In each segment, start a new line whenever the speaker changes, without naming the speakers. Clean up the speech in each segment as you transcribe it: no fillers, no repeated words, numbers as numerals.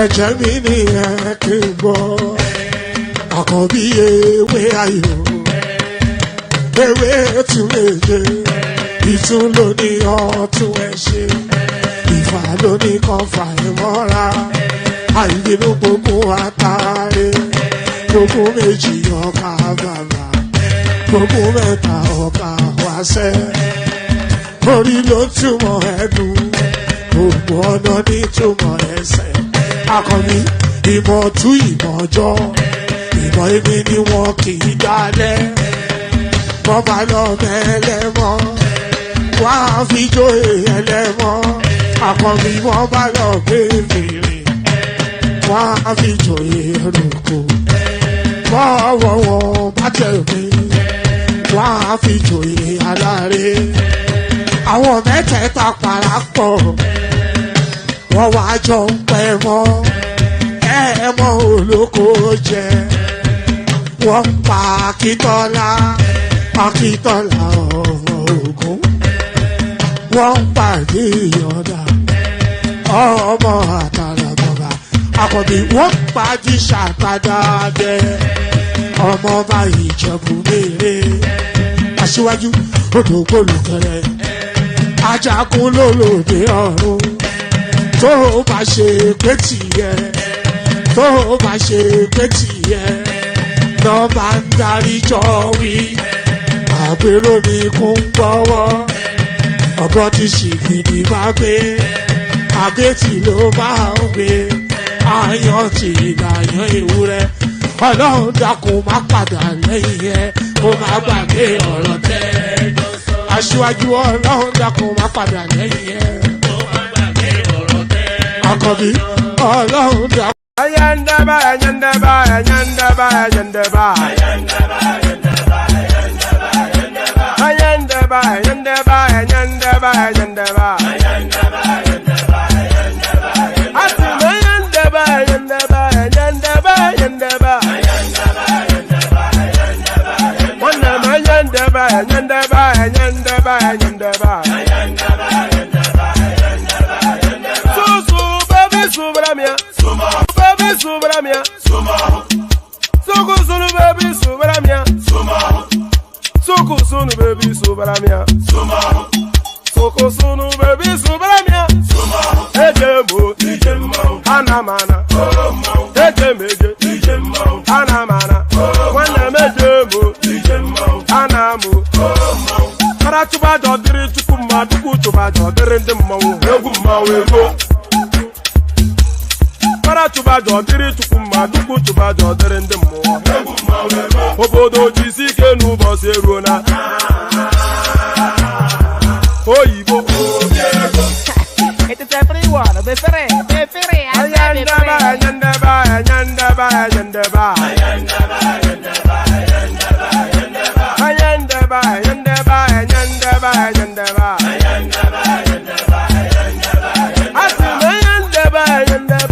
ẹ̀jẹ̀ mi ní ẹ̀ kí n gbọ́ àkọ́bí ewé ayò ewé tún léde ìtún ló ní ọtún ẹ̀ ṣe ìfà ló ní kan fà ẹ̀ mọ́ra àìbínú gbogbo àtàrẹ gbogbo méjì ọkà bàbà gbogbo mẹ́ta ọkà wáṣẹ́ orí ló túmọ̀ ẹ̀dùn gbogbo ọ̀nà ní túmọ̀ ẹsẹ̀ akọni ìmọ̀ tú ìmọ̀ ọjọ́ ìmọ̀ èmi ni wọn kì í dálẹ̀ wọ́n bá lọ mẹ́lẹ́mọ́ wọ́n á fi jóye ẹlẹ́mọ́ akọni wọ́n bá lọ bèbèrè wọ́n á fi jóye ẹrùkù bọ́ọ̀wọ̀ wọn bá tẹ̀lé wọ́n á fi jóye aláre àwọn mẹ́tẹ̀ẹ̀ta parapọ̀ wọ́n wá jọ ń pẹ́ mọ́ ẹ̀ẹ́mọ́ olóko jẹ wọ́n ń pa Akíntọ́lá ọmọ Ògún wọ́n ń pàdé Ìyọ̀dà ọmọ Àtàlàbọ̀bà Àkànbí wọ́n ń pàdé Ṣàtàdàdẹ ọmọ ọba Ìjẹ̀bú Mèrè Aṣíwájú odò gbólùkẹrẹ ajagun lólòdì ọ̀run tó bá ṣe pé tìyẹ tó bá ṣe pé tìyẹ lọ bá ń darí jọ wí àgbèrò ní kún gbọ́wọ́ ọ̀bọ ti ṣìgìdì máa gbé àgétì ló máa ń gbé àyàn ti ìlàyàn ewúrẹ́ Ọlọ́run dákun má padà lẹ́yìn ẹ kó má gbàgbé ọ̀rọ̀ tẹ́ Aṣíwájú Ọlọ́run dákun má padà lẹ́yìn ẹ Àkànbí Ọlọ́run dákun.
Ayandaba, ayandaba, ayandaba, ayandaba, ayandaba, ayandaba, ayandaba, ayandaba, ayandaba, ayandaba, ayandaba, ayandaba, ayandaba, ati ayandaba, ayandaba, ayandaba, ayandaba, ayandaba, ayandaba, ayandaba, wana ayandaba, ayandaba, ayandaba, ayandaba, ayandaba, ayandaba, ayandaba, susu baby subramia, sumo. Subramia, Suku sunu baby subramia, Suku sunu baby subramia, Suku sunu baby subramia, Ejemo, Anamana, Ejemege, Anamana, Wana mejemo, Anamu, Karatuba dodiri tukuma duku tuba dodiri ndemo, Eguma wego. Para tuba dodiri tukuma duku tuba dodiri ndemo obodo jisike nubo serona oyibo
it is everyone be free
ayandaba ayandaba ayandaba ayandaba ayandaba ayandaba ayandaba ayandaba ayandaba ayandaba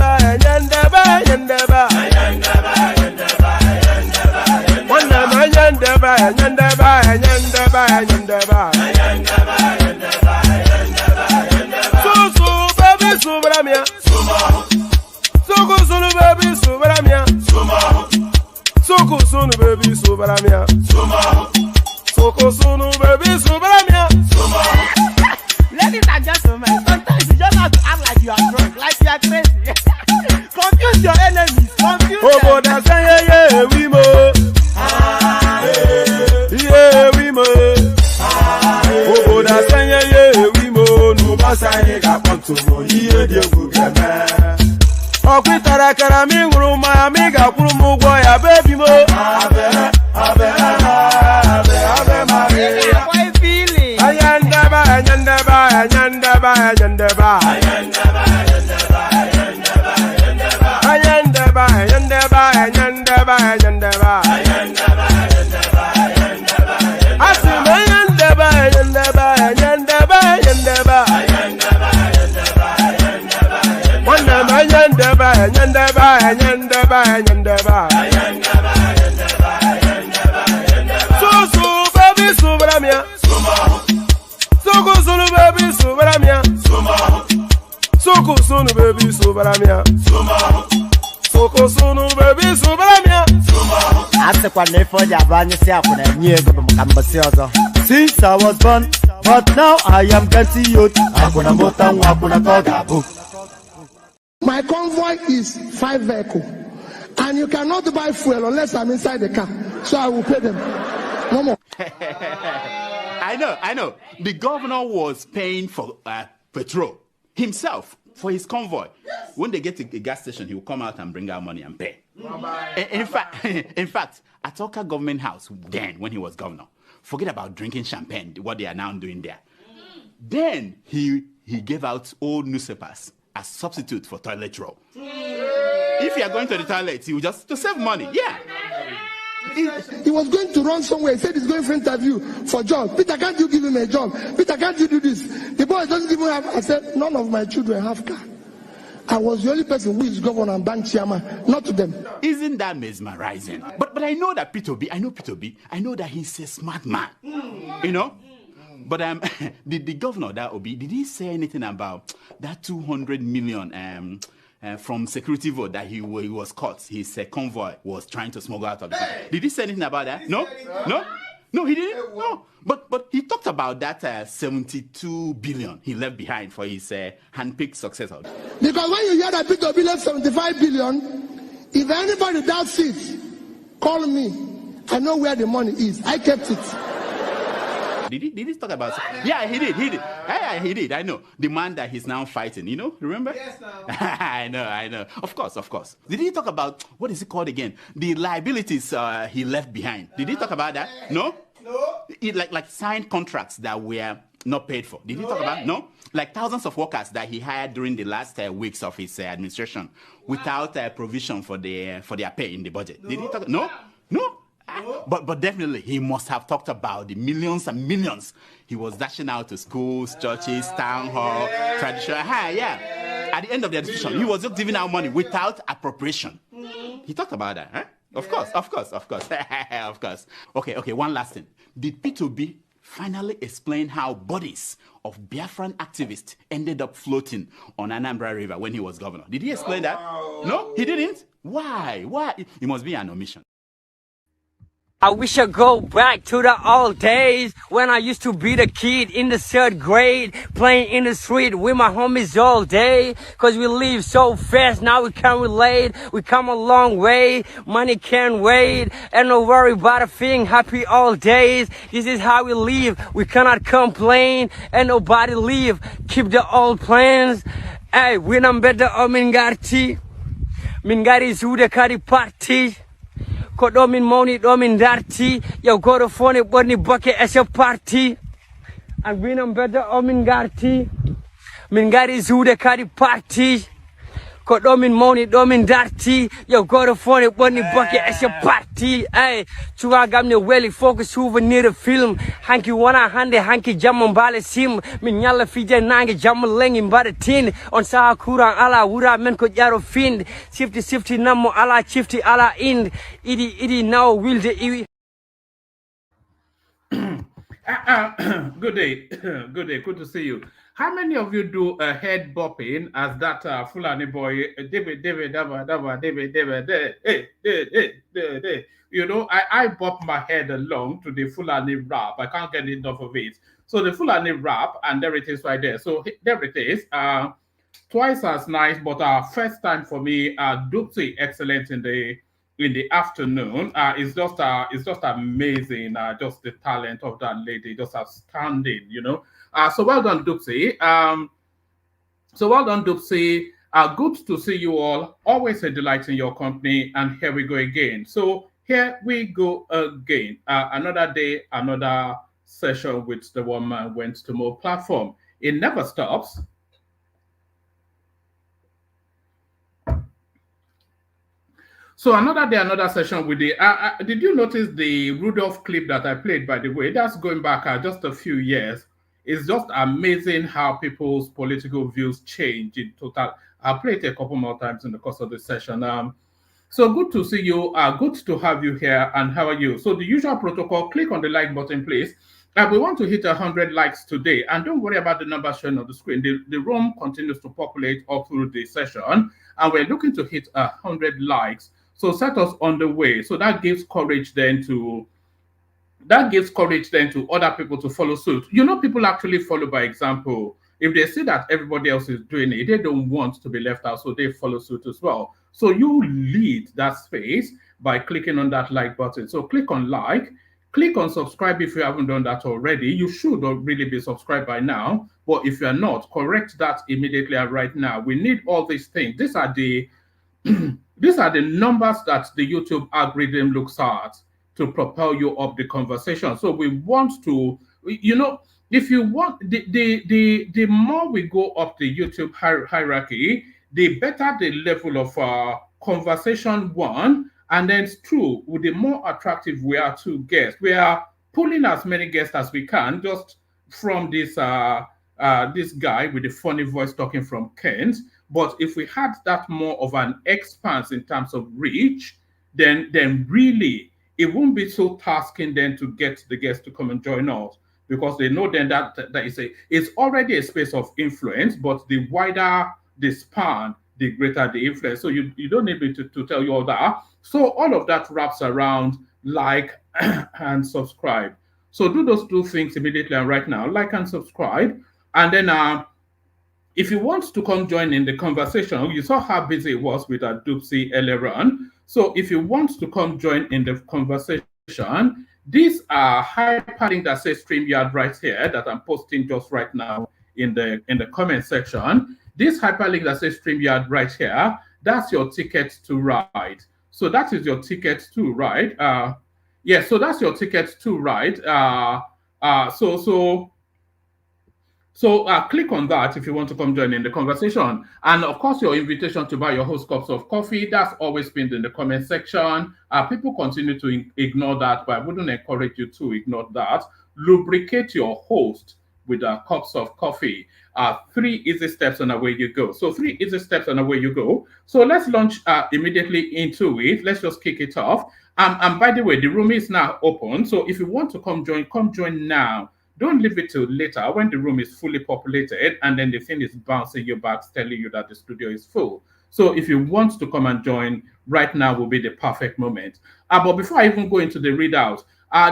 ayandaba ayandaba Susu baby subramia, Suku sunu baby subramia, Suku sunu baby subramia, Suku sunu baby subramia.
Ladies and gentlemen, sometimes you just have to act like you are drunk, like you are crazy. Confuse your enemies, confuse them.
Oh, that's yeah, we mo. Yeah, we mo. Oh, that's yeah, we mo. No basani ka ponto mo. Iye de gugeme. Okwitara kara mi nguru ma mi ga kuru mu gwo ya baby mo. Abe Maria.
Boy feeling.
Ayandaba, ayandaba, ayandaba, ayandaba. Ayandaba, ayandaba, ayandaba, ayandaba. Ayandaba, ayandaba, ayandaba, ayandaba. Ayandaba, ayandaba, ayandaba. Asim ayandaba, ayandaba, ayandaba, ayandaba. Ayandaba, ayandaba, ayandaba. Wanda ayandaba, ayandaba, ayandaba, ayandaba. Ayandaba, ayandaba, ayandaba. Susu baby subramia. Suku sunu baby subramia, Soko sunu baby subaramia. Soko sunu baby subaramia.
Ase kwa nefo jabanye si akuna nyego bamkambasi ozo. Since I was born, but now I am getting youth. Akuna mota akuna koga book.
My convoy is 5 vehicles, and you cannot buy fuel unless I'm inside the car. So I will pay them. No more.
I know. The governor was paying for petrol himself for his convoy. Yes. When they get to the gas station, he will come out and bring out money and pay. In fact, at Oka government house then, when he was governor, forget about drinking champagne, what they are now doing there. Then he gave out old newspapers as substitute for toilet roll. If you are going to the toilet, you just to save money. Yeah.
He was going to run somewhere. He said he's going for interview for job. Peter, can't you give him a job? Peter, can't you do this? The boy doesn't even have. I said, none of my children have car. I was the only person who is governor and bank chairman, not to them.
Isn't that mesmerizing? But I know that Peter B. I know that he's a smart man. You know? But the governor, that Obi, did he say anything about that 200 million from security vote that he was caught? His convoy was trying to smuggle out of the country. Did he say anything about that? No, he didn't. No, but he talked about that 72 billion he left behind for his handpicked successor.
Because when you hear that Peter Obi left 75 billion, if anybody doubts it, call me. I know where the money is. I kept it.
Did he talk about? Yeah, he did. Yeah, he did. I know. The man that he's now fighting, you know? Remember? Yes, I know. Of course. Did he talk about, what is it called again? The liabilities he left behind. Did he talk about that? No? Like signed contracts that were not paid for. Did he talk about? No? Like thousands of workers that he hired during the last weeks of his administration without provision for their pay in the budget. Did he talk? No? But definitely he must have talked about the millions and millions he was dashing out to schools, churches, town hall, traditional. Yeah. At the end of the administration, he was just giving out money without appropriation. He talked about that, huh? Of course. Of course. Okay, one last thing. Did P2B finally explain how bodies of Biafran activists ended up floating on Anambra River when he was governor? Did he explain that? No, he didn't? Why? It must be an omission.
I wish I go back to the old days when I used to be the kid in the 3rd grade, playing in the street with my homies all day. Cause we live so fast, now we can't relate. We come a long way, money can't wait. And no worry about a thing, happy all days. This is how we live, we cannot complain. And nobody leave, keep the old plans. Hey, when I'm better, Mingari Zuda Kari Party. Ko domin moni domin darti yo goto fone bonni bokke as a party and winam better min garti min gari zude kadi party ko domin moni domin darti yo goto fone bonni bokke as a party ay tuwa gamne weli focus souvenir film hanki wana hande hanki jammo bale sim min nyalla fije nange jammo lengi mbade tin on sa kuran ala wura men ko jaro find sifti nammo ala chifti ala ind idi now wilde iwi.
Good day. Good to see you. How many of you do a head bopping as that Fulani boy, David, you know, I bop my head along to the Fulani rap. I can't get enough of it. So the Fulani rap, and there it is right there. So there it is. Twice as nice, but first time for me, Dupsy excellent in the afternoon. It's just amazing. Just the talent of that lady, just outstanding, you know. So well done, Dupsy. Good to see you all. Always a delight in your company. And here we go again. So here we go again. Another day, another session with the One Man Went to More platform. It never stops. So another day, another session with the. Did you notice the Rudolph clip that I played? By the way, that's going back just a few years. It's just amazing how people's political views change in total. I'll play it a couple more times in the course of the session. So good to see you. Good to have you here. And how are you? So the usual protocol: click on the like button, please. we want to hit 100 likes today. And don't worry about the number showing on the screen. The room continues to populate all through the session. And we're looking to hit 100 likes. So set us on the way. So that gives courage then to other people to follow suit. You know, people actually follow by example. If they see that everybody else is doing it, they don't want to be left out, so they follow suit as well. So you lead that space by clicking on that like button. So click on like, click on subscribe if you haven't done that already. You should really be subscribed by now, but if you're not, correct that immediately and right now. We need all these things. These are the these are the numbers that the YouTube algorithm looks at to propel you up the conversation. So we want to, you know, if you want, the more we go up the YouTube hierarchy, the better the level of conversation one. And then it's true, with the more attractive we are to guests. We are pulling as many guests as we can just from this this guy with the funny voice talking from Kent. But if we had that more of an expanse in terms of reach, then really it won't be so tasking then to get the guests to come and join us, because they know then that it's already a space of influence, but the wider the span, the greater the influence. So you don't need me to tell you all that. So all of that wraps around like and subscribe. So do those two things immediately and right now, like and subscribe. And then if you want to come join in the conversation, you saw how busy it was with our Doopsy earlier on. So if you want to come join in the conversation, these are hyperlink that says StreamYard right here that I'm posting just right now in the comment section. This hyperlink that says StreamYard right here, that's your ticket to ride. So that is your ticket to ride. Yeah, so that's your ticket to ride. So click on that if you want to come join in the conversation. And of course, your invitation to buy your host cups of coffee, that's always pinned in the comment section. People continue to ignore that, but I wouldn't encourage you to ignore that. Lubricate your host with cups of coffee. 3 easy steps and away you go. So 3 easy steps and away you go. So let's launch immediately into it. Let's just kick it off. And by the way, the room is now open. So if you want to come join now. Don't leave it till later when the room is fully populated and then the thing is bouncing you back, telling you that the studio is full. So if you want to come and join, right now will be the perfect moment. But before I even go into the readout,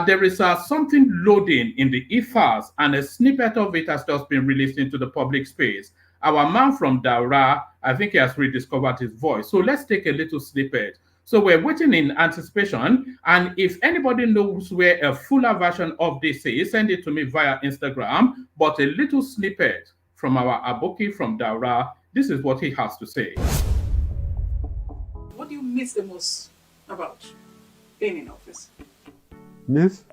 there is something loading in the ethers, and a snippet of it has just been released into the public space. Our man from Daura, I think he has rediscovered his voice. So let's take a little snippet. So we're waiting in anticipation, and if anybody knows where a fuller version of this is, send it to me via Instagram. But a little snippet from our Aboki from Daura, this is what he has to say.
What do you miss the most about being in office?
Miss?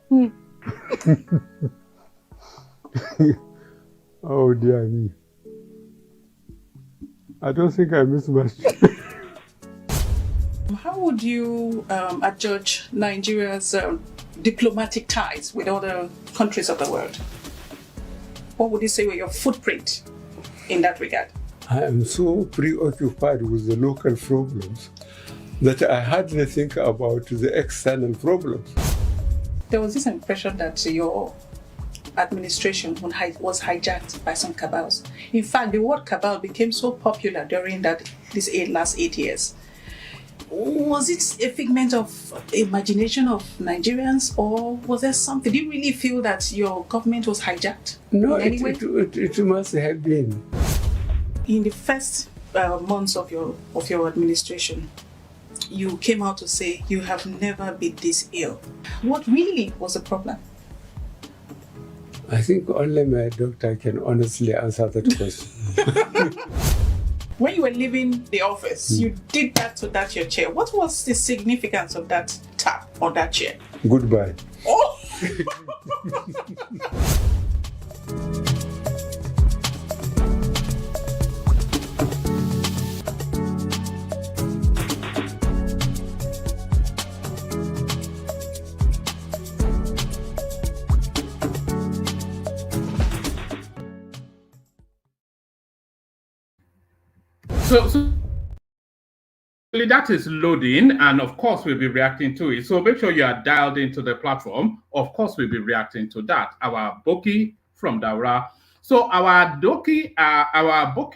Oh dear me. I don't think I miss much.
How would you adjudge Nigeria's diplomatic ties with other countries of the world? What would you say were your footprint in that regard?
I am so preoccupied with the local problems that I hardly think about the external problems.
There was this impression that your administration was hijacked by some cabals. In fact, the word cabal became so popular during these last 8 years. Was it a figment of imagination of Nigerians, or was there something? Do you really feel that your government was hijacked?
No, it must have been.
In the first months of your administration, you came out to say you have never been this ill. What really was the problem?
I think only my doctor can honestly answer that question.
When you were leaving the office, you did that to that your chair. What was the significance of that tap on that chair?
Goodbye.
Oh!
So That is loading, and of course, we'll be reacting to it. So make sure you are dialed into the platform. Of course, we'll be reacting to that. Our Boki from Daura. So our Boki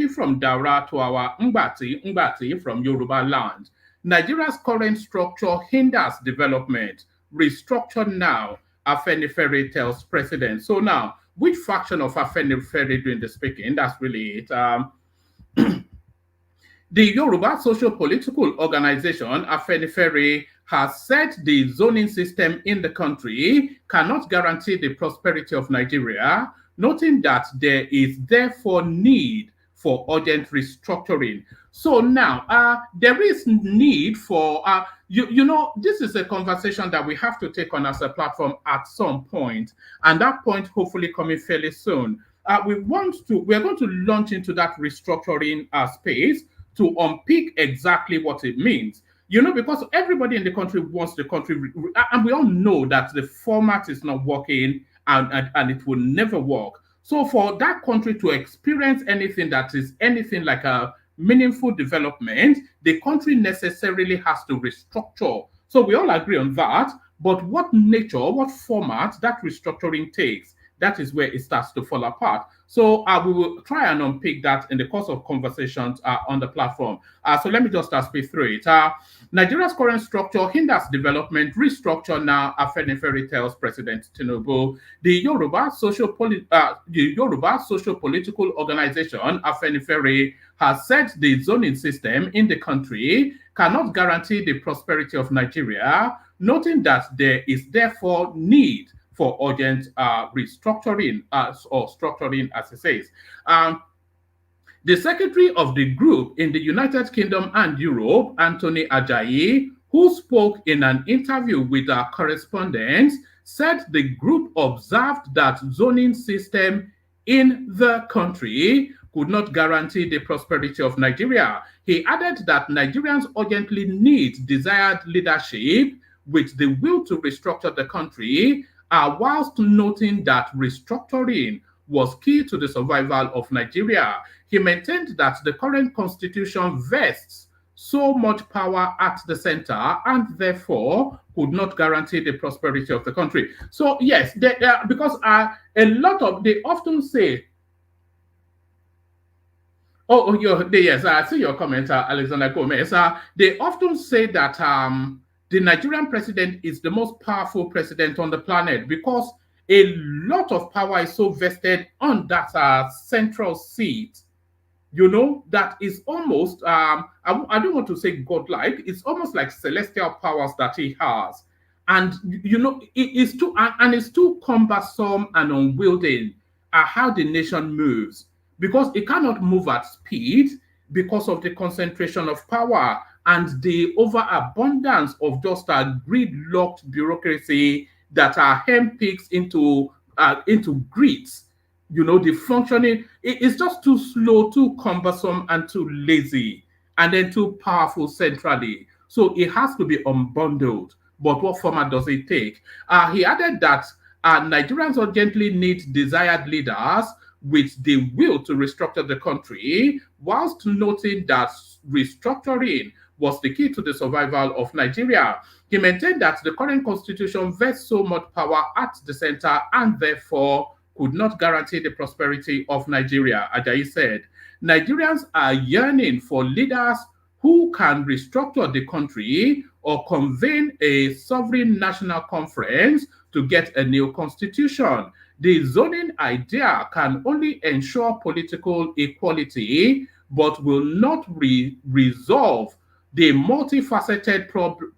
from Daura to our Ngbati from Yoruba land. Nigeria's current structure hinders development. Restructure now, Afenifere tells president. So now, which faction of Afenifere doing the speaking? That's really it. The Yoruba Socio-Political Organization, Afenifere, has said the zoning system in the country cannot guarantee the prosperity of Nigeria, noting that there is therefore need for urgent restructuring. So now, there is need for, this is a conversation that we have to take on as a platform at some point, and that point hopefully coming fairly soon. We're going to launch into that restructuring space to unpick exactly what it means. Because everybody in the country wants the country, and we all know that the format is not working and it will never work. So for that country to experience anything that is anything like a meaningful development, the country necessarily has to restructure. So we all agree on that, but what nature, what format that restructuring takes, that is where it starts to fall apart. So we will try and unpick that in the course of conversations on the platform. So let me just speak through it. Nigeria's current structure hinders development. Restructure now, Afenifere tells President Tinubu. The Yoruba Socio-Political Organization, Afenifere, has said the zoning system in the country cannot guarantee the prosperity of Nigeria, noting that there is therefore need for urgent restructuring or structuring, as it says. The secretary of the group in the United Kingdom and Europe, Anthony Ajayi, who spoke in an interview with our correspondents, said the group observed that zoning system in the country could not guarantee the prosperity of Nigeria. He added that Nigerians urgently need desired leadership with the will to restructure the country, whilst noting that restructuring was key to the survival of Nigeria. He maintained that the current constitution vests so much power at the center and therefore could not guarantee the prosperity of the country. So yes, because they often say, yes, I see your comment, Alexander Gomez. They often say that the Nigerian president is the most powerful president on the planet because a lot of power is so vested on that central seat, that is almost, I don't want to say godlike, it's almost like celestial powers that he has. And, it's too cumbersome and unwieldy how the nation moves, because it cannot move at speed because of the concentration of power and the overabundance of just a gridlocked bureaucracy that are handpicked into grids. The functioning is just too slow, too cumbersome, and too lazy, and then too powerful centrally. So it has to be unbundled. But what format does it take? He added that Nigerians urgently need desired leaders with the will to restructure the country, whilst noting that restructuring was the key to the survival of Nigeria. He maintained that the current constitution vests so much power at the center and therefore could not guarantee the prosperity of Nigeria. Ajayi said, Nigerians are yearning for leaders who can restructure the country or convene a sovereign national conference to get a new constitution. The zoning idea can only ensure political equality, but will not resolve the multifaceted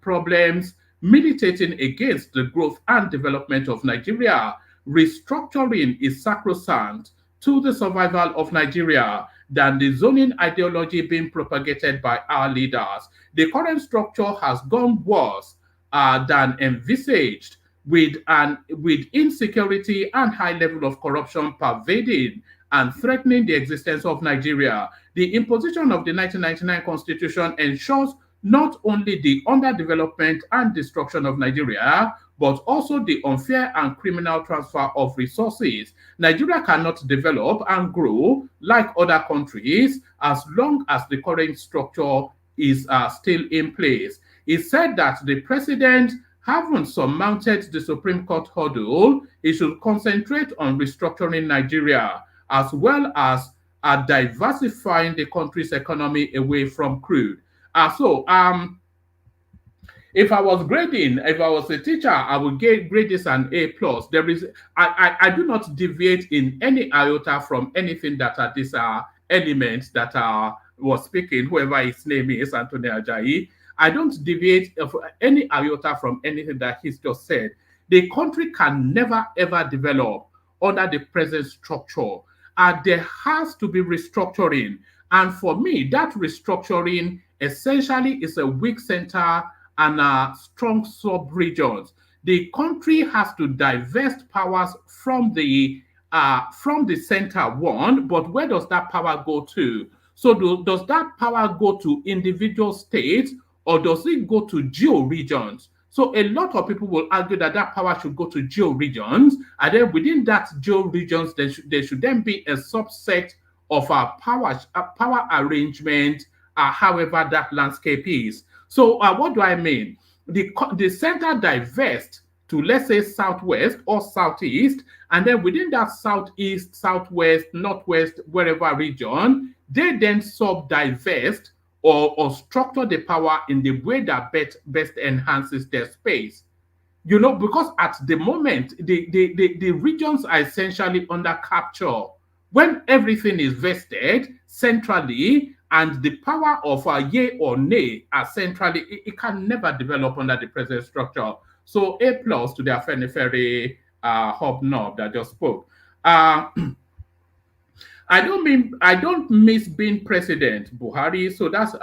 problems militating against the growth and development of Nigeria. Restructuring is sacrosanct to the survival of Nigeria than the zoning ideology being propagated by our leaders. The current structure has gone worse than envisaged, with insecurity and high level of corruption pervading and threatening the existence of Nigeria. The imposition of the 1999 Constitution ensures not only the underdevelopment and destruction of Nigeria, but also the unfair and criminal transfer of resources. Nigeria cannot develop and grow like other countries as long as the current structure is still in place. He said that the president haven't surmounted the Supreme Court hurdle. He should concentrate on restructuring Nigeria as well as diversifying the country's economy away from crude. If I was grading, if I was a teacher, I would grade this an A plus. I do not deviate in any iota from anything that are these elements that was speaking, whoever his name is, Anthony Ajayi. I don't deviate of any iota from anything that he's just said. The country can never ever develop under the present structure. There has to be restructuring. And for me, that restructuring essentially is a weak center and strong sub-regions. The country has to divest powers from the center one, but where does that power go to? So does that power go to individual states or does it go to geo-regions? So a lot of people will argue that that power should go to geo-regions, and then within that geo-regions, there should then be a subset of our power arrangement, however that landscape is. So what do I mean? The center divest to, let's say, southwest or southeast, and then within that southeast, southwest, northwest, wherever region, they then sub-divest or structure the power in the way that best enhances their space. You know, because at the moment, the regions are essentially under capture. When everything is vested centrally, and the power of yay or nay are centrally, it can never develop under the present structure. So A plus to the Afenifere hobnob that just spoke. I don't miss being President Buhari. So that's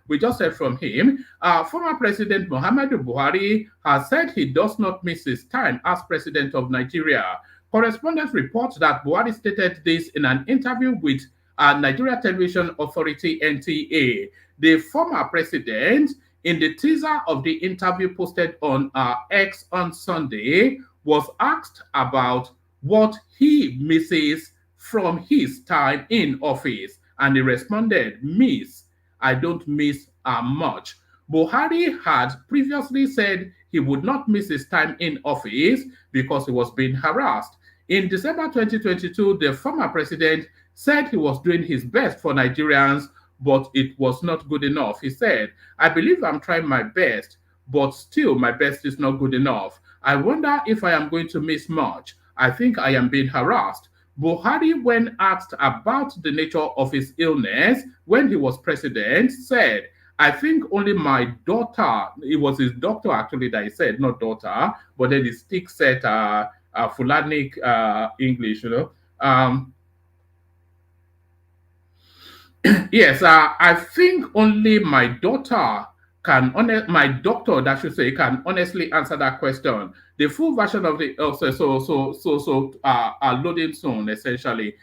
we just heard from him. Former President Muhammadu Buhari has said he does not miss his time as president of Nigeria. Correspondents report that Buhari stated this in an interview with Nigeria Television Authority (NTA). The former president, in the teaser of the interview posted on X on Sunday, was asked about what he misses from his time in office, and he responded, "Miss, I don't miss much." Buhari had previously said he would not miss his time in office because he was being harassed. In December 2022, the former president said he was doing his best for Nigerians, but it was not good enough. He said, "I believe I'm trying my best, but still my best is not good enough. I wonder if I am going to miss much. I think I am being harassed." Buhari, when asked about the nature of his illness when he was president, said, "I think only my daughter," it was his doctor actually that he said, not daughter, but then his thick set Fulani English, you know. Yes, I think only my doctor can honestly answer that question. The full version of the loading soon, essentially.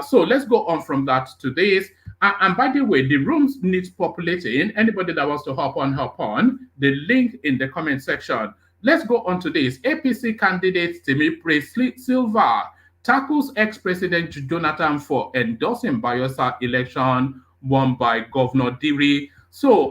So let's go on from that to this. And by the way, the rooms needs populating. Anybody that wants to hop on. The link in the comment section. Let's go on to this. APC candidate Timi Silva tackles ex-president Jonathan for endorsing Bayelsa election won by Governor Diri. So,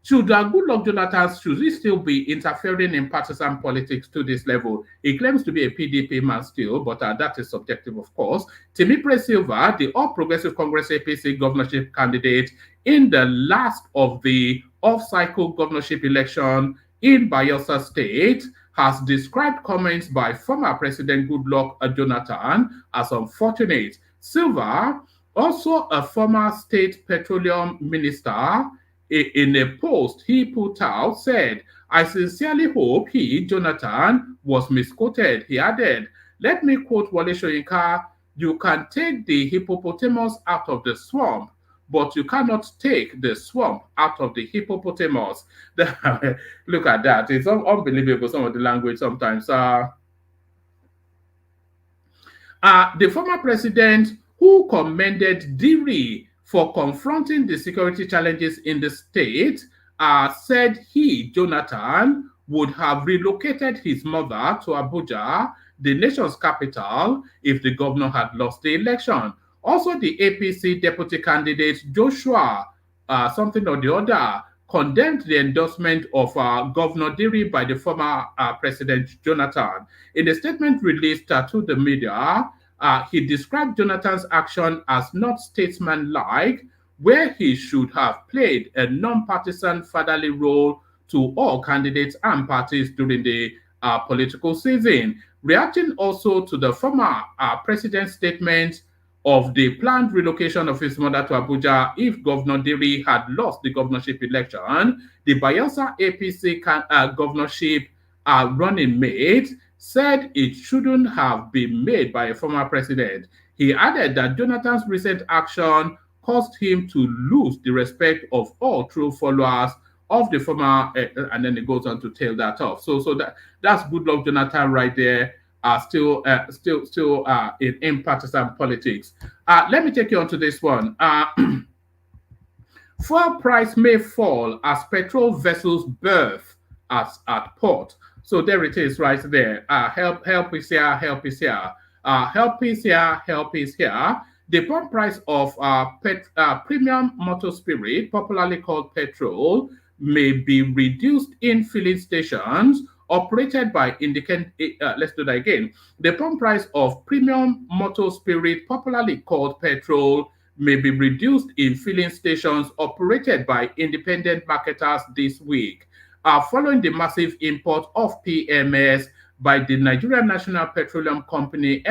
should Goodluck Jonathan, should he still be interfering in partisan politics to this level? He claims to be a PDP man still, but that is subjective, of course. Timi Silva, the All Progressive Congress APC governorship candidate in the last of the off-cycle governorship election in Bayelsa State, has described comments by former President Goodluck Jonathan as unfortunate. Silva, also a former state petroleum minister, in a post he put out, said, "I sincerely hope he, Jonathan, was misquoted." He added, "Let me quote Wale Soyinka, you can take the hippopotamus out of the swamp, but you cannot take the swamp out of the hippopotamus." Look at that. It's unbelievable, some of the language sometimes. The former president, who commended Diri for confronting the security challenges in the state, said he, Jonathan, would have relocated his mother to Abuja, the nation's capital, if the governor had lost the election. Also, the APC deputy candidate Joshua something or the other, condemned the endorsement of Governor Diri by the former President Jonathan. In a statement released to the media, he described Jonathan's action as not statesmanlike, where he should have played a non-partisan fatherly role to all candidates and parties during the political season. Reacting also to the former president's statement of the planned relocation of his mother to Abuja if Governor Diri had lost the governorship election, the Bayelsa APC governorship running mate said it shouldn't have been made by a former president. He added that Jonathan's recent action caused him to lose the respect of all true followers of the former, and then it goes on to tail that off. So that's good luck, Jonathan, right there. Still in partisan politics. Let me take you on to this one. Fuel price may fall as petrol vessels berth at port. So there it is right there. Help is here, help is here. Help is here, help is here. The pump price of premium motor spirit, popularly called petrol, may be reduced in filling stations operated by let's do that again. The pump price of premium motor spirit, popularly called petrol, may be reduced in filling stations operated by independent marketers this week, following the massive import of PMS by the Nigerian National Petroleum Company,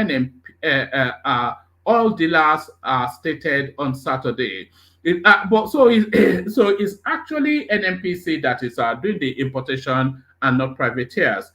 oil dealers stated on Saturday. So it's actually NNPC that is doing the importation and not privateers.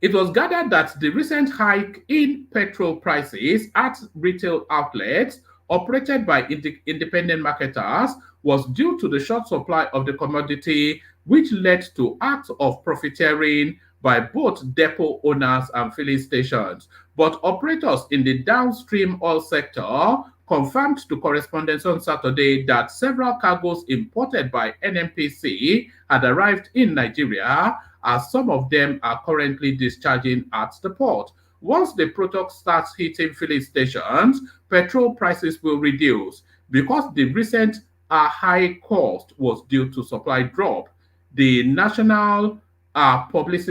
It was gathered that the recent hike in petrol prices at retail outlets operated by independent marketers was due to the short supply of the commodity, which led to acts of profiteering by both depot owners and filling stations. But operators in the downstream oil sector confirmed to correspondents on Saturday that several cargoes imported by NNPC had arrived in Nigeria, as some of them are currently discharging at the port. Once the product starts hitting filling stations, petrol prices will reduce. Because the recent high cost was due to supply drop, the National Public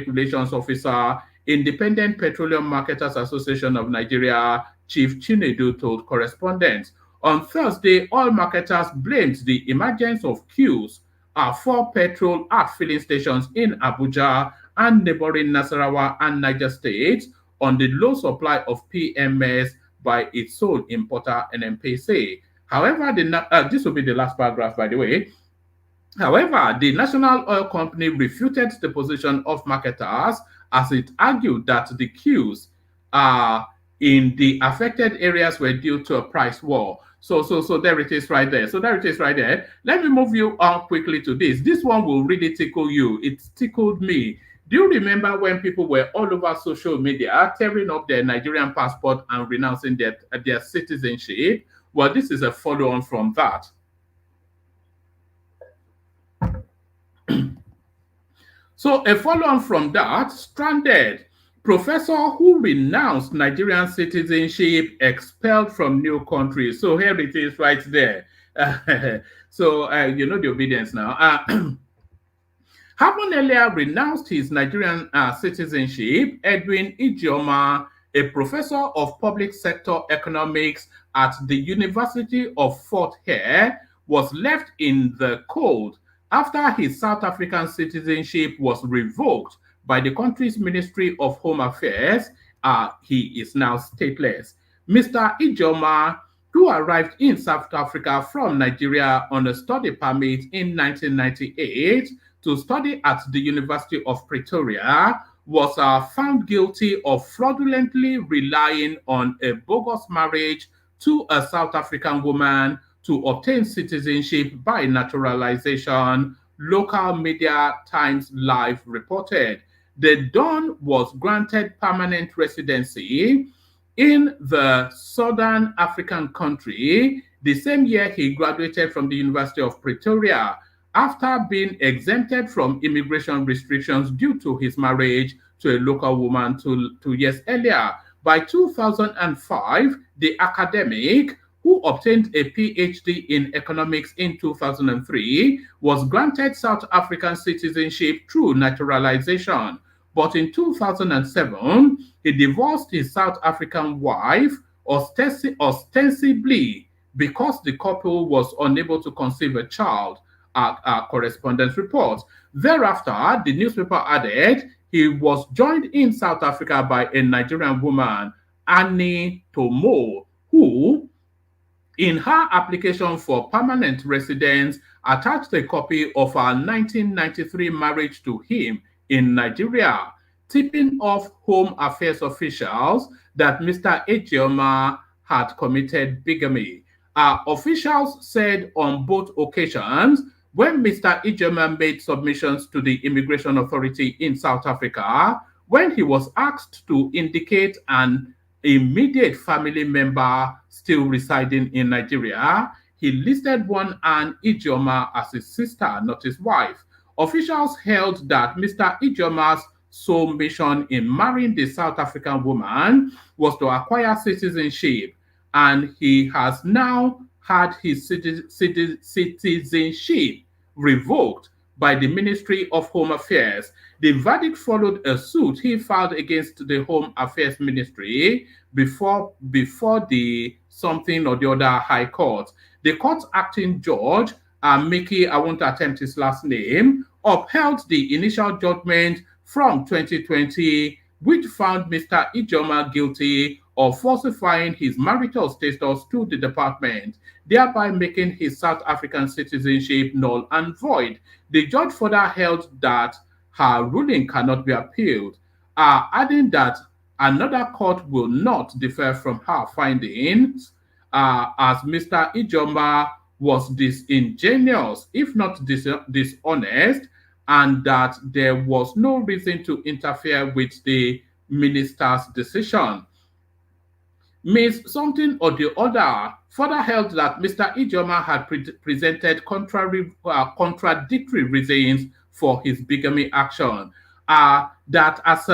Relations Officer, Independent Petroleum Marketers Association of Nigeria, Chief Chinedu, told correspondents. On Thursday, oil marketers blamed the emergence of queues for petrol at filling stations in Abuja and neighboring Nasarawa and Niger states on the low supply of PMS by its sole importer, NNPC. However, this will be the last paragraph, by the way. However, the National Oil Company refuted the position of marketers as it argued that the queues in the affected areas were due to a price war. So there it is right there. So there it is right there. Let me move you on quickly to this. This one will really tickle you. It tickled me. Do you remember when people were all over social media tearing up their Nigerian passport and renouncing their citizenship? Well, this is a follow-on from that. So a follow-on from that, stranded. Professor who renounced Nigerian citizenship expelled from new country. So here it is right there. You know the Obidient'S now. Having earlier renounced his Nigerian citizenship, Edwin Ijeoma, a professor of public sector economics at the University of Fort Hare, was left in the cold after his South African citizenship was revoked by the country's Ministry of Home Affairs. He is now stateless. Mr. Ijeoma, who arrived in South Africa from Nigeria on a study permit in 1998 to study at the University of Pretoria, was found guilty of fraudulently relying on a bogus marriage to a South African woman to obtain citizenship by naturalization, local media Times Live reported. The Don was granted permanent residency in the Southern African country the same year he graduated from the University of Pretoria, after being exempted from immigration restrictions due to his marriage to a local woman 2 years earlier. By 2005, the academic who obtained a PhD in economics in 2003, was granted South African citizenship through naturalization. But in 2007, he divorced his South African wife ostensibly because the couple was unable to conceive a child, a correspondence report. Thereafter, the newspaper added he was joined in South Africa by a Nigerian woman, Annie Tomo, who, in her application for permanent residence, attached a copy of her 1993 marriage to him in Nigeria, tipping off Home Affairs officials that Mr. Ejoma had committed bigamy. Officials said on both occasions, when Mr. Ejoma made submissions to the Immigration Authority in South Africa, when he was asked to indicate an immediate family member still residing in Nigeria, he listed one Anne Ejoma as his sister, not his wife. Officials held that Mr. Ejoma's sole mission in marrying the South African woman was to acquire citizenship, and he has now had his citizenship revoked by the Ministry of Home Affairs. The verdict followed a suit he filed against the Home Affairs Ministry before the something or the other High Court. The court's acting judge, Mickey, I won't attempt his last name, upheld the initial judgment from 2020, which found Mr. Ejoma guilty of falsifying his marital status to the department, thereby making his South African citizenship null and void. The judge further held that her ruling cannot be appealed, adding that another court will not differ from her findings, as Mr. Ejoma was disingenuous, if not dishonest, and that there was no reason to interfere with the minister's decision. Ms. Something or the other further held that Mr. Ejoma had presented contradictory reasons for his bigamy action. That as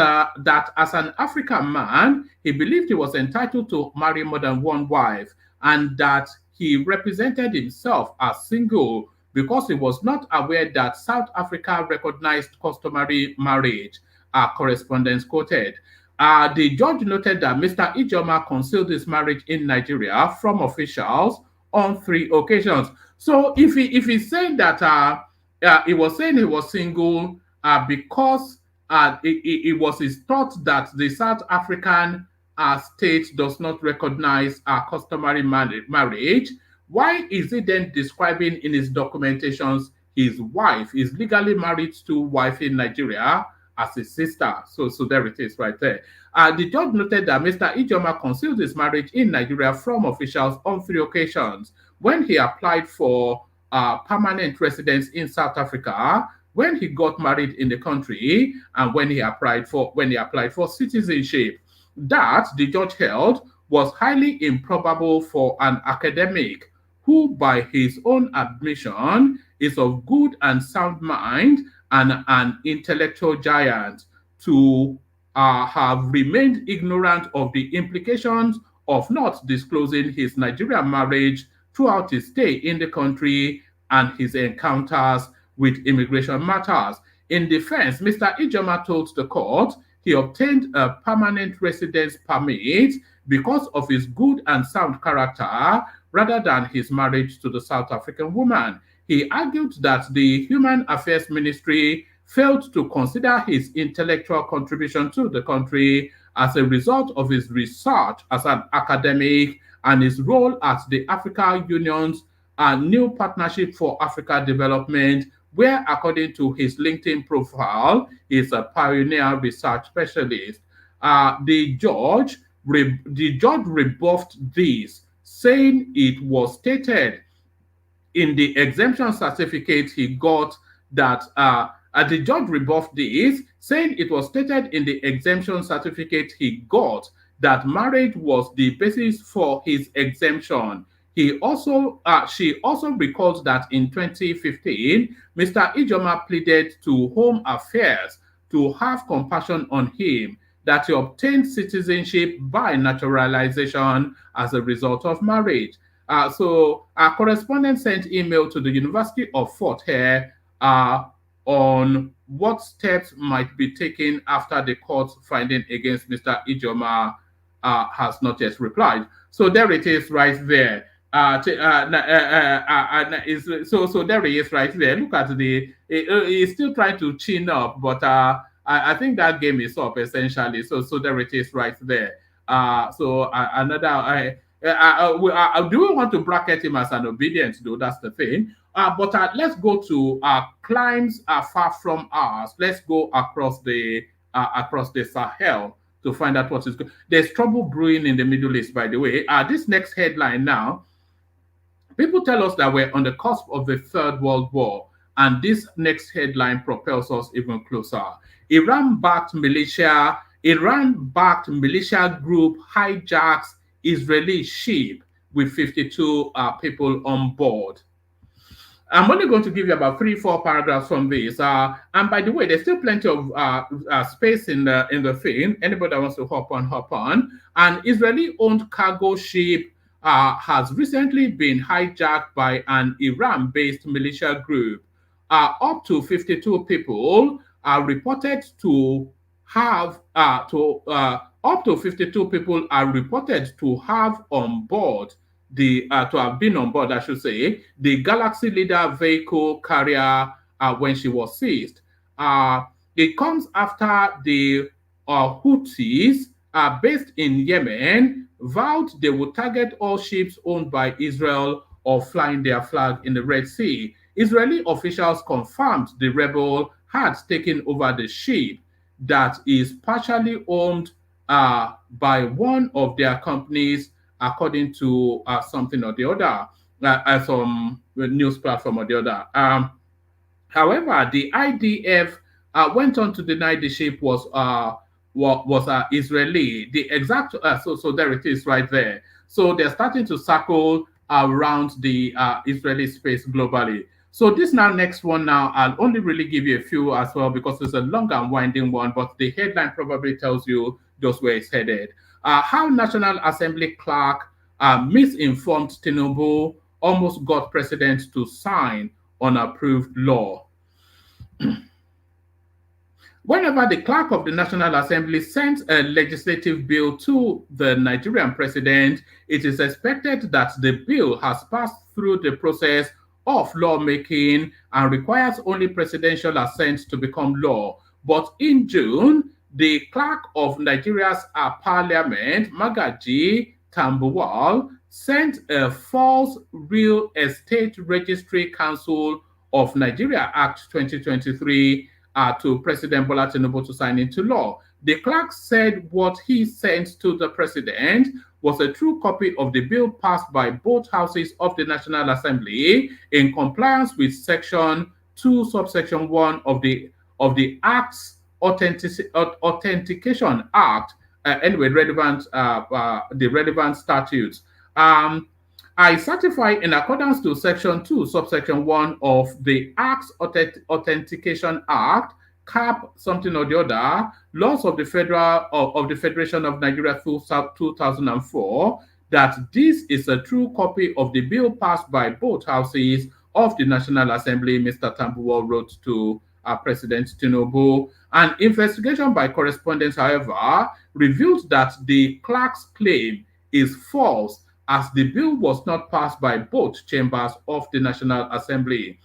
an African man, he believed he was entitled to marry more than one wife, and that he represented himself as single because he was not aware that South Africa recognized customary marriage, correspondence quoted. The judge noted that Mr. Ejoma concealed his marriage in Nigeria from officials on 3 occasions. So if he's saying that he was saying he was single because it was his thought that the South African state does not recognize customary marriage, why is he then describing in his documentations his wife is legally married to wife in Nigeria as his sister? So there it is right there. The judge noted that Mr. Ejoma concealed his marriage in Nigeria from officials on 3 occasions: when he applied for permanent residence in South Africa, when he got married in the country, and when he applied for citizenship. That, the judge held, was highly improbable for an academic who, by his own admission, is of good and sound mind and an intellectual giant, to have remained ignorant of the implications of not disclosing his Nigerian marriage throughout his stay in the country and his encounters with immigration matters. In defense, Mr. Ejoma told the court he obtained a permanent residence permit because of his good and sound character rather than his marriage to the South African woman. He argued that the Human Affairs Ministry failed to consider his intellectual contribution to the country as a result of his research as an academic and his role at the Africa Union's New Partnership for Africa Development, where, according to his LinkedIn profile, he is a pioneer research specialist. The judge rebuffed this, saying it was stated in the exemption certificate he got that the judge rebuffed this, saying it was stated in the exemption certificate he got that marriage was the basis for his exemption. She also recalled that in 2015, Mr. Ejoma pleaded to Home Affairs to have compassion on him, that he obtained citizenship by naturalization as a result of marriage. So our correspondent sent email to the University of Fort Hare on what steps might be taken after the court's finding against Mr. Ijoma has not yet replied. So there it is right there. So there he is right there. Look at he's still trying to chin up, but I think that game is up essentially. So there it is right there. Another. Do we want to bracket him as an obedient though? That's the thing. But let's go to climes far from ours. Let's go across the Sahel to find out what is going. There's trouble brewing in the Middle East, by the way. This next headline now. People tell us that we're on the cusp of the Third World War, and this next headline propels us even closer. Iran-backed militia group hijacks Israeli ship with 52 people on board. I'm only going to give you about 3-4 paragraphs from this. And by the way, there's still plenty of space in the thing. Anybody that wants to hop on. An Israeli-owned cargo ship has recently been hijacked by an Iran-based militia group. Up to 52 people are reported to have up to 52 people are reported to have on board to have been on board, I should say, the Galaxy Leader vehicle carrier when she was seized. It comes after the Houthis based in Yemen vowed they would target all ships owned by Israel or flying their flag in the Red Sea. Israeli officials confirmed the rebel had taken over the ship that is partially owned by one of their companies, according to something or the other, some news platform or the other. However, the IDF went on to deny the ship was Israeli. The exact so there it is right there. So they're starting to circle around the Israeli space globally. So this next one now, I'll only really give you a few as well because it's a long and winding one, but the headline probably tells you just where it's headed. How National Assembly clerk misinformed Tinubu, almost got president to sign unapproved law. Whenever the clerk of the National Assembly sends a legislative bill to the Nigerian president, it is expected that the bill has passed through the process of lawmaking and requires only presidential assent to become law. But in June, the clerk of Nigeria's parliament, Magaji Tambuwal, sent a false Real Estate Registry Council of Nigeria Act 2023 to President Bola Tinubu to sign into law. The clerk said what he sent to the president was a true copy of the bill passed by both houses of the National Assembly in compliance with Section 2, Subsection 1 of the Act's Authentication Act. Anyway, the relevant statutes. I certify in accordance to Section 2, Subsection 1 of the Act's Authentication Act, cap something or the other, laws of the Federation of Nigeria 2004, that this is a true copy of the bill passed by both houses of the National Assembly, Mr. Tambuwal wrote to President Tinubu. An investigation by correspondence, however, revealed that the clerk's claim is false, as the bill was not passed by both chambers of the National Assembly.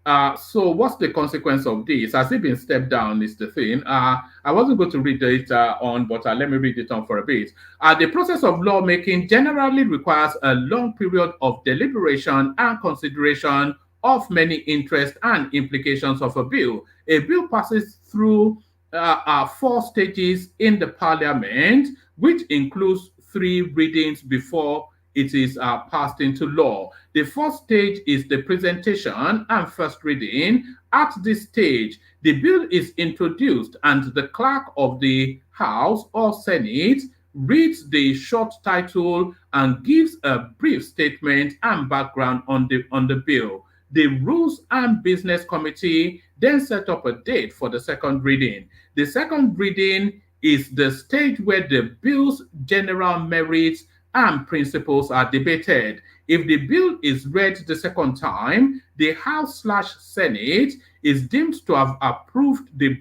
So what's the consequence of this? Has it been stepped down is the thing. I wasn't going to read it on, but let me read it on for a bit. The process of lawmaking generally requires a long period of deliberation and consideration of many interests and implications of a bill. A bill passes through 4 stages in the parliament, which includes 3 readings before it is passed into law. The first stage is the presentation and first reading. At this stage, the bill is introduced and the clerk of the House or Senate reads the short title and gives a brief statement and background on the bill. The Rules and Business Committee then set up a date for the second reading. The second reading is the stage where the bill's general merits and principles are debated. If the bill is read the second time, the House/Senate is deemed to have approved the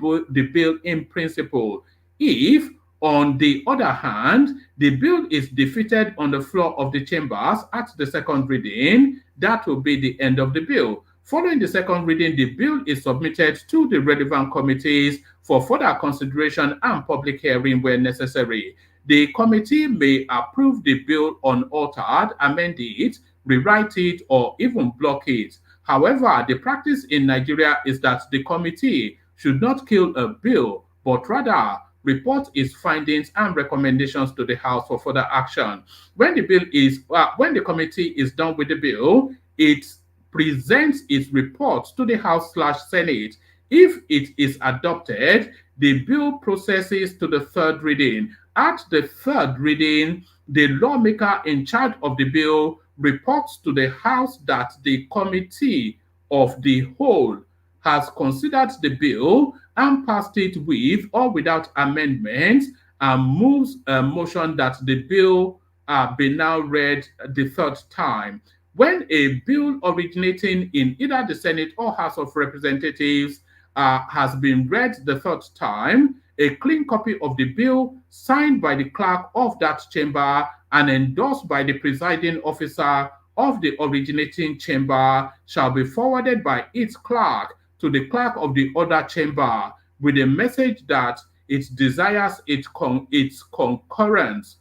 bill in principle. If, on the other hand, the bill is defeated on the floor of the chambers at the second reading, that will be the end of the bill. Following the second reading, the bill is submitted to the relevant committees for further consideration and public hearing where necessary. The committee may approve the bill unaltered, amend it, rewrite it, or even block it. However, the practice in Nigeria is that the committee should not kill a bill, but rather report its findings and recommendations to the House for further action. When the committee is done with the bill, it presents its report to the House/Senate. If it is adopted, the bill processes to the third reading. At the third reading, the lawmaker in charge of the bill reports to the House that the committee of the whole has considered the bill and passed it with or without amendments, and moves a motion that the bill be now read the third time. When a bill originating in either the Senate or House of Representatives has been read the third time, a clean copy of the bill signed by the clerk of that chamber and endorsed by the presiding officer of the originating chamber shall be forwarded by its clerk to the clerk of the other chamber with a message that it desires its concurrence.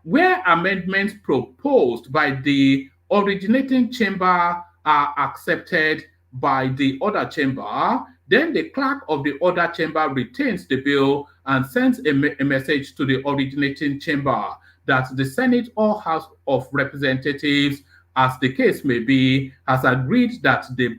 Where amendments proposed by the originating chamber are accepted by the other chamber, then the clerk of the other chamber retains the bill and sends a message to the originating chamber that the Senate or House of Representatives, as the case may be, has agreed to the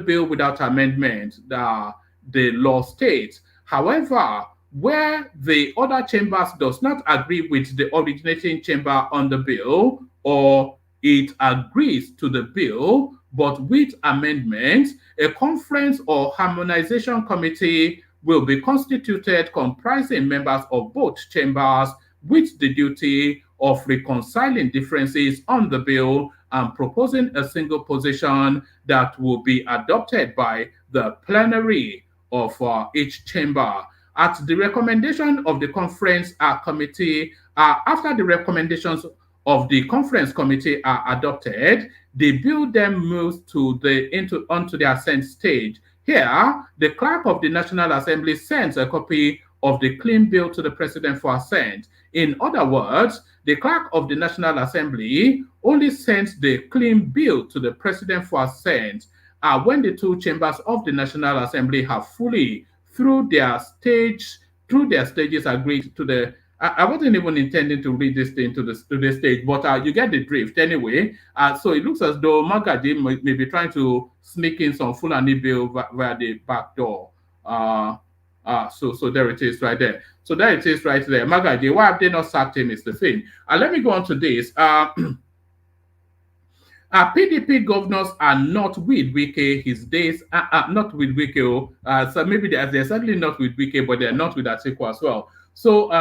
bill without amendment, the law states. However, where the other chambers does not agree with the originating chamber on the bill, or it agrees to the bill but with amendments, a conference or harmonization committee will be constituted comprising members of both chambers with the duty of reconciling differences on the bill and proposing a single position that will be adopted by the plenary of each chamber. At the recommendation of the conference committee, after the recommendations of the conference committee are adopted, the bill then moves onto the assent stage. Here, the clerk of the National Assembly sends a copy of the clean bill to the president for assent. In other words, the clerk of the National Assembly only sends the clean bill to the president for assent when the two chambers of the National Assembly have fully, through their stages, agreed to the. I wasn't even intending to read this thing to the stage, but you get the drift anyway. So it looks as though Magaji may be trying to sneak in some Fulani bill via the back door. So there it is right there. So there it is right there. Magaji, why have they not sacked him is the thing. Let me go on to this. PDP governors are not with Wike his days, not with Wike. So maybe they're certainly not with Wike, but they're not with Atiku as well. So,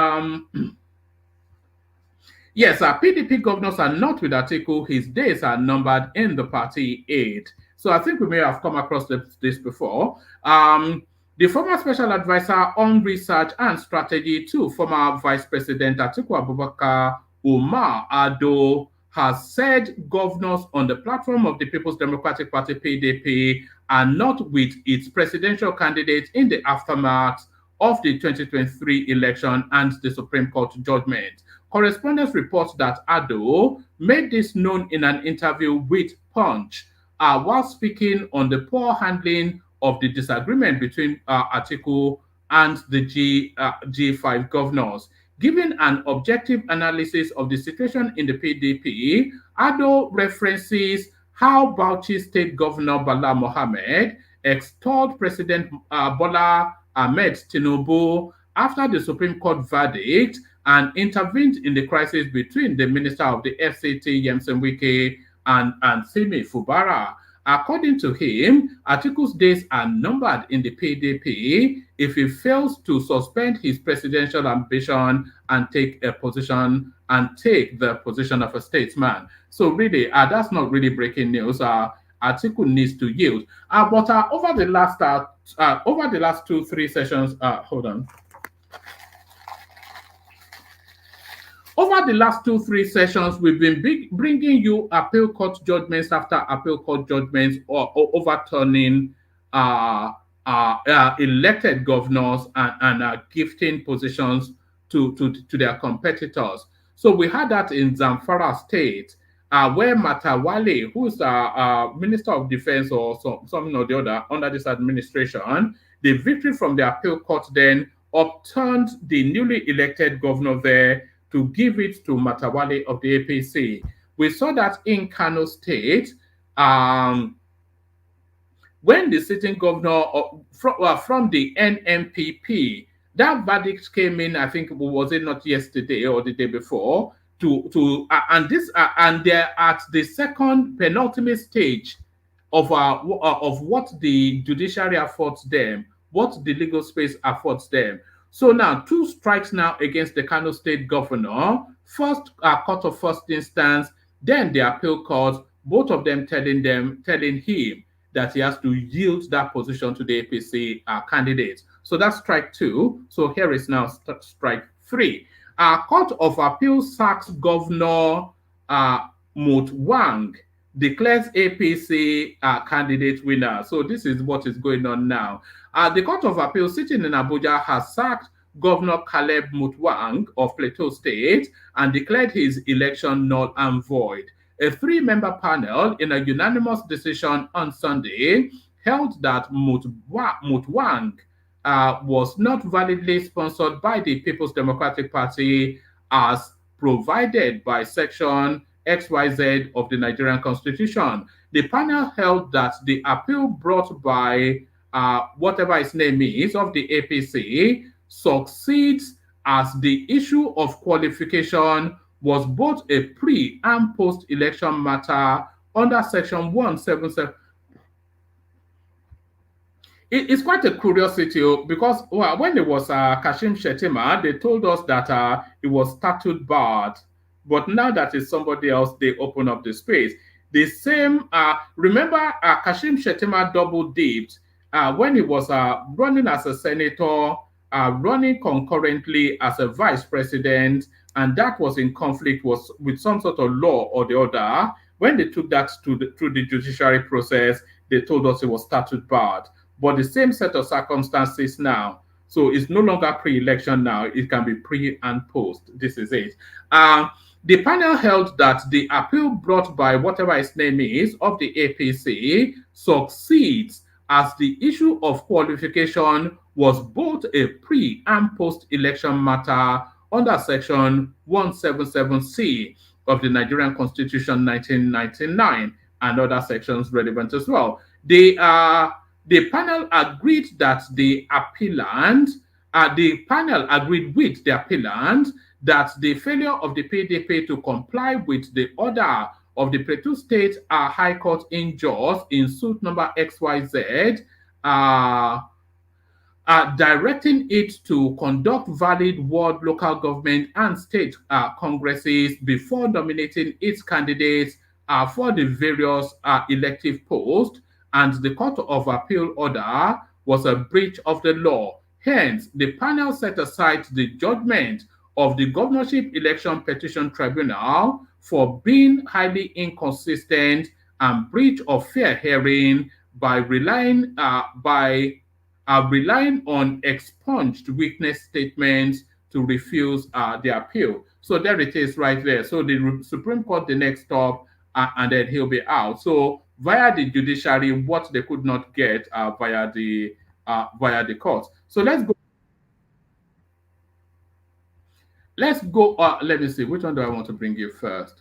yes, PDP governors are not with Atiku. His days are numbered in the party aid. So I think we may have come across this before. The former special advisor on research and strategy to former Vice President Atiku Abubakar, Umar Ado, has said governors on the platform of the People's Democratic Party, PDP, are not with its presidential candidate in the aftermath of the 2023 election and the Supreme Court judgment. Correspondents report that Ado made this known in an interview with Punch while speaking on the poor handling of the disagreement between Atiku and the G5 governors. Giving an objective analysis of the situation in the PDP, Ado references how Bauchi State Governor Bala Mohammed extolled President Bola Ahmed Tinubu after the Supreme Court verdict and intervened in the crisis between the Minister of the FCT, Yemsen Wike, and Simi Fubara. According to him, Atiku's days are numbered in the PDP if he fails to suspend his presidential ambition and take the position of a statesman. So really, that's not really breaking news. Atiku needs to yield. But over the last 2-3 sessions, hold on. Over the last 2-3 sessions, we've been bringing you appeal court judgments after appeal court judgments or overturning elected governors and gifting positions to their competitors. So we had that in Zamfara State, where Matawale, who's Minister of Defense or something or the other under this administration, the victory from the appeal court then upturned the newly elected governor there to give it to Matawale of the APC. We saw that in Kano State, when the sitting governor from the NMPP, that verdict came in, I think, was it not yesterday or the day before, and they're at the second penultimate stage of what the judiciary affords them, what the legal space affords them. So now, 2 strikes now against the Kano State governor. First, court of first instance, then the appeal court, both of them telling him that he has to yield that position to the APC candidate. So that's strike 2. So here is now strike 3. Court of Appeal sacks Governor Mutwang, declares APC candidate winner. So this is what is going on now. The Court of Appeal sitting in Abuja has sacked Governor Caleb Mutwang of Plateau State and declared his election null and void. A 3-member panel in a unanimous decision on Sunday held that Mutwang was not validly sponsored by the People's Democratic Party as provided by Section XYZ of the Nigerian Constitution. The panel held that the appeal brought by whatever his name is of the APC succeeds as the issue of qualification was both a pre and post-election matter under Section 177. It's quite a curiosity because when it was Kashim Shettima, they told us that it was statute barred. But now that it's somebody else, they open up the space. The same, remember Kashim Shettima double dipped when he was running as a senator, running concurrently as a vice president, and that was in conflict with some sort of law or the other. When they took that through the judiciary process, they told us it was statute barred. But the same set of circumstances now. So it's no longer pre-election now. It can be pre and post. This is it. The panel held that the appeal brought by whatever his name is of the APC succeeds as the issue of qualification was both a pre and post-election matter under Section 177C of the Nigerian Constitution 1999 and other sections relevant as well. The panel agreed that the panel agreed with the appellant that the failure of the PDP to comply with the order of the Plateau State High Court in Jos in suit number XYZ, directing it to conduct valid ward, local government, and state congresses before nominating its candidates for the various elective posts, and the Court of Appeal order was a breach of the law. Hence, the panel set aside the judgment of the Governorship Election Petition Tribunal for being highly inconsistent and breach of fair hearing by relying on expunged witness statements to refuse the appeal. So there it is right there. So the Supreme Court, the next stop, and then he'll be out. So via the judiciary, what they could not get via the court. So let's go. Let me see. Which one do I want to bring you first?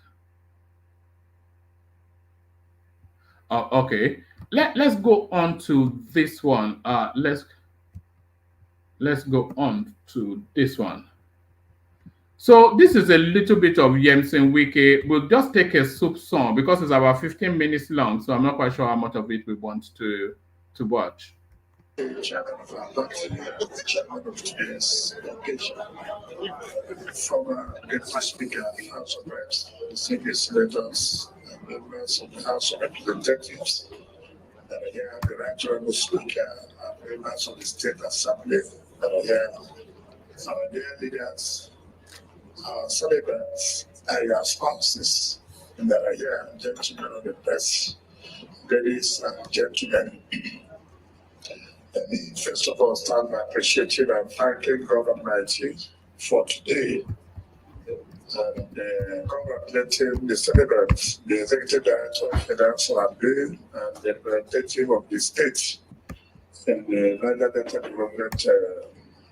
Okay. Let's go on to this one. Let's go on to this one. So this is a little bit of Yemsen Wiki. We'll just take a soup song because it's about 15 minutes long. So I'm not quite sure how much of it we want to watch.
Chairman of our party, the chairman of today's occasion, former Deputy Speaker of the House of Reps, senior senators, and members of the House of Representatives, that are here, the Right Honorable Speaker, and members of the State Assembly, that are here, our dear leaders, our celebrants, and your spouses, that are here, gentlemen of the press, ladies and gentlemen. Let me first of all start by appreciating and thanking God Almighty for today and congratulating the celebrants, the Executive Director of the Financial Assembly and the representative of the state in the Niger Delta Development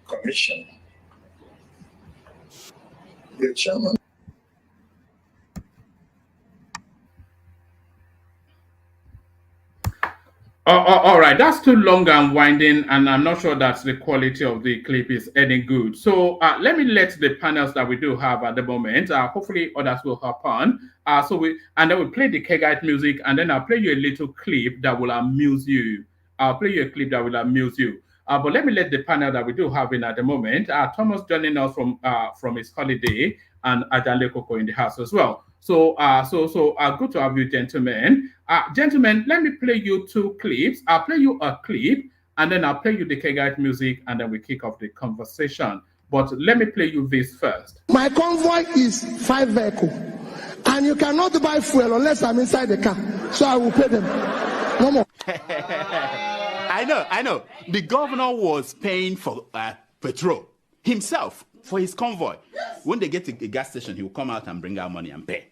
Commission. The chairman.
All right, that's too long and winding, and I'm not sure that the quality of the clip is any good. So let me let the panels that we do have at the moment, hopefully others will hop on. And then we'll play the Kegite music, and then I'll play you a little clip that will amuse you. But let me let the panel that we do have in at the moment. Thomas joining us from his holiday, and Adale Koko in the house as well. So good to have you, gentlemen. Gentlemen, let me play you two clips. I'll play you a clip, and then I'll play you the Kegite music, and then we kick off the conversation. But let me play you this first.
My convoy is 5 vehicles, and you cannot buy fuel unless I'm inside the car. So I will pay them. No more.
I know. The governor was paying for petrol himself for his convoy. When they get to a gas station, he will come out and bring out money and pay.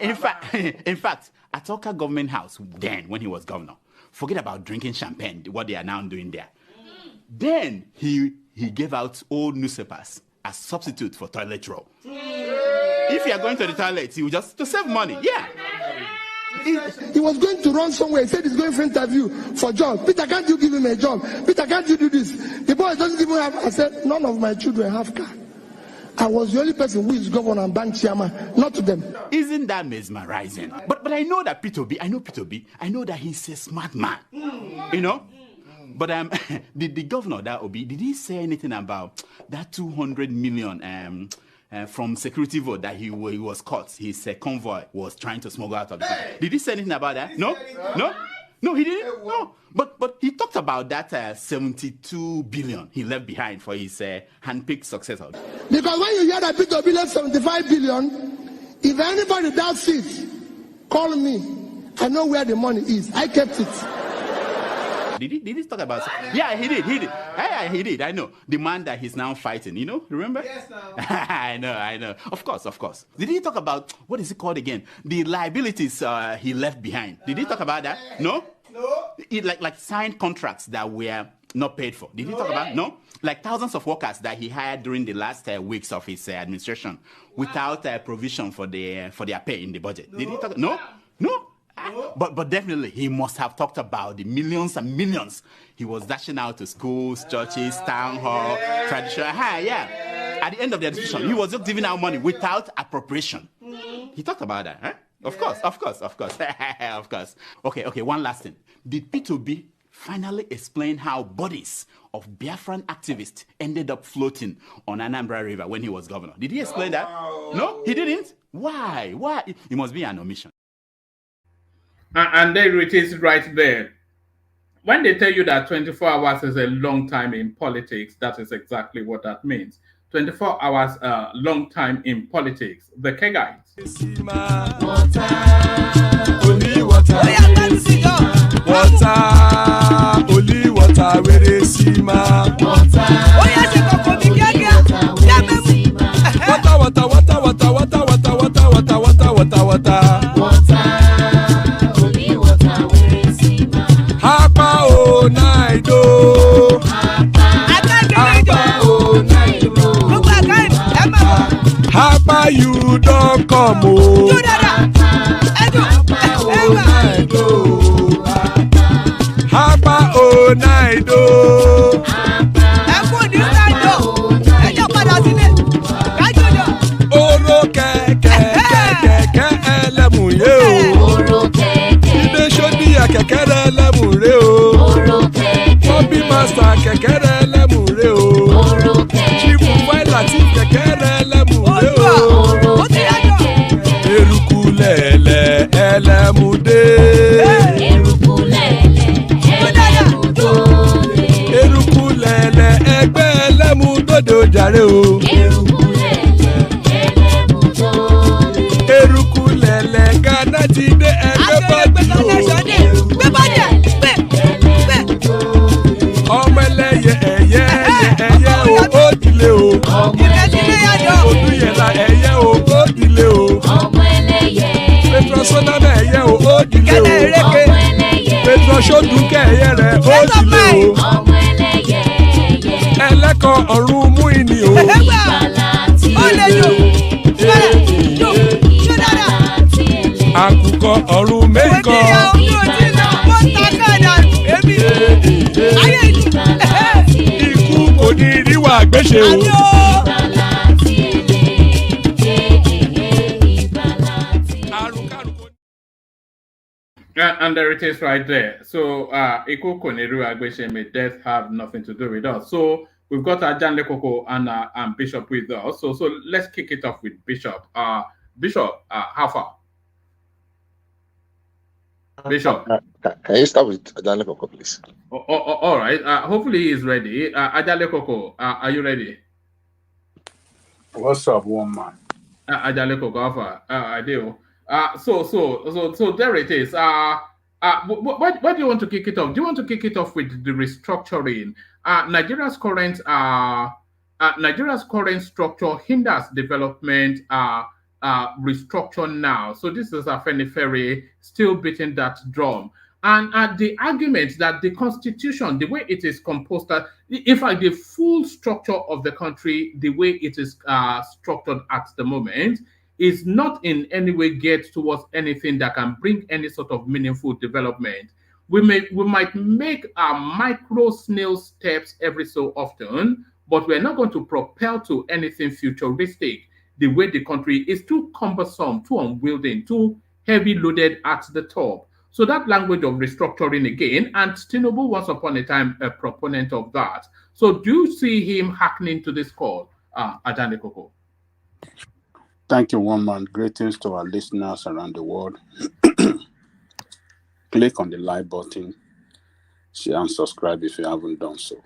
In fact, at Oka Government House, then when he was governor, forget about drinking champagne, what they are now doing there. Then he gave out old newspapers as substitute for toilet roll. If you are going to the toilet, he will just to save money. Yeah.
He was going to run somewhere. He said he's going for interview for job. Peter, can't you give him a job? Peter, can't you do this? The boy doesn't even have. I said, none of my children have car. I was the only person who is governor and bank chairman, not to them.
Isn't that mesmerizing? But I know that Peter B. I know that he's a smart man. You know? But the governor, that Obi, did he say anything about that 200 million from security vote that he was caught? His convoy was trying to smuggle out of the country. Did he say anything about that? No, he didn't. No, but he talked about that 72 billion he left behind for his handpicked successor.
Because when you hear that Peter B left 75 billion, if anybody doubts it, call me. I know where the money is. I kept it.
Did he talk about it? Yeah, he did. Yeah, he did. I know. The man that he's now fighting, you know? Remember? Yes, no. I know. Of course. Did he talk about, what is it called again? The liabilities he left behind. Did he talk about that? No? Like signed contracts that were not paid for. Did he talk about? No? Like thousands of workers that he hired during the last weeks of his administration without provision for their pay in the budget. Did he talk? No? But definitely he must have talked about the millions and millions he was dashing out to schools, churches, town hall, traditional. Yeah. At the end of the administration, he was just giving out money without appropriation. He talked about that, huh? Of course. Of course. Okay, one last thing. Did P2B finally explain how bodies of Biafran activists ended up floating on Anambra River when he was governor? Did he explain that? No, he didn't? Why? It must be an omission.
And there it is right there. When they tell you that 24 hours is a long time in politics, that is exactly what that means. 24 hours, long time in politics. The Kegites.
Only water, where they see ma. Hapa you don't come oh. Hapa oh night oh. rẹ o. Eruku lẹ̀lẹ̀ Ghana ti dé ẹgbẹ́ bọ́dì o. Ọmọ ẹlẹ́yẹ ẹyẹ o ó dilé o. Odúyẹ̀lá ẹyẹ o ó dilé o. Petrosonama ẹyẹ o ó dilé o. Petrosodunke ẹyẹ rẹ ó dilé o. Ẹlẹ́kọ̀ọ́ ọ̀run mú ìní o. Àkùkọ ọ̀run mẹ́kọ̀. Ikú kò ní ríwà gbéṣe o.
And there it is right there. So, Iku Koneru Agbeshe, may death have nothing to do with us. So, we've got Jan Lekoko and Bishop with us. So let's kick it off with Bishop. Bishop, how far? Bishop.
Can you start with Jan Lekoko, please?
All right. Hopefully he's ready. Jan Lekoko, are you ready?
What's up, one man?
Jan Lekoko, how far? I do. So there it is. Where do you want to kick it off? Do you want to kick it off with the restructuring? Nigeria's current structure hinders development. Restructure now. So this is Afenifere still beating that drum. And the argument that the constitution, the way it is composed, in fact, the full structure of the country, the way it is structured at the moment, is not in any way geared towards anything that can bring any sort of meaningful development. We might make micro snail steps every so often, but we're not going to propel to anything futuristic. The way the country is too cumbersome, too unwieldy, too heavy loaded at the top. So that language of restructuring again, and Tinubu was upon a time a proponent of that. So do you see him hearkening to this call, Ajani Koko?
Thank you, one man. Greetings to our listeners around the world. Click on the like button, share and subscribe if you haven't done so.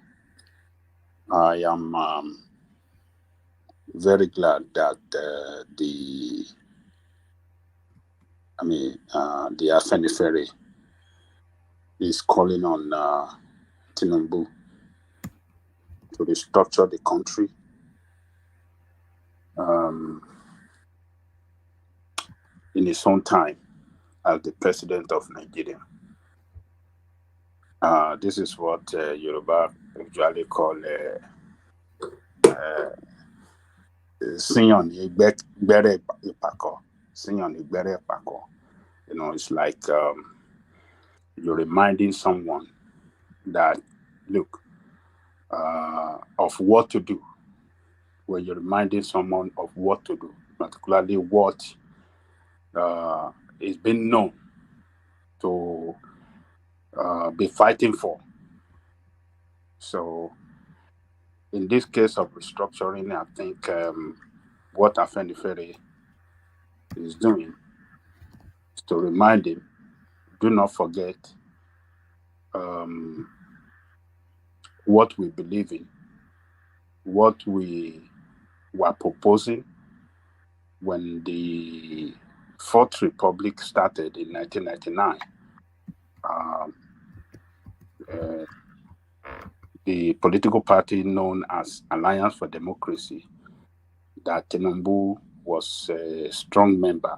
I am very glad that the Afenifere is calling on Tinubu to restructure the country. In his own time as the president of Nigeria. This is what Yoruba usually call Sinyon Igbere Ipako. Sinyon Igbere Ipako. You know, it's like you're reminding someone that, look, of what to do. When you're reminding someone of what to do, particularly what is being known to be fighting for. So, in this case of restructuring, I think what Afenifere is doing is to remind him, do not forget what we believe in, what we were proposing when the Fourth Republic started in 1999. The political party known as Alliance for Democracy, that Tinubu was a strong member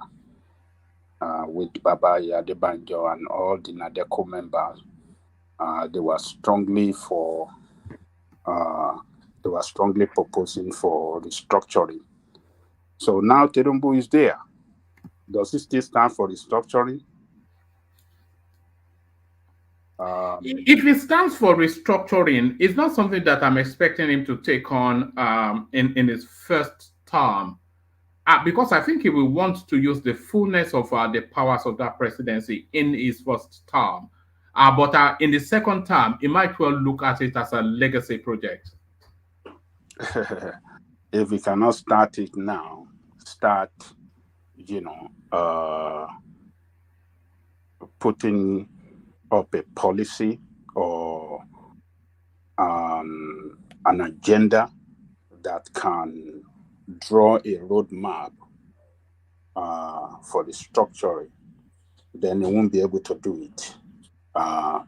with Baba Yadebanjo and all the NADECO members. They were strongly proposing for restructuring. So now Tinubu is there. Does it still stand for restructuring?
If it stands for restructuring, it's not something that I'm expecting him to take on in his first term, because I think he will want to use the fullness of the powers of that presidency in his first term. But in the second term, he might well look at it as a legacy project.
If we cannot start it now, putting up a policy or an agenda that can draw a roadmap for the structuring, then he won't be able to do it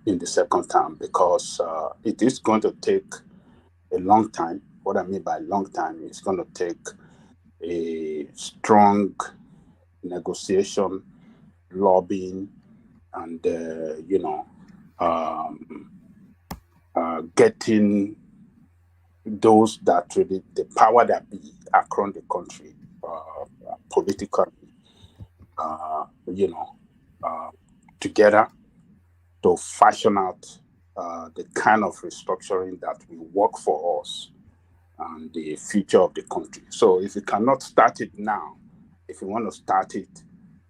in the second term, because it is going to take a long time. What I mean by long time, it's going to take a strong negotiation, lobbying, and getting those that really, the power that be across the country, politically, together to fashion out the kind of restructuring that will work for us and the future of the country. So if you cannot start it now, if you want to start it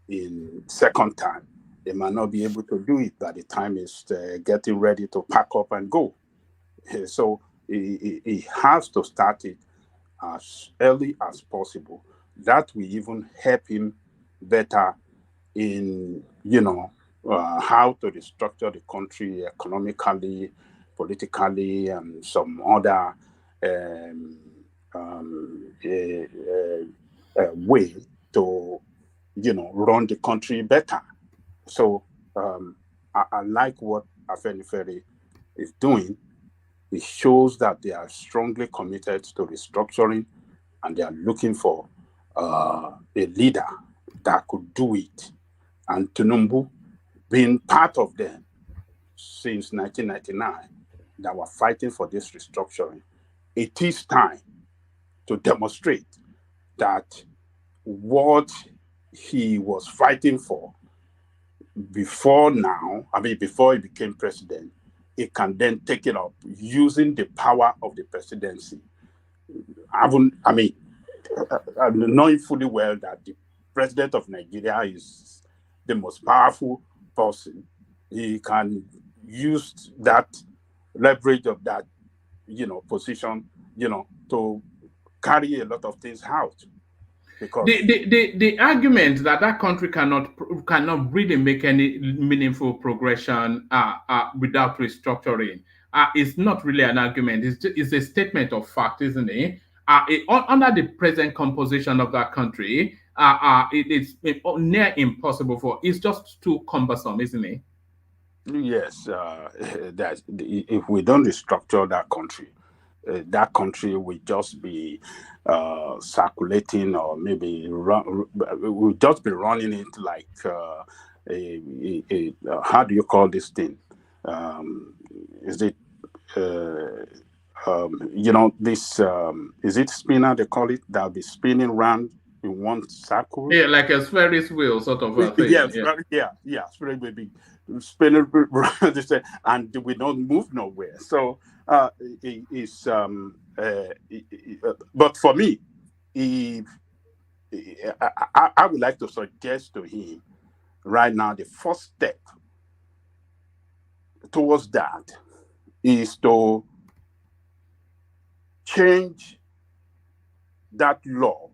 in second time, they might not be able to do it by the time it's getting ready to pack up and go. So he has to start it as early as possible. That will even help him better in, how to restructure the country economically, politically, and some other way to, run the country better. So I like what Afenifere is doing. It shows that they are strongly committed to restructuring, and they are looking for a leader that could do it. And Tinubu being part of them since 1999, that were fighting for this restructuring, it is time to demonstrate that what he was fighting for before he became president, he can then take it up using the power of the presidency. Knowing fully well that the president of Nigeria is the most powerful person, he can use that leverage of that, position, to carry a lot of things out. Because
the argument that country cannot really make any meaningful progression without restructuring is not really an argument. It's a statement of fact, isn't it? Under the present composition of that country, it's near impossible it's just too cumbersome, isn't it?
Yes, if we don't restructure that country will just be circulating, or maybe we'll just be running it like how do you call this thing? Is it this is it spinner they call it, that'll be spinning round in one circle?
Yeah, like a Ferris wheel sort of a thing.
Yeah, Ferris will be spinning around, and we don't move nowhere. So but for me, I would like to suggest to him right now, the first step towards that is to change that law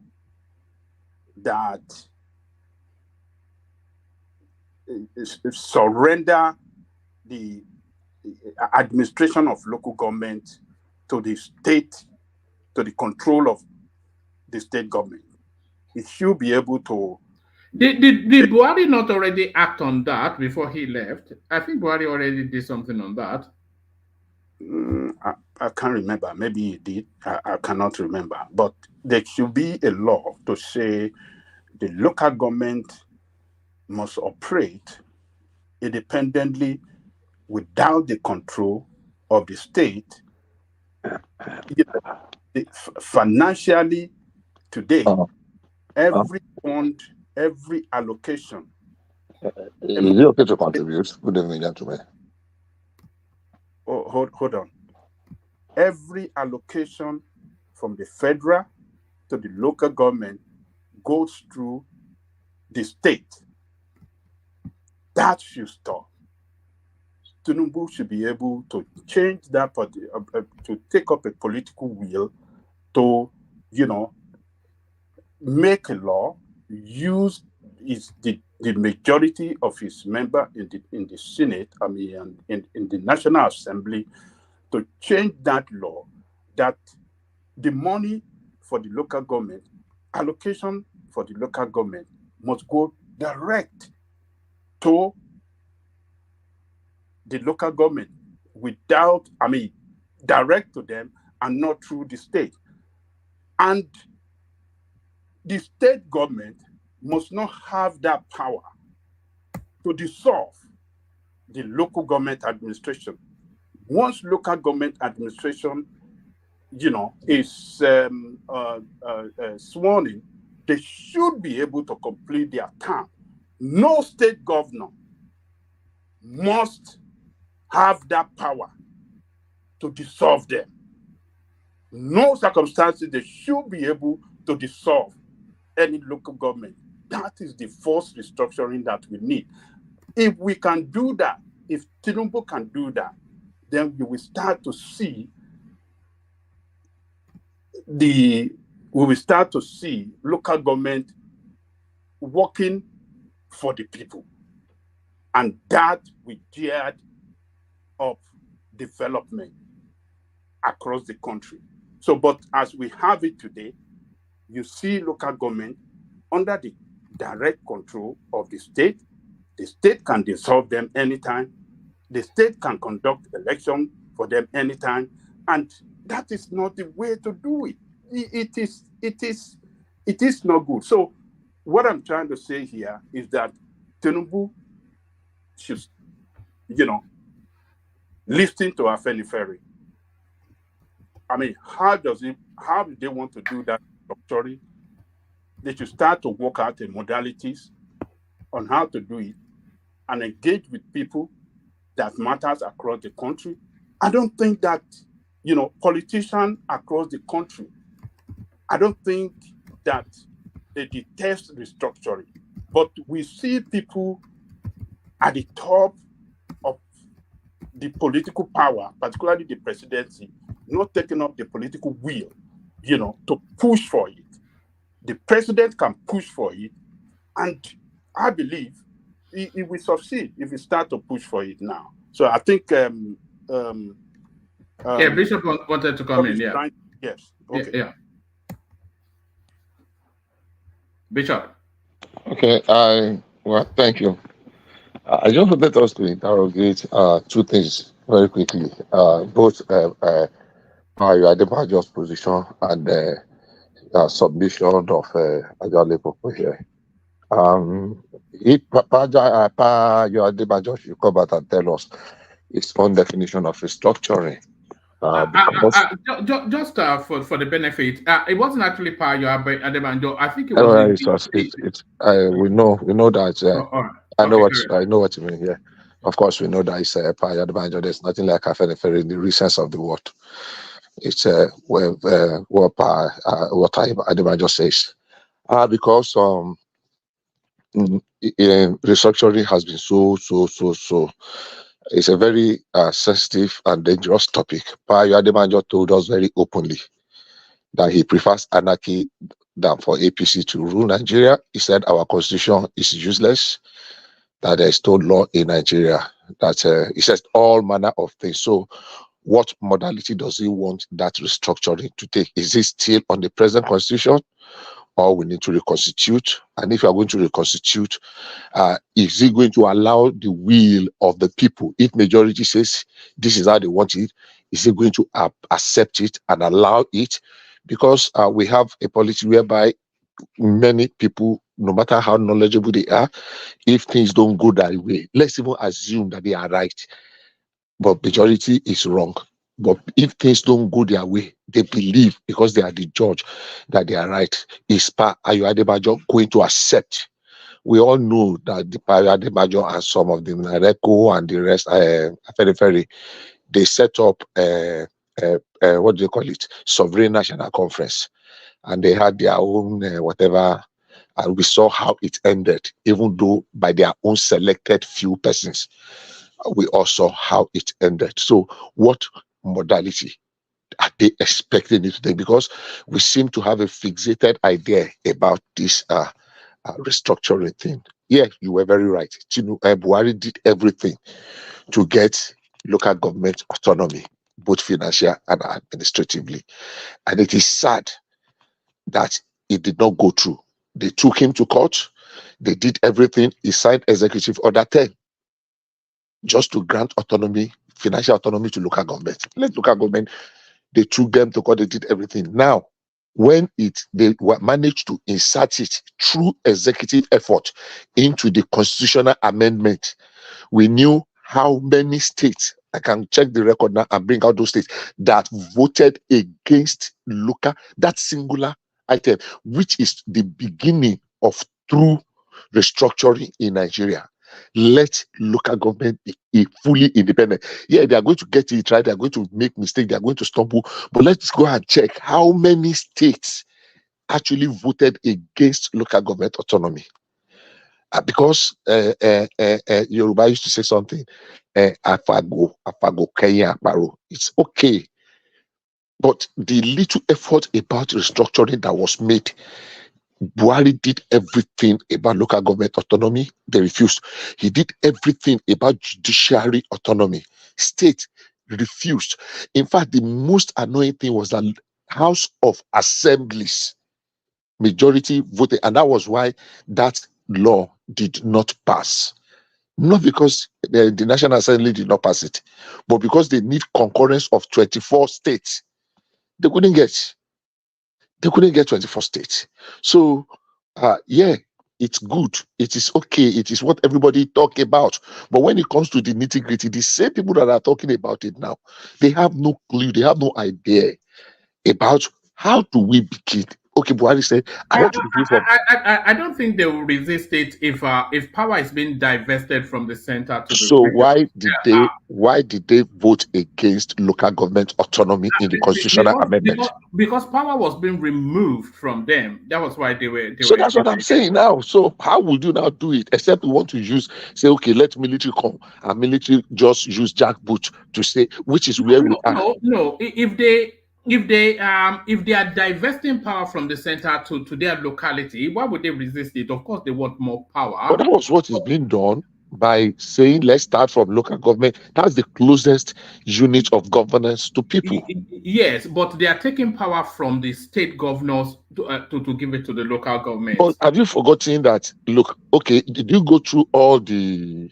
that surrender the administration of local government to the state, to the control of the state government. It should be able to.
Did Buhari not already act on that before he left? I think Buhari already did something on that.
I can't remember. Maybe he did. I cannot remember. But there should be a law to say the local government must operate independently without the control of the state. Financially, today, every fund, every allocation.
Is it okay to contribute? Good evening, gentlemen.
Hold on. Every allocation from the federal to the local government goes through the state. That should stop. Tinubu should be able to change that, to take up a political will to, make a law, use the majority of his member in the Senate, and in the National Assembly, to change that law that the money for the local government, allocation for the local government must go direct to the local government direct to them and not through the state. And the state government must not have that power to dissolve the local government administration. Once local government administration, is sworn in, they should be able to complete their term. No state governor must have that power to dissolve them. No circumstances they should be able to dissolve any local government. That is the forced restructuring that we need. If we can do that, if Tinubu can do that, then we will start to see local government working for the people. And that will gear up development across the country. So, but as we have it today, you see local government under the direct control of the state. The state can dissolve them anytime. The state can conduct election for them anytime. And that is not the way to do it. It is not good. So what I'm trying to say here is that Tinubu should, listen to Afenifere. I mean, how do they want to do that structuring? They should start to work out the modalities on how to do it and engage with people that matters across the country. I don't think that, politicians across the country, I don't think that they detest restructuring, but we see people at the top of the political power, particularly the presidency, not taking up the political will, to push for it. The president can push for it, and I believe it will succeed if we start to push for it now. So I think
Bishop wanted to come in. Yeah.
Yes. Okay.
Yeah. Bishop.
Okay. Thank you. I just wanted us to interrogate two things very quickly. Both Adebayo's position and the submission of Ajale Popo here. Adebayo should come back and tell us its own definition of restructuring.
Just for the benefit, it wasn't actually Payo Adebayo. I think it was.
We know that. I know what you mean. Yeah, of course we know that it's Payo Adebayo. There's nothing like Afenifere in the sense of the word. It's what Adebayo says. Because restructuring has been so. It's a very sensitive and dangerous topic. Payo Adebayo told us very openly that he prefers anarchy than for APC to rule Nigeria. He said our constitution is useless, that there is no law in Nigeria, that he says all manner of things. So what modality does he want that restructuring to take? Is it still on the present constitution, or we need to reconstitute? And if you are going to reconstitute, is he going to allow the will of the people? If majority says this is how they want it, is he going to accept it and allow it? Because we have a policy whereby many people, no matter how knowledgeable they are, if things don't go that way, let's even assume that they are right, but majority is wrong. But if things don't go their way, they believe, because they are the judge, that they are right. Is Payo Adebayo going to accept? We all know that the Payo Adebayo and some of the Nareko and the rest, Afenifere, they set up what do you call it? Sovereign National Conference, and they had their own whatever, and we saw how it ended. Even though by their own selected few persons, we also saw how it ended. So, what modality are they expecting it to take? Because we seem to have a fixated idea about this restructuring thing. Yeah, you were very right. Buhari did everything to get local government autonomy. both financial and administratively. And it is sad that it did not go through. They took him to court. They did everything. He signed Executive Order 10 just to grant autonomy, financial autonomy to local government. Let local government, they took them to court, they did everything. Now, when they managed to insert it through executive effort into the constitutional amendment, we knew how many states, I can check the record now and bring out those states that voted against that singular item, which is the beginning of true restructuring in Nigeria. Let local government be fully independent. Yeah, they are going to get it right. They are going to make mistakes. They are going to stumble. But let's go and check how many states actually voted against local government autonomy. Because Yoruba used to say something, afago kenya paro. It's okay. But the little effort about restructuring that was made, Buhari did everything about local government autonomy. They refused. He did everything about judiciary autonomy. State refused. In fact, the most annoying thing was that House of Assemblies majority voted, and that was why that law did not pass. Not because the National Assembly did not pass it, but because they need concurrence of 24 states. They couldn't get 24 states. So, yeah, it's good. It is okay. It is what everybody talk about. But when it comes to the nitty-gritty, the same people that are talking about it now, they have no clue. They have no idea about how do we begin. Okay, Buhari said, I want to begin from...
I don't think they will resist it if power is being divested from the center to the
So why did they vote against local government autonomy in the constitutional amendment?
Because power was being removed from them. That was why they were.
That's what I'm saying now. So how would you now do it? Except we want to say, okay, let military come, and military just use jackboot to say, which is where we are.
No. If they are divesting power from the center to their locality, why would they resist it? Of course, they want more power.
But that was what is being done by saying, let's start from local government. That's the closest unit of governance to people.
Yes, but they are taking power from the state governors to give it to the local government.
But have you forgotten that? Look, okay, did you go through all the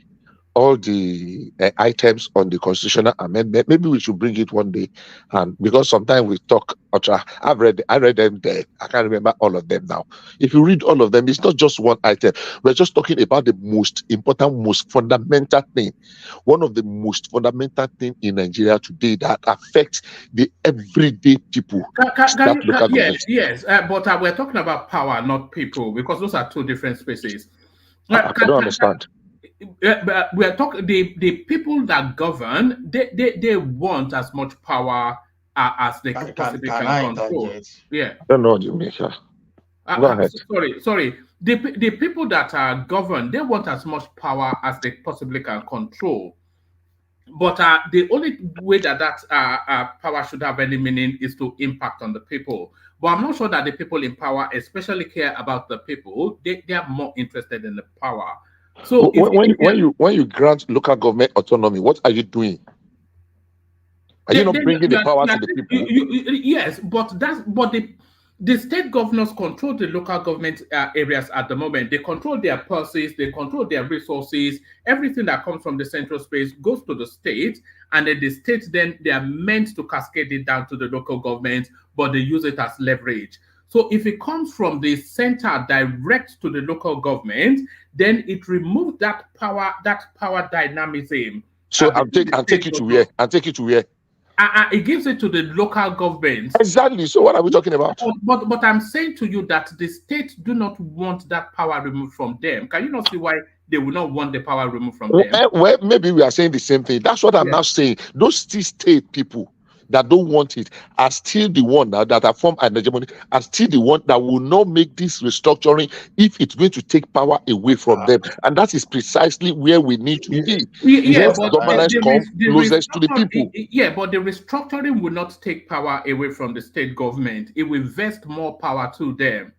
items on the constitutional amendment? Maybe we should bring it one day, and because sometimes we talk. I read them there. I can't remember all of them now. If you read all of them, it's not just one item. We're just talking about the most important, most fundamental thing. One of the most fundamental thing in Nigeria today that affects the everyday people.
Yes, but we're talking about power, not people, because those are two different spaces.
I don't understand.
We are talking the people that govern. They want as much power as they possibly can control. Yeah,
I don't know what you mean. Go ahead.
Sorry. The people that are governed, they want as much power as they possibly can control. But the only way that power should have any meaning is to impact on the people. But I'm not sure that the people in power especially care about the people. They are more interested in the power. So
when you grant local government autonomy, what are you doing? Are you not bringing the power to the people?
Yes, but the state governors control the local government areas at the moment. They control their purses, they control their resources. Everything that comes from the central space goes to the state, and then the state they are meant to cascade it down to the local government, but they use it as leverage. So if it comes from the center direct to the local government, then it removes that power dynamism.
So I'll take you to where?
It gives it to the local government.
Exactly. So what are we talking about?
But I'm saying to you that the state do not want that power removed from them. Can you not see why they will not want the power removed from them?
Well, maybe we are saying the same thing. That's what I'm now saying. Those state people that don't want it are still the one that are formed an hegemony, are still the one that will not make this restructuring if it's going to take power away from them. And that is precisely where we need to be.
But
governance comes closest to the people.
Yeah, but the restructuring will not take power away from the state government. It will vest more power to them.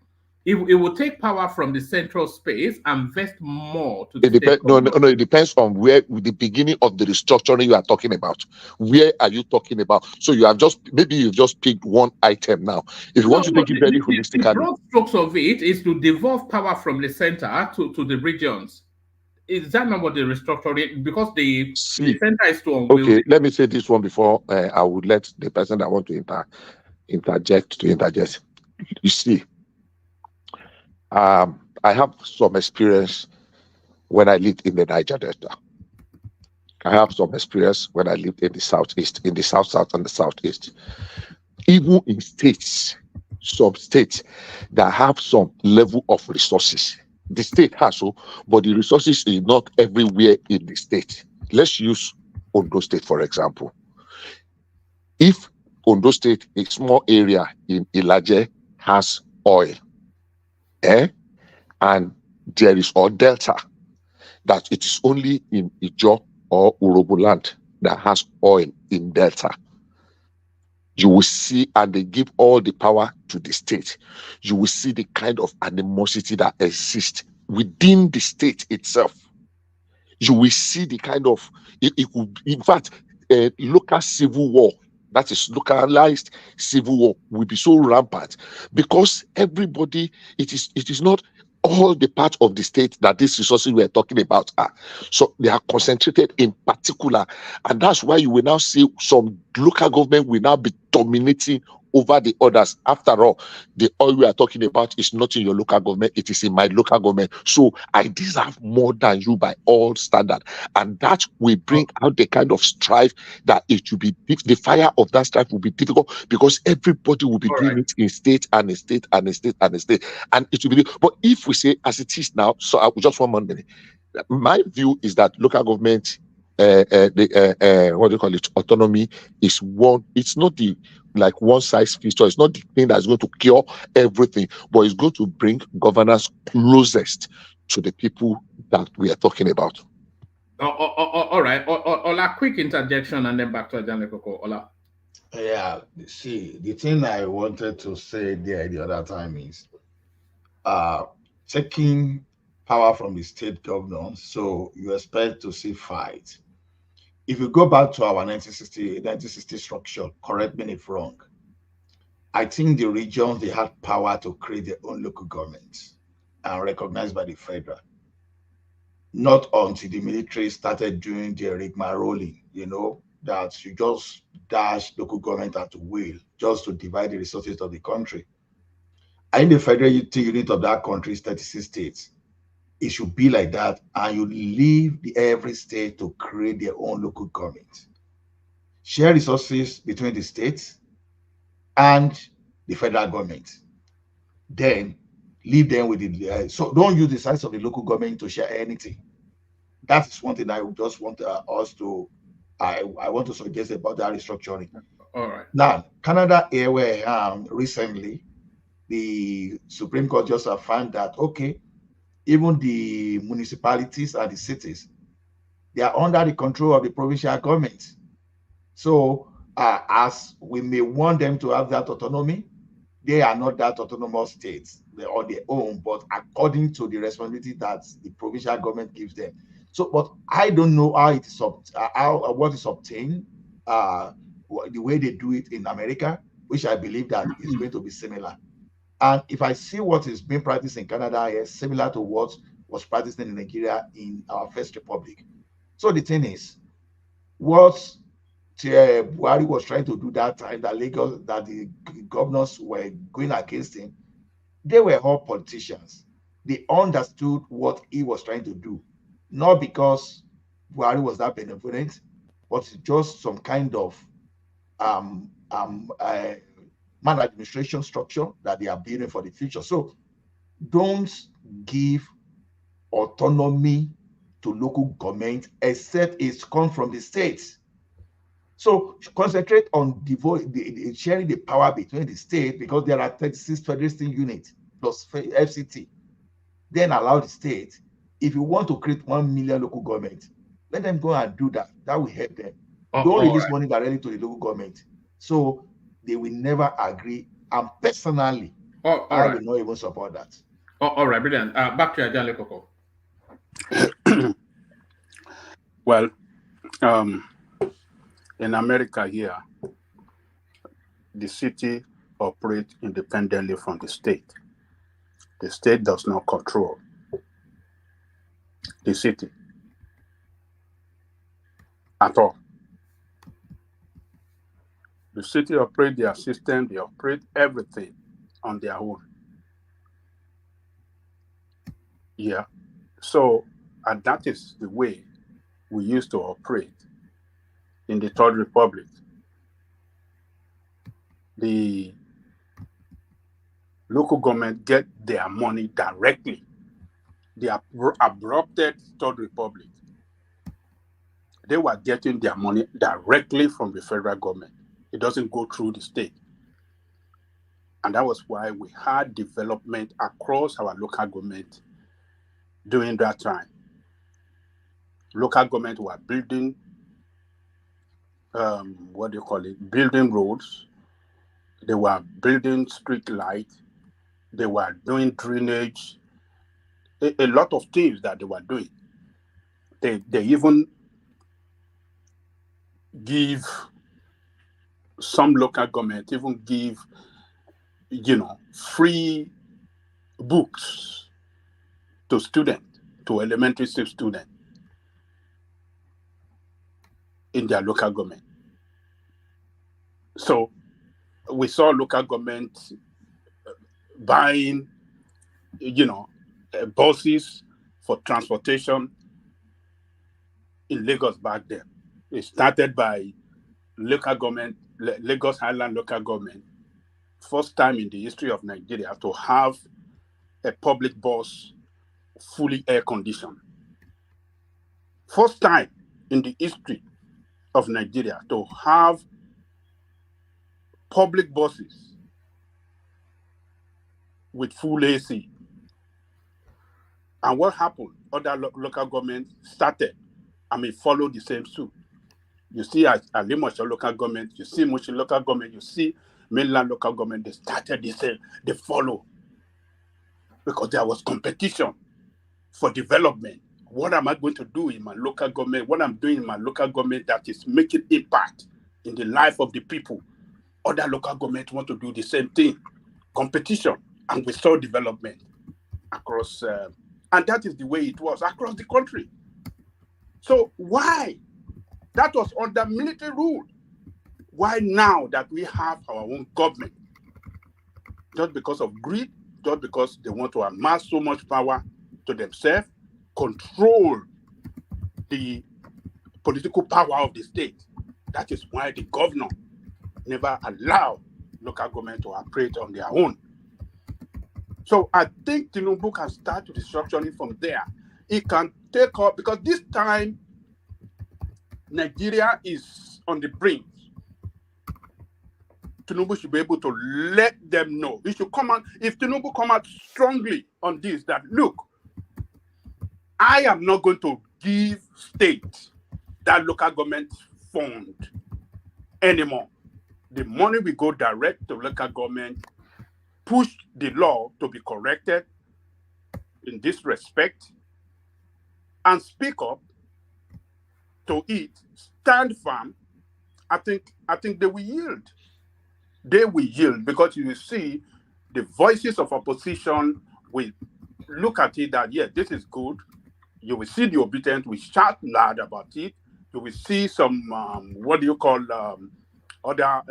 It will take power from the central space and vest more to the
It
state
depends. No,
government.
it depends on where the beginning of the restructuring you are talking about. Where are you talking about? So you have maybe you've just picked one item now. If you want to
No,
take it very
the
holistically,
broad strokes of it is to devolve power from the center to the regions. Is that not what the restructuring? Because the
see.
center is too
Okay,
unwieldy.
let me say this one before I would let the person that want to interject. You see, I have some experience when I lived in the Niger Delta. I have some experience when I lived in the southeast, in the south and the southeast. Even in states, some states that have some level of resources. The state has so, but the resources is not everywhere in the state. Let's use Ondo State, for example. If Ondo State, a small area in Ilaje, has oil, and there is or delta, that it is only in Ijo or Urobo land that has oil in delta, you will see, and they give all the power to the state, you will see the kind of animosity that exists within the state itself. You will see the kind of, it could, in fact, local civil war, that is localized civil war, will be so rampant because everybody, it is not all the parts of the state that these resources we are talking about are. So they are concentrated in particular, and that's why you will now see some local government will now be dominating over the others. After all, the oil we are talking about is not in your local government, it is in my local government. So I deserve more than you by all standard. And that will bring out the kind of strife that it will be, the fire of that strife will be difficult because everybody will be doing it in state and a state and a state and a state. And it will be, but if we say as it is now, so I just 1 minute. My view is that local government, what do you call it, autonomy is one, it's not the like one size fits all. It's not the thing that's going to cure everything, but it's going to bring governance closest to the people that we are talking about.
All right. Ola, quick interjection and then back to Ajane Koko. Ola.
Yeah, see, the thing I wanted to say there the other time is taking power from the state governors, so you expect to see fight. If you go back to our 1960 structure, correct me if wrong, I think the regions, they had power to create their own local governments and recognized by the federal. Not until the military started doing their rigmaroling, that you just dash local government at will just to divide the resources of the country. I think the federal unit of that country is 36 states. It should be like that, and you leave every state to create their own local government. Share resources between the states and the federal government. Then leave them with the so don't use the size of the local government to share anything. That is one thing I just want us to I want to suggest about that restructuring.
All right.
Now, Canada Airway recently, the Supreme Court just found that okay, even the municipalities and the cities, they are under the control of the provincial government. So as we may want them to have that autonomy, they are not that autonomous states. They're on their own, but according to the responsibility that the provincial government gives them. So, but I don't know how it is what is obtained, the way they do it in America, which I believe that is going to be similar. And if I see what is being practiced in Canada is similar to what was practiced in Nigeria in our first republic. So the thing is, what Buhari was trying to do that time, that Lagos, that the governors were going against him, they were all politicians. They understood what he was trying to do, not because Buhari was that benevolent, but just some kind of administration structure that they are building for the future. So don't give autonomy to local government except it's come from the states. So concentrate on sharing the power between the state, because there are 36 federal state units plus FCT. Then allow the state, if you want to create 1 million local government, let them go and do that. That will help them. Don't release money directly to the local government. So they will never agree. And personally,
All
I
right.
will not even support that.
All right, brilliant. Back to Ajahn Lekoko.
Well, in America here, the city operates independently from the state. The state does not control the city at all. The city operates their system, they operate everything on their own. Yeah. So, and that is the way we used to operate in the Third Republic. The local government get their money directly. The abrupted Third Republic, they were getting their money directly from the federal government. It doesn't go through the state. And that was why we had development across our local government during that time. Local government were building, building roads. They were building street lights. They were doing drainage. A lot of things that they were doing. They even give some local government even give, free books to students, to elementary school students in their local government. So we saw local government buying, buses for transportation in Lagos back then. It started by local government, Lagos Island local government, first time in the history of Nigeria to have a public bus fully air conditioned. First time in the history of Nigeria to have public buses with full AC. And what happened? Other local governments started, followed the same suit. You see at Limosho local government, you see Mushin local government, you see mainland local government, they started the same, they follow. Because there was competition for development. What am I going to do in my local government? What I'm doing in my local government that is making impact in the life of the people. Other local governments want to do the same thing. Competition. And we saw development across, and that is the way it was across the country. So why? That was under military rule. Why now that we have our own government? Just because of greed, just because they want to amass so much power to themselves, control the political power of the state. That is why the governor never allowed local government to operate on their own. So I think Tinubu can start restructuring from there. It can take up, because this time Nigeria is on the brink. Tinubu should be able to let them know. He should come out, if Tinubu come out strongly on this, that look, I am not going to give state that local government fund anymore. The money will go direct to local government, push the law to be corrected in this respect, and speak up to it, stand firm. I think they will yield. They will yield, because you will see the voices of opposition will look at it that, yes, this is good. You will see the Obidient'S will shout loud about it. You will see some, other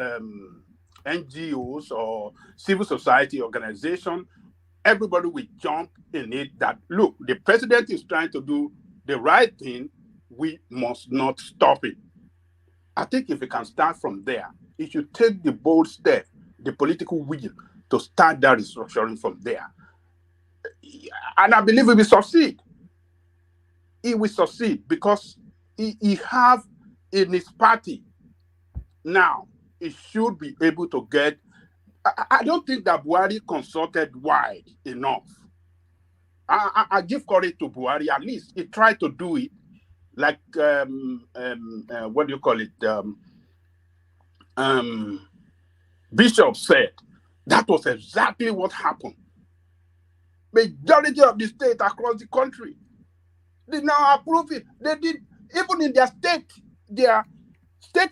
NGOs or civil society organization. Everybody will jump in it that, look, the president is trying to do the right thing. We must not stop it. I think if we can start from there, it should take the bold step, the political will, to start that restructuring from there. And I believe it will succeed. He will succeed because he have in his party now, he should be able to get. I don't think that Buhari consulted wide enough. I give credit to Buhari. At least he tried to do it, like Bishop said. That was exactly what happened. Majority of the states across the country, they now approve it. They did, even in their state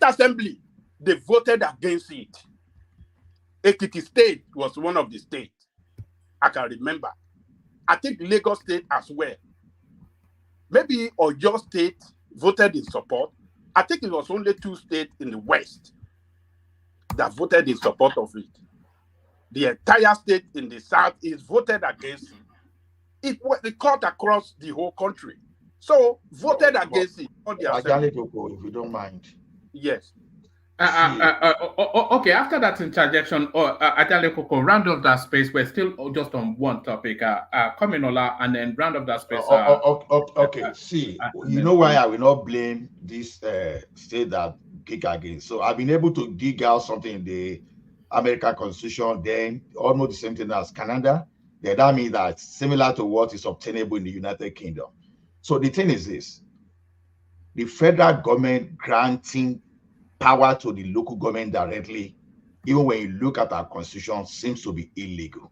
assembly, they voted against it. Ekiti State was one of the states I can remember. I think Lagos State as well. Maybe Oyo State voted in support. I think it was only 2 states in the West that voted in support of it. The entire state in the South is voted against it. It cut across the whole country. So voted against it on the assembly.
If you don't mind.
Yes.
Okay, after that interjection, Ajale Koko, round off that space. We're still just on one topic. Kominola, and then round off that space.
Okay, see, you know why I will not blame this state that kick against. So I've been able to dig out something in the American Constitution, then almost the same thing as Canada. Then that means that similar to what is obtainable in the United Kingdom. So the thing is this: the federal government granting power to the local government directly, even when you look at our constitution, seems to be illegal.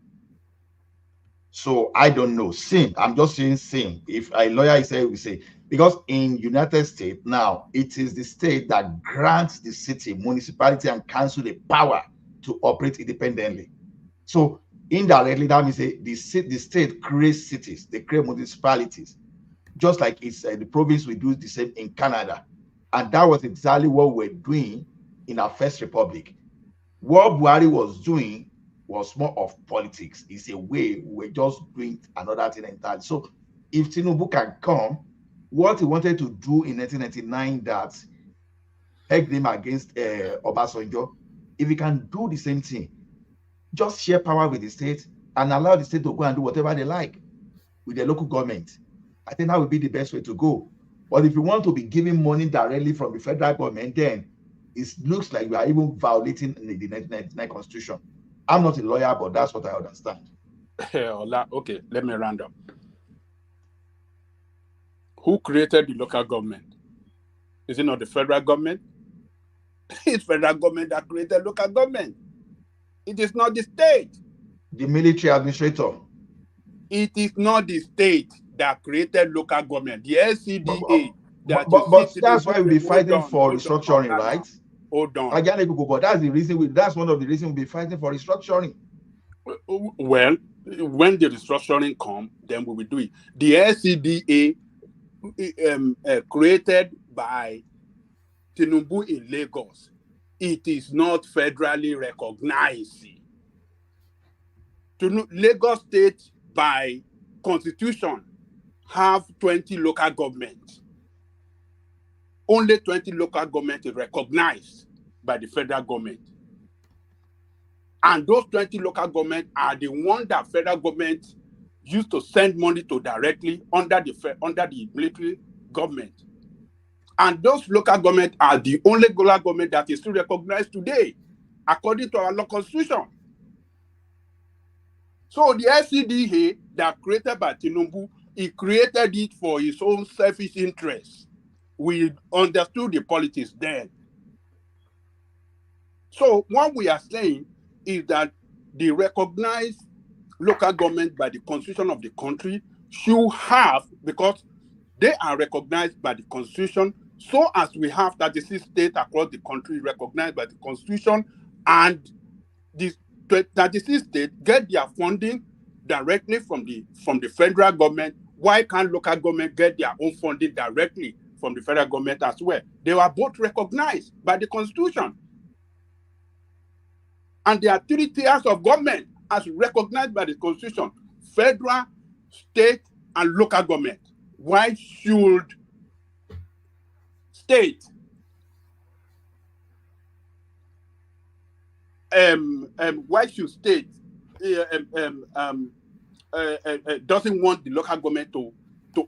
So I don't know. I'm just saying same. If a lawyer is saying, we say, because in United States now, it is the state that grants the city, municipality, and council the power to operate independently. So indirectly, that means the state creates cities, they create municipalities, just like it's the province. We do the same in Canada. And that was exactly what we're doing in our first republic. What Buhari was doing was more of politics. It's a way we're just doing another thing entirely. So if Tinubu can come, what he wanted to do in 1999 that pegged him against Obasanjo, if he can do the same thing, just share power with the state and allow the state to go and do whatever they like with the local government, I think that would be the best way to go. But if you want to be giving money directly from the federal government, then it looks like you are even violating the 1999 Constitution. I'm not a lawyer, but that's what I understand.
Okay, let me round up. Who created the local government? Is it not the federal government? It's federal government that created local government. It is not the state.
The military administrator.
It is not the state that created local government. The LCDA.
But that's why we'll be fighting for restructuring, right?
Hold on.
But that's the reason. That's one of the reasons we'll be fighting for restructuring.
Well, when the restructuring comes, then we will do it. The LCDA created by Tinubu in Lagos. It is not federally recognized. Lagos State, by Constitution, have 20 local governments. Only 20 local governments is recognized by the federal government. And those 20 local governments are the ones that federal government used to send money to directly under the military government. And those local governments are the only local government that is still recognized today, according to our local constitution. So the LCDA that created by Tinubu, he created it for his own selfish interests. We understood the politics then. So what we are saying is that the recognized local government by the constitution of the country should have, because they are recognized by the constitution, so as we have 36 states across the country recognized by the constitution, and the 36 states get their funding directly from the federal government. Why can't local government get their own funding directly from the federal government as well? They were both recognized by the constitution. And there are 3 tiers of government as recognized by the constitution: federal, state, and local government. Why should state doesn't want the local government to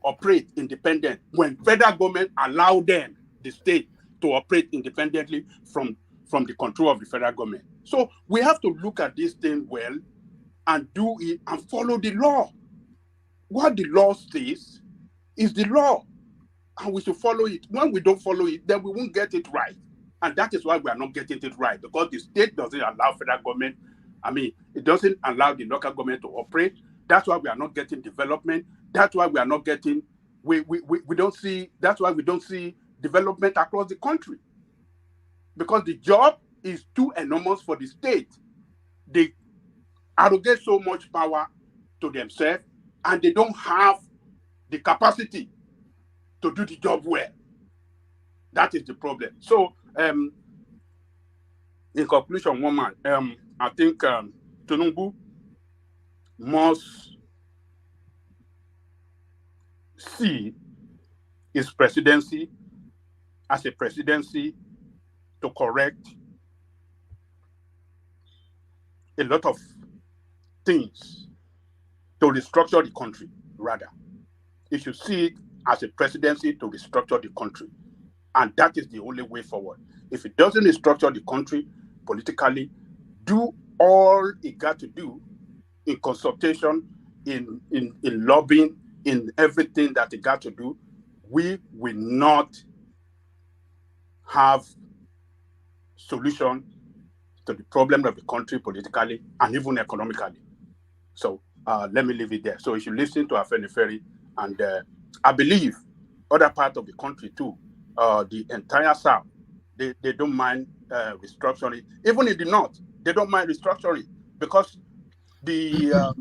operate independent when federal government allow them, the state, to operate independently from the control of the federal government? So we have to look at this thing well and do it and follow the law. What the law says is the law, and we should follow it. When we don't follow it, then we won't get it right. And that is why we are not getting it right, because the state doesn't allow federal government I mean, it doesn't allow the local government to operate. That's why we are not getting development. That's why we are not getting, we don't see, that's why we don't see development across the country. Because the job is too enormous for the state. They arrogate so much power to themselves, and they don't have the capacity to do the job well. That is the problem. So, in conclusion, woman, I think Tinubu must see his presidency as a presidency to correct a lot of things, to restructure the country, rather. He should see it as a presidency to restructure the country. And that is the only way forward. If it doesn't restructure the country politically, do all it got to do in consultation, in lobbying, in everything that it got to do, we will not have solution to the problem of the country politically and even economically. So let me leave it there. So you should listen to Afenifere, and I believe other parts of the country too, the entire South, they don't mind restructuring. Even in the North, they don't mind restructuring, because the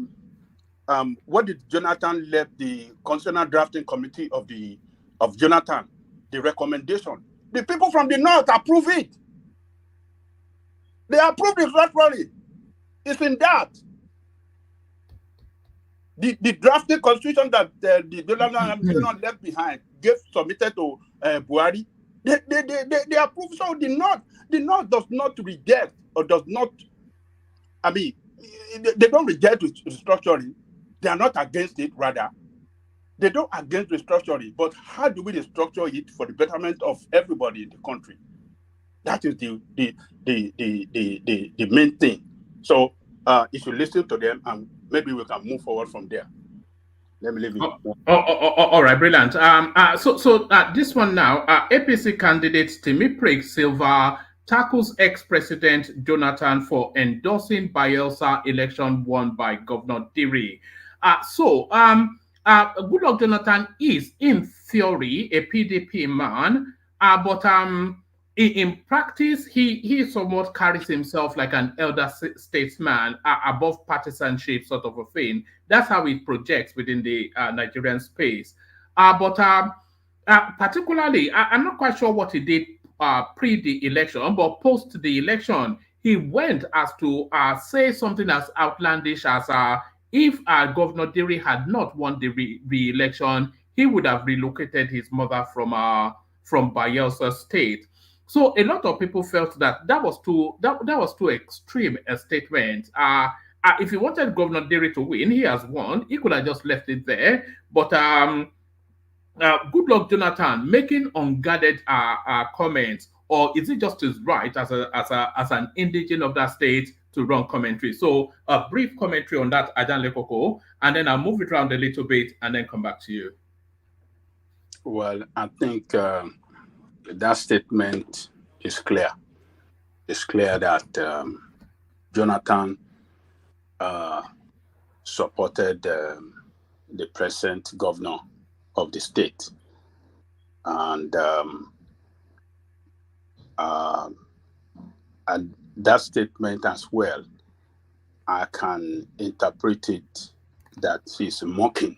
what did Jonathan left the constitutional drafting committee of Jonathan, the recommendation? The people from the North approve it. They approve the restructuring. It's in that. The drafting constitution that the Jonathan left behind, submitted to Buhari, they approve. So the North does not reject, or does not, I mean, they don't reject restructuring. They are not against it, rather. They don't against restructuring, but how do we restructure it for the betterment of everybody in the country? That is the main thing. So if you listen to them, and maybe we can move forward from there. Let me leave it.
All right, brilliant. So this one now, APC candidate Timiprik Silva tackles ex-president Jonathan for endorsing Bielsa election won by Governor Diri. Goodluck Jonathan is, in theory, a PDP man, but in practice, he somewhat carries himself like an elder statesman, above partisanship sort of a thing. That's how it projects within the Nigerian space. Particularly, I'm not quite sure what he did pre the election, but post the election, he went as to say something as outlandish as if Governor Diri had not won the re-election, he would have relocated his mother from Bayelsa State. So a lot of people felt that was too extreme a statement. If he wanted Governor Diri to win, he has won. He could have just left it there. But Goodluck Jonathan making unguarded comments, or is it just his right as an indigene of that state to run commentary? So a brief commentary on that, Ajan Lekoko, and then I'll move it around a little bit and then come back to you.
Well, I think that statement is clear. It's clear that Jonathan supported the present governor of the state, and that statement as well, I can interpret it that he's mocking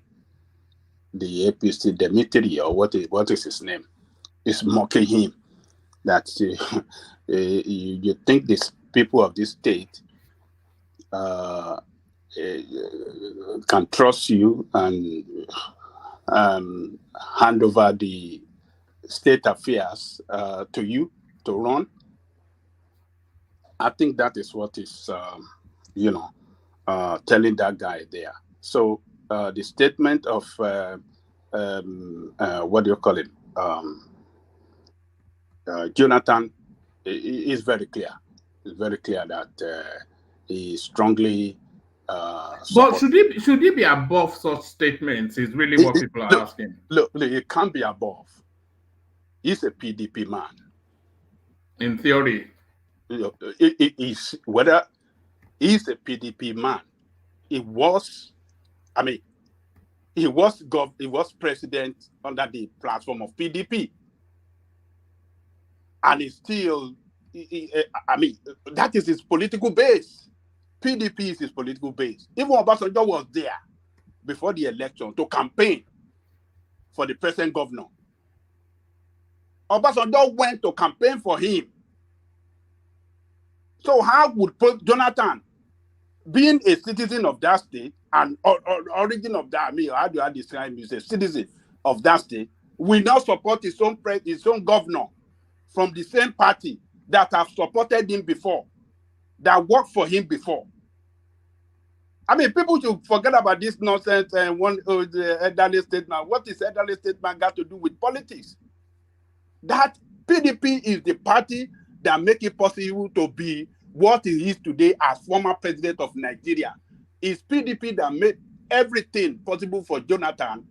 the APC Demetri, or what is his name, is mocking him. That you think these people of this state can trust you and hand over the state affairs to you to run. I think that is what is, telling that guy there. So the statement of, what do you call it? Jonathan is very clear. It's very clear that he strongly.
But should he be above such statements? Is really what people are asking.
Look, it can't be above. He's a PDP man.
In theory.
It is whether He's a PDP man. He was president under the platform of PDP. And he's still, that is his political base. PDP is his political base. Even Obasanjo was there before the election to campaign for the present governor. Obasanjo went to campaign for him. So how would Jonathan, being a citizen of that state and origin of that, how do I describe him? He's a citizen of that state, will not support his own governor from the same party that have supported him before, that worked for him before? People should forget about this nonsense and the elderly statement. What is elderly statement got to do with politics? That PDP is the party that make it possible to be what it is today as former president of Nigeria. It's PDP that made everything possible for Jonathan.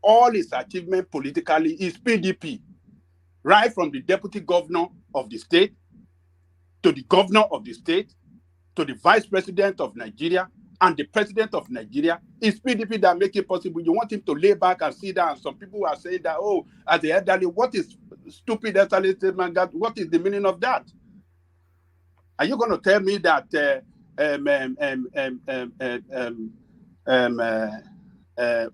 All his achievement politically is PDP. Right from the deputy governor of the state, to the governor of the state, to the vice president of Nigeria, and the president of Nigeria, is PDP that make it possible. You want him to lay back and sit down. Some people are saying that, oh, as the elderly, what is stupid elderly statement? What is the meaning of that? Are you going to tell me that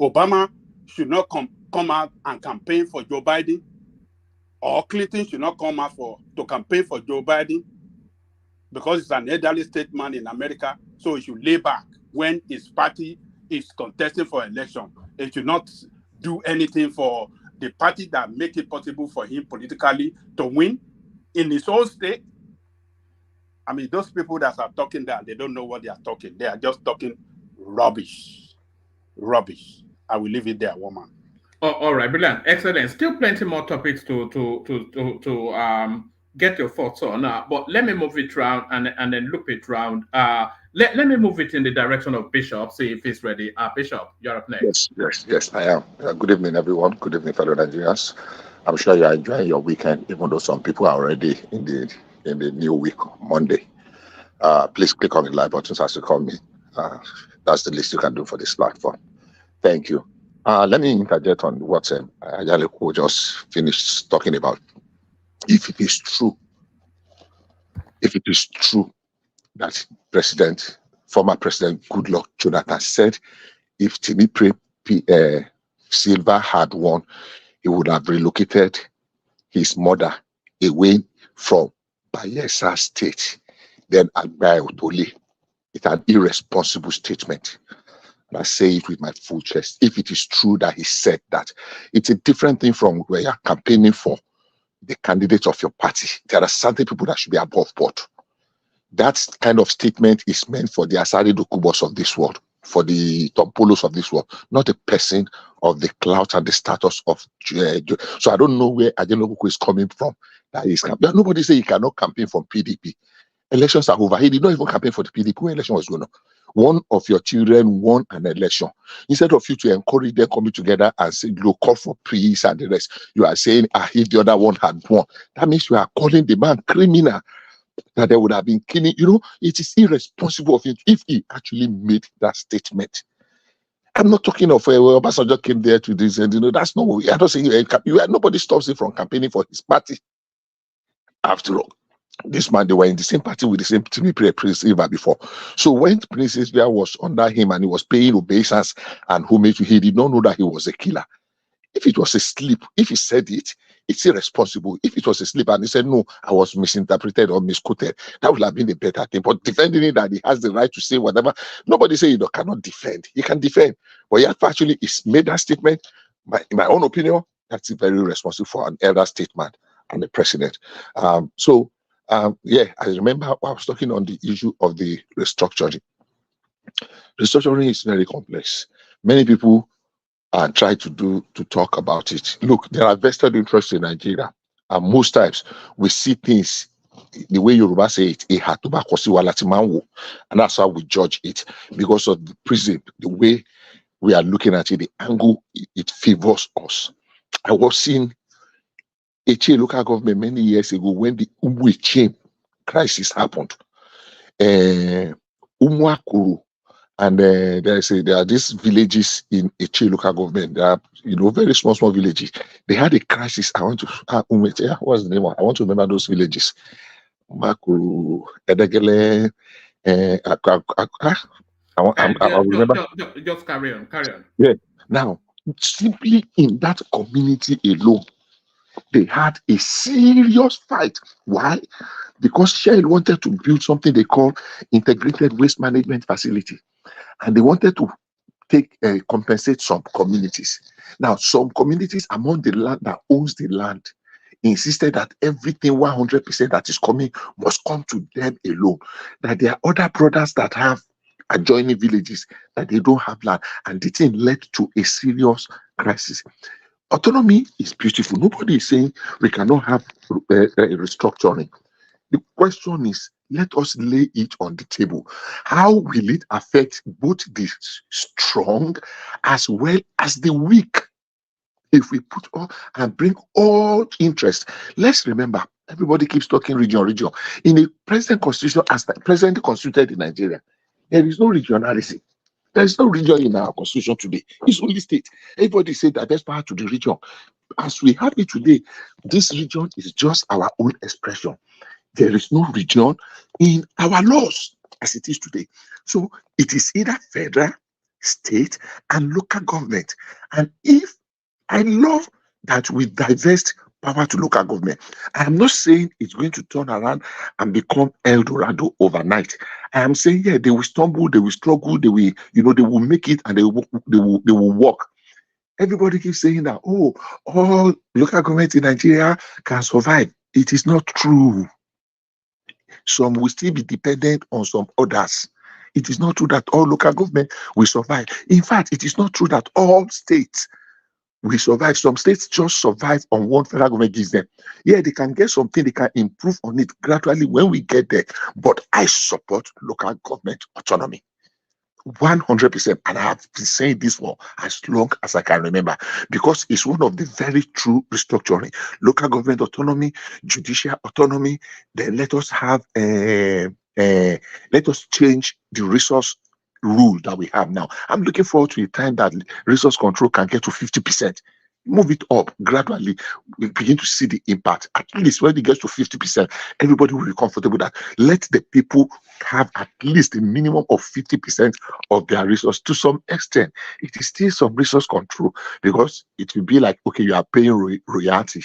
Obama should not come out and campaign for Joe Biden? Or Clinton should not come out to campaign for Joe Biden because he's an elderly statesman in America, so he should lay back when his party is contesting for election. He should not do anything for the party that make it possible for him politically to win in his own state. Those people that are talking that, they don't know what they are talking. They are just talking rubbish. Rubbish. I will leave it there, woman.
Oh, all right, brilliant, excellent. Still plenty more topics to get your thoughts on. But let me move it around and then loop it around. Let me move it in the direction of Bishop. See if he's ready. Bishop, you're up next.
Yes, I am. Good evening, everyone. Good evening, fellow Nigerians. I'm sure you are enjoying your weekend, even though some people are already in the new week, Monday. Please click on the like buttons as you call me. That's the least you can do for this platform. Thank you. Let me interject on what Ayaleku just finished talking about. If it is true that former President Goodluck Jonathan said if Timipre Silva had won, he would have relocated his mother away from Bayelsa State, then Agbai Otole. It's an irresponsible statement. And I say it with my full chest. If it is true that he said that, it's a different thing from where you're campaigning for the candidate of your party. There are certain people that should be above board. That kind of statement is meant for the Asari Dokubos of this world, for the Tompolos of this world, not a person of the clout and the status of. So I don't know where Ajenobuku is coming from. That is, nobody say he cannot campaign from PDP. Elections are over. He did not even campaign for the PDP when election was going on. One of your children won an election. Instead of you to encourage them coming together and say, look, call for peace and the rest, you are saying, if the other one had won, that means you are calling the man criminal, that they would have been killing. It is irresponsible of him if he actually made that statement. I'm not talking of Obasanjo came there to this, and that's not what I don't say. Nobody stops him from campaigning for his party. After all, this man, they were in the same party with the same Prince Silva before. So when Prince Silva was under him and he was paying obeisance and homage, he did not know that he was a killer. If it was a slip, if he said it, it's irresponsible. If it was a slip and he said, no, I was misinterpreted or misquoted, that would have been a better thing. But defending it that he has the right to say whatever, nobody say he cannot defend. He can defend. But he actually made that statement, in my own opinion, that's very responsible for an elder statesman and the president. I remember I was talking on the issue of the restructuring. Restructuring is very complex. Many people try to talk about it. Look, there are vested interests in Nigeria, and most times we see things the way Yoruba say it, and that's how we judge it because of the prism, the way we are looking at it, the angle it favors us. I was seeing a local government many years ago when the Umwe chain crisis happened. Umuakuru, and there are these villages in Eche local government. They are, very small villages. They had a crisis. I want to what's the name? I want to remember those villages. Umuakuru, Edegele, I will remember.
Just carry on.
Yeah. Now, simply in that community alone, they had a serious fight. Why? Because Shell wanted to build something they call integrated waste management facility, and they wanted to compensate some communities. Now, some communities among the land that owns the land insisted that everything 100% that is coming must come to them alone. That there are other brothers that have adjoining villages that they don't have land, and the thing led to a serious crisis. Autonomy is beautiful. Nobody is saying we cannot have restructuring. The question is, let us lay it on the table. How will it affect both the strong as well as the weak? If we put all and bring all interest, let's remember, everybody keeps talking region. In a present constitution, as the presently constituted in Nigeria, there is no regionality. There is no region in our constitution today. It's only state. Everybody said that there's power to the region. As we have it today, this region is just our own expression. There is no region in our laws as it is today. So it is either federal, state, and local government. And if I love that we divest power to local government, I am not saying it's going to turn around and become El Dorado overnight. I am saying, yeah, they will stumble, they will struggle, they will, they will make it, and they will work. Everybody keeps saying that, all local governments in Nigeria can survive. It is not true. Some will still be dependent on some others. It is not true that all local government will survive. In fact, it is not true that all states will survive. Some states just survive on what federal government gives them. Yeah, they can get something, they can improve on it gradually when we get there. But I support local government autonomy. 100%, and I have been saying this for as long as I can remember, because it's one of the very true restructuring. Local government autonomy, judicial autonomy. Then let us have let us change the resource rule that we have now. I'm looking forward to a time that resource control can get to 50%. Move it up gradually. We begin to see the impact. At least when it gets to 50%, everybody will be comfortable that let the people have at least a minimum of 50% of their resource. To some extent, it is still some resource control, because it will be like, okay, you are paying royalty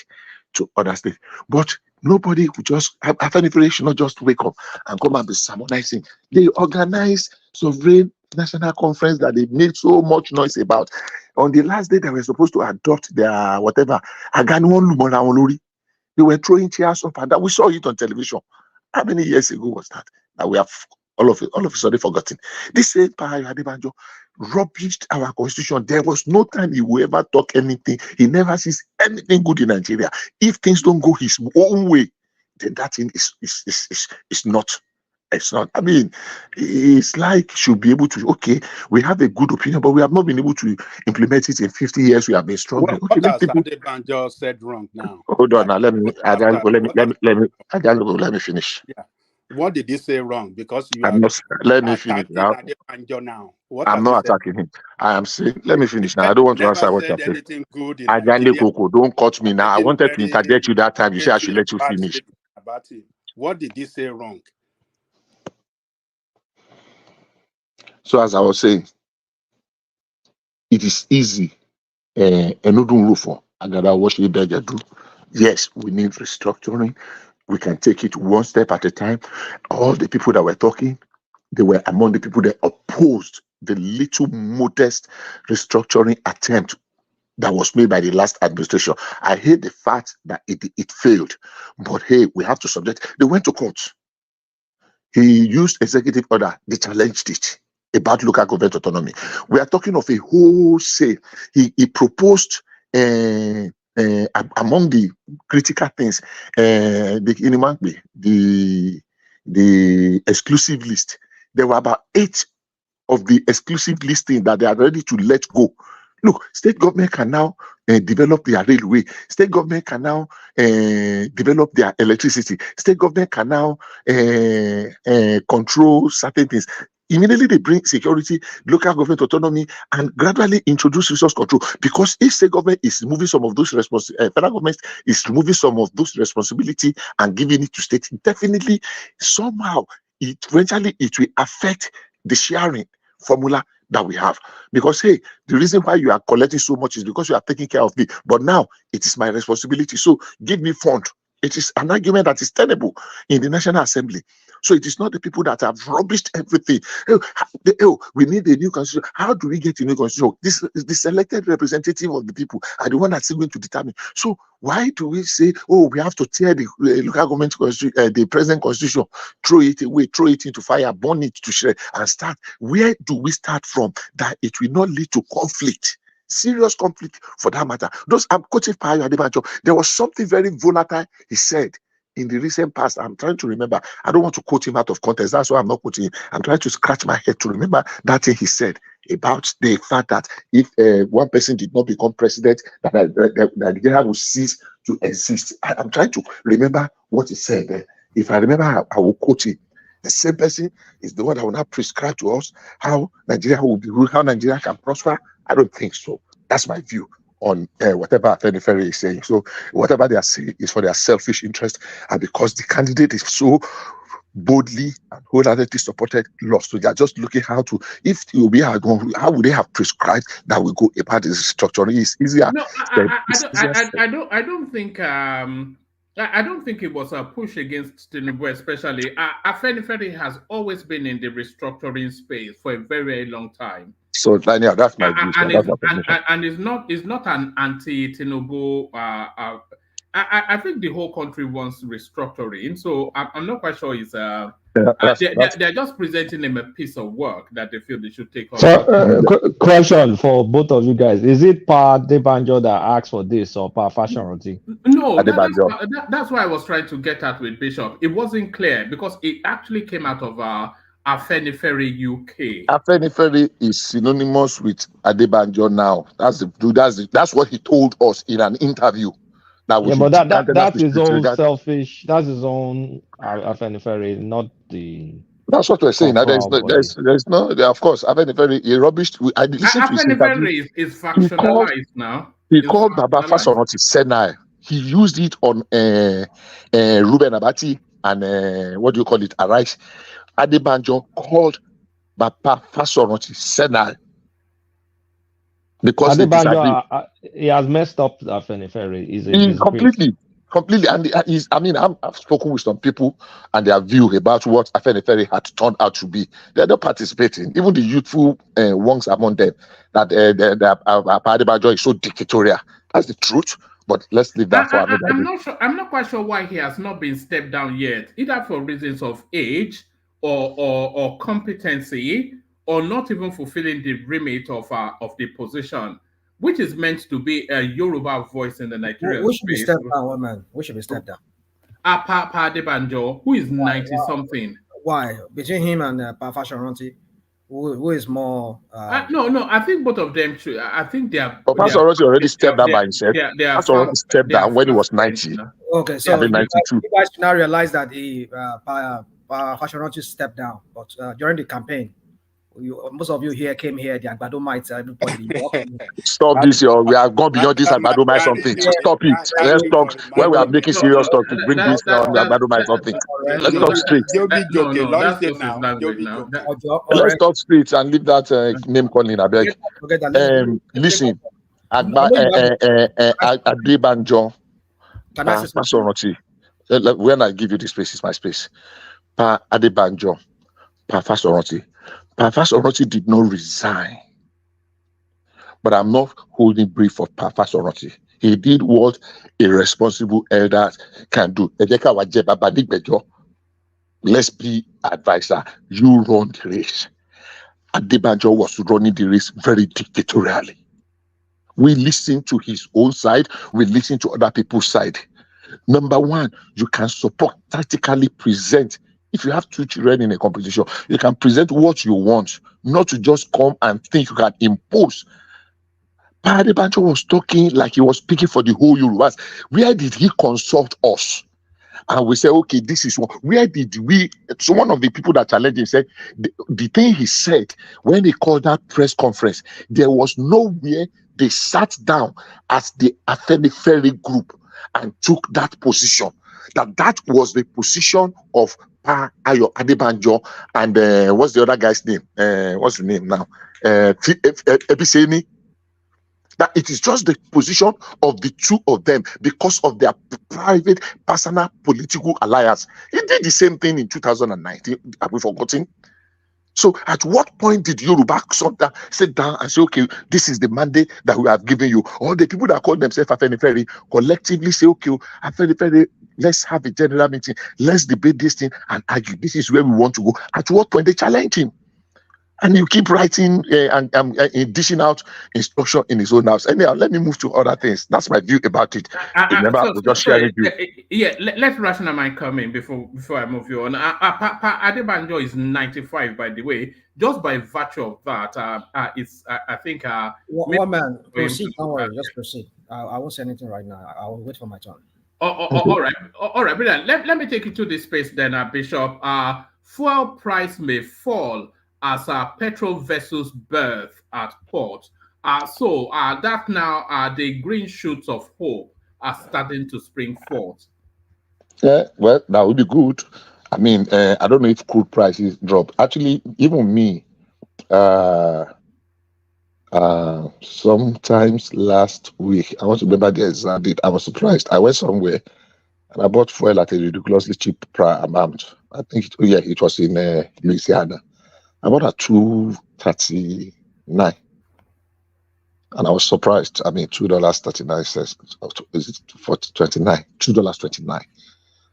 to other states, but nobody will just Afenifere should not just wake up and come and be sermonizing. They organize sovereign national conference that they made so much noise about. On the last day, they were supposed to adopt their whatever. They were throwing chairs up and down. We saw it on television. How many years ago was that? That we have all of a sudden forgotten. This same Pahayo Adebanjo rubbished our constitution. There was no time he will ever talk anything. He never sees anything good in Nigeria. If things don't go his own way, then that thing is not. It's not. I mean, it's like should be able to. Okay, we have a good opinion, but we have not been able to implement it in 50 years. We have been struggling.
What has Adebanjo said wrong now?
Hold on, now let me finish.
Yeah. What did he say wrong? Because you
are let me finish now.
Adebanjo now.
I'm not attacking him. I am saying, let me finish now. I don't want to answer what you're saying. Don't cut me now. I wanted to interject you that time. You say I should let you finish.
About it. What did he say wrong?
So as I was saying, it is easy. Yes, we need restructuring. We can take it one step at a time. All the people that were talking, they were among the people that opposed the little modest restructuring attempt that was made by the last administration. I hate the fact that it failed. But hey, we have to subject. They went to court. He used executive order. They challenged it about local government autonomy. We are talking of a wholesale. He proposed among the critical things, the exclusive list. There were about 8 of the exclusive listing that they are ready to let go. Look, state government can now develop their railway. State government can now develop their electricity. State government can now control certain things. immediately they bring security, local government autonomy, and gradually introduce resource control. Because if state government is removing some of those federal government is removing some of those responsibility and giving it to state, definitely somehow eventually it will affect the sharing formula that we have. Because hey, the reason why you are collecting so much is because you are taking care of me, but now it is my responsibility, so give me fund. It is an argument that is tenable in the National Assembly. So it is not the people that have rubbished everything. We need a new constitution. How do we get a new constitution? This is the selected representative of the people are the one that's going to determine. So why do we say, oh, we have to tear the local government constitution, the present constitution, throw it away, throw it into fire, burn it to shred, and start? Where do we start from that it will not lead to conflict? Serious conflict for that matter. I'm quoting Payo Adebanjo. There was something very volatile he said in the recent past. I'm trying to remember. I don't want to quote him out of context. That's why I'm not quoting him. I'm trying to scratch my head to remember that thing he said about the fact that if one person did not become president, that Nigeria will cease to exist. I'm trying to remember what he said. If I remember, I will quote him. The same person is the one that will not prescribe to us how Nigeria will be ruled, how Nigeria can prosper. I don't think so. That's my view on whatever Afenifere is saying. So whatever they are saying is for their selfish interest, and because the candidate is so boldly and wholeheartedly supported lost. So they are just looking how to, if you be how would they have prescribed that we go about this structuring? It's easier.
No, I don't think I don't think it was a push against Tinubu, especially. Afenifere has always been in the restructuring space for a very, very long time.
So Daniel, that's my view.
And it's not an anti-Tinubu. I think the whole country wants restructuring. So I'm not quite sure it's they're just presenting them a piece of work that they feel they should take on.
So, question for both of you guys: is it Pa Adebanjo that asked for this, or Pa Fashoranti?
No, that's why I was trying to get at with Bishop. It wasn't clear because it actually came out of Afenifere UK.
Afenifere is synonymous with Adebanjo now. That's what he told us in an interview.
That's his own selfish. That's his own Afenifere, not the.
That's what we're saying. There's no. Of course, Afenifere is rubbish. I listened to his interview.
Is factionalized now.
He called Baba Fashoranti Senai. He used it on Ruben Abati and what do you call it? Arise. Adebanjo called Baba Fashoranti Senai. Because
Adebanjo, he has messed up Afenifere.
Completely. And I've spoken with some people and their view about what Afenifere had turned out to be. They're not participating. Even the youthful ones among them, that Adebanjo is so dictatorial. That's the truth. But let's leave that for another day.
I'm not quite sure why he has not been stepped down yet, either for reasons of age or competency, or not even fulfilling the remit of the position, which is meant to be a Yoruba voice in the Nigerian
space. Should be stepped down, man. We should be stepped down.
Pa Adebanjo, who is 90-something.
Why? Between him and Pa Fashoranti, who is more...
No, I think both of them should. I think they are...
But Fashoranti already stepped down by himself. Fashoranti stepped down when he was 90.
Okay, so you guys now realize that Fashoranti stepped down, but during the campaign, most of you here came here, the Agbado mites, everybody.
Stop this, we have gone beyond this Agbado mites something. Stop it. Let's talk when we are making serious talk to bring this down the Agbado mites something. Let's talk straight. Let's talk straight and leave that name calling, I beg. Listen, Adebanjo, Fashoranti. When I give you this space, it's my space. Pa Adebanjo, Pa Fashoranti. Pa Fashoranti did not resign. But I'm not holding brief for Pa Fashoranti. He did what a responsible elder can do. Let's be advisor. You run the race. Adebanjo was running the race very dictatorially. We listen to his own side. We listen to other people's side. Number one, you can support, tactically present. If you have two children in a competition, you can present what you want, not to just come and think you can impose. Pa Adebanjo was talking like he was speaking for the whole Yorubas. Where did he consult us? And we say, okay, this is what, where did we, so one of the people that challenged him said, the thing he said when he called that press conference, there was nowhere they sat down as the Afenifere group and took that position. That was the position of Pa Ayo Adebanjo and what's the other guy's name? What's the name now? Ebiseni. That it is just the position of the two of them because of their private, personal, political alliance. He did the same thing in 2019. Have we forgotten? So at what point did Yoruba sit down and say, okay, this is the mandate that we have given you? Or the people that call themselves Afenifere collectively say, okay, Afenifere, let's have a general meeting. Let's debate this thing and argue. This is where we want to go. At what point they challenge him? And you keep writing and dishing out instruction in his own house. Anyhow, let me move to other things. That's my view about it. Remember, we'll just share with you.
Yeah, let Rational Mind come in before I move you on. Adebanjo is 95, by the way. Just by virtue of that, it's I think.
One man, proceed. Don't worry, just proceed. I won't say anything right now. I will wait for my turn.
All right, brilliant. Let me take you to this space then, Bishop. Fuel price may fall as petrol vessels berth at port. So that now the green shoots of hope are starting to spring forth.
Yeah, well, that would be good. I mean, I don't know if crude prices drop. Actually, even me, sometimes last week, I want to remember the exact date, I was surprised. I went somewhere and I bought fuel at a ridiculously cheap amount. I think, it was in Louisiana. I bought at $2.39, and I was surprised. I mean, $2.39 is it for 29? $2.29.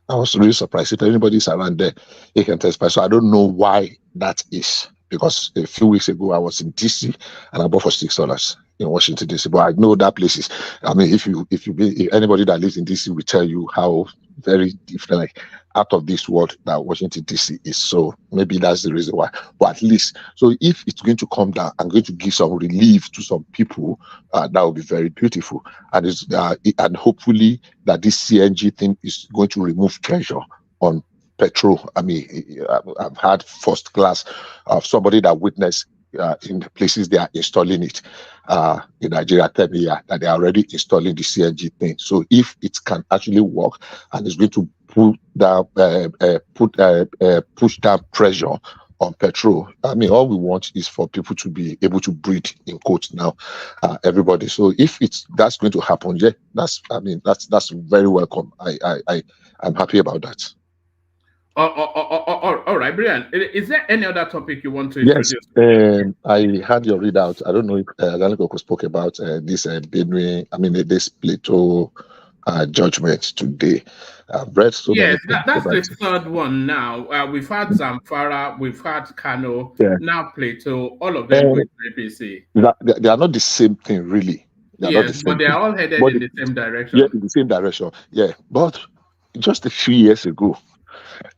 I was really surprised. If anybody's around there, he can testify. So I don't know why that is, because a few weeks ago I was in DC and I bought for $6 in Washington DC. But I know that place is. I mean, if anybody that lives in DC will tell you how very different, like out of this world that Washington DC is. So maybe that's the reason why. But at least, so if it's going to come down and going to give some relief to some people, that will be very beautiful. And and hopefully that this CNG thing is going to remove pressure on petrol. I mean, I've had first class of somebody that witnessed in the places they are installing it in Nigeria, tell me that they are already installing the CNG thing. So if it can actually work and it's going to push down pressure on petrol, I mean, all we want is for people to be able to breathe, in quotes now, everybody. So if that's going to happen, yeah, that's very welcome. I'm happy about that.
All right, brilliant. Is there any other topic you want to introduce?
Yes, I had your readout. I don't know if Alaniko spoke about this Benue, this Plato judgment today. I've read so many things.
That's the third one now. We've had Zamfara, we've had Kano, now Plato, all of them with APC.
They are not the same thing, really.
Yes, but they are all headed in the same direction.
Yeah, in the same direction. Yeah, but just a few years ago,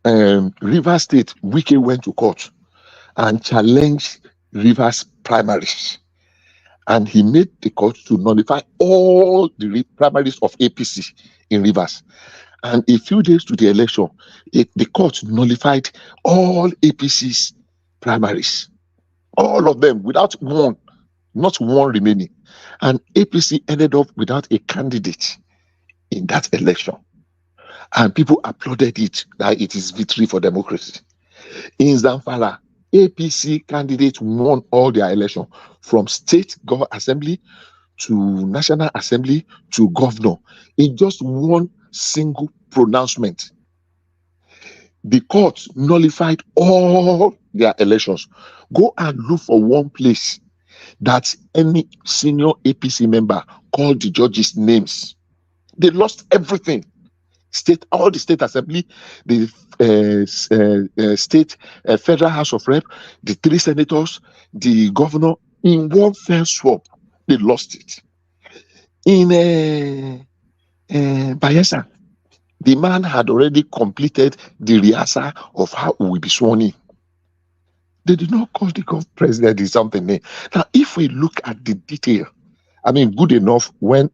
Rivers State, Wike went to court and challenged Rivers primaries, and he made the court to nullify all the primaries of APC in Rivers. And a few days to the election, the court nullified all APC's primaries, all of them without one, not one remaining. And APC ended up without a candidate in that election. And people applauded it, that it is victory for democracy. In Zamfara, APC candidates won all their election, from state assembly to national assembly to governor. In just one single pronouncement. The court nullified all their elections. Go and look for one place that any senior APC member called the judges' names. They lost everything. All the state assembly, the state federal house of rep, the 3 senators, the governor, in one fell swoop, they lost it. In Bayelsa, the man had already completed the rehearsal of how he will be sworn in. They did not call the president in something there. Now, if we look at the detail, good enough when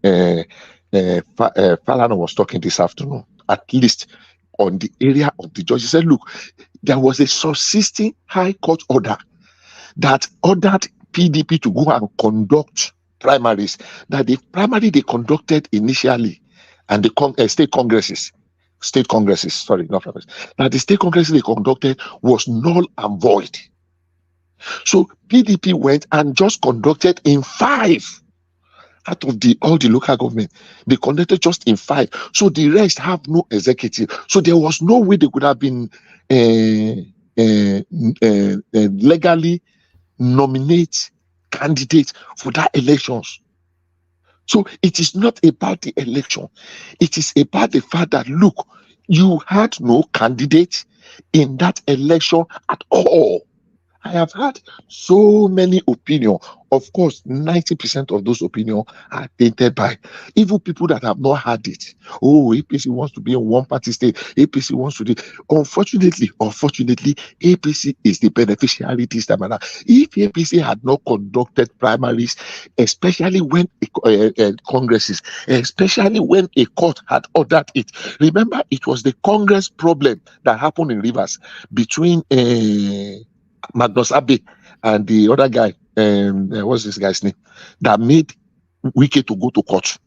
Falana was talking this afternoon, at least on the area of the judge. He said, look, there was a subsisting High Court order that ordered PDP to go and conduct primaries, that the primary they conducted initially, and the state congresses, sorry, not primaries, that the state congresses they conducted was null and void. So PDP went and just conducted in 5 out of all the local government. They conducted just in 5. So the rest have no executive. So there was no way they could have been legally nominate candidates for that elections. So it is not about the election. It is about the fact that, look, you had no candidate in that election at all. I have had so many opinions. Of course, 90% of those opinions are tainted by even people that have not had it. Oh, APC wants to be a one-party state. APC wants to do. Unfortunately, APC is the beneficiary this time around. If APC had not conducted primaries, especially when congresses, especially when a court had ordered it. Remember, it was the Congress problem that happened in Rivers between Magnus Abe and the other guy, what's this guy's name, that made Wike to go to court,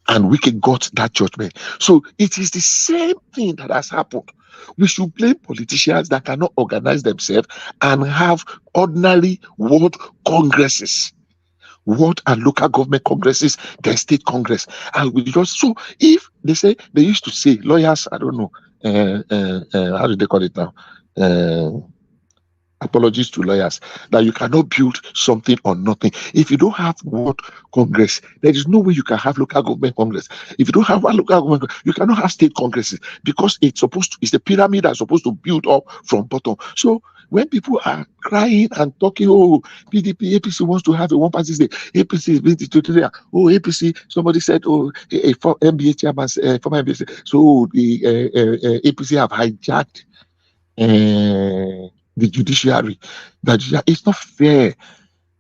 and Wike got that judgment. So it is the same thing that has happened. We should blame politicians that cannot organize themselves and have ordinary ward congresses, ward and local government congresses, then state congress. And we just, so if they say, they used to say, lawyers, I don't know, how do they call it now? Apologies to lawyers, that you cannot build something on nothing. If you don't have ward congress, there is no way you can have local government congress. If you don't have one local government, you cannot have state congresses, because it's the pyramid that's supposed to build up from bottom. So when people are crying and talking, oh, PDP, APC wants to have a one-party state, APC is being tutorial. Oh, APC, somebody said, oh, for MBA chairman, former MBA, so the APC have hijacked the judiciary. It's not fair.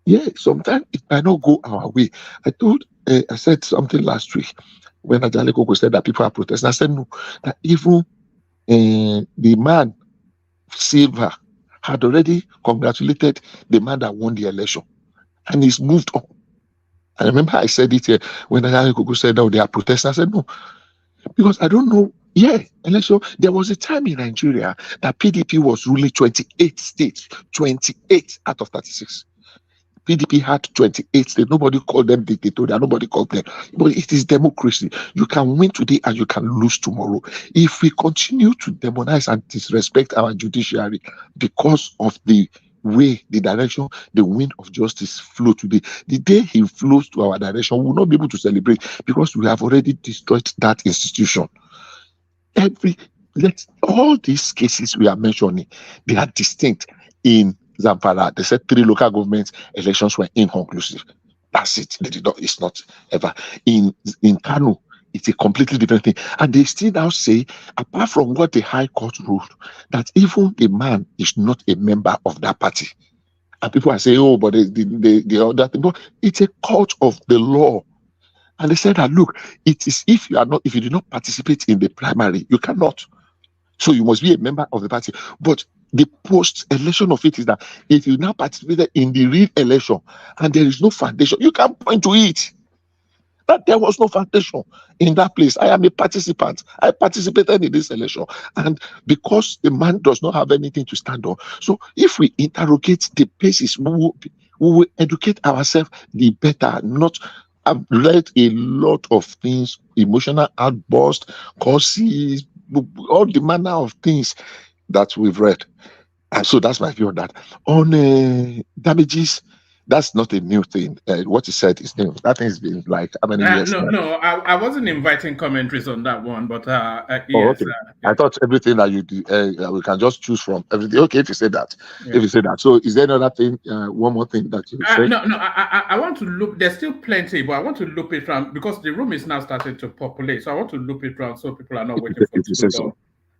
Yeah, sometimes it might not go our way. I said something last week when Ajale Koko said that people are protesting. I said no, that even the man Silva had already congratulated the man that won the election, and he's moved on. I remember I said it here when Ajale Koko said, "Oh, they are protesting." I said no, because I don't know. Yeah, election. There was a time in Nigeria that PDP was ruling 28 states, 28 out of 36. PDP had 28 states. Nobody called them dictatorial. Nobody called them. But it is democracy. You can win today and you can lose tomorrow. If we continue to demonize and disrespect our judiciary because of the way, the direction, the wind of justice flow today, the day he flows to our direction, we will not be able to celebrate, because we have already destroyed that institution. All these cases we are mentioning, they are distinct. In Zamfara, they said 3 local government elections were inconclusive. That's it. It's not ever. In Kano, it's a completely different thing. And they still now say, apart from what the High Court ruled, that even the man is not a member of that party. And people are saying, oh, but the other thing. But it's a court of the law. And they said that, look, it is if you do not participate in the primary, you cannot. So you must be a member of the party. But the post-election of it is that if you now participated in the real election and there is no foundation, you can point to it. That there was no foundation in that place. I am a participant. I participated in this election. And because the man does not have anything to stand on. So if we interrogate the basis, we will educate ourselves the better, not. I've read a lot of things, emotional outbursts, causes, all the manner of things that we've read. And so that's my view on that. On damages, that's not a new thing. What you said is new. That thing's been like how many years?
I wasn't inviting commentaries on that one, but yes.
Okay. I thought everything that you do, we can just choose from everything. Okay, if you say that. Yeah. If you say that. So is there another thing, one more thing that you say?
No, I want to loop, there's still plenty, but I want to loop it around because the room is now starting to populate. So I want to loop it around so people are not waiting for too long. So.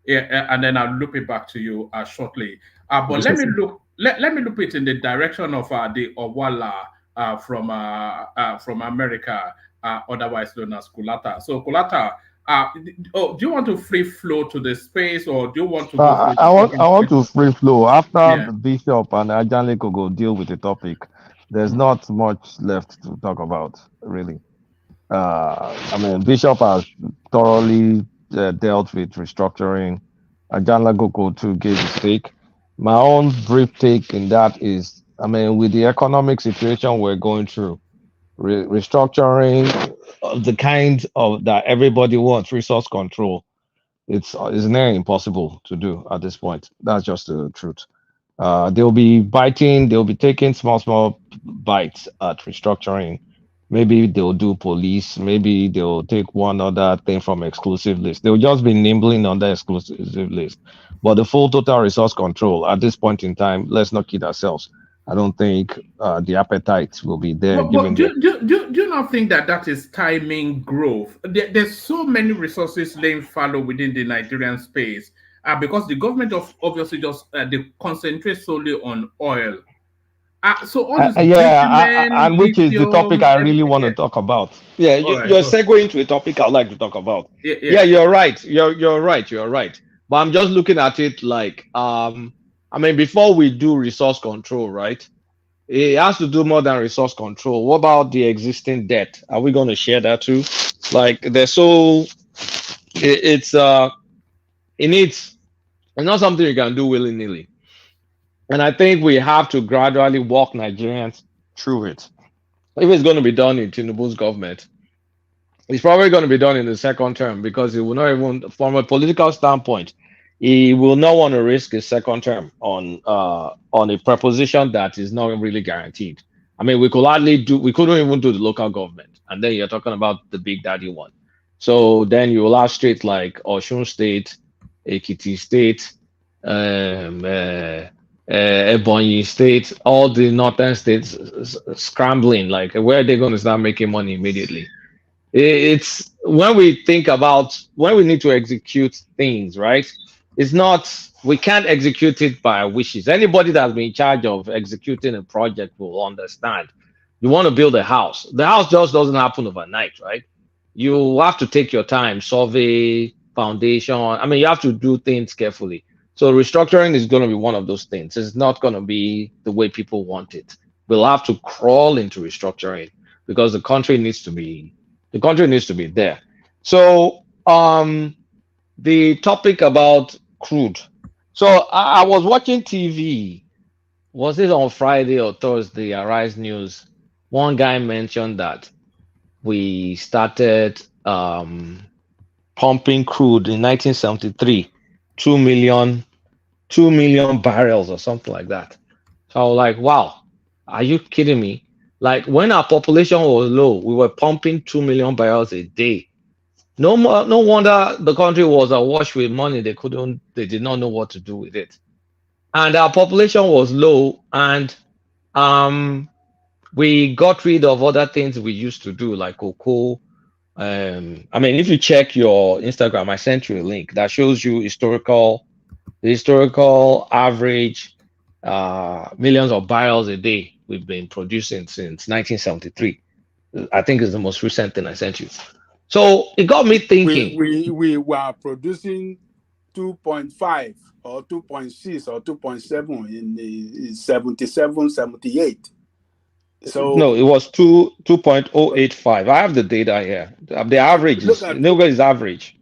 Yeah, and then I'll loop it back to you shortly. But let me loop it in the direction of the Owala from America, otherwise known as Kulata. So Kulata, Do you want to free flow to the space, or do you want to go
I
through the
I
talking
want
point?
to free flow. After
Yeah.
the Bishop and Ajanle could go deal with the topic, there's not much left to talk about, really. I mean, Bishop has thoroughly dealt with restructuring. Ajanle Koko too gave his take. My own brief take in that is, I mean, with the economic situation we're going through, restructuring of the kind of that everybody wants, resource control, it's nearly impossible to do at this point. That's just the truth. They'll be biting, they'll be taking small bites at restructuring. Maybe they'll do police, maybe they'll take one other thing from exclusive list. They'll just be nibbling on the exclusive list. But the full total resource control at this point in time, let's not kid ourselves. I don't think the appetite will be there
But
given the
do you not think that that is timing growth? There's so many resources laying fallow within the Nigerian space, because the government of obviously just they concentrate solely on oil. So all this bitumen,
and which is the topic
lithium,
I really
everything.
want to
Yeah.
talk about. Yeah,
All right.
you're segueing to a topic I'd like to talk about.
Yeah.
Yeah,
Yeah.
you're right. You're right. You're right. But I'm just looking at it like, I mean, before we do resource control, right? It has to do more than resource control. What about the existing debt? Are we going to share that too? Like, they're so it's it needs it's not something you can do willy nilly. And I think we have to gradually walk Nigerians through it. If it's going to be done in Tinubu's government, it's probably going to be done in the second term because he will not even, from a political standpoint, he will not want to risk his second term on a proposition that is not really guaranteed. I mean, we couldn't even do the local government, and then you're talking about the big daddy one. So then you will have states like Osun State, Ekiti State, Ebonyi State, all the northern states scrambling. Like, where are they going to start making money immediately? It's when we think about when we need to execute things, right? It's not, we can't execute it by wishes. Anybody that's been in charge of executing a project will understand. You want to build a house, the house just doesn't happen overnight, right? You have to take your time, survey, foundation. I mean, you have to do things carefully. So restructuring is going to be one of those things. It's not going to be the way people want it. We'll have to crawl into restructuring because the country needs to be there. So the topic about crude. So I was watching TV. Was it on Friday or Thursday? Arise News. One guy mentioned that we started pumping crude in 1973, 2 million barrels or something like that. So I was like, wow, are you kidding me? Like, when our population was low, we were pumping 2 million barrels a day. No more, no wonder the country was awash with money. They did not know what to do with it. And our population was low, and we got rid of other things we used to do, like cocoa. I mean, if you check your Instagram, I sent you a link that shows you the historical average millions of barrels a day we've been producing since 1973. I think it's the most recent thing I sent you. So it got me thinking.
We were producing 2.5 or 2.6 or 2.7 in the 77, 78. So
no, it was 2.085. I have the data here. The average is nobody's average.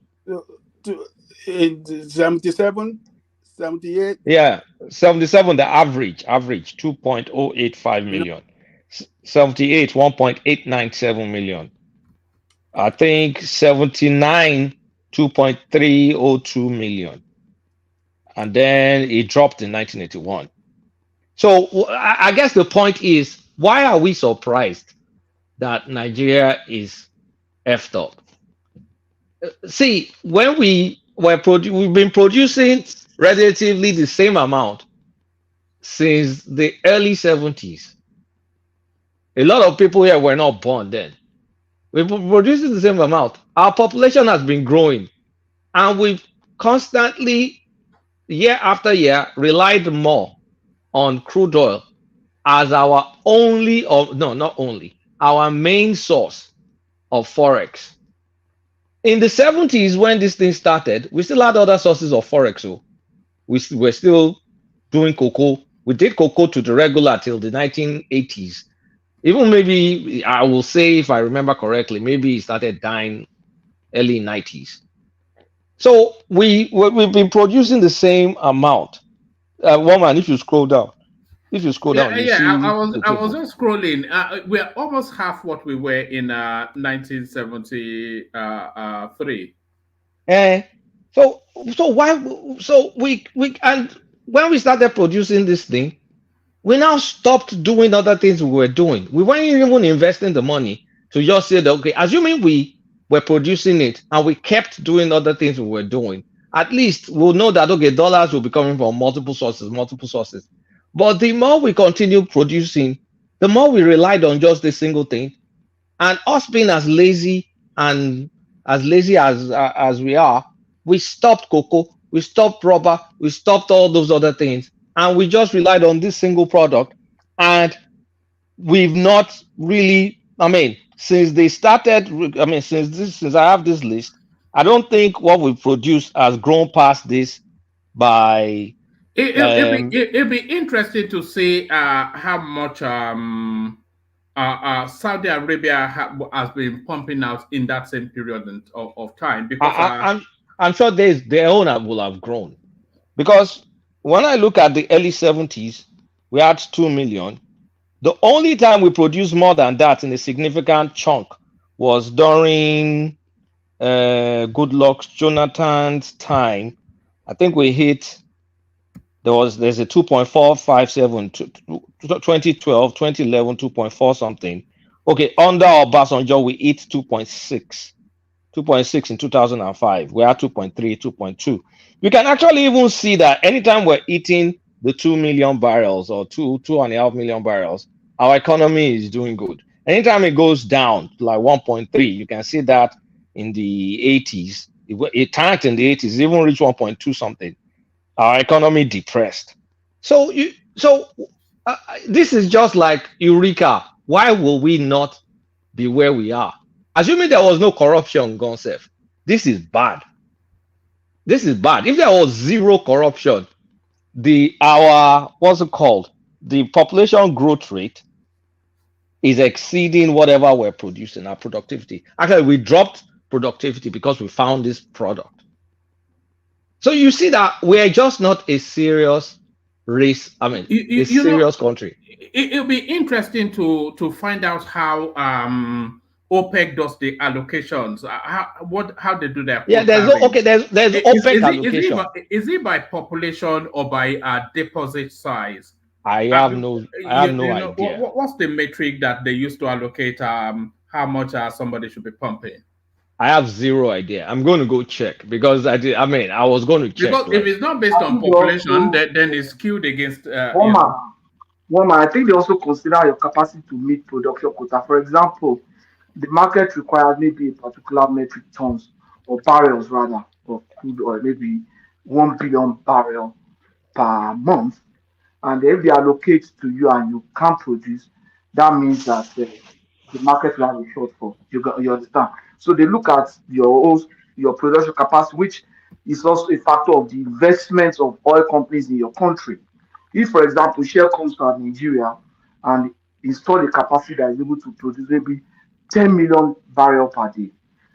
In 77, 78.
Yeah, 77. The average 2.085 million. 78, 1.897 million. I think 79, 2.302 million. And then it dropped in 1981. So I guess the point is, why are we surprised that Nigeria is effed up? See, when we've been producing relatively the same amount since the early 70s. A lot of people here were not born then. We've been producing the same amount. Our population has been growing, and we've constantly, year after year, relied more on crude oil as our our main source of forex. in the 70s when this thing started, we still had other sources of forex. So were still doing cocoa. We did cocoa to the regular till the 1980s. Even maybe I will say, if I remember correctly, maybe it started dying early 90s. So we've been producing the same amount. Woman, if you scroll down,
Yeah,
you
yeah.
see the
I was
total.
just scrolling. We're almost half what we were in 1973.
Eh, so why? So we and when we started producing this thing, we now stopped doing other things we were doing. We weren't even investing the money to just say that, okay, assuming we were producing it and we kept doing other things we were doing, at least we'll know that, okay, dollars will be coming from multiple sources, multiple sources. But the more we continue producing, the more we relied on just a single thing. And us being and as lazy as we are, we stopped cocoa, we stopped rubber, we stopped all those other things, and we just relied on this single product. And we've not really, I mean, since they started, I mean, since I have this list, I don't think what we produce has grown past this by
It'd be interesting to see how much Saudi Arabia has been pumping out in that same period of time because
I'm sure their own will have grown. Because when I look at the early 70s, we had 2 million. The only time we produced more than that in a significant chunk was during Goodluck Jonathan's time. I think we hit, there's a 2.457, 2012, 2011, 2.4 something. Okay, under Obasanjo, we hit 2.6. 2.6 in 2005. We're at 2.3, 2.2. You can actually even see that anytime we're eating the 2 million barrels or 2.5 million barrels, our economy is doing good. Anytime it goes down to like 1.3, you can see that in the 80s. It tanked in the 80s, even reached 1.2 something. Our economy depressed. So this is just like Eureka. Why will we not be where we are? Assuming there was no corruption, Gonsef, this is bad. This is bad. If there was zero corruption, what's it called? The population growth rate is exceeding whatever we're producing, our productivity. Actually, we dropped productivity because we found this product. So you see that we're just not a serious race. I mean, a serious country.
It'll be interesting to find out how OPEC does the allocations. How they do their
there's OPEC allocation.
Is it by population or by deposit size?
I have no idea.
What's the metric that they use to allocate how much somebody should be pumping?
I have zero idea. I'm going to go check because I was going to check.
Because if it's not based on population, then it's skewed against.
One, I think they also consider your capacity to meet production quota. For example, the market requires maybe a particular metric tons or barrels rather of crude oil, maybe 1 billion barrel per month. And if they allocate to you and you can't produce, that means that the market will have a shortfall. You understand? So they look at your production capacity, which is also a factor of the investments of oil companies in your country. If, for example, Shell comes to Nigeria and install a capacity that is able to produce maybe 10 million barrels per day,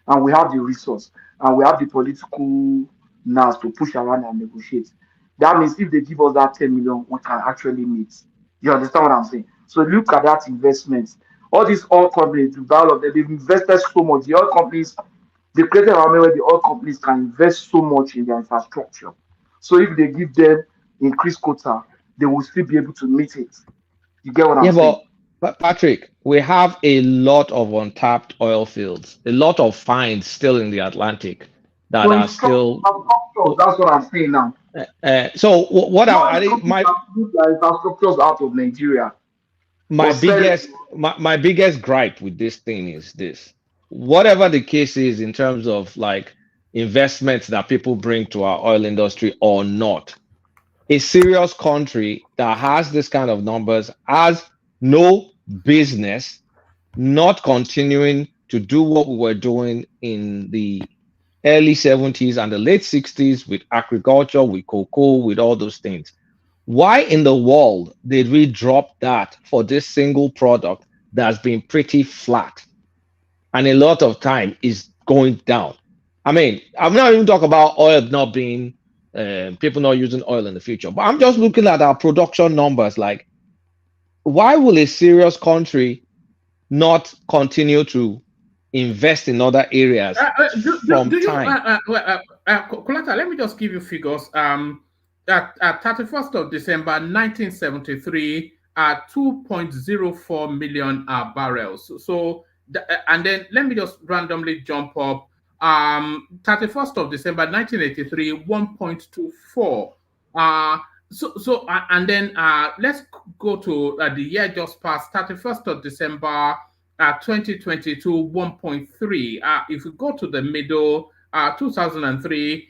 and we have the resource and we have the political nous to push around and negotiate, that means if they give us that 10 million, we can actually meet. You understand what I'm saying? So look at that investment. All these oil companies, they've invested so much. The oil companies, they created an environment where the oil companies can invest so much in their infrastructure. So if they give them increased quota, they will still be able to meet it. You get what I'm saying?
But Patrick, we have a lot of untapped oil fields, a lot of finds still in the Atlantic that are still.
That's what I'm saying now.
So what I think
my infrastructures out of Nigeria.
My biggest gripe with this thing is this: whatever the case is in terms of like investments that people bring to our oil industry or not, a serious country that has this kind of numbers has no business not continuing to do what we were doing in the early 70s and the late 60s with agriculture, with cocoa, with all those things. Why in the world did we drop that for this single product that's been pretty flat? And a lot of time is going down. I mean, I'm not even talking about oil not being, people not using oil in the future, but I'm just looking at our production numbers. Like, why will a serious country not continue to invest in other areas from time?
Kulata, let me just give you figures. At 31st of December 1973, 2.04 million barrels. So, and then let me just randomly jump up. 31st of December 1983, 1.24. And then let's go to the year just past, 31st of December 2022, 1.3. If we go to the middle, 2003,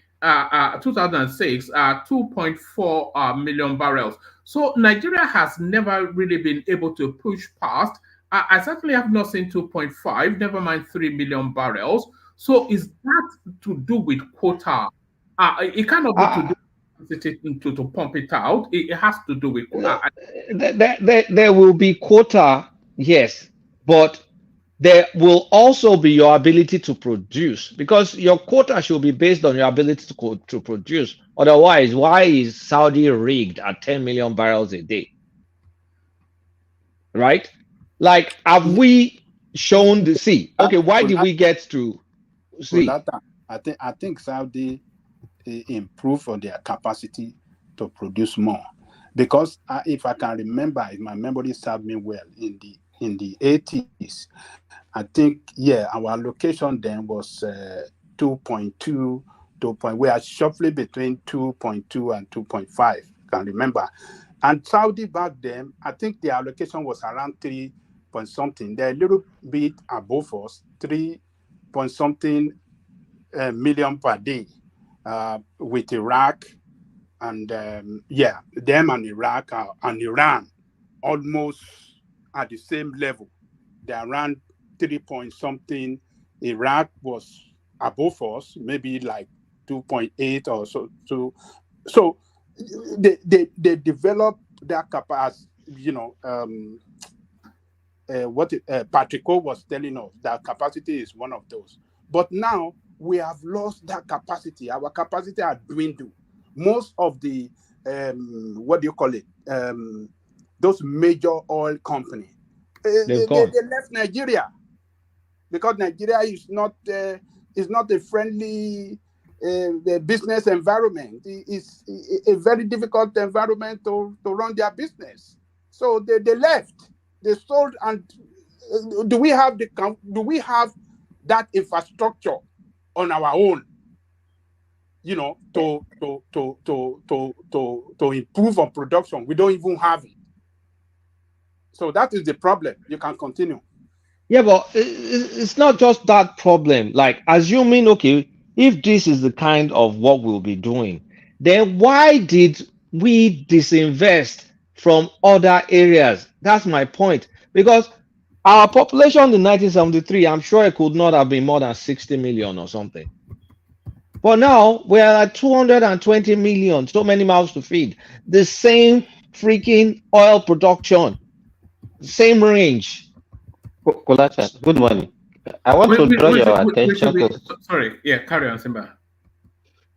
2006, 2.4 million barrels. So Nigeria has never really been able to push past. I certainly have not seen 2.5, never mind 3 million barrels. So is that to do with quota? It cannot be to pump it out. It has to do with quota.
There will be quota, yes, but there will also be your ability to produce, because your quota should be based on your ability to produce. Otherwise, why is Saudi rigged at 10 million barrels a day? Right? Like, have we shown the sea? Okay, why did we get to see?
I think Saudi improve on their capacity to produce more, because if I can remember, if my memory serves me well, in the 80s, I think, our allocation then was 2.2, we are shuffling between 2.2 and 2.5, I can remember. And Saudi back then, I think the allocation was around 3 point something. They're a little bit above us, 3 point something million per day, with Iraq and them and Iraq and Iran almost at the same level. They're around 3 point something. Iraq was above us, maybe like 2.8 or so. So they developed their capacity. Patrick O was telling us that capacity is one of those. But now we have lost that capacity. Our capacity has dwindled. Most of the those major oil companies, they left Nigeria, because Nigeria is not a friendly business environment. It's a very difficult environment to run their business. So they left. They sold. And do we have that infrastructure on our own? To improve on production? We don't even have it. So that is the problem. You can continue.
Yeah, but it's not just that problem. Like, assuming, okay, if this is the kind of what we'll be doing, then why did we disinvest from other areas? That's my point. Because our population in 1973, I'm sure it could not have been more than 60 million or something. But now we're at 220 million, so many mouths to feed. The same freaking oil production, same range.
Kulacha, good morning. I want to draw your attention to.
Sorry, carry on, Simba.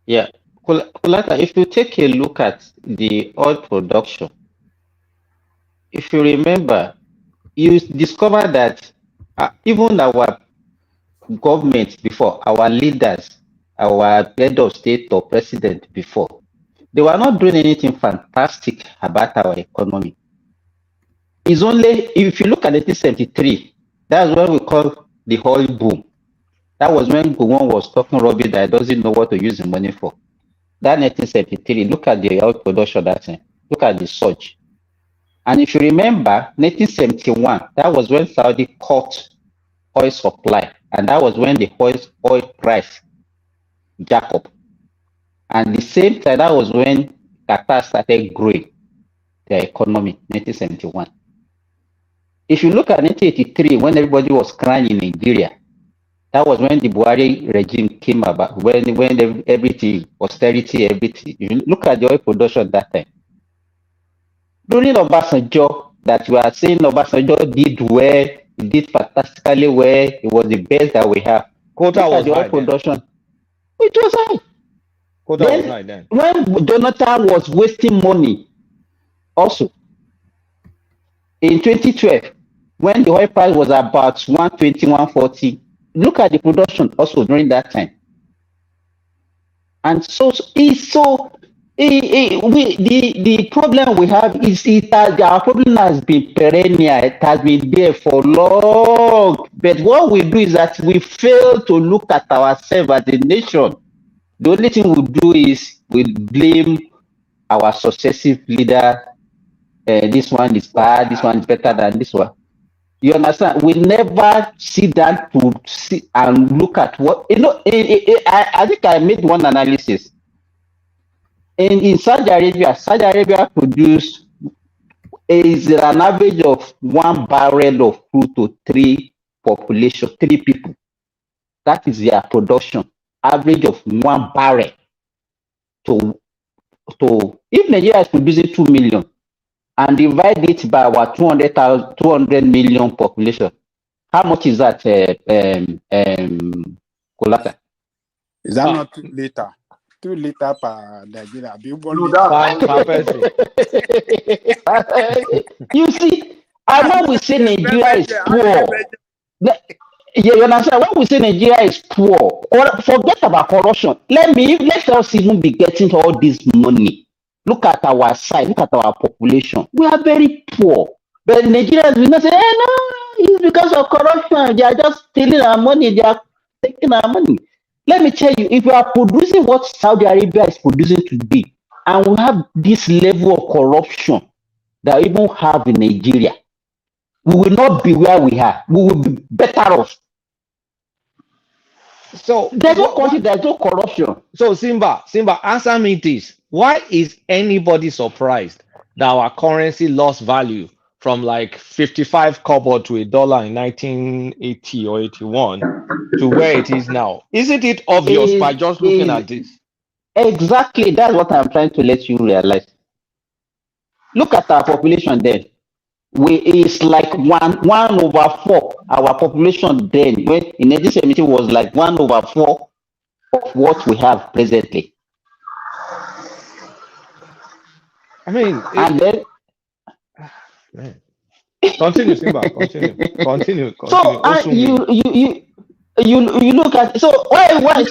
Yeah, Kulacha, if you take a look at the oil production, if you remember, you discover that even our government before, our leaders, our head of state or president before, they were not doing anything fantastic about our economy. It's only, if you look at 1973, that's what we call the oil boom. That was when Gowon was talking rubbish that doesn't know what to use the money for. That 1973, look at the oil production that time. Look at the surge. And if you remember, 1971, that was when Saudi cut oil supply. And that was when the oil price jacked up. And the same time, that was when Qatar started growing their economy, 1971. If you look at 1983, when everybody was crying in Nigeria, That was when the Buhari regime came about, when everything, austerity, everything. If you look at the oil production that time. During Obasanjo, that you are saying Obasanjo did well, he did fantastically well, it was the best that we have.
Quota
Look at
was
the oil
high then.
production. It was high.
Quota was high then.
When Jonathan was wasting money, also, in 2012, when the oil price was about 120, 140, look at the production also during that time. And so the problem we have is that our problem has been perennial. It has been there for long. But what we do is that we fail to look at ourselves as a nation. The only thing we do is we blame our successive leader. This one is bad. This one is better than this one. You understand? We never sit down to see and look at what I think I made one analysis. In Saudi Arabia produced is an average of 1 barrel of crude to 3 people. That is their production. Average of 1 barrel to if Nigeria is producing 2 million and divide it by our 200 million population, how much is that, Kolata?
Is that not 2 liter? 2 liter per Nigeria.
Per person.
You see, and when we say Nigeria is poor, you understand? When we say Nigeria is poor, or forget about corruption. Let us even be getting all this money. Look at our size, look at our population. We are very poor. But Nigerians will not say, no, it's because of corruption. They are just stealing our money, they are taking our money. Let me tell you, if we are producing what Saudi Arabia is producing today, and we have this level of corruption that we even have in Nigeria, we will not be where we are. We will be better off.
So
there's no country, there's no corruption.
So Simba, answer me this. Why is anybody surprised that our currency lost value from like 55 kobo to $1 in 1980 or 81 to where it is now? Isn't it obvious by just looking at this?
Exactly, that's what I'm trying to let you realize. Look at our population then. It's like 1/4. Our population then, when in 1970 was like 1/4 of what we have presently.
I mean,
and then
continue, Simba. Continue.
So you look at why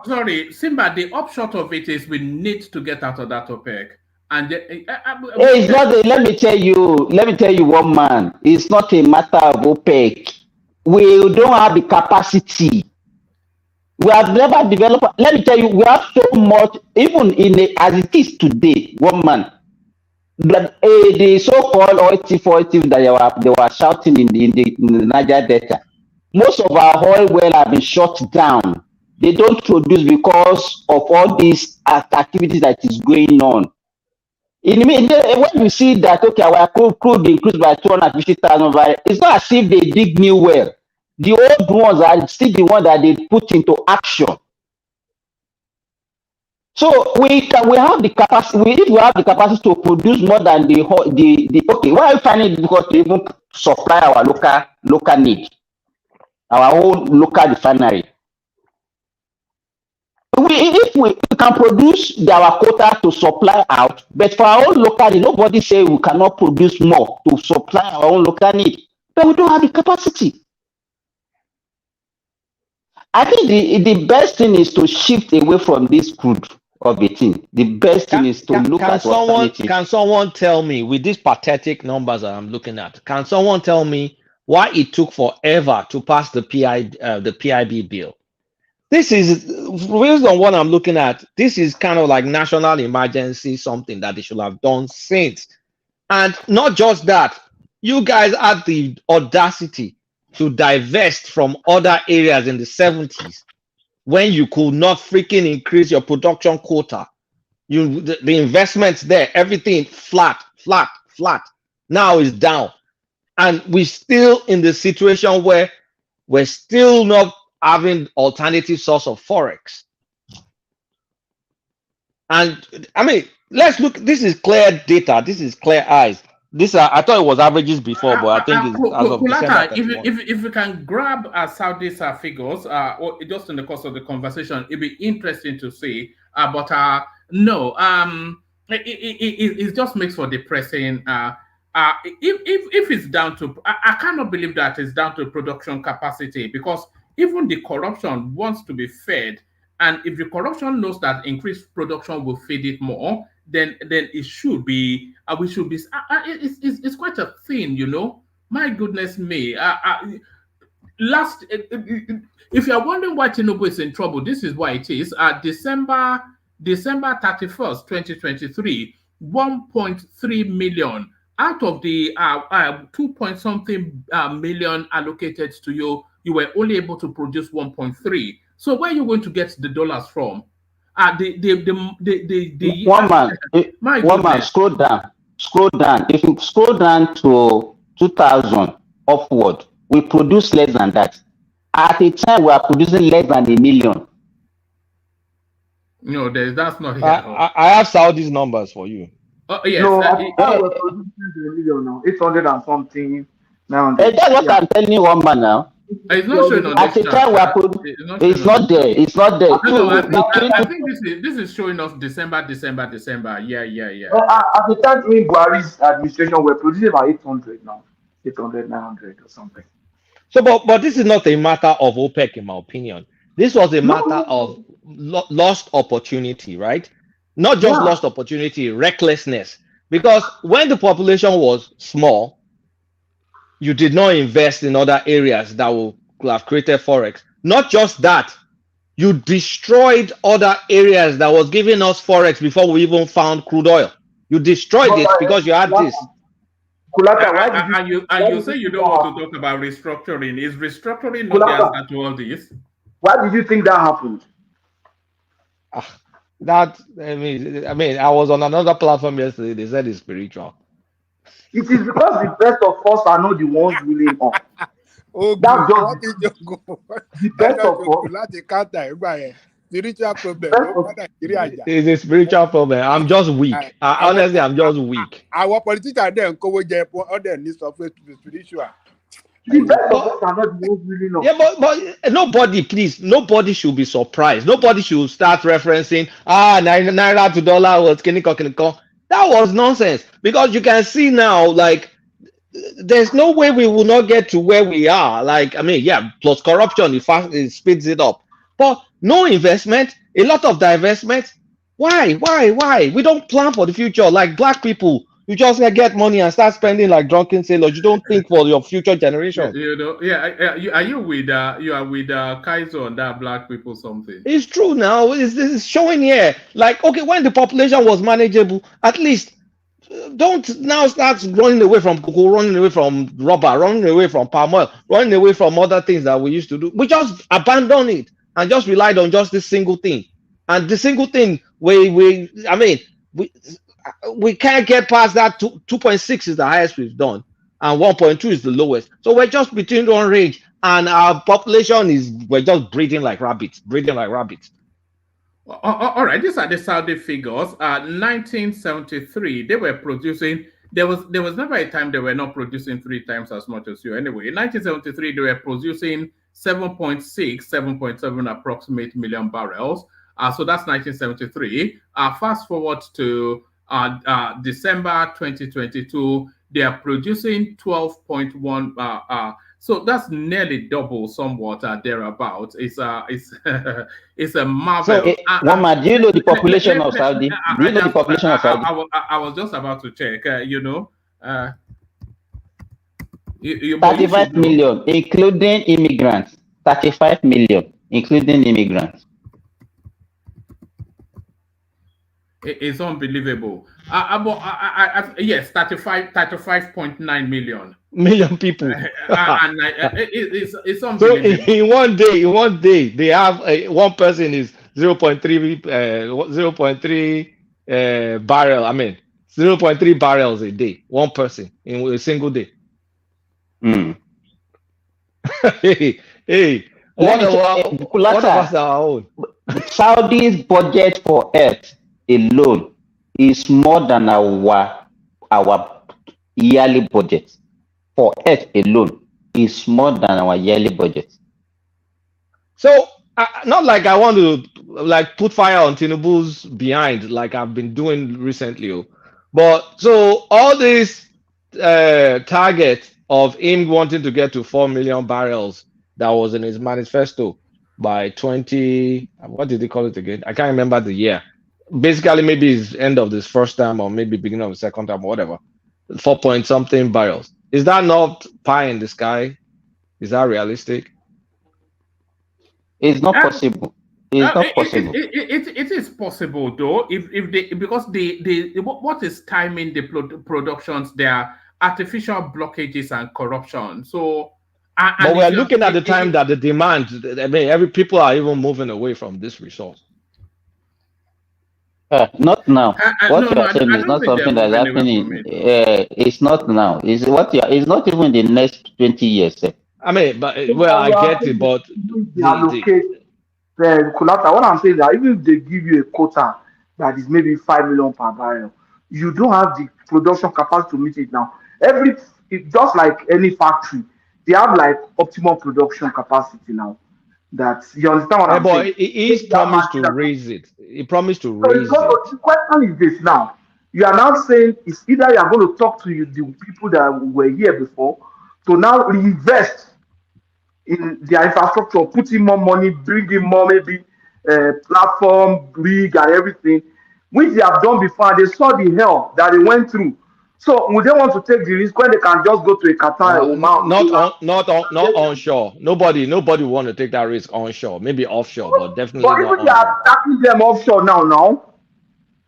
sorry, Simba. The upshot of it is we need to get out of that OPEC. And
it's not. Let me tell you, one man. It's not a matter of OPEC. We don't have the capacity. We have never developed. Let me tell you, we have so much. Even as it is today, one man. The so-called oil thief that they were shouting in the Niger Delta. Most of our oil wells have been shut down. They don't produce because of all these activities that is going on. When you see that, okay, our crude increased by 250,000 barrels, it's not as if they dig new well. The old ones are still the ones that they put into action. So we have the capacity. If we have the capacity to produce more than the okay, why are we finding it difficult to even supply our local need, our own local refinery? If we can produce our quota to supply out, but for our own local need, nobody say we cannot produce more to supply our own local need. But we don't have the capacity. I think the best thing is to shift away from this crude of the thing. The best thing is to look at alternatives.
Can someone tell me, with these pathetic numbers that I'm looking at, can someone tell me why it took forever to pass the PIB bill? This is, based on what I'm looking at, this is kind of like national emergency, something that they should have done since. And not just that, you guys had the audacity to divest from other areas in the 70s when you could not freaking increase your production quota. The investments there, everything flat. Now it's down. And we're still in the situation where we're still not having alternative source of forex. And I mean, let's look. This is clear data. This is clear eyes. I thought it was averages before, but I think it's as of December 31.
If we can grab Saudi's figures, or just in the course of the conversation, it'd be interesting to see. But no, it just makes for depressing. If it's down to, I cannot believe that it's down to production capacity, because even the corruption wants to be fed, and if the corruption knows that increased production will feed it more, then it should be. We should be. It's quite a thing, you know. My goodness me. If you're wondering why Tinubu is in trouble, this is why it is. December 31st, 2023, 1.3 million out of the 2-point-something million allocated to you, you were only able to produce 1.3. So where are you going to get the dollars from?
One man, scroll down. If you scroll down to 2000 upward, we produce less than that. At a time, we are producing less than 1 million.
No, that's not here.
I have Saudi's numbers for you.
Oh yes.
No, we're producing 1 million now. 800 and something now.
That's what I'm telling you, one man now.
It's not showing on
at the time we are it's not there. It's not there.
No, I think this is showing us December. Yeah.
At the time in Buhari's administration, we're producing about 800 now. 800, 900 or something.
So, but this is not a matter of OPEC, in my opinion. This was a matter of lost opportunity, right? Not just lost opportunity, recklessness. Because when the population was small, you did not invest in other areas that will have created forex. Not just that, you destroyed other areas that was giving us forex before we even found crude oil. You destroyed it because you had this.
And you say you don't want to talk about restructuring. Is restructuring not the answer to all this?
Why did you think that happened?
I mean, I was on another platform yesterday. They said it's spiritual.
It is because the best of us are not the ones willing on. That's just the best of us.
Spiritual problem.
It's a spiritual problem. I'm just weak. Honestly, I'm just weak.
Our politicians then go with other needs of spiritual.
The best of us are not the ones willing on.
Yeah, but nobody should be surprised. Nobody should start referencing naira to dollar was kiniko. That was nonsense, because you can see now, like, there's no way we will not get to where we are. Like, I mean, yeah, plus corruption, it speeds it up. But no investment, a lot of divestment. Why? We don't plan for the future. Like black people, you just get money and start spending like drunken sailors. You don't think for your future generation.
You know, are you with Kaiser on that black people something?
It's true now. It's showing here. Like, okay, when the population was manageable, at least don't now start running away from cocoa, running away from rubber, running away from palm oil, running away from other things that we used to do. We just abandoned it and just relied on just this single thing. And the single thing, we can't get past that. 2.6 is the highest we've done, and 1.2 is the lowest. So we're just between one range, and our population we're just breeding like rabbits.
All right, these are the Saudi figures. 1973, they were producing. There was never a time they were not producing 3 times as much as you. Anyway, in 1973, they were producing 7.7 approximate million barrels. So that's 1973. Fast forward to December 2022, they are producing 12.1. So that's nearly double, somewhat thereabout. It's a marvel.
So, Mama, do you know the population of Saudi? Do you know the population of Saudi?
I was just about to check.
35 million, including immigrants. 35 million, including immigrants.
It's unbelievable. Yes, 35.9
million people.
It's unbelievable.
So in one day, they have one person is 0.3 barrel. I mean, 0.3 barrels a day. One person in a single day. Hey,
Let me tell
what of us are our own?
Saudi's budget for Earth alone is more than our yearly budget. For Earth alone is more than our yearly budget.
So, not like I want to like put fire on Tinubu's behind, like I've been doing recently. But so all this target of him wanting to get to 4 million barrels that was in his manifesto by 20, what did he call it again? I can't remember the year. Basically, maybe it's end of this first time or maybe beginning of the second time or whatever. 4 point something barrels. Is that not pie in the sky? Is that realistic?
It's not possible. It's not possible.
It is possible though, if they, because what is timing the productions, there are artificial blockages and corruption. So
but we're looking at the time that the demand, I mean, people are even moving away from this resource.
Not now. What you are saying is not something that's happening. It's not now. It's it's not even the next 20 years.
I mean, but well, I get it, but
Kulata, what I'm saying is that even if they give you a quota that is maybe 5 million per barrel, you don't have the production capacity to meet it now. Just like any factory, they have like optimal production capacity now. That you understand what I'm saying?
But he promised to raise it. He promised to raise it.
The question is this now. You are now saying it's either you are going to talk to the people that were here before to now reinvest in their infrastructure, put in more money, bring in more maybe platform, rig and everything, which they have done before, and they saw the hell that they went through. So would they want to take the risk when they can just go to a Qatar?
Not onshore. Nobody want to take that risk onshore. Maybe offshore, but definitely
but
not
even they are attacking them offshore now.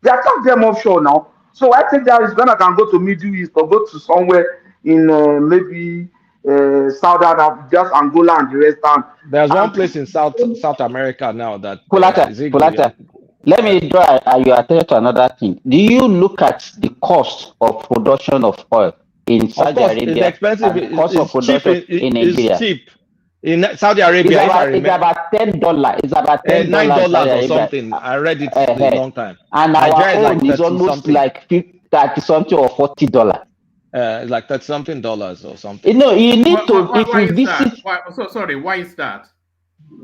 They attack them offshore now. So I think that is gonna can go to Middle East or go to somewhere in maybe Southern Africa, just Angola and the rest.
There's one place in South America now that
Kulata. Let me draw your attention to another thing. Do you look at the cost of production of oil in Saudi Arabia?
It's expensive.
And the cost of production in Nigeria.
It's cheap. In Saudi Arabia,
it's about $10. It's about $10
or something. I read it a long time.
And our own is almost like $30 something or $40.
It's like $30 something or something.
You know, you need to. If you visit,
why is that?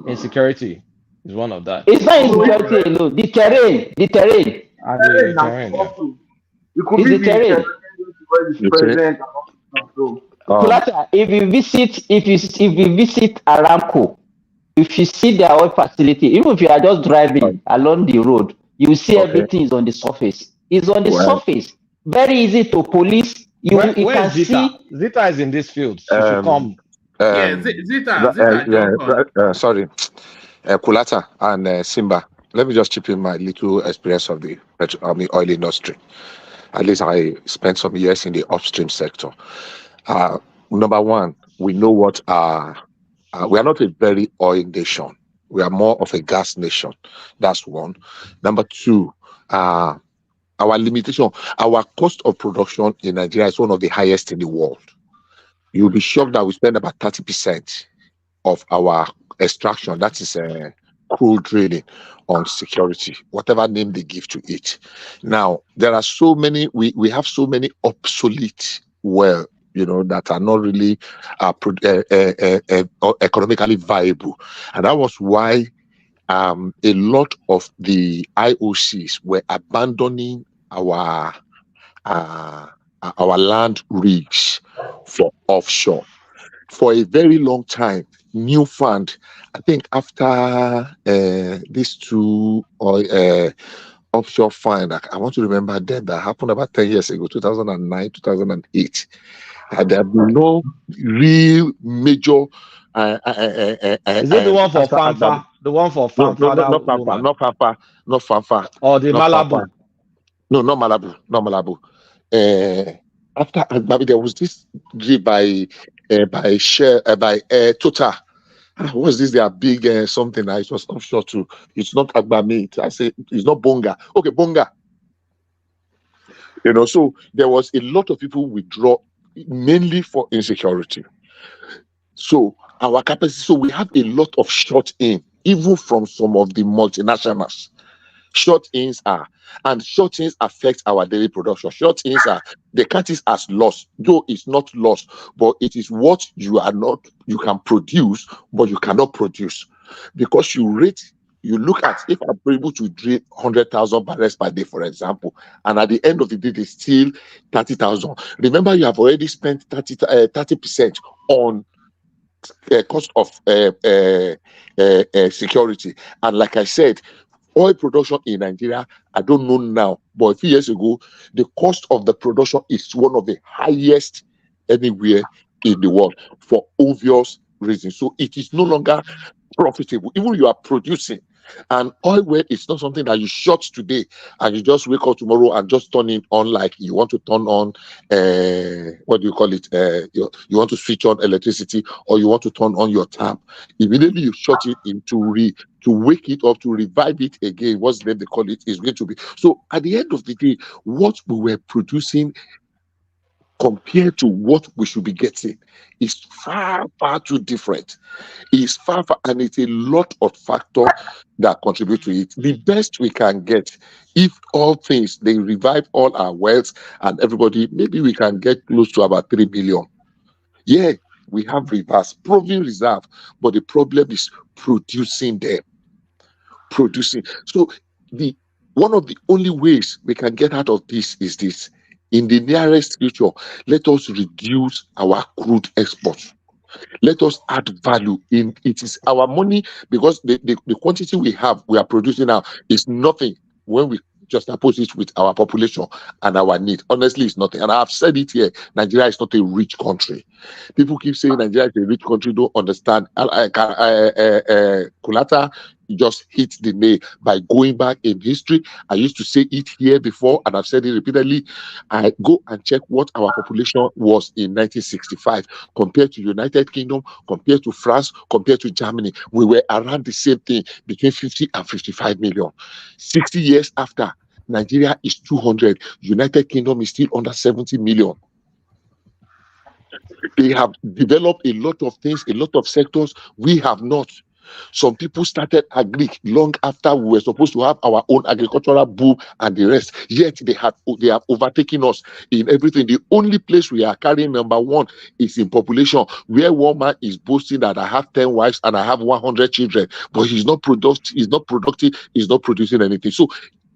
Insecurity is one of that.
It's not insecurity alone. The terrain.
It could be the terrain.
Kulata, if you visit Aramco, if you see their oil facility, even if you are just driving along the road, you see everything is on the surface. It's on the surface. Very easy to police. You can see.
Zita is in this field. She should come.
Zita. Sorry, Kulata and Simba. Let me just chip in my little experience of the oil industry. At least I spent some years in the upstream sector. Number one, we know what we are not a very oil nation. We are more of a gas nation. That's one. Number two, our limitation, our cost of production in Nigeria is one of the highest in the world. You'll be shocked that we spend about 30% of our extraction, that is crude drilling, on security, whatever name they give to it. Now, there are so many, we have so many obsolete wells, that are not really economically viable. And that was why a lot of the IOCs were abandoning our land rigs for offshore. For a very long time, Newfound, I think after these two offshore find, I want to remember them, that happened about 10 years ago, 2009, 2008. There have been no real major.
Is it the one for Fanfa? The one for Fanfa?
Not Fanfa.
Or the Malibu?
No, not Malibu. After Agbabi, there was this drill by Total. What's this? They are big something. It was offshore too. It's not Agbami. I say it's not Bonga. Okay, Bonga. So there was a lot of people withdraw, mainly for insecurity. So Our capacity, so we have a lot of short in, even from some of the multinationals. Short ins are, and short ins affect our daily production. Short ins are, they count it as loss, though it's not loss, but it is what you can produce, but you cannot produce because you look at, if I'm able to drill 100,000 barrels per day, for example, and at the end of the day, there's still 30,000. Remember, you have already spent 30% on cost of security. And like I said, oil production in Nigeria, I don't know now, but a few years ago, the cost of the production is one of the highest anywhere in the world for obvious reasons. So it is no longer profitable. Even you are producing, and oil well is not something that you short today and you just wake up tomorrow and just turn it on like you want to turn on what do you call it, you want to switch on electricity, or you want to turn on your tap. Immediately you shut it in to wake it up, to revive it again, what's the name they call it, is going to be. So at the end of the day, what we were producing compared to what we should be getting is far too different. It's far, and it's a lot of factors that contribute to it. The best we can get, if all things, they revive all our wealth and everybody, maybe we can get close to about 3 billion. Yeah, we have reverse proven reserve, but the problem is producing them. So one of the only ways we can get out of this is this. In the nearest future, let us reduce our crude exports. Let us add value in it. Is our money, because the quantity we are producing now is nothing when we just oppose it with our population and our need. Honestly, it's nothing. And I've said it here, Nigeria is not a rich country. People keep saying Nigeria is a rich country, don't understand. Kulata just hit the nail by going back in history. I used to say it here before, and I've said it repeatedly. I go and check what our population was in 1965 compared to United Kingdom, compared to France, compared to Germany. We were around the same thing, between 50 and 55 million. 60 years after, Nigeria is 200. United Kingdom is still under 70 million. They have developed a lot of things, a lot of sectors. We have not. Some people started agric long after we were supposed to have our own agricultural boom and the rest. Yet they have overtaken us in everything. The only place we are carrying number one is in population, where one man is boasting that I have 10 wives and I have 100 children, but he's not productive, he's not producing anything. So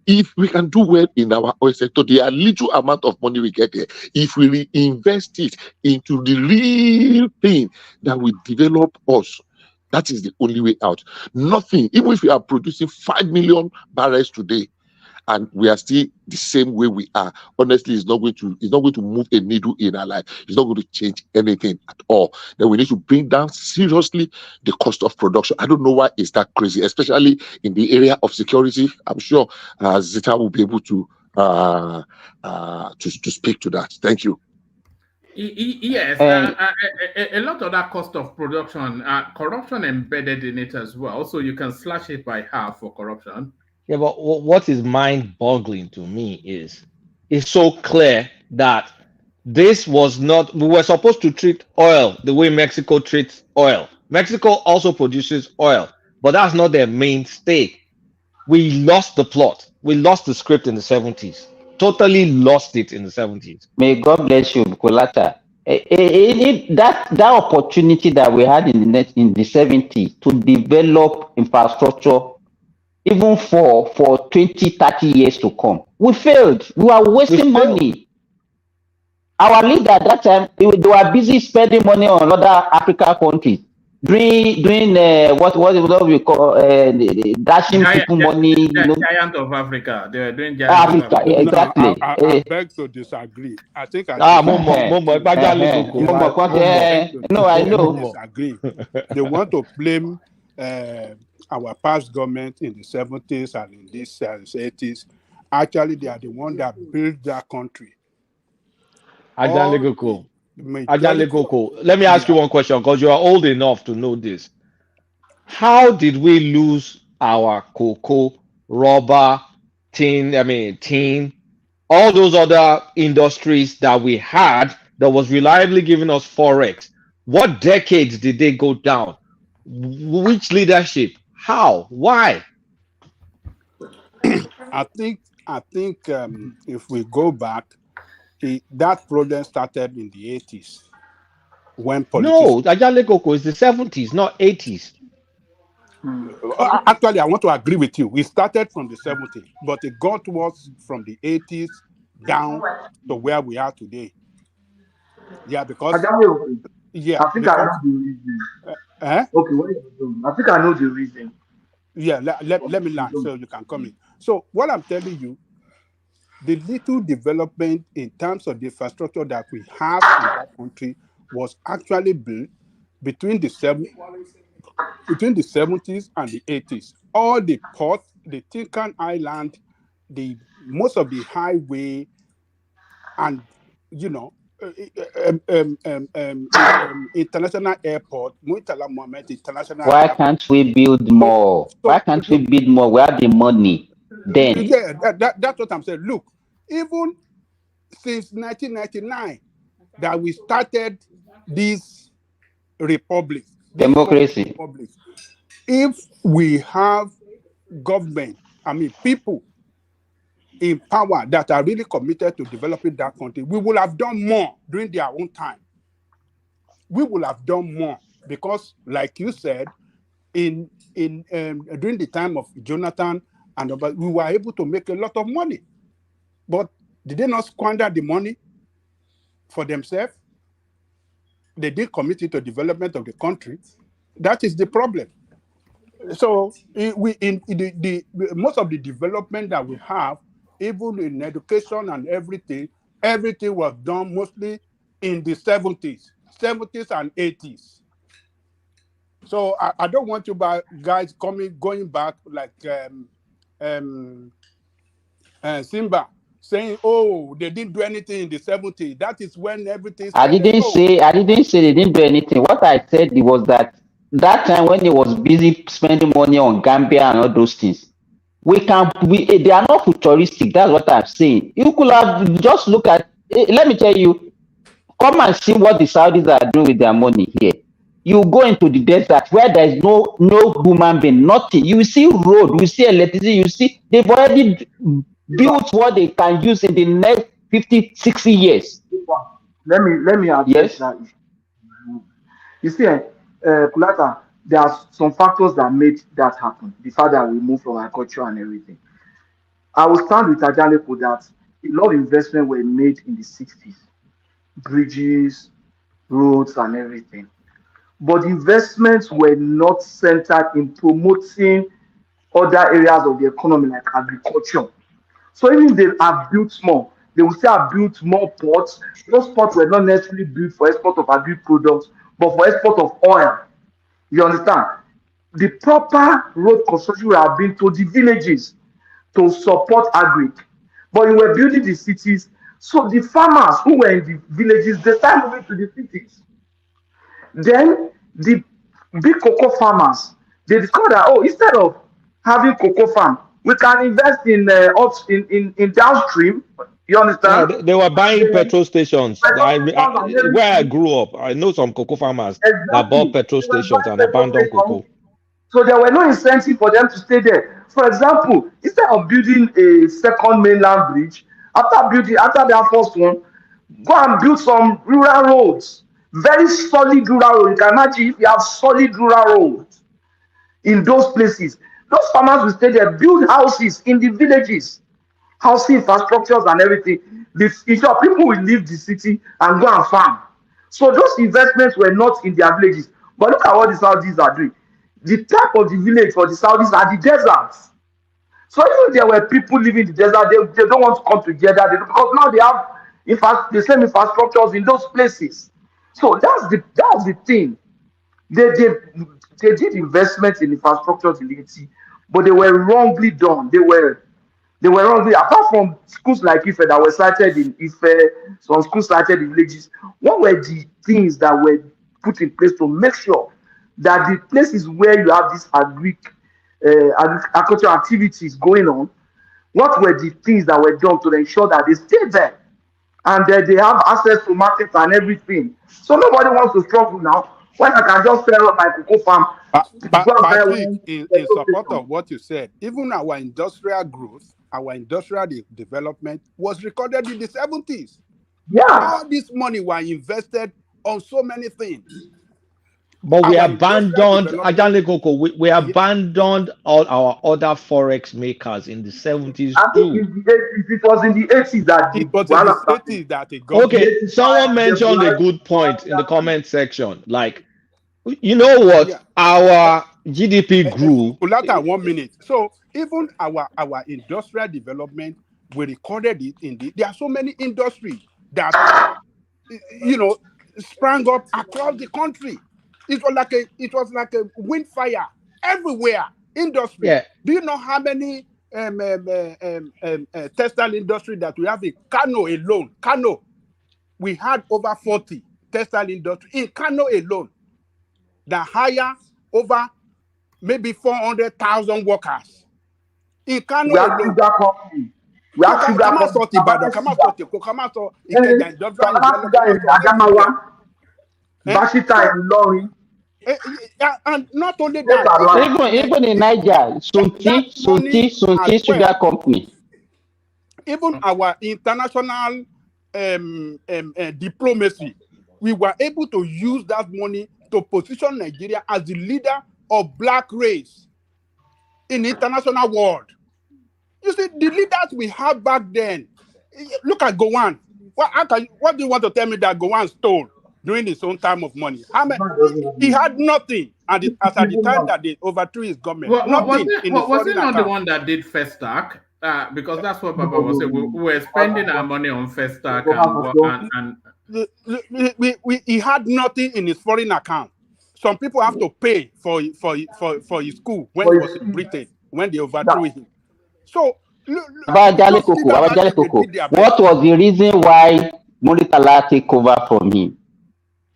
if we can do well in our oil sector, there are little amount of money we get there. If we reinvest it into the real thing that will develop us, that is the only way out. Nothing, even if we are producing 5 million barrels today and we are still the same way we are, honestly, it's not going to move a needle in our life. It's not going to change anything at all. Then we need to bring down seriously the cost of production. I don't know why it's that crazy, especially in the area of security. I'm sure Zita will be able to speak to that. Thank you.
Yes, a lot of that cost of production, corruption embedded in it as well. So you can slash it by half for corruption.
Yeah, but what is mind-boggling to me is it's so clear that this was not. We were supposed to treat oil the way Mexico treats oil. Mexico also produces oil, but that's not their mainstay. We lost the plot. We lost the script in the 70s. Totally lost it in the 70s.
May God bless you, Kolata. That opportunity that we had in the 70s to develop infrastructure, even for 20, 30 years to come, we failed. We are wasting money. Our leader at that time, they were busy spending money on other African countries. Doing what we call dashing people money.
Giant of Africa. They were doing giant
Africa,
of Africa.
exactly.
No, I beg to disagree. I think I disagree. They want to blame our past government in the 70s and in this 80s. Actually, they are the one that built that country.
Let me ask you one question, because you are old enough to know this. How did we lose our cocoa, rubber, tin, all those other industries that we had that was reliably giving us forex? What decades did they go down? Which leadership? How? Why?
I think if we go back, that problem started in the 80s when politicians.
No, Ajale Koko is the 70s, not 80s.
Actually, I want to agree with you. We started from the 70s, but it got worse from the 80s down to where we are today. Yeah, because
I think I know the reason. Okay, what are you doing? I think I know the reason.
Yeah, let me land so you can come in. So what I'm telling you, the little development in terms of the infrastructure that we have in that country was actually built between the 70s and the 80s. All the ports, the Tinkan Island, the most of the highway, and you know, international airport, Murtala Mohammed International
Why
Airport.
can't we build more? Why can't we build more? We have the money then.
Yeah, that's what I'm saying. Look, even since 1999 that we started this republic,
Democracy.
if we have government, people in power that are really committed to developing that country, we will have done more during their own time. We will have done more because, like you said, during the time of Jonathan we were able to make a lot of money. But did they not squander the money for themselves? They didn't commit it to development of the country. That is the problem. So most of the development that we have, even in education and everything was done mostly in the 70s and 80s. So I don't want you guys going back like Simba saying, "Oh, they didn't do anything in the 70s." That is when everything started.
I didn't say they didn't do anything. What I said was that time when he was busy spending money on Gambia and all those things, they are not futuristic. That's what I'm saying. You could have just look at. Let me tell you, come and see what the Saudis are doing with their money here. You go into the desert where there is no human being, nothing. You see road, you see electricity, you see they've already built what they can use in the next 50, 60 years.
Let me address that issue. You see, Kulata, there are some factors that made that happen. The fact that we moved from agriculture and everything. I will stand with Ajaleko that a lot of investment were made in the 60s, bridges, roads, and everything. But investments were not centered in promoting other areas of the economy like agriculture. So even if they have built more, they will still have built more ports. Those ports were not necessarily built for export of agri products, but for export of oil. You understand? The proper road construction would have been to the villages to support agri. But you were building the cities. So the farmers who were in the villages, they started moving to the cities. Then the big cocoa farmers, they discovered that, instead of having cocoa farm, we can invest in downstream. You understand?
Yeah, they were buying petrol stations. Where I grew up, I know some cocoa farmers that bought petrol stations and abandoned cocoa.
So there were no incentive for them to stay there. For example, instead of building a second mainland bridge, after their first one, go and build some rural roads. Very solid rural roads. You can imagine if you have solid rural roads in those places. Those farmers will stay there, build houses in the villages, housing infrastructures and everything. People will leave the city and go and farm. So those investments were not in their villages. But look at what the Saudis are doing. The type of the village for the Saudis are the deserts. So even there were people living in the desert, they don't want to come together because now they have the same infrastructures in those places. So that's the thing. They did investments in infrastructures in Haiti, but they were wrongly done. They were wrongly, apart from schools like Ife that were cited in Ife, some schools cited in villages. What were the things that were put in place to make sure that the places where you have these agricultural activities going on, what were the things that were done to ensure that they stay there and they have access to markets and everything. So nobody wants to struggle now. When I can just sell my cocoa farm, go and buy
Patrick,
one
in
petrol
support
station.
of what you said, even our industrial growth, our industrial development was recorded in the 70s.
Yeah.
All this money were invested on so many things.
But we
Our industrial
abandoned
development,
Ajale Koko, we abandoned all our other forex makers in the 70s
I think
too.
in the 80s, it was in the 80s that the
it was in the
Wahala started.
80s that it got
Okay,
going.
someone mentioned a good point in the comment section. Like, you know what?
Yeah.
Our GDP grew.
Kulata, 1 minute. So even our industrial development, we recorded it in the. There are so many industries that sprang up across the country. It was like a wind fire everywhere. Industry.
Yeah.
Do you know how many textile industry that we have in Kano alone? Kano, we had over 40 textile industry in Kano alone that hire over maybe 400,000 workers in Kano
We have
alone.
sugar company. We have sugar company. Bashita in Lorry.
And not only that,
even in Niger, Sunti Sugar Company.
Even our international diplomacy, we were able to use that money to position Nigeria as the leader of black race in the international world. You see, the leaders we had back then, look at Gowon. What do you want to tell me that Gowon stole during his own time of money? He had nothing at the time that they overthrew his government. Nothing in his
was he
foreign
not the
account.
one that did Festac? Because that's what Baba was saying. We were spending our money on Festac and
he had nothing in his foreign account. Some people have to pay for his school when he was in Britain, when they overthrew him. So,
Abajale Koko, what was the reason why Muritala take over from him?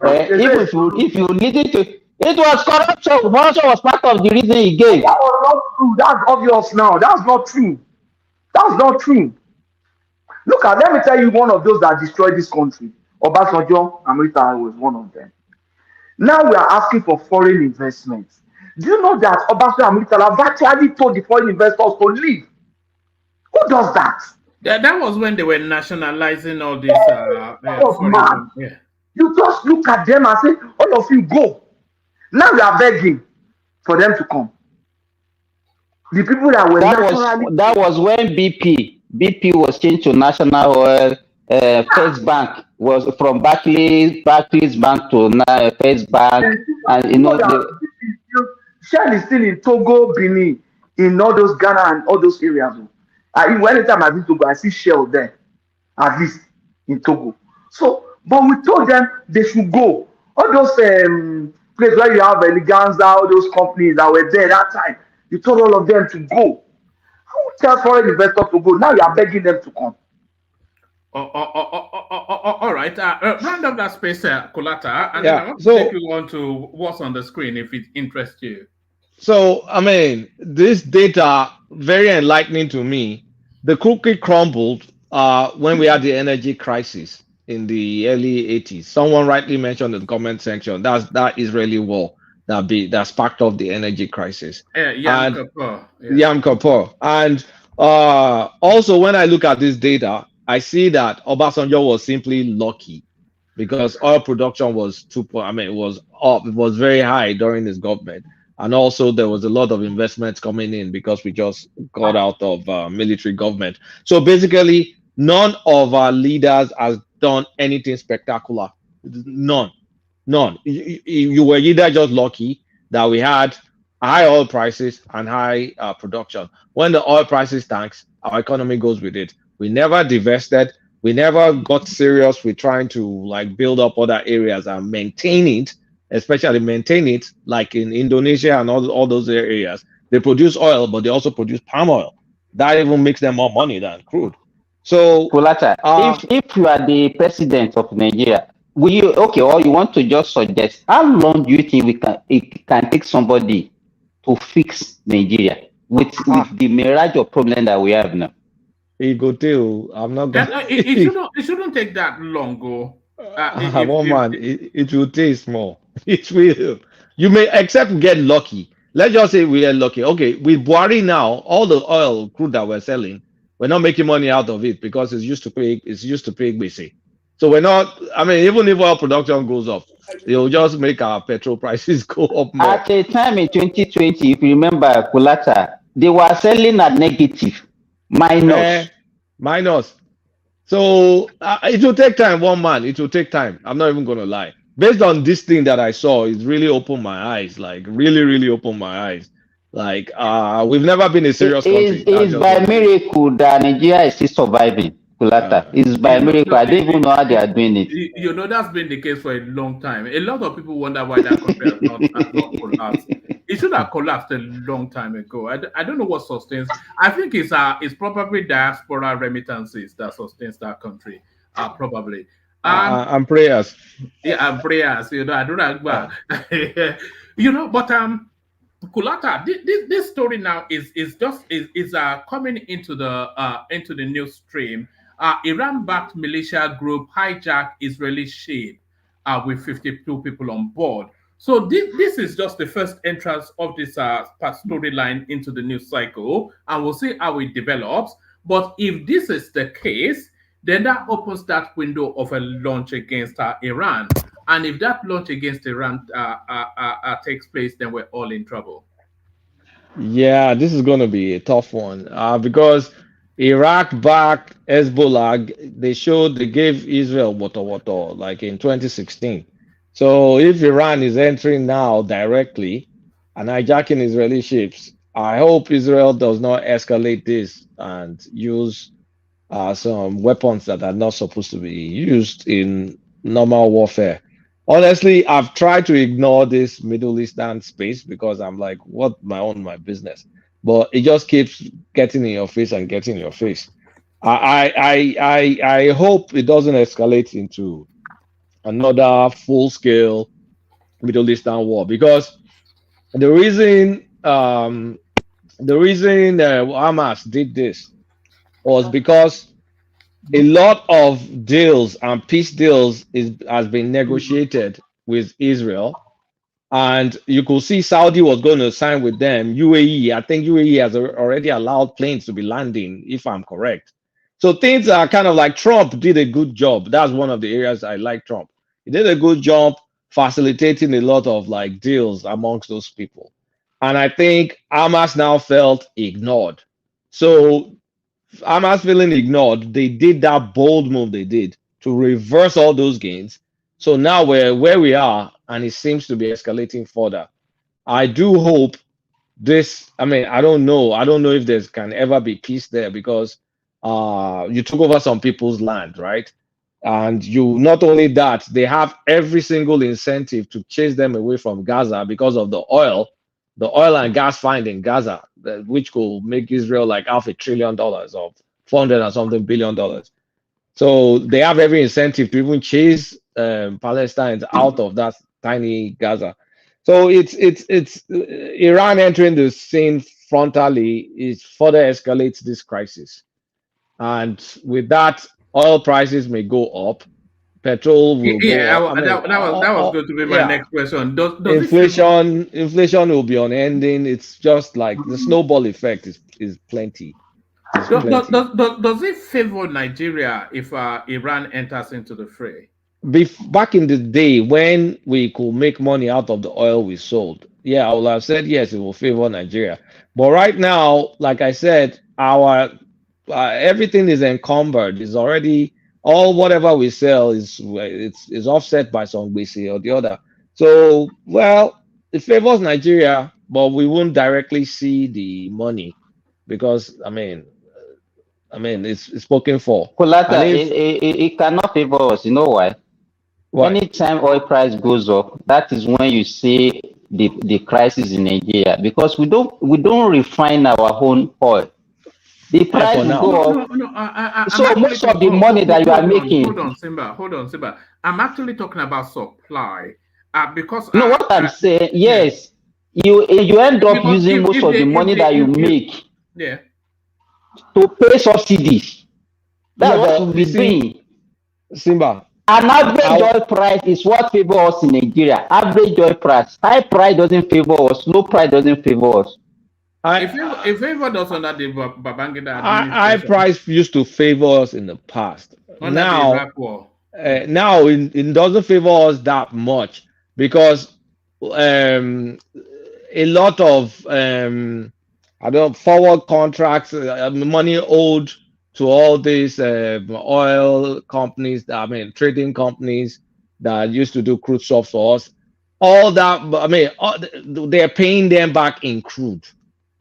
If you listen to it, was corruption. Corruption was part of the reason he gave.
That was not true. That's obvious now. That's not true. That's not true. Look at, let me tell you one of those that destroyed this country. Obasanjo, Muritala was one of them. Now we are asking for foreign investments. Do you know that Obasanjo and Muritala virtually told the foreign investors to leave? Who does that?
Yeah, that was when they were nationalizing all this.
Yeah. You just look at them and say, all of you go. Now we are begging for them to come. The people that were
that was when BP was changed to National Oil. First Bank was from Barclays Bank to First Bank, and
Shell is still in Togo, Benin, in all those Ghana and all those areas. Anytime I visit Togo, I see Shell there, at least in Togo. So, but we told them they should go. All those places where you have Eleganza, all those companies that were there that time, you told all of them to go. Who tells foreign investors to go? Now you are begging them to come.
All right. Round up that space, Kolata, and then I want to take you on to what's on the screen if it interests you.
So, I mean, this data, very enlightening to me. The cookie crumbled when we had the energy crisis in the early 80s. Someone rightly mentioned in the comment section, that Israeli war that sparked off the energy crisis.
Yom Kippur.
Yom Kippur. And also, when I look at this data, I see that Obasanjo was simply lucky because oil production was it was up. It was very high during his government. And also there was a lot of investments coming in because we just got out of military government. So basically, none of our leaders has done anything spectacular. None. You were either just lucky that we had high oil prices and high production. When the oil prices tanks, our economy goes with it. We never divested. We never got serious with trying to build up other areas and maintain it. Especially maintain it, like in Indonesia and all those areas. They produce oil, but they also produce palm oil. That even makes them more money than crude. So,
Kolata, if you are the president of Nigeria, or you want to just suggest, how long do you think it can take somebody to fix Nigeria with the mirage of problem that we have now?
He go tell. I'm not gonna.
It shouldn't take that long, go.
One man, it will taste more. It will. You may except get lucky. Let's just say we are lucky. Okay, with Buhari now, all the oil crude that we're selling, we're not making money out of it because it's used to pay. It's used to pay BC. So we're not. I mean, even if oil production goes up, it'll just make our petrol prices go up more.
At a time in 2020, if you remember, Kulata, they were selling at negative,
minus. So it will take time, one man. It will take time. I'm not even gonna lie. Based on this thing that I saw, it really opened my eyes. Like really opened my eyes. Like we've never been a serious country.
It's by miracle that Nigeria is still surviving. Kulata. It's by miracle. I don't even know how they are doing it.
You know, that's been the case for a long time. A lot of people wonder why that country has not collapsed. It should have collapsed a long time ago. I don't know what sustains. I think it's probably diaspora remittances that sustains that country. Probably.
And prayers.
Yeah, and prayers. You know, I don't know. You know, but Kulata, this story now is coming into the news stream. Iran-backed militia group hijacked Israeli ship with 52 people on board. So this is just the first entrance of this storyline into the news cycle, and we'll see how it develops. But if this is the case, then that opens that window of a launch against Iran. And if that launch against Iran takes place, then we're all in trouble.
Yeah, this is going to be a tough one because Iraq backed Hezbollah. They gave Israel water like in 2016. So if Iran is entering now directly and hijacking Israeli ships, I hope Israel does not escalate this and use some weapons that are not supposed to be used in normal warfare. Honestly, I've tried to ignore this Middle Eastern space because I'm like, what my business? But it just keeps getting in your face and getting in your face. I hope it doesn't escalate into another full-scale Middle Eastern war, because the reason Hamas did this was because a lot of deals and peace deals has been negotiated with Israel, and you could see Saudi was going to sign with them. UAE, I think UAE has already allowed planes to be landing, if I'm correct. So things are kind of like Trump did a good job. That's one of the areas I like Trump. He did a good job facilitating a lot of like deals amongst those people. And I think Hamas now felt ignored. So Hamas feeling ignored, they did that bold move they did to reverse all those gains. So now we're where we are, and it seems to be escalating further. I do hope this, I mean, I don't know if there can ever be peace there, because you took over some people's land, right? And you, not only that, they have every single incentive to chase them away from Gaza because of the oil and gas find in Gaza, which could make Israel like $500 billion or 400 and something billion dollars. So they have every incentive to even chase Palestinians out of that tiny Gaza. So it's Iran entering the scene frontally. It further escalates this crisis, and with that, oil prices may go up. Petrol will go up.
That was going to be my next question. Does
inflation will be unending. It's just like the snowball effect is plenty.
Does it favor Nigeria if Iran enters into the fray?
Back in the day when we could make money out of the oil we sold, yeah, I would have said yes, it will favor Nigeria. But right now, like I said, our everything is encumbered. It's already all whatever we sell is offset by some BC or the other. So, well, it favors Nigeria, but we won't directly see the money because I mean, it's spoken for.
Kulata, it cannot favor us. You know why? Anytime oil price goes up, that is when you see the crisis in Nigeria, because we don't refine our own oil. The price will go up. So most of the money that you are making.
Hold on, Simba. I'm actually talking about supply. Because
what I'm saying, yes, you end up using most of the money that you make.
Yeah.
to pay subsidies. That's
Yeah,
what
but
we'll
you
be
see,
doing.
Simba,
An average
I,
oil price is what favors us in Nigeria. Average oil price. High price doesn't favor us. Low price doesn't favor us.
If favored us under the Babangida
I
administration,
price used to favor us in the past.
under the
Now,
Iraq war.
now it doesn't favor us that much because a lot of I don't know, forward contracts, money owed to all these oil companies, I mean trading companies that used to do crude stuff for us. All that, I mean, they're paying them back in crude,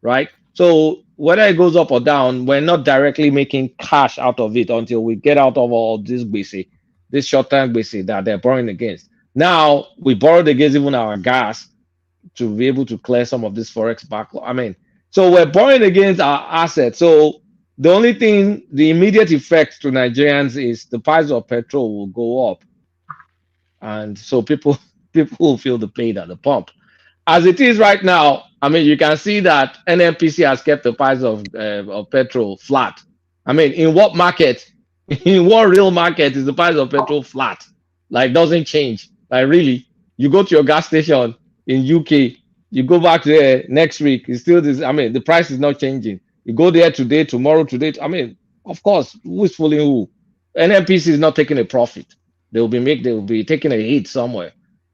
right? So whether it goes up or down, we're not directly making cash out of it until we get out of all this BC, this short-term BC that they're borrowing against. Now we borrowed against even our gas to be able to clear some of this forex backlog. I mean, so we're borrowing against our assets. So the only thing, the immediate effect to Nigerians is the price of petrol will go up, and so people will feel the pain at the pump. As it is right now, I mean, you can see that NNPC has kept the price of petrol flat. I mean, in what market, in what real market is the price of petrol flat? Like, doesn't change. Like, really, you go to your gas station in UK, you go back there next week, it's still this. I mean, the price is not changing. You go there today, tomorrow, today. I mean, of course, who's fooling who? NNPC is not taking a profit. They will be taking a hit somewhere.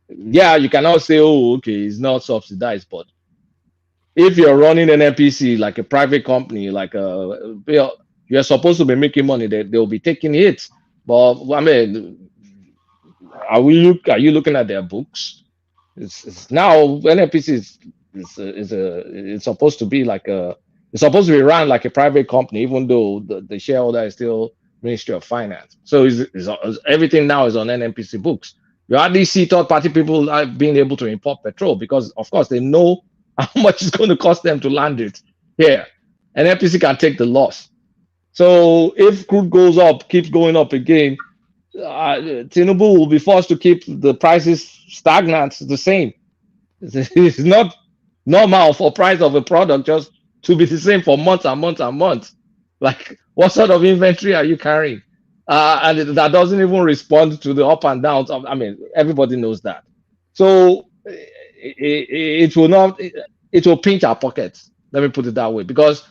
Yeah, you cannot say, oh, okay, it's not subsidized, but if you're running an NPC like a private company, like you're supposed to be making money, they'll be taking hits. But I mean, are you looking at their books? It's now NPC it's supposed to be it's supposed to be run like a private company, even though the shareholder is still Ministry of Finance. So everything now is on NNPC books. You hardly see third-party people being able to import petrol because, of course, they know how much it's going to cost them to land it here. And NNPC can take the loss. So if crude goes up, keeps going up again, Tinubu will be forced to keep the prices stagnant, the same. It's not normal for price of a product just to be the same for months and months and months. Like, what sort of inventory are you carrying? And that doesn't even respond to the up and downs. I mean, everybody knows that. So it will pinch our pockets. Let me put it that way. Because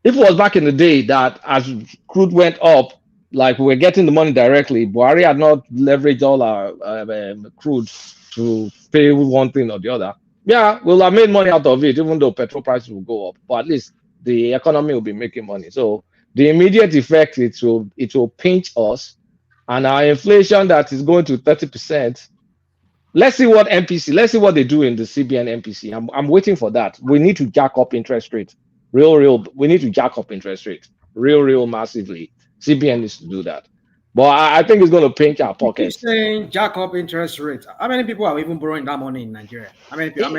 if it was back in the day that as crude went up, like we were getting the money directly, Buhari had not leveraged all our crude to pay one thing or the other. Yeah, we'll have made money out of it, even though petrol prices will go up. But at least the economy will be making money. So the immediate effect, it will pinch us, and our inflation that is going to 30%. Let's see what they do in the CBN MPC. I'm waiting for that. We need to jack up interest rates. We need to jack up interest rates real massively. CBN needs to do that. But I think it's going to pinch our pockets.
You're saying jack up interest rates. How many people are even borrowing that money in Nigeria? How many people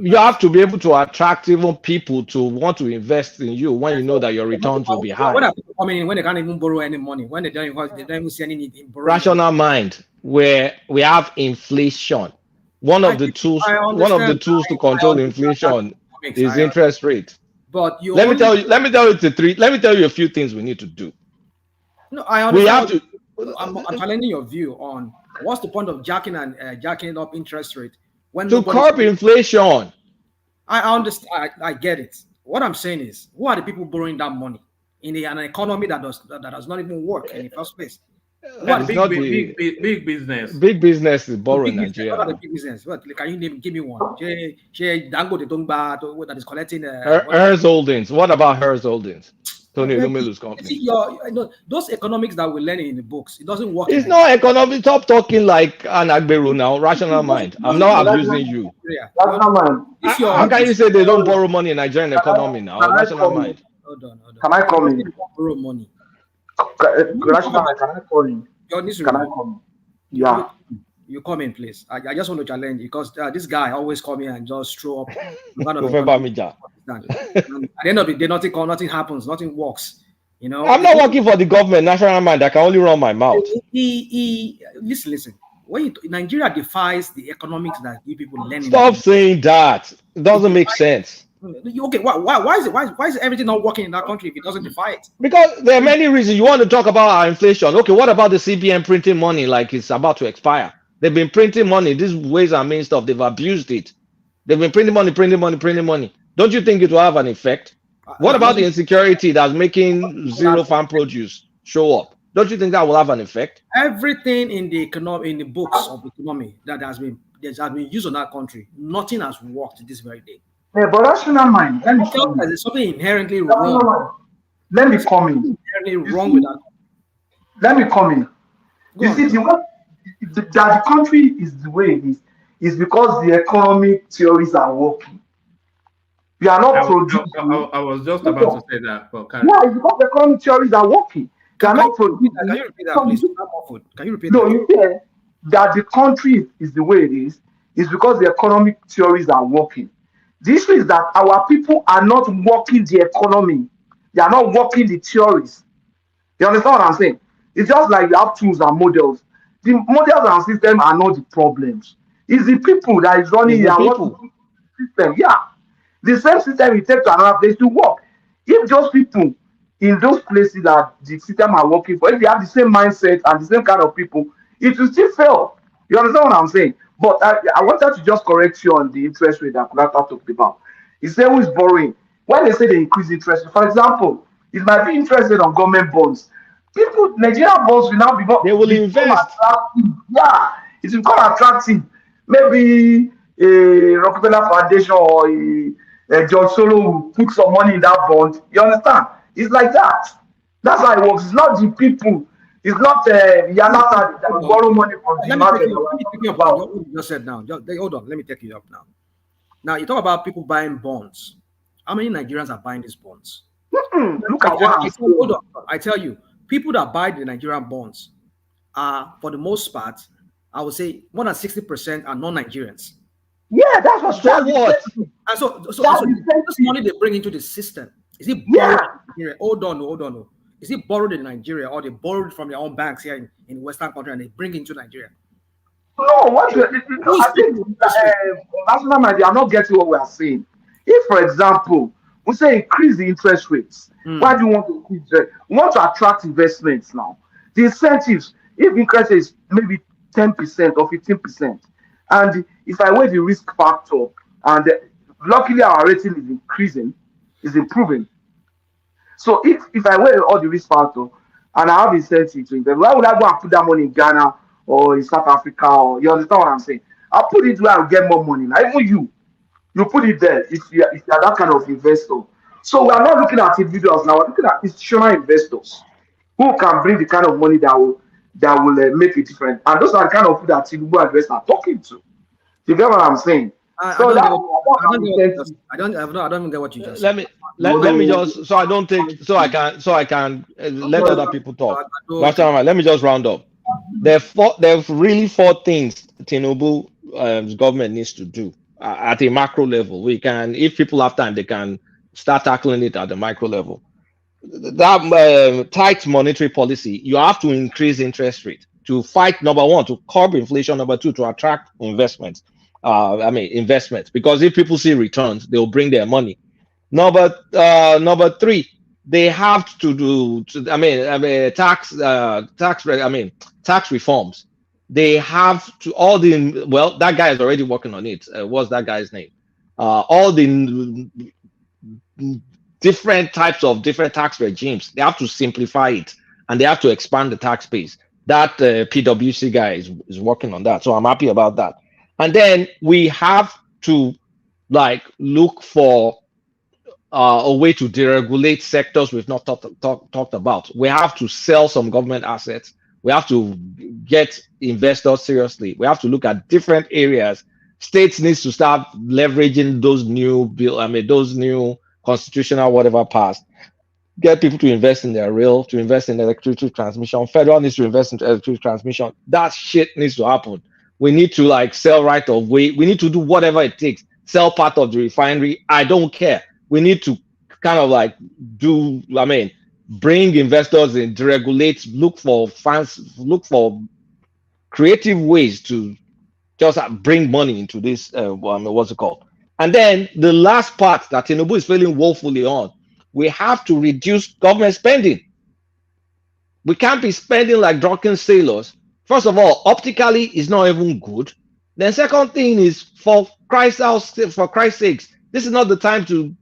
you have to be able to attract even people to want to invest in you when you know that your returns will be high.
What are people coming in when they can't even borrow any money? When they don't even see any need in borrowing?
Rational mind, where we have inflation. One of the tools to control inflation is interest rate.
But
let me tell you a few things we need to do.
No, I understand. I'm challenging your view on what's the point of jacking up interest rate when
to curb inflation.
I understand. I get it. What I'm saying is, who are the people borrowing that money in an economy that does not even work in the first place?
Big business.
Big business is borrowing Nigeria.
What are the big business? What can you give me one? Dangote Tongba that is collecting.
Hers Holdings. What about Hers Holdings? Tony Lumelu's company.
See, those economics that we're learning in the books, it doesn't work.
It's not economic. Stop talking like an Agberu now. Rational mind. I'm not abusing you.
Rational mind.
How can you say they don't borrow money in Nigerian economy now? Rational mind.
Hold on.
Can I come in?
Borrow money.
Rational mind. Can I call in? Can I come in? Yeah.
You come in, please. I just want to challenge because this guy always come in and just throw up.
At
the end of the day, nothing happens, nothing works. You know,
I'm not working for the government. National mind. I can only run my mouth.
Listen. When Nigeria defies the economics that you people learn.
Stop saying that. It doesn't make sense.
Okay, why is everything not working in that country if it doesn't defy it?
Because there are many reasons. You want to talk about our inflation. Okay, what about the CBN printing money like it's about to expire? They've been printing money. This ways and means stuff. They've abused it. They've been printing money, printing money, printing money. Don't you think it will have an effect? What about the insecurity that's making zero farm produce show up? Don't you think that will have an effect?
Everything in the economy, in the books of economy that has been used on that country, nothing has worked this very day.
Yeah, but rational mind.
There's something inherently wrong.
Let me come in.
Inherently wrong with that.
Let me come in. You see, that the country is the way it is because the economic theories are working. We are not producing.
I was just about to say that.
Yeah, it's because the economic theories are working.
Can you repeat that, please? Can you repeat that?
No, you hear that the country is the way it is because the economic theories are working. The issue is that our people are not working the economy. They are not working the theories. You understand what I'm saying? It's just like you have tools and models. The models and systems are not the problems. It's the people that is running the system. Yeah. The same system you take to another place to work. If those people in those places that the system are working for, if they have the same mindset and the same kind of people, it will still fail. You understand what I'm saying? But I wanted to just correct you on the interest rate that Kulata talked about. He said who is borrowing. When they say they increase interest, for example, it might be interested on government bonds. People, Nigerian bonds will now
they will invest.
Attractive. Yeah, it will become attractive. Maybe a Rockefeller Foundation or a George Solo will put some money in that bond. You understand? It's like that. That's how it works. It's not the people. It's not Yanata that will borrow money from the market.
Let me take you up what you just said now. Hold on. Let me take you up now. Now, you talk about people buying bonds. How many Nigerians are buying these bonds?
Look at what
hold on. I tell you, people that buy the Nigerian bonds are, for the most part, I would say more than 60% are non-Nigerians.
Yeah, that's what's
what.
And so this money they bring into the system, is it borrowed in Nigeria? Hold on. Is it borrowed in Nigeria or they borrowed from their own banks here in Western country and they bring it into Nigeria?
No, I think national mind, they are not getting what we are saying. If, for example, we say increase the interest rates, why do you want to increase it? We want to attract investments now. The incentives, if interest is maybe 10% or 15%, and if I weigh the risk factor, and luckily our rating is increasing, is improving. So if I weigh all the risk factor and I have incentive to invest, why would I go and put that money in Ghana or in South Africa? Or you understand what I'm saying? I'll put it where I'll get more money. Now, even you put it there if you are that kind of investor. So we are not looking at individuals now. We're looking at institutional investors who can bring the kind of money that will make a difference. And those are the kind of people that Tinubu and West are talking to. You get what I'm saying?
I don't even get what you just said.
Let me just so I can let other people talk. Let me just round up. There are really four things Tinubu's government needs to do at a macro level. If people have time, they can start tackling it at the micro level. That tight monetary policy, you have to increase interest rate to fight, number one, to curb inflation, number two, to attract investments. Because if people see returns, they'll bring their money. Number three, they have to do tax reforms. They have to that guy is already working on it. What's that guy's name? All the different types of different tax regimes, they have to simplify it and they have to expand the tax base. That PwC guy is working on that. So I'm happy about that. And then we have to look for a way to deregulate sectors we've not talked about. We have to sell some government assets. We have to get investors seriously. We have to look at different areas. States needs to start leveraging those new constitutional whatever passed. Get people to invest in their rail, to invest in electricity transmission. Federal needs to invest in electricity transmission. That shit needs to happen. We need to sell right of way. We need to do whatever it takes. Sell part of the refinery. I don't care. We need to kind of bring investors in, deregulate, look for creative ways to just bring money into this. What's it called? And then the last part that Tinubu is failing woefully on, we have to reduce government spending. We can't be spending like drunken sailors. First of all, optically is not even good. Then second thing is, for Christ's sakes, this is not the time to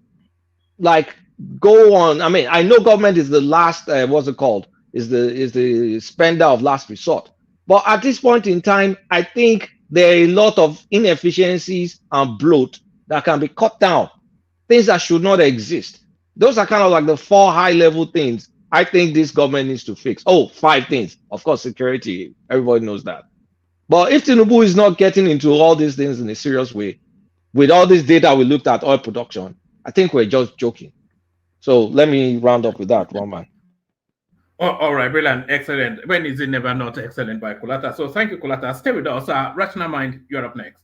like go on. I mean, I know government is the last what's it called? Is the spender of last resort. But at this point in time, I think there are a lot of inefficiencies and bloat that can be cut down. Things that should not exist. Those are kind of like the 4 high-level things I think this government needs to fix. Oh, 5 things. Of course, security. Everybody knows that. But if Tinubu is not getting into all these things in a serious way, with all this data we looked at oil production, I think we're just joking. So let me round up with that, one man.
Oh, all right, brilliant, excellent. When is it never not excellent by Kulata? So thank you, Kulata. Stay with us. Rational Mind, you're up next.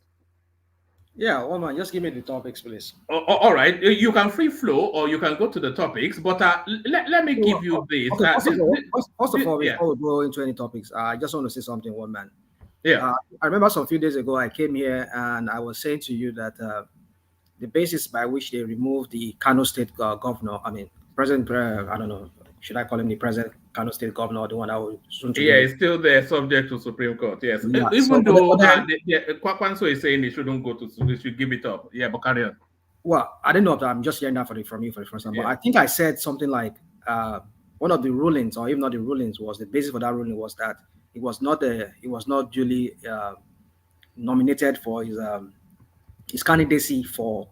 Yeah, one man, just give me the topics, please.
All right, you can free flow or you can go to the topics, but let me give you this.
Okay, first of all, before we go into any topics, I just want to say something, one man.
Yeah.
I remember some few days ago, I came here and I was saying to you that the basis by which they removed the Kano State governor, I mean, President, I don't know, should I call him the present Kano State governor, the one that will soon to
it's still there, subject to Supreme Court. Yes,
yeah,
even though Kwakwanso is saying he shouldn't go to, they should give it up. Yeah, but carry on.
Well, I don't know if I'm just hearing that from you for the first time, but I think I said something like one of the rulings, or even not the rulings, was the basis for that ruling was that it was not duly nominated for his candidacy for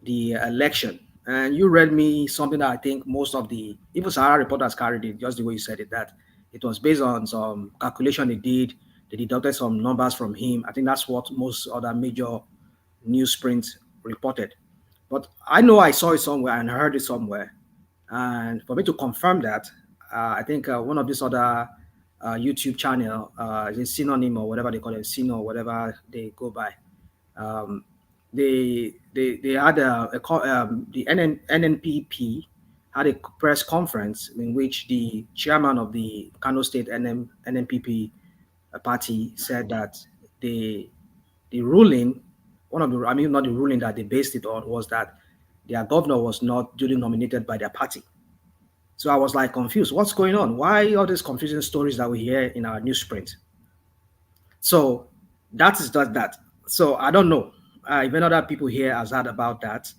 the election. And you read me something that I think most of the even Sahara reporters carried it, just the way you said it, that it was based on some calculation they did. They deducted some numbers from him. I think that's what most other major newsprint reported. But I know I saw it somewhere and heard it somewhere. And for me to confirm that, I think one of these other YouTube channel, is a synonym or whatever they call it, Sino, whatever they go by. They had the NNPP had a press conference in which the chairman of the Kano State NNPP party said that the ruling, not the ruling that they based it on, was that their governor was not duly nominated by their party. So I was like confused. What's going on? Why all these confusing stories that we hear in our newsprint? So that is just that. So I don't know. Even other people here has heard about that.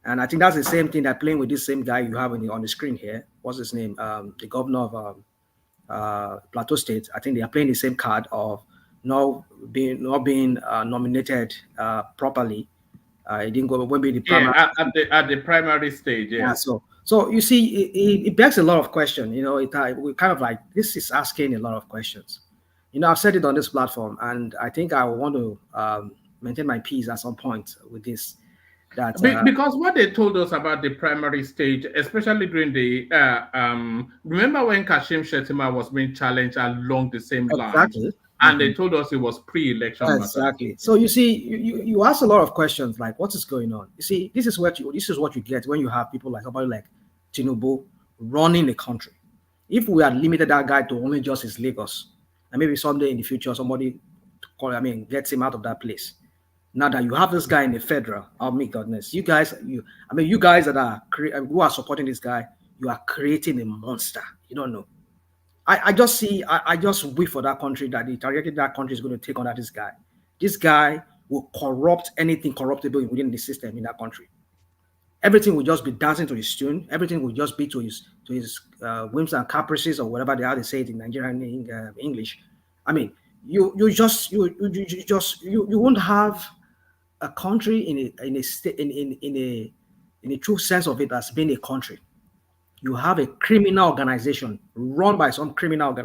And I think that's the same thing that playing with this same guy you have on the screen here. What's his name? The governor of Plateau State. I think they are playing the same card of not being nominated properly. It didn't go when the primary.
At the primary stage.
Yeah. So you see, it begs a lot of questions. We kind of like, this is asking a lot of questions. I've said it on this platform, and I think I want to maintain my peace at some point with this. That
because what they told us about the primary stage, especially during the remember when Kashim Shettima was being challenged along the same lines, and they told us it was pre-election.
Exactly. So you see, you ask a lot of questions like, what is going on? You see, this is what you get when you have people like somebody like Tinubu running the country. If we had limited that guy to only just his Lagos, and maybe someday in the future somebody gets him out of that place. Now that you have this guy in the federal, oh my goodness, you guys that are who are supporting this guy, you are creating a monster. You don't know. I just wait for that country, that the trajectory that country is going to take on this guy. This guy will corrupt anything corruptible within the system in that country. Everything will just be dancing to his tune. Everything will just be to his whims and caprices, or whatever they say it in Nigerian English. I mean, you won't have a country in a true sense of it as being a country. You have a criminal organization run by some criminal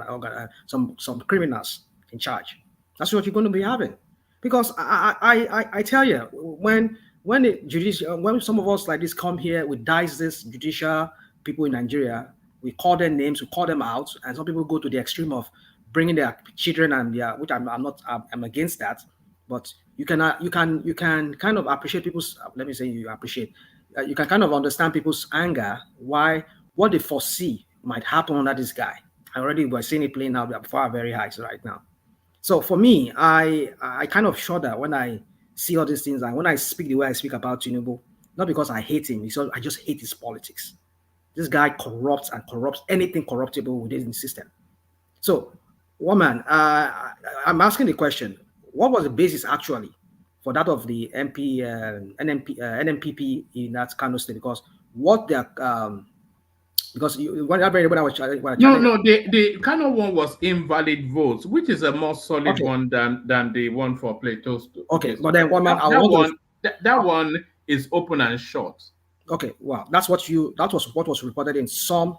some criminals in charge. That's what you're going to be having. Because I tell you, when some of us like this come here, we dice this judicial people in Nigeria, we call them names, we call them out, and some people go to the extreme of bringing their children and which I'm against that. But you can kind of appreciate people's. Let me say you appreciate. You can kind of understand people's anger. Why? What they foresee might happen under this guy. We're seeing it playing out before our very eyes right now. So for me, I kind of shudder when I see all these things. And when I speak the way I speak about Tinubu, not because I hate him, because I just hate his politics. This guy corrupts and corrupts anything corruptible within the system. So, woman, I'm asking the question: what was the basis actually for that of the NMPP in that Kano State? Because what they are, because when I was
No, the Kano one was invalid votes, which is a more solid one than the one for Plateau.
Okay, but then woman,
that one is open and short.
Okay, well, that was what was reported in some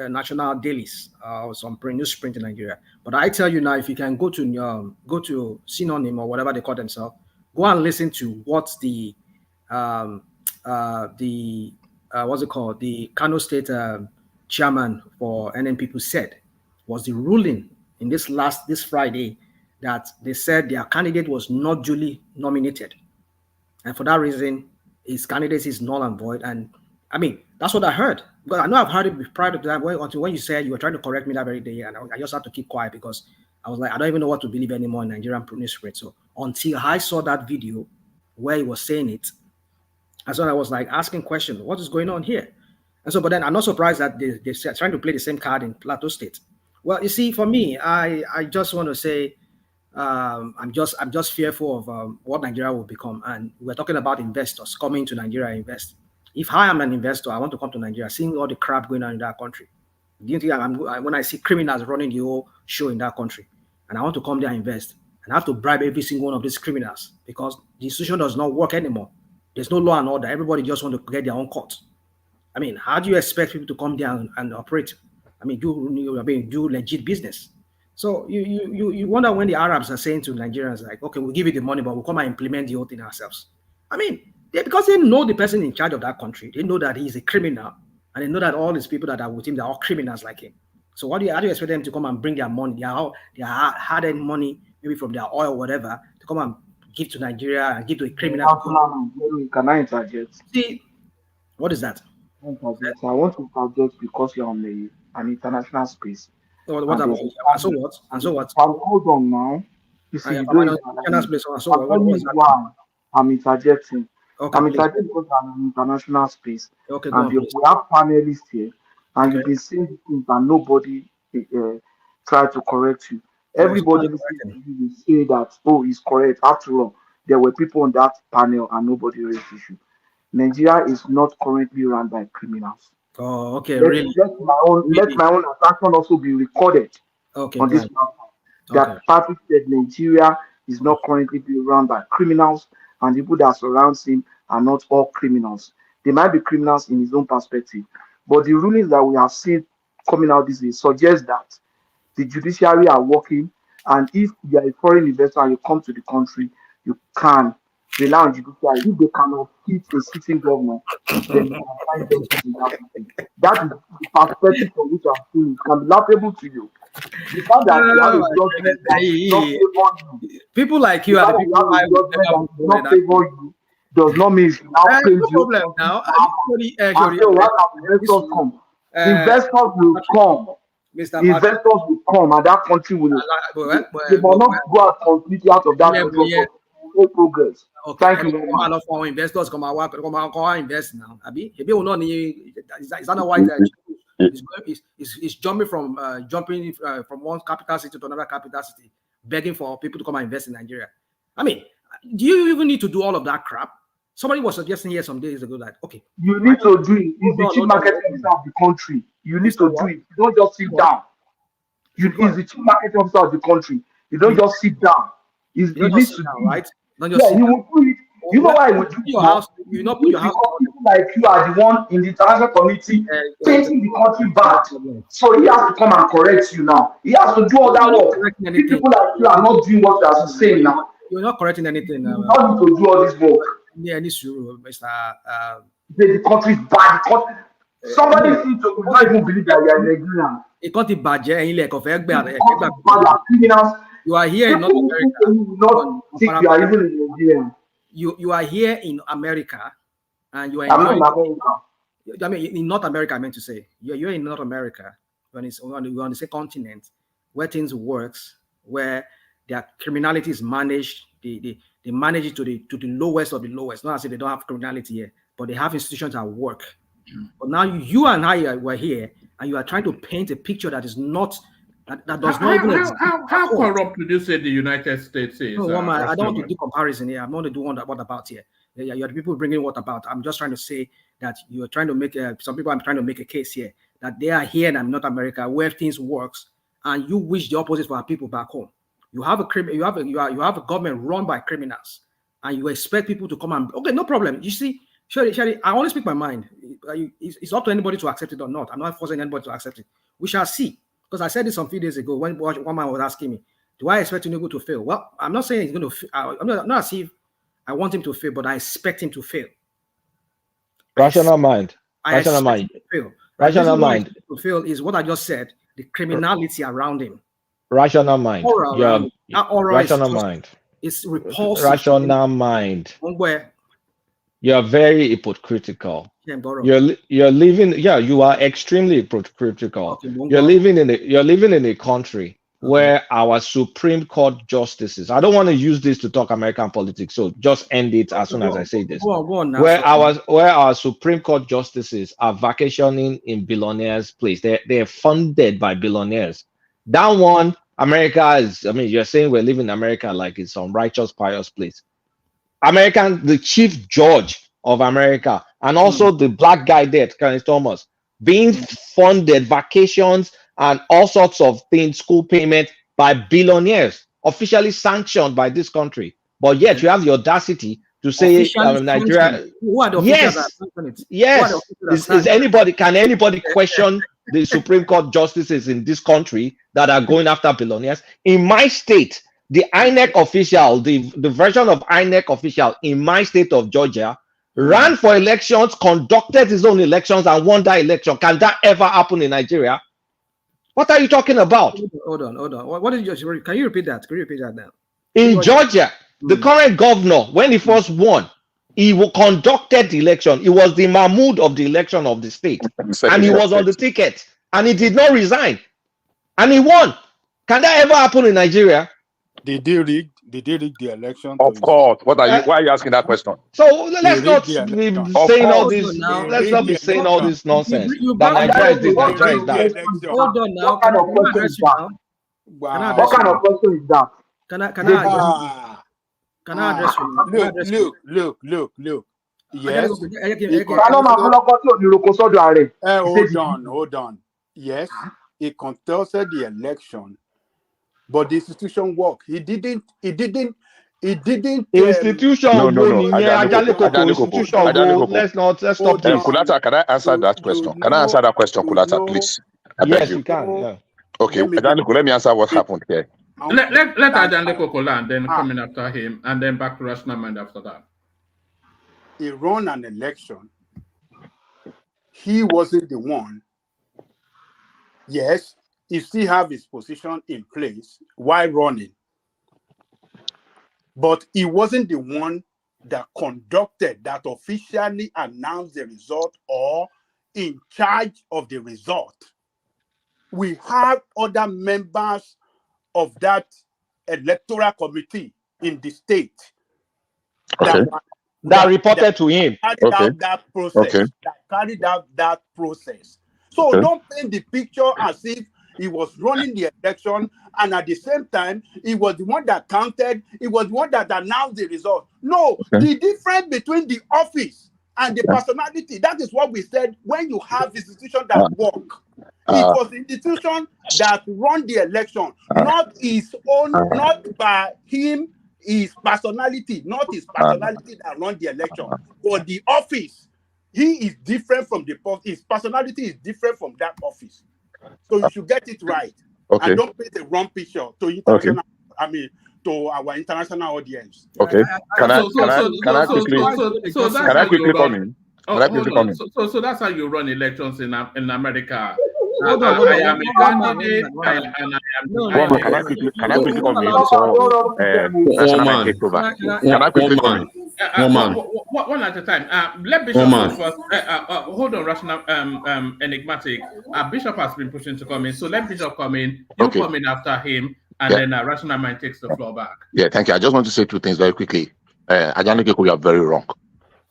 national dailies, some newsprint in Nigeria. But I tell you now, if you can go to Synonym or whatever they call themselves, go and listen to what the what's it called, the Kano State chairman for NNPP said was the ruling in this Friday, that they said their candidate was not duly nominated, and for that reason his candidacy is null and void. And I mean, that's what I heard. But I know I've heard it prior to that, until when you said you were trying to correct me that very day, and I just had to keep quiet because I was like, I don't even know what to believe anymore in Nigerian news spread. So until I saw that video where he was saying it, and so I was like asking questions, what is going on here? And so, but then I'm not surprised that they're trying to play the same card in Plateau State. Well, you see, for me, I just want to say, I'm just fearful of what Nigeria will become. And we're talking about investors coming to Nigeria and invest. If I am an investor, I want to come to Nigeria, seeing all the crap going on in that country. Do you think when I see criminals running the whole show in that country, and I want to come there and invest, and I have to bribe every single one of these criminals because the institution does not work anymore. There's no law and order. Everybody just want to get their own cut. I mean, how do you expect people to come there and operate? I mean, do legit business. So you wonder when the Arabs are saying to Nigerians, like, okay, we'll give you the money, but we'll come and implement the whole thing ourselves. I mean, because they know the person in charge of that country, they know that he's a criminal, and they know that all these people that are with him, they're all criminals like him. So how do you expect them to come and bring their money, their hard-earned money, maybe from their oil or whatever, to come and give to Nigeria and give to a criminal?
Can I interject?
See, what is that?
I want to interject because you're on an international space.
What about? And so what? And so what?
Hold on now. You see, you don't. Why I'm interjecting.
Okay,
I'm interjecting because I'm in international space.
Okay,
and we have panelists here, and you've been saying things that nobody tried to correct you. Everybody listening to you will say that, oh, he's correct. After all, there were people on that panel and nobody raised the issue. Nigeria is not currently run by criminals.
Oh, okay, really?
Let my own attraction also be recorded on this platform. That party said Nigeria is not currently being run by criminals, and the people that surround him are not all criminals. They might be criminals in his own perspective, but the rulings that we have seen coming out this day suggest that the judiciary are working, and if you are a foreign investor and you come to the country, you can rely on judiciary. If they cannot hit a sitting government, then you can find justice in that country. That is the perspective from which I'm seeing. It can be laughable to you. The fact that you have a judgment that does not favor you,
people like you are the people
that does not favor you, does not mean you now praise you.
Problem now.
Investors will come. Investors will come, and that country will. They will not go out completely out of that country. No progress.
Okay.
Thank you very much.
For investors come and invest now. Is that not why it's jumping from one capital city to another capital city, begging for people to come and invest in Nigeria? I mean, do you even need to do all of that crap? Somebody was suggesting here some days ago that, okay,
you need to do it. It's the chief marketing officer of the country. You need to do it. You don't just sit down. It's the chief marketing officer of the country. You don't just sit down. You need to do it.
Right?
Yeah, you will do it. You know why I would do it?
Because
people like you are the one in the international community painting the country bad. So he has to come and correct you now. He has to do all that work. People like you are not doing what you are saying now.
You're not correcting anything.
You don't need to do all this work.
Yeah, this Mr.
The country is bad. Somebody seems to not even believe that we are Nigerian.
It can't be bad.
Criminals.
You are here in North
America.
You are here in America, and you are in North America. I meant to say you're in North America when it's on the same continent where things works, where their criminality is managed. The They manage it to the lowest of the lowest. Not as if they don't have criminality here, but they have institutions that work. But now you and I were here, and you are trying to paint a picture that is not that does not even exist.
How corrupt would you say the United States is?
No, I don't want to do comparison here. I'm not going to do what about here. You're the people bringing what about. I'm just trying to say that you're trying to make some people. I'm trying to make a case here that they are here in North America where things works, and you wish the opposite for our people back home. You have a government run by criminals, and you expect people to come and okay, no problem. You see, Sherry, I only speak my mind. It's up to anybody to accept it or not. I'm not forcing anybody to accept it. We shall see. Because I said this some few days ago when one man was asking me, do I expect Tinubu to fail? Well, I'm not saying he's going to fail. I'm not as if I want him to fail, but I expect him to fail.
Rational mind. Rational mind. Rational mind.
To fail is what I just said, the criminality around him.
Rational mind. Rational mind.
It's repulsive.
Rational mind.
Where?
You're very hypocritical. You're living. Yeah, you are extremely hypocritical. Okay, you're living in a country where our Supreme Court justices. I don't want to use this to talk American politics, so just end it as soon as I say this.
Go on now,
where our Supreme Court justices are vacationing in billionaires' place. They're funded by billionaires. That one, America is. I mean, you're saying we're living in America like it's some righteous, pious place. The chief judge of America, and also the black guy there, Clarence Thomas, being funded vacations and all sorts of things, school payment by billionaires, officially sanctioned by this country. But yet you have the audacity to say Nigeria. Yes. Can anybody question the Supreme Court justices in this country that are going after billionaires? In my state, the INEC official, the version of INEC official in my state of Georgia, ran for elections, conducted his own elections, and won that election. Can that ever happen in Nigeria? What are you talking about?
Hold on. What did you? Can you repeat that? Can you repeat that now?
In Georgia, the current governor, when he first won, he conducted the election. He was the Mahmoud of the election of the state, and he was on the ticket, and he did not resign, and he won. Can that ever happen in Nigeria?
Did they rig the election?
Of course. Why are you asking that question?
So let's not be saying all this. Let's not be saying all this nonsense. That Nigeria is this, Nigeria is that.
Hold on now.
What kind of question is that?
Can I address you?
Look. Yes. Hold on. Yes, he contested the election, but the institution worked. He didn't.
Institution.
No.
Let's stop this.
Kulata, can I answer that question? Can I answer that question, Kulata, please?
Yes, you can. Yeah.
Okay, Adaniko, let me answer what happened here.
Let Adaniko land, then coming after him, and then back to Rational Mind after that.
He ran an election. He wasn't the one. Yes, he still have his position in place while running. But he wasn't the one that conducted, that officially announced the result or in charge of the result. We have other members of that electoral committee in the state
that reported to him.
That carried out that process. So don't paint the picture as if he was running the election and at the same time he was the one that counted, he was the one that announced the result. No, the difference between the office and the personality, that is what we said when you have institutions that work. It was the institution that run the election, not his own, not by him, his personality, not his personality that run the election, but the office. He is different from his personality is different from that office. So you should get it right. And don't paint the wrong picture to international, to our international audience.
Okay. Can I quickly come in?
So that's how you run elections in America. I am a candidate.
Can I quickly come in? Can I quickly come in?
One at a time. Let Bishop go first. Hold on, Rational Enigmatic. Bishop has been pushing to come in, so let Bishop come in. You come in after him, and then Rational Mind takes the floor back.
Yeah, thank you. I just want to say two things very quickly. Ajanike, you are very wrong.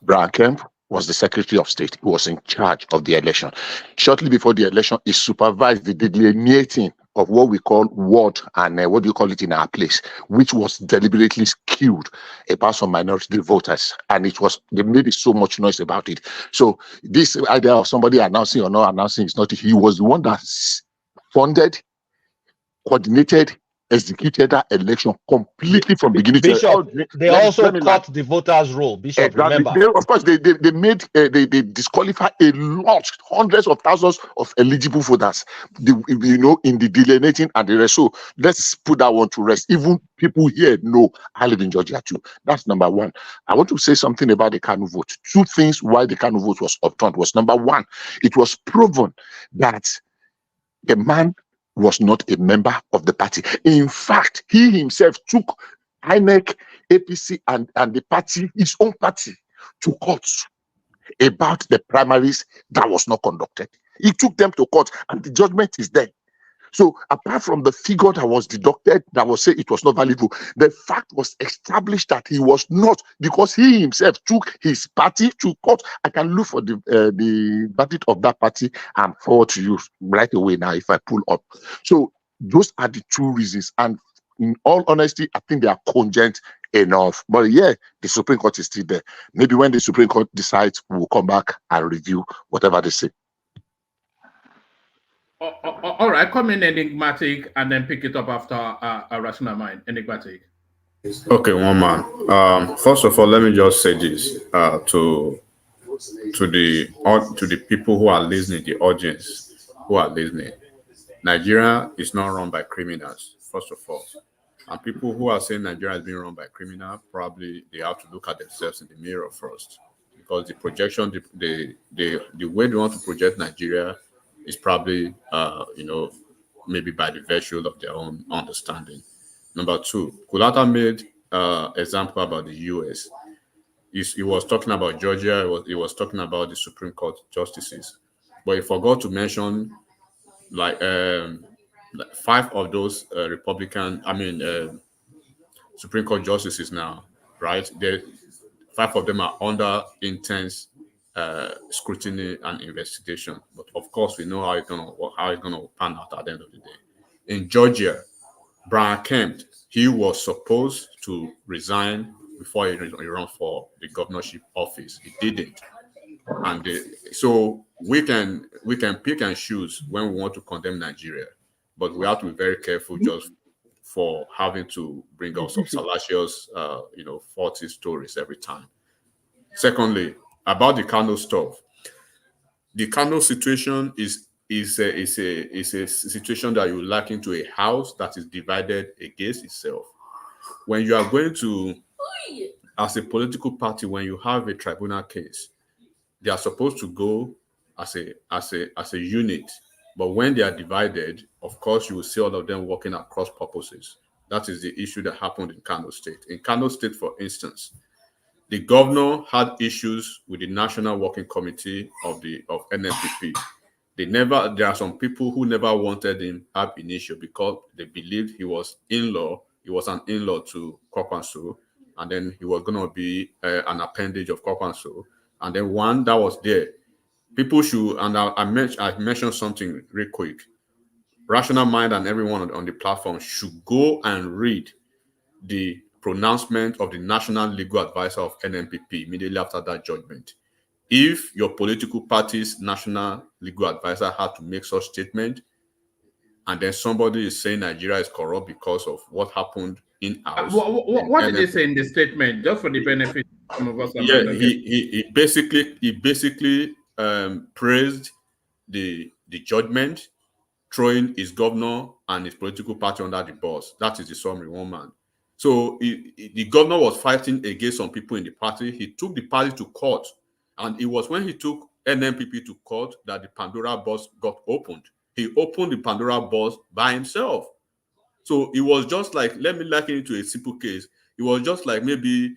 Brian Kemp was the Secretary of State. He was in charge of the election. Shortly before the election, he supervised the delineating of what we call ward and what do you call it in our place, which was deliberately skewed about some minority voters. And they made so much noise about it. So this idea of somebody announcing or not announcing is not, he was the one that funded, coordinated, executed that election completely from beginning to
Bishop, they also cut the voters' roll. Bishop,
exactly.
remember.
Of course, they disqualify a lot, hundreds of thousands of eligible voters, in the delineating and the rest. So let's put that one to rest. Even people here know I live in Georgia too. That's number one. I want to say something about the Kanu vote. Two things why the Kanu vote was upturned was, number one, it was proven that the man was not a member of the party. In fact, he himself took INEC, APC, and the party, his own party, to court about the primaries that was not conducted. He took them to court, and the judgment is there. So apart from the figure that was deducted, that was said it was not valuable, the fact was established that he was not, because he himself took his party to court. I can look for the verdict of that party and forward to you right away now if I pull up. So those are the two reasons. And in all honesty, I think they are cogent enough. But yeah, the Supreme Court is still there. Maybe when the Supreme Court decides, we'll come back and review whatever they say.
All right, come in enigmatic and then pick it up after a Rational Mind. Enigmatic.
Okay, one man. First of all, let me just say this to the people who are listening, the audience who are listening. Nigeria is not run by criminals, first of all. And people who are saying Nigeria is being run by criminals, probably they have to look at themselves in the mirror first, because the projection, the way they want to project Nigeria is probably, maybe by the virtue of their own understanding. Number two, Kulata made example about the U.S. He was talking about Georgia. He was talking about the Supreme Court justices, but he forgot to mention like 5 of those Supreme Court justices now, right? 5 of them are under intense scrutiny and investigation. But of course, we know how it's gonna pan out at the end of the day. In Georgia, Brian Kemp, he was supposed to resign before he ran for the governorship office. He didn't, and so we can pick and choose when we want to condemn Nigeria, but we have to be very careful just for having to bring out some salacious, faulty stories every time. Secondly, about the Kano stuff, the Kano situation is a situation that you liken to a house that is divided against itself. When you are going to, as a political party, when you have a tribunal case, they are supposed to go as a unit. But when they are divided, of course, you will see all of them working across purposes. That is the issue that happened in Kano State. In Kano State, for instance, the governor had issues with the National Working Committee of NNPP. There are some people who never wanted him ab initio because they believed he was an in-law to Kwakwanso, and then he was going to be an appendage of Kwakwanso. And then one that was there, people should, and I mentioned something real quick. Rational Mind and everyone on the platform should go and read the pronouncement of the National Legal Advisor of NNPP immediately after that judgment. If your political party's National Legal Advisor had to make such statement, and then somebody is saying Nigeria is corrupt because of what happened in-house.
What did they say in the statement, just for the benefit of some of us?
Yeah, he basically praised the judgment, throwing his governor and his political party under the bus. That is the summary, one man. So the governor was fighting against some people in the party. He took the party to court, and it was when he took NNPP to court that the Pandora box got opened. He opened the Pandora box by himself. So it was just like, let me liken it to a simple case. It was just like maybe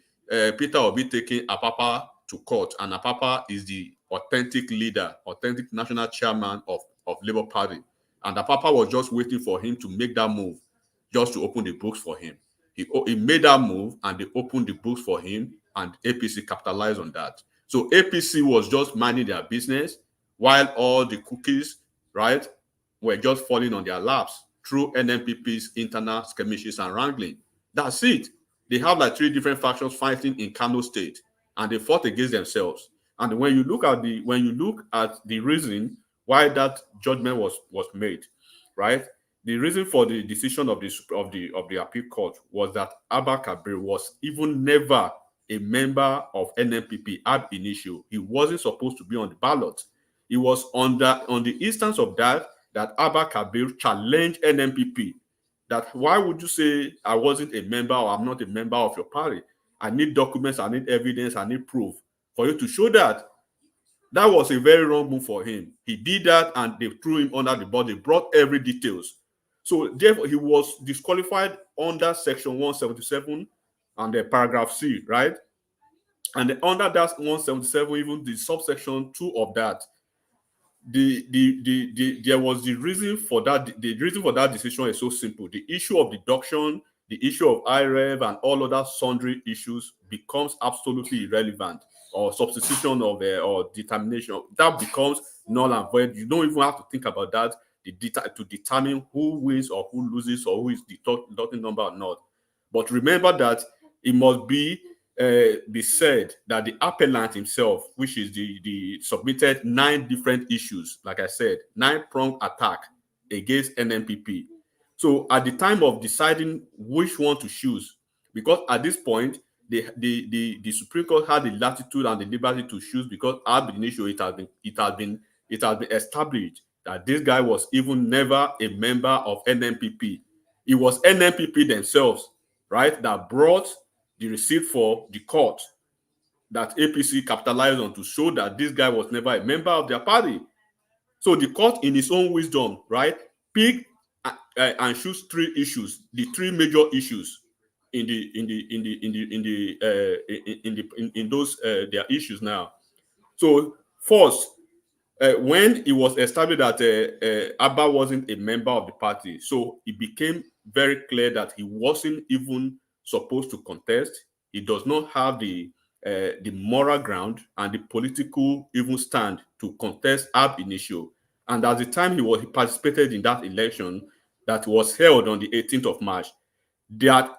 Peter Obi taking Apapa to court, and Apapa is the authentic leader, authentic national chairman of Labour Party. And Apapa was just waiting for him to make that move
just to open the books for him. He made that move and they opened the books for him, and APC capitalized on that. So APC was just minding their business while all the cookies, right, were just falling on their laps through NNPP's internal skirmishes and wrangling. That's it. They have like 3 different factions fighting in Kano State, and they fought against themselves. And when you look at the reason why that judgment was made, right? The reason for the decision of the appeal court was that Abba Kabir was even never a member of NNPP ab initio. He wasn't supposed to be on the ballot. It was on the instance of that Abba Kabir challenged NNPP. That why would you say I wasn't a member or I'm not a member of your party? I need documents, I need evidence, I need proof for you to show that. That was a very wrong move for him. He did that and they threw him under the bus. They brought every details. So therefore, he was disqualified under Section 177 and the paragraph C, right? And under that 177, even the subsection 2 of that, there was the reason for that. The reason for that decision is so simple. The issue of deduction, the issue of IREV, and all other sundry issues becomes absolutely irrelevant, or substitution of or determination that becomes null and void. You don't even have to think about that to determine who wins or who loses or who is deducting number or not. But remember that it must be said that the appellant himself, which is the submitted 9 different issues, like I said, 9-pronged attack against NNPP. So at the time of deciding which one to choose, because at this point the Supreme Court had the latitude and the liberty to choose, because ab initio it has been established that this guy was even never a member of NNPP. It was NNPP themselves, right, that brought the receipt for the court that APC capitalized on to show that this guy was never a member of their party. So the court, in its own wisdom, right, picked and choose 3 issues, the 3 major issues in those their issues now. So first, when it was established that Abba wasn't a member of the party, so it became very clear that he wasn't even supposed to contest. He does not have the moral ground and the political even stand to contest ab initio. And at the time he participated in that election that was held on the 18th of March, that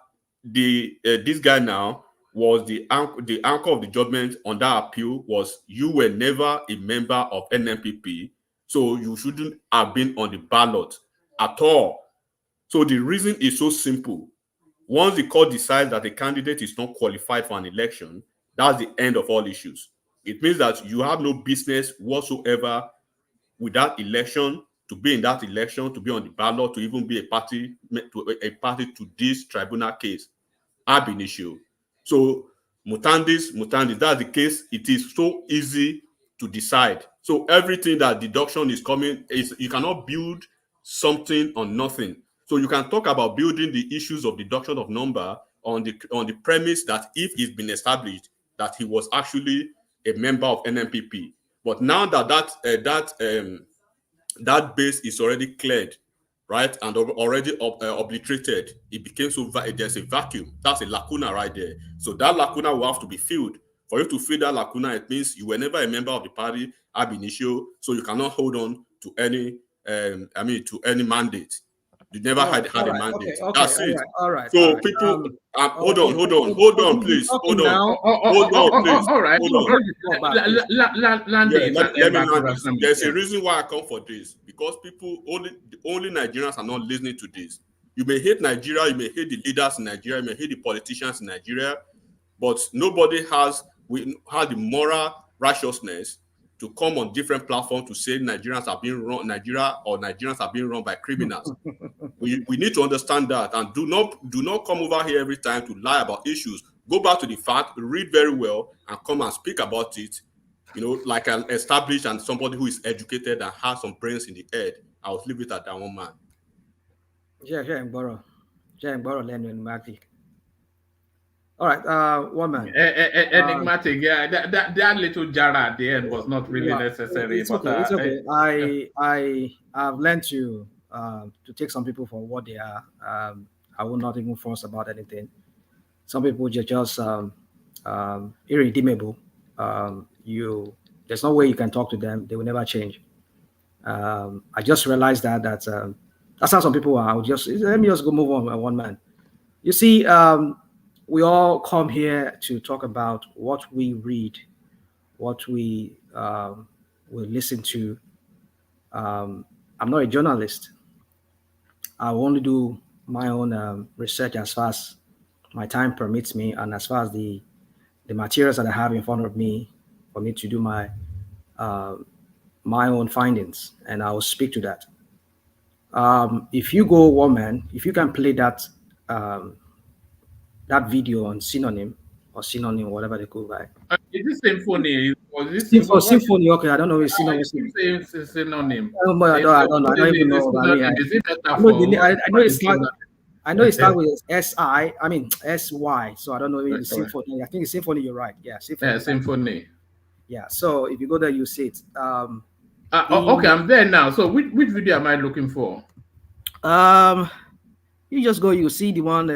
this guy now was the anchor of the judgment on that appeal was, you were never a member of NNPP, so you shouldn't have been on the ballot at all. So the reason is so simple. Once the court decides that a candidate is not qualified for an election, that's the end of all issues. It means that you have no business whatsoever with that election, to be in that election, to be on the ballot, to even be a party to this tribunal case ab initio. So mutandis, that's the case. It is so easy to decide. So everything that deduction is coming is, you cannot build something on nothing. So you can talk about building the issues of deduction of number on the premise that if it's been established that he was actually a member of NNPP. But now that base is already cleared, right, and already obliterated, it became so there's a vacuum. That's a lacuna right there. So that lacuna will have to be filled. For you to fill that lacuna, it means you were never a member of the party ab initio, so you cannot hold on to any mandate. You never had a mandate.
Okay,
That's it.
all right.
So people, hold on, please. Hold on, please.
All right.
Hold on.
Land
Yeah,
it
let
and
me
back to
land this.
Rasnam.
There's
Yeah.
a reason why I come for this, because people only Nigerians are not listening to this. You may hate Nigeria, you may hate the leaders in Nigeria, you may hate the politicians in Nigeria, but nobody has the moral righteousness to come on different platforms to say Nigerians are being run, Nigerians are being run by criminals. we need to understand that, and do not come over here every time to lie about issues. Go back to the fact, read very well, and come and speak about it. You know, like an established and somebody who is educated and has some brains in the head. I will leave it at that one, man.
Yeah, all right, one man.
Enigmatic, yeah. That little jar at the end was not really necessary.
It's
but
okay. It's okay. I've learned to take some people for what they are. I will not even force about anything. Some people just irredeemable. There's no way you can talk to them. They will never change. I just realized that's how some people are. Let me just go move on, one man. You see, we all come here to talk about what we read, what we will listen to. I'm not a journalist. I will only do my own research as far as my time permits me, and as far as the materials that I have in front of me for me to do my own findings, and I will speak to that. If you go, woman, if you can play that that video on synonym, whatever they call by.
Is this symphony? Or is this
Symphony? Okay, I don't know. It's synonym.
Synonym.
I don't even know. I mean,
Is it
I know it starts. I know it starts with SI. I mean SY. So I don't know if it's symphony. I think it's symphony. You're right. Yeah, symphony.
Yeah, symphony.
Yeah. So if you go there, you see it.
Okay, I'm there now. So which video am I looking for?
You just go. You see the one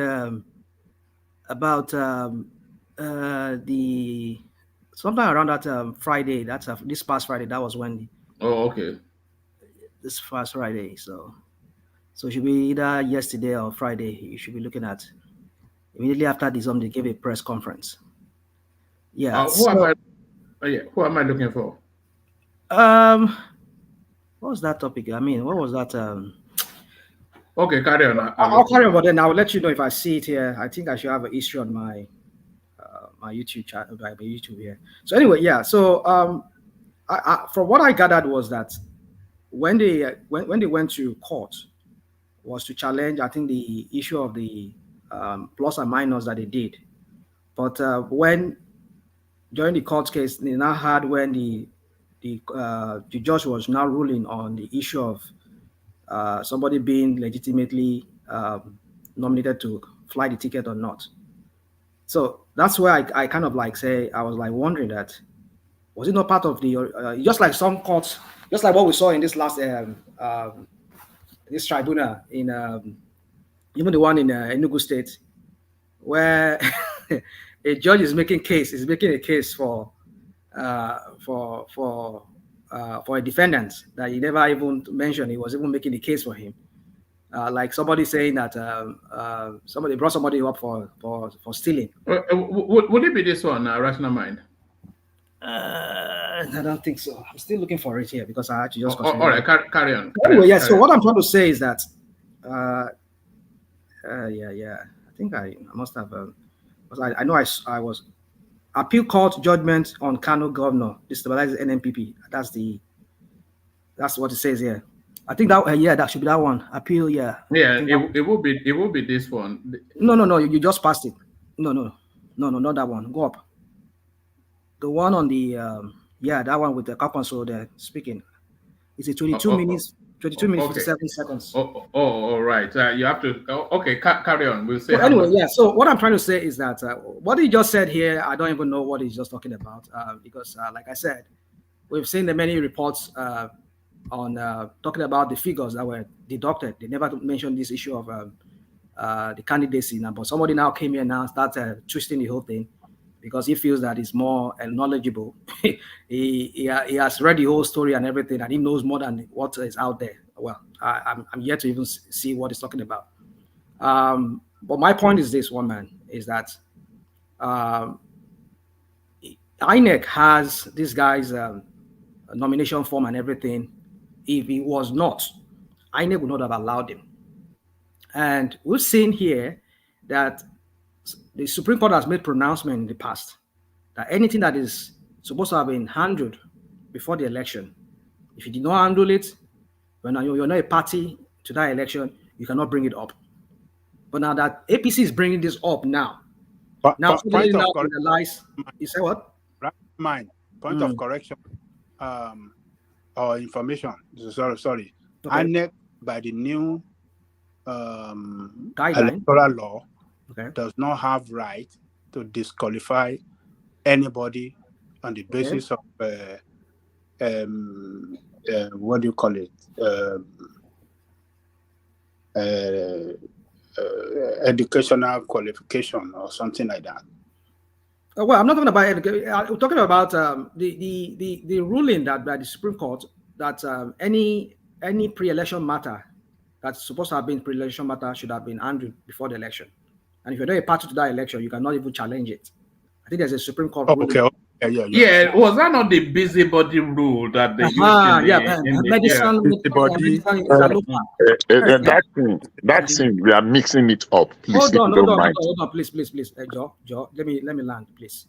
about the sometime around that Friday. That's this past Friday. That was when.
Oh, okay.
This past Friday. So it should be either yesterday or Friday. You should be looking at immediately after this. They gave a press conference. Yeah.
Who am I looking for?
What was that topic? I mean, what was that?
Okay, carry on.
I'll carry on, but then I'll let you know if I see it here. I think I should have an issue on my my YouTube channel, my YouTube here. So anyway, yeah. So from what I gathered was that when they went to court was to challenge, I think, the issue of the plus and minus that they did. But when during the court case, they now had when the judge was now ruling on the issue of somebody being legitimately nominated to fly the ticket or not. So that's where I kind of like say, I was like wondering that, was it not part of the, just like some courts, just like what we saw in this last, this tribunal in, even the one in Enugu State, where a judge is making a case for a defendant that he never even mentioned. He was even making a case for him. Like somebody saying that somebody brought somebody up for stealing.
Would it be this one, Rational Mind?
I don't think so. I'm still looking for it here because I had to just.
All right, carry on.
Anyway, yeah. So what I'm trying to say is that, yeah. I think I must have. I know I was appeal court judgment on Kano governor destabilizes NNPP. That's what it says here. I think that that should be that one. Appeal, yeah.
Yeah, it will be this one.
No. You just passed it. No, not that one. Go up. The one on the that one with the Kapanso there speaking. It's a 22 minutes, 57 seconds.
All right. You have to. Okay, carry on. We'll say.
Well, anyway, yeah. So what I'm trying to say is that what he just said here, I don't even know what he's just talking about because, like I said, we've seen the many reports on talking about the figures that were deducted. They never mentioned this issue of the candidacy now, but somebody now came here now started twisting the whole thing because he feels that he's more knowledgeable. he has read the whole story and everything, and he knows more than what is out there. Well, I'm yet to even see what he's talking about. But my point is this, one man, is that INEC has this guy's nomination form and everything. If he was not, INEC would not have allowed him. And we've seen here that the Supreme Court has made pronouncement in the past that anything that is supposed to have been handled before the election, if you did not handle it, when you're not a party to that election, you cannot bring it up. But now that APC is bringing this up now,
point of
realize, you say what?
Point of correction or information. Sorry.
Okay.
INEC, by the new electoral law, does not have right to disqualify anybody on the basis of what do you call it?
educational qualification or something like that.
Well, I'm not talking about education. I'm talking about the ruling that by the Supreme Court that any pre-election matter that's supposed to have been pre-election matter should have been handled before the election. And if you're not a party to that election, you cannot even challenge it. I think there's a Supreme Court ruling.
Okay.
Yeah, was that not the busybody rule that they used in
medicine?
That thing, we are mixing it up. Please,
hold on, please, Joe, let me land, please.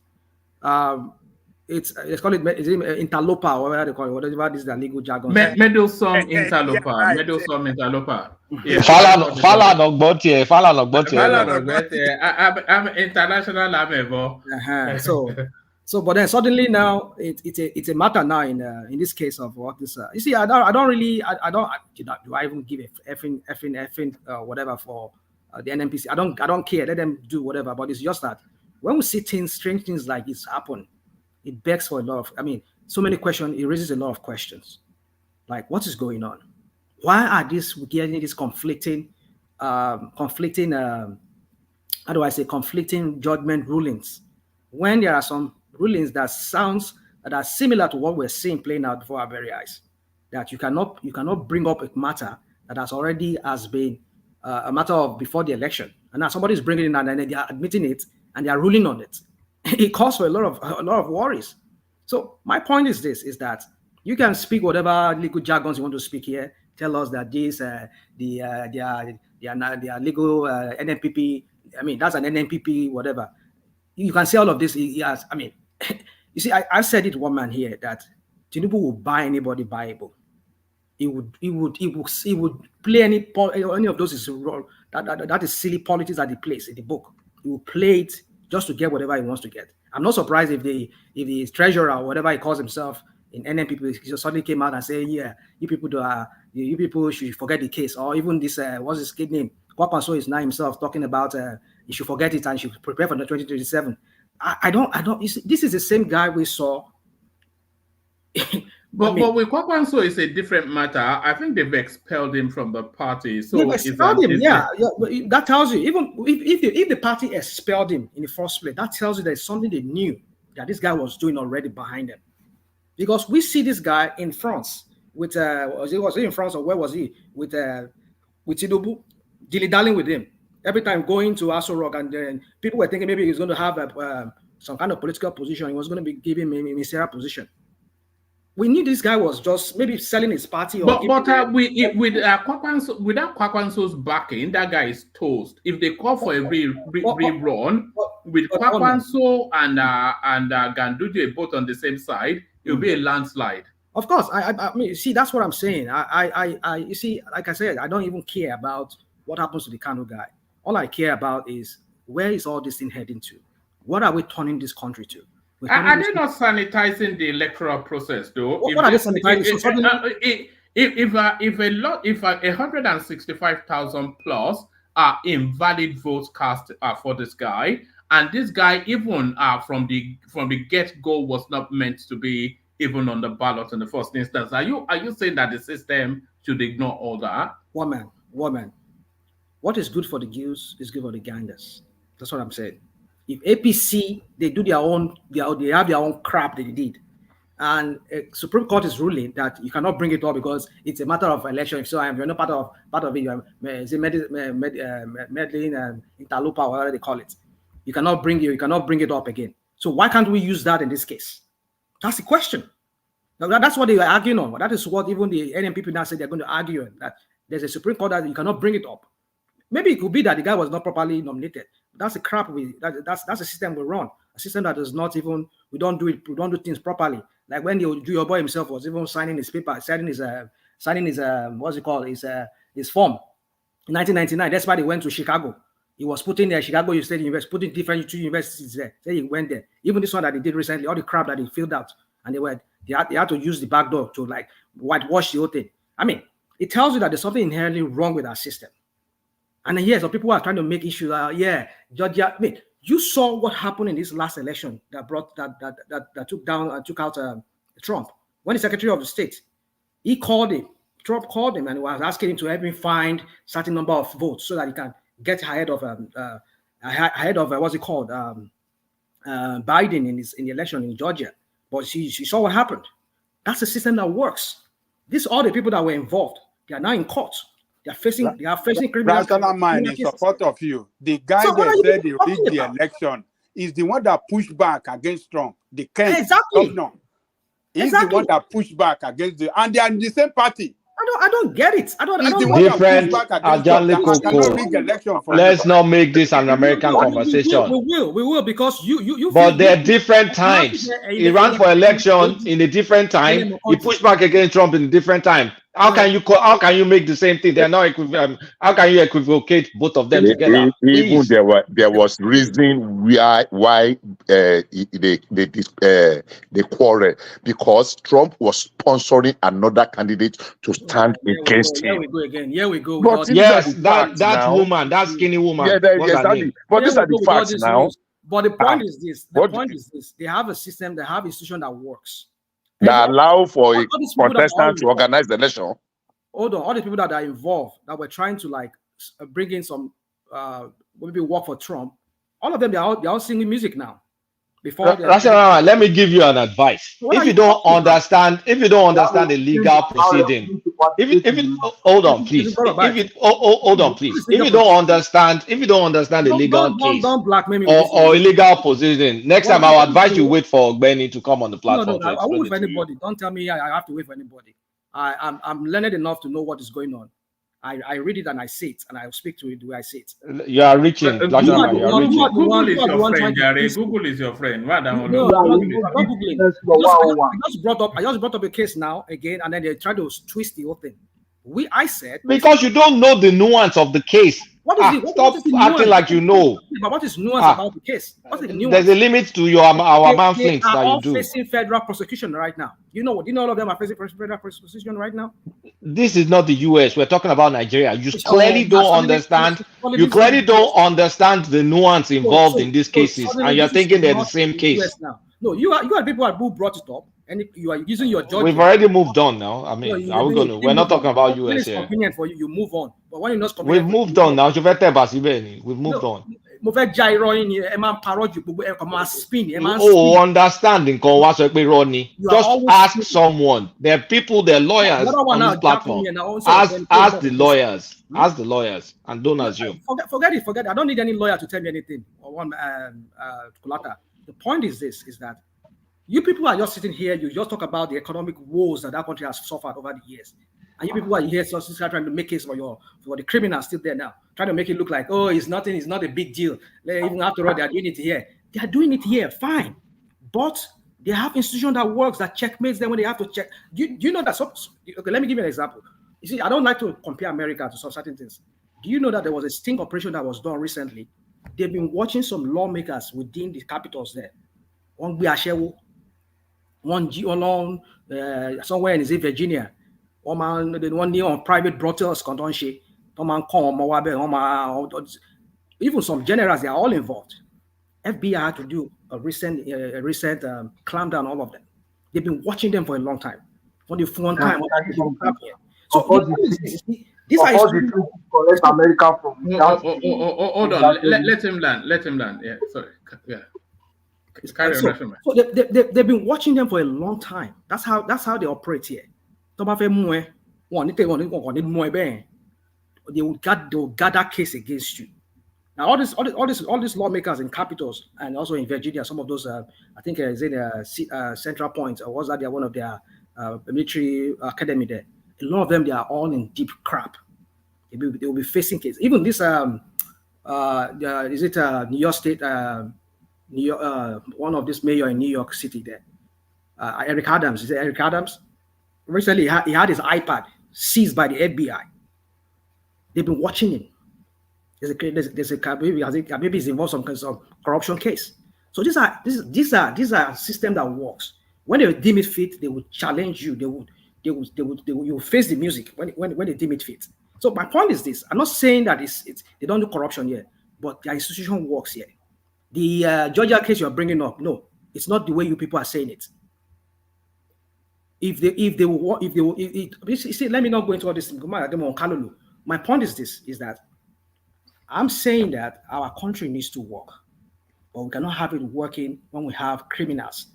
It's called it interloper, or whatever they call it, whatever this is the legal jargon.
Meddlesome interloper, meddlesome interloper.
Fala no gbotie.
I'm international level.
So, but then suddenly now it's a matter now in this case of what this. You see, I don't do I even give a effing whatever for the NNPC? I don't care. Let them do whatever. But it's just that when we see strange things like this happen, it begs for a lot of. I mean, so many questions. It raises a lot of questions. Like, what is going on? Why are we getting these conflicting conflicting judgment rulings when there are some rulings that are similar to what we're seeing playing out before our very eyes? That you cannot bring up a matter that has been a matter of before the election, and now somebody's bringing it in and then they are admitting it and they are ruling on it. It calls for a lot of worries. So my point is this: is that you can speak whatever legal jargons you want to speak here. Tell us that they are legal NNPP. I mean, that's an NNPP, whatever. You can say all of this. Yes, I mean, you see, I said it one man here that Tinubu will buy anybody buyable. He would play any of those is that is silly politics that he plays in the book. He will play it just to get whatever he wants to get. I'm not surprised if the treasurer or whatever he calls himself in NNPP suddenly came out and say, yeah, you people should forget the case, or even this what's his kid name? Kwakwanso is now himself talking about you should forget it and should prepare for the 2027. I don't. You see, this is the same guy we saw.
But with Kwakwanso, it's a different matter. I think they've expelled him from the party. So
they've expelled him. Yeah, but that tells you, even if the party expelled him in the first place, that tells you there's something they knew that this guy was doing already behind them. Because we see this guy in France with was he in France or where was he with Tinubu, dilly-dallying with him every time going to Aso Rock, and then people were thinking maybe he's going to have some kind of political position. He was going to be giving him a ministerial position. We knew this guy was just maybe selling his party.
Without Kwakwanso's backing, that guy is toast. If they call for a rerun with Kwakwanso and Ganduje both on the same side, it will be a landslide.
Of course, I mean, see, that's what I'm saying. You see, like I said, I don't even care about what happens to the Kanu guy. All I care about is where is all this thing heading to? What are we turning this country to?
Are they not sanitizing the electoral process, though?
What are they sanitizing?
If 165,000 plus are invalid votes cast for this guy, and this guy even from the get-go was not meant to be even on the ballot in the first instance, are you saying that the system should ignore all that?
Woman, what is good for the goose is good for the ganders. That's what I'm saying. If APC, they do they have their own crap that they did, and Supreme Court is ruling that you cannot bring it up because it's a matter of election. So you're not part of it. You're meddling interloper, whatever they call it. You cannot bring it up again. So why can't we use that in this case? That's the question. Now, that's what they are arguing on. That is what even the NNPP now said they're going to argue on, that there's a Supreme Court that you cannot bring it up. Maybe it could be that the guy was not properly nominated. That's the crap that's a system we run. A system that is not even, we don't do things properly. Like when your boy himself was even signing his paper, signing his what's it called, his form in 1999. That's why they went to Chicago. He was putting there Chicago State University, putting different two universities there. So he went there. Even this one that they did recently, all the crap that he filled out, and they had to use the back door to like whitewash the whole thing. I mean, it tells you that there's something inherently wrong with our system. And then, yes, some people are trying to make issues. Georgia. I mean, you saw what happened in this last election that took out Trump. When the Secretary of the State, Trump called him and was asking him to help him find certain number of votes so that he can get ahead of what's it called Biden in the election in Georgia, but she saw what happened. That's a system that works. These all the people that were involved. They are now in court. They are facing criminal
Rational mind in
cases.
support of you. The guy
So what are
that
you
said he
talking
rigged the
about?
election is the one that pushed back against Trump. The Kent
Exactly.
governor. He's the one that pushed back against and they are in the same party.
I don't get it. I don't
the
get
one that
different
pushed back against Trump. That I cannot rig election for you.
Let's not make this an American conversation.
We will because you.
But they're different times. He ran for election in a different time. He pushed back against Trump in a different time. How can you make the same thing? They're not equivalent. How can you equivocate both of them together?
Even there was reason why they quarrel, because Trump was sponsoring another candidate to stand against him.
Here we go again. Here we go.
But
yes, that woman, that skinny woman.
Yeah, exactly. But these are the facts now.
But the point is this. The point is this. They have a system. They have a institution that works.
That allow for a contestant to organize the election.
Hold on, all the people that are involved that were trying to like bring in some maybe work for Trump, all of them they're all singing music now. Before
let me give you an advice. If you don't understand the legal proceeding, hold on, please. Hold on, please. If you don't understand the legal case or illegal proceeding, next time I'll advise you wait for Benny to come on the platform.
No, I won't wait for anybody. Don't tell me I have to wait for anybody. I'm learned enough to know what is going on. I read it and I say it, and I speak to it the way I say it.
You are reaching.
Google is your friend, Gary. Google is your friend.
I just brought up a case now again, and then they try to twist the whole thing. I said
because you don't know the nuance of the case. Stop acting like you know.
But what is nuance about the case? What's the nuance?
There's a limit to our manflings that you do.
They are all facing federal prosecution right now. Do you know all of them are facing federal prosecution right now?
This is not the US. We're talking about Nigeria. You clearly don't understand. You clearly don't understand the nuance involved in these cases, and you're thinking they're the same case.
No, you are people who brought it up, and you are using your judgment.
We've already moved on now. I mean, we're not talking about US
it's
here.
Convenient for you, you move on. But when you're not
we've moved on now. We've moved on. Understanding. Just ask someone. There are people, they're lawyers on this platform. Ask the lawyers. Ask the lawyers and don't assume.
Forget it. I don't need any lawyer to tell me anything. The point is this: is that you people are just sitting here. You just talk about the economic woes that country has suffered over the years, and you people are here just trying to make case for the criminals still there now, trying to make it look like it's nothing, it's not a big deal. Even after all, they are doing it here. They are doing it here, fine, but they have institution that works, that checkmates them when they have to check. Do you know that? Okay, let me give you an example. You see, I don't like to compare America to some certain things. Do you know that there was a sting operation that was done recently? They've been watching some lawmakers within the capitals there. One Biashewo, one G alone, somewhere in Virginia. One near on private brothels, even some generals, they are all involved. FBI had to do a recent clampdown, all of them. They've been watching them for a long time. For the one time. So these are
correct America from
hold on. Let him land. Yeah, sorry. Yeah.
So they've been watching them for a long time. That's how they operate here. They will gather case against you. Now all these lawmakers in capitals and also in Virginia, some of those I think is in Central Point, or was that one of their military academy there. A lot of them, they are all in deep crap. They will be facing cases. Even this New York State, one of this mayor in New York City there, Eric Adams. Is it Eric Adams? Recently, he had his iPad seized by the FBI. They've been watching him. There's a maybe he's involved in some corruption case. So these are systems that works. When they deem it fit, they will challenge you. You will face the music when they deem it fit. So my point is this: I'm not saying that they don't do corruption here, but their institution works here. The Georgia case you're bringing up, no, it's not the way you people are saying it. See, let me not go into all this. My point is this: is that I'm saying that our country needs to work, but we cannot have it working when we have criminals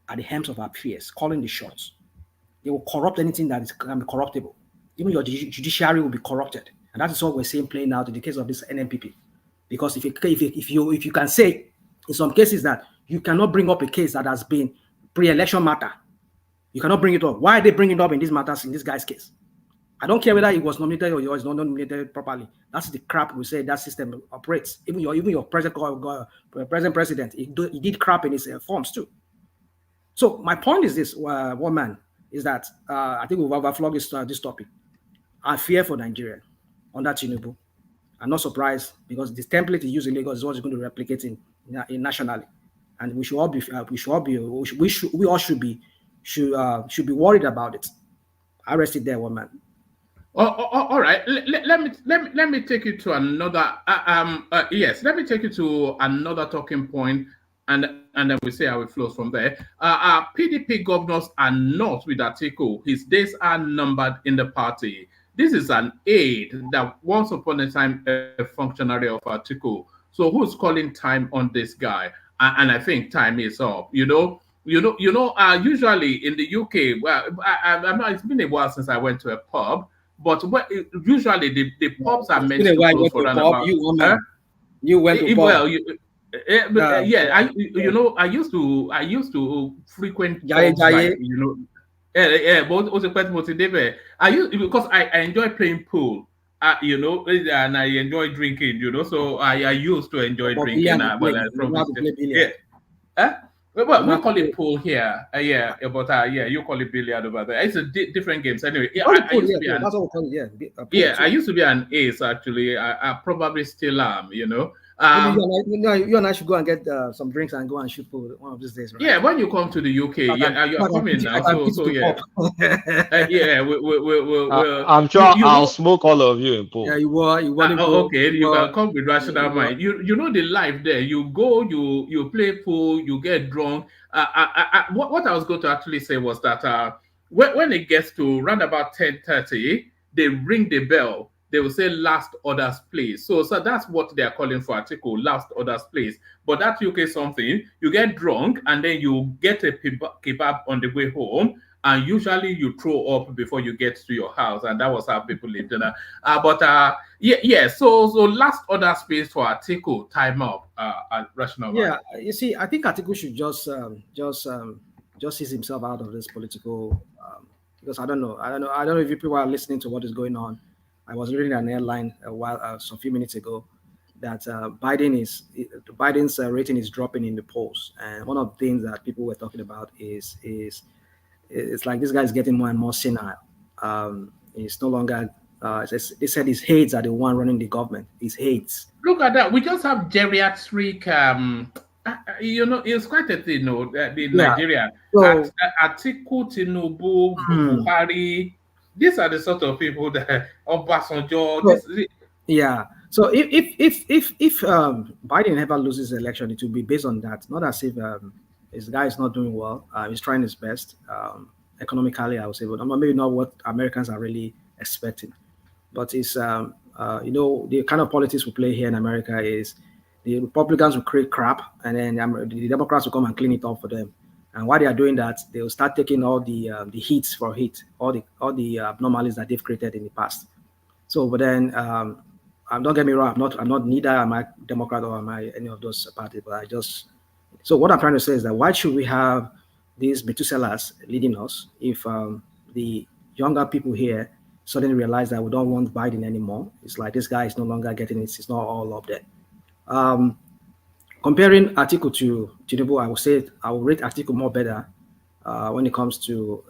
at the helms of our affairs, calling the shots. They will corrupt anything that can be corruptible. Even your judiciary will be corrupted, and that is what we're seeing playing out in the case of this NNPP. Because if you can say in some cases that you cannot bring up a case that has been pre-election matter, you cannot bring it up. Why are they bringing it up in these matters in this guy's case? I don't care whether he was nominated or he was not nominated properly. That's the crap we say that system operates. Even your present president, he did crap in his forms too. So my point is this, one man, is that I think we've overflogged this topic. I fear for Nigeria under Tinubu. I'm not surprised because this template he used in Lagos is what he's going to replicate in nationally, and we all should be worried about it. I rest it there, one man.
All right. Let me take you to another. Yes, let me take you to another talking point, and then we see how it flows from there. PDP governors are not with Atiku. His days are numbered in the party. This is an aide that once upon a time a functionary of Atiku. So who's calling time on this guy? And I think time is up. Usually in the UK, well, it's been a while since I went to a pub. But usually the pubs are meant to close for about.
You went to
well,
pub.
I used to frequent pubs, like, but also quite motivated. Because I enjoy playing pool, and I enjoy drinking, so I used to enjoy drinking. Well, we call it pool here. You call it billiard over there. It's a different games. Anyway, I used to be an ace, actually. I probably still am,
you and I should go and get some drinks and go and shoot pool one of these days, right?
Yeah, when you come to the UK, you're coming now.
I'm sure I'll smoke all of you in pool.
Yeah, you want to go.
Okay, you can come with rational mind. You know the life there. You go, you play pool, you get drunk. What I was going to actually say was that when it gets to around about 10:30, they ring the bell. They will say last orders please. So that's what they are calling for article, last orders please. But that UK something, you get drunk and then you get a kebab on the way home, and usually you throw up before you get to your house, and that was how people lived. So last orders please for article, time up, rational.
Yeah, you see, I think Atiku should just ease himself out of this political because I don't know if you people are listening to what is going on. I was reading an airline a few minutes ago that Biden's rating is dropping in the polls, and one of the things that people were talking about is it's like this guy is getting more and more senile. He's no longer. They said his aides are the one running the government. His aides.
Look at that. We just have geriatric. It's quite a thing. Nigeria. So, Atiku, Tinubu, Buhari. These are the sort of people that Obasanjo.
Yeah. So if Biden ever loses the election, it will be based on that. Not as if this guy is not doing well. He's trying his best economically, I would say, but maybe not what Americans are really expecting. But it's the kind of politics we play here in America is the Republicans will create crap, and then the Democrats will come and clean it up for them. And while they are doing that, they will start taking all the hits for hit, all the abnormalities that they've created in the past. So, but then, don't get me wrong, I'm not neither am I Democrat or am I any of those parties. But so what I'm trying to say is that why should we have these Methuselahs leading us if the younger people here suddenly realize that we don't want Biden anymore? It's like this guy is no longer getting it. It's not all up there. Comparing Atiku to Tinubu, I will rate Atiku more better when it comes to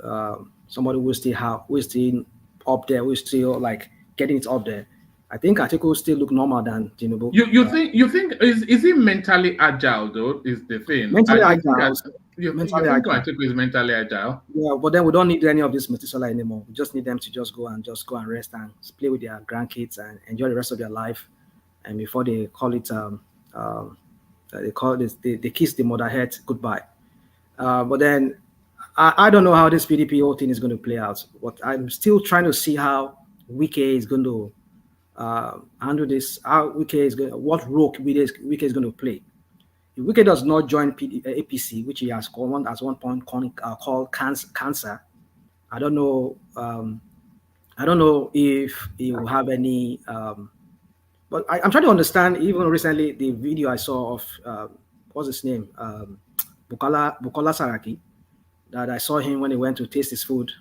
somebody who is still up there, who is still like getting it up there. I think Atiku still look normal than Tinubu.
You think is he mentally agile though? Is the thing
mentally agile?
Atiku is mentally agile.
Yeah, but then we don't need any of this Methuselah anymore. We just need them to just go and rest and play with their grandkids and enjoy the rest of their life. And before they call it they kiss the mother head goodbye. But then I don't know how this PDP whole thing is going to play out. But I'm still trying to see how Wike is going to handle this, how Wike is going, what role Wike is going to play. If Wike does not join APC, which he has called at one point called cancer, I don't know. I don't know if he will have any. But I'm trying to understand. Even recently, the video I saw of what's his name, Bukola Saraki, that I saw him when he went to taste his food.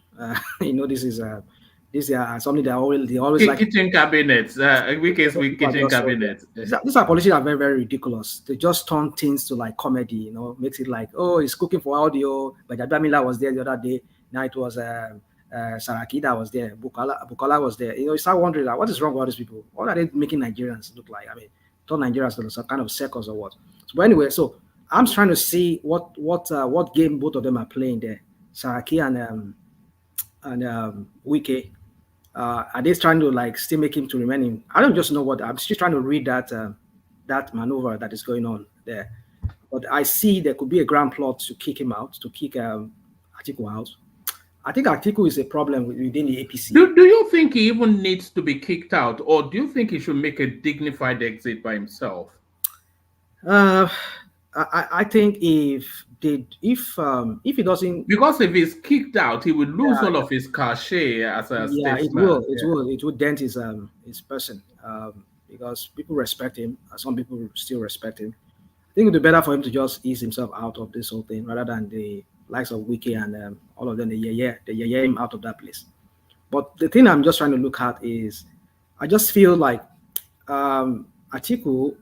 This is something they always like.
Kitchen cabinets. Wike's kitchen cabinets.
These are politicians are very, very ridiculous. They just turn things to like comedy. Makes it like, oh, he's cooking for audio. But Jadamila was there the other day. Now it was Saraki that was there. Bukola was there. You start wondering, like, what is wrong with all these people? What are they making Nigerians look like? I mean, turn Nigerians to some kind of circus or what? But anyway, so I'm trying to see what game both of them are playing there. Saraki and Wike. Are they trying to like still make him to remain in? I don't just know what. I'm still trying to read that maneuver that is going on there. But I see there could be a grand plot to kick him out, to kick Atiku out. I think Atiku is a problem within the APC.
Do you think he even needs to be kicked out, or do you think he should make a dignified exit by himself?
I think if he doesn't,
because if he's kicked out, he would lose all of his cachet as a statesman.
It will dent his person because people respect him. Some people still respect him. I think it would be better for him to just ease himself out of this whole thing rather than the likes of Wike and all of them. They yaya him out of that place. But the thing I'm just trying to look at is, I just feel like Atiku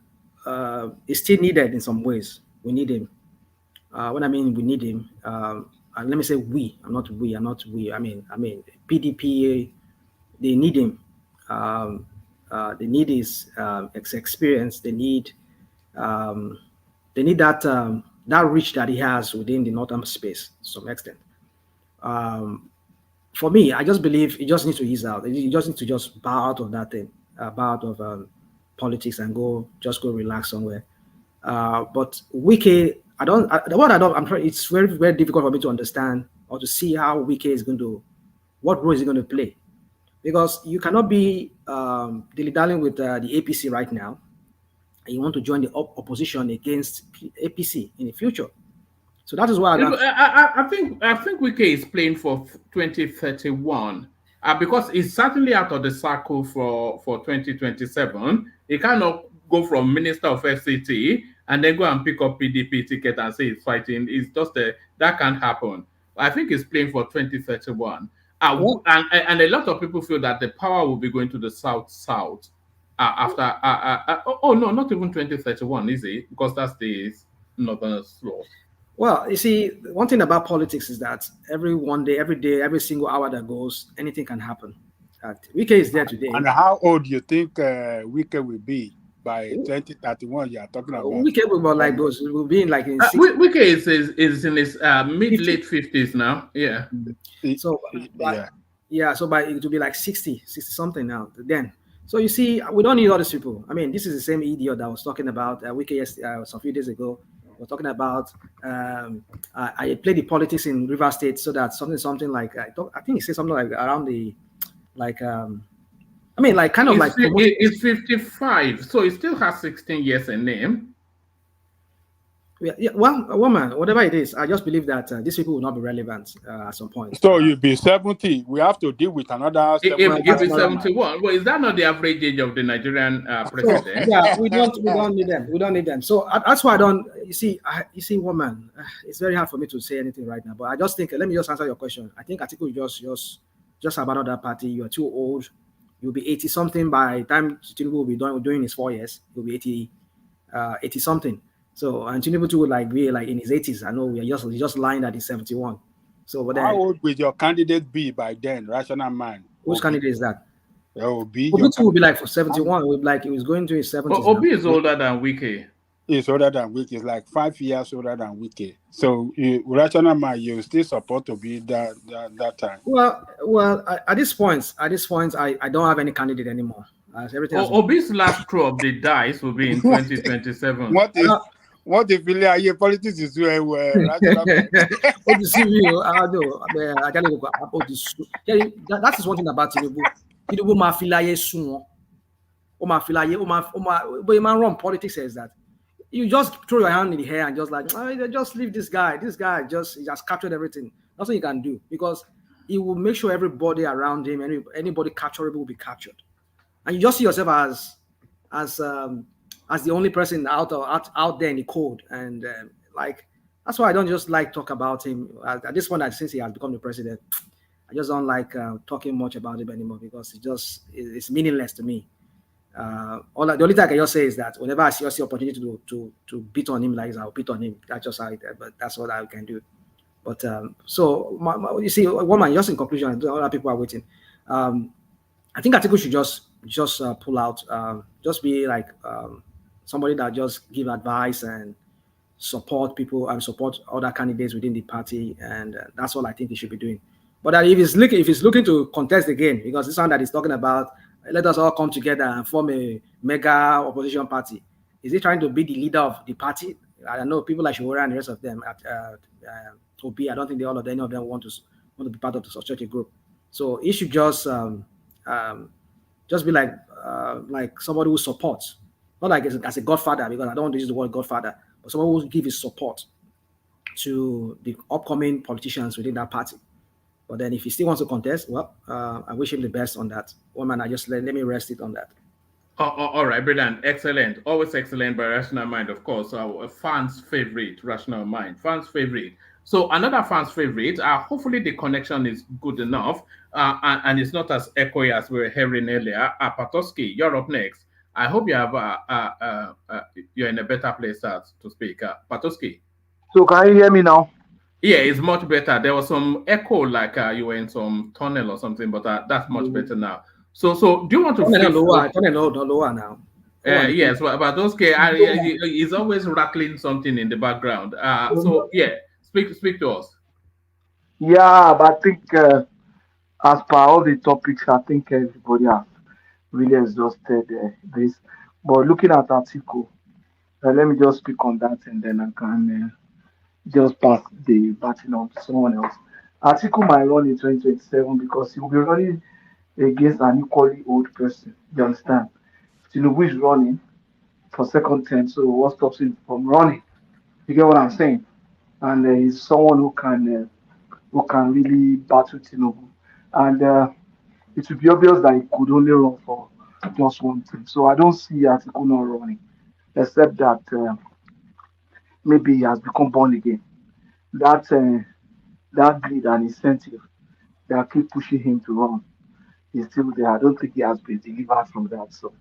is still needed in some ways. We need him. When I mean we need him, and let me say we. I'm not we. I mean PDP. They need him. They need his experience. They need that reach that he has within the northern space to some extent. For me, I just believe he just needs to ease out. He just needs to just bow out of that thing, bow out of politics and go relax somewhere. But Wike, it's very, very difficult for me to understand or to see how Wike is going to, what role is he going to play? Because you cannot be dilly-dallying with the APC right now, and you want to join the opposition against APC in the future. So that is why
I think Wike is playing for 2031 because he's certainly out of the circle for 2027. He cannot go from Minister of FCT and then go and pick up PDP ticket and say he's fighting. It's just that can't happen. I think he's playing for 2031. And a lot of people feel that the power will be going to the south after. Oh no, not even 2031, is it? Because that's the northern slope.
Well, you see, one thing about politics is that every day, every single hour that goes, anything can happen. Wike is there today.
And how old do you think Wike will be by 2031? You are talking about
Wike will be in like in
Wike is in his mid-late 50s now. Yeah.
So by it will be like 60 something now. Then. So you see, we don't need all these people. I mean, this is the same idiot that was talking about Wike a few days ago. We're talking about I play the politics in River State so that something like I think he said something like around the
it's 55, so he still has 16 years in him.
Yeah, well, a woman, whatever it is, I just believe that these people will not be relevant at some point.
So you'll be 70. We have to deal with another.
If it's 71, well, is that not the average age of the Nigerian president?
So, yeah, we don't need them. We don't need them. So that's why I don't. You see, woman, it's very hard for me to say anything right now. But I just think, let me just answer your question. I think Atiku just abandon that party. You are too old. You'll be 80 something by the time Tinubu will be doing his 4 years. You'll be 80 something. So and Tinubu too would be in his 80s. I know we are just lying that he's 71. So but
how old will your candidate be by then? Rational man.
Whose candidate is that?
Obi
will be like for 71. He was going to his 70s.
Obi is older than Wike.
He's older than Wike. He's like 5 years older than Wike. So rational man, you still support Obi that time.
Well, at this point, I don't have any candidate anymore.
Obi's last throw of the dice will be in 2027.
What if politics is where
that is one thing about Tinubu. Tinubu ma filaye suwon. but you man run politics says that you just throw your hand in the air and just like just leave this guy. This guy he just captured everything. Nothing you can do because he will make sure everybody around him, anybody capturable will be captured, and you just see yourself as the only person out there in the cold, and like that's why I don't just like talk about him at this point. Since he has become the president, I just don't like talking much about him anymore because it's meaningless to me. The only thing I can just say is that whenever I see opportunity to beat on him, like I'll beat on him. That's just how but that's what I can do. But so you see, woman, just in conclusion, other people are waiting. I think Atiku should just pull out, just be like somebody that just give advice and support people and support other candidates within the party, and that's all I think he should be doing. But if he's looking to contest again, because this one that he's talking about, let us all come together and form a mega opposition party. Is he trying to be the leader of the party? I don't know. People like Shawara and the rest of them at Obi, I don't think any of them want to be part of such a group. So he should just be like somebody who supports, not like as a godfather, because I don't want to use the word godfather, but someone who will give his support to the upcoming politicians within that party. But then if he still wants to contest, well, I wish him the best on that. Woman, I just let me rest it on that.
All right, brilliant, excellent, always excellent by Rational Mind, of course. Our fans' favorite, Rational Mind, fans' favorite. So another fan's favorite. Hopefully the connection is good enough, and it's not as echoey as we were hearing earlier. Patoski, you're up next. I hope you have you're in a better place to speak. Patoski.
So can you hear me now?
Yeah, it's much better. There was some echo, like you were in some tunnel or something, but that's much better now. So do you want to
lower now?
Yes, but those he's always rattling something in the background. So yeah, speak to us.
Yeah, but I think as per all the topics, I think everybody has really exhausted this. But looking at article, let me just speak on that, and then I can just pass the baton on to someone else. Article might run in 2027 because he will be running against an equally old person. You understand? Tinubu is running for second term, so what stops him from running? You get what I'm saying? And he's someone who can really battle Tinubu, and it would be obvious that he could only run for just one thing. So I don't see Atiku not running, except that maybe he has become born again. That greed and incentive that keep pushing him to run is still there. I don't think he has been delivered from that. So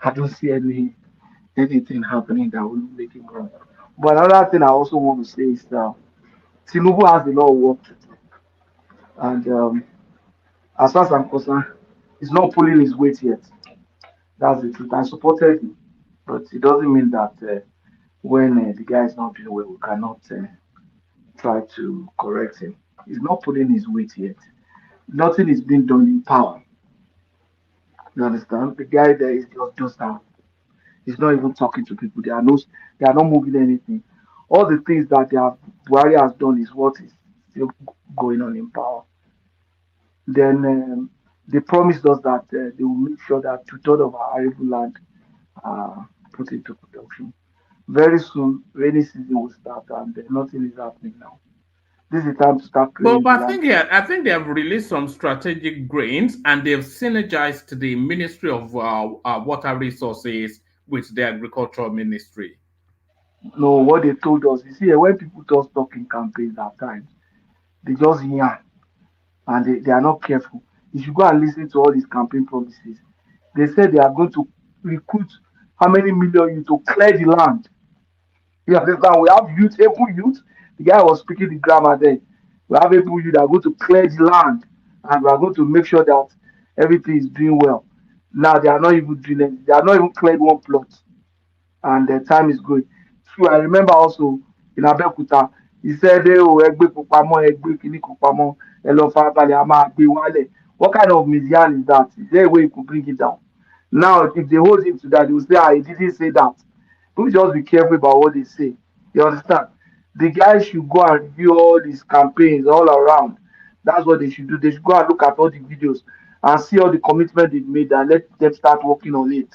I don't see anything happening that will make him run. But another thing I also want to say is that Tinubu has a lot of work to do. And as far as I'm concerned, he's not pulling his weight yet. That's the truth. I supported him, but it doesn't mean that when the guy is not doing well, we cannot try to correct him. He's not pulling his weight yet. Nothing is being done in power. You understand? The guy there is just down. He's not even talking to people. They are not moving anything. All the things that Buhari has done is what is still going on in power. Then they promised us that they will make sure that 2/3 of our arable land are put into production. Very soon, rainy season will start, and nothing is happening now. This is the time to start clearing
But
the land.
I think they have released some strategic grains, and they've synergized the Ministry of Water Resources with the Agricultural Ministry.
No, what they told us, you see, when people just talk in campaigns at times, they just yarn, and they are not careful. You should go and listen to all these campaign promises. They said they are going to recruit how many million you to clear the land. You understand? We have youth, able youth. The guy was speaking the grammar then. We have able youth that are going to clear the land, and we are going to make sure that everything is doing well. Now they are not even doing it. They are not even cleared one plot, and the time is going. So I remember also in Abeokuta, he said, "Oh, egbe kupamo, egbe kini kupamo, elo farabale ama agbe wale." What kind of median is that? Is there a way you could bring it down? Now, if they hold him to that, they will say, "I didn't say that." People just be careful about what they say. You understand? The guys should go and review all these campaigns all around. That's what they should do. They should go and look at all the videos and see all the commitment they've made and let them start working on it.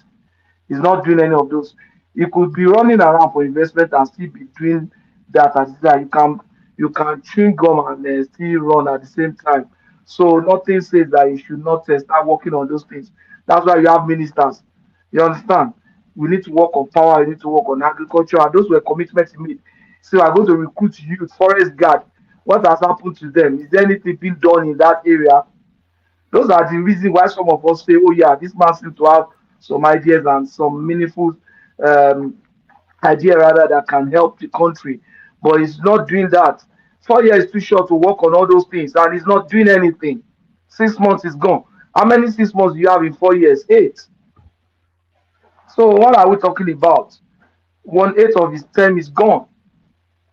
He's not doing any of those. He could be running around for investment and still be doing that at the time. You can chew gum and still run at the same time. So nothing says that you should not start working on those things. That's why you have ministers. You understand? We need to work on power. We need to work on agriculture, and those were commitments he made. So I'm going to recruit youth, forest guard. What has happened to them? Is there anything being done in that area? Those are the reasons why some of us say, oh yeah, this man seems to have some ideas and some meaningful um, idea rather that can help the country. But he's not doing that. 4 years is too short to work on all those things, and he's not doing anything. 6 months is gone. How many 6 months do you have in 4 years? 8. So what are we talking about? 1/8 of his term is gone,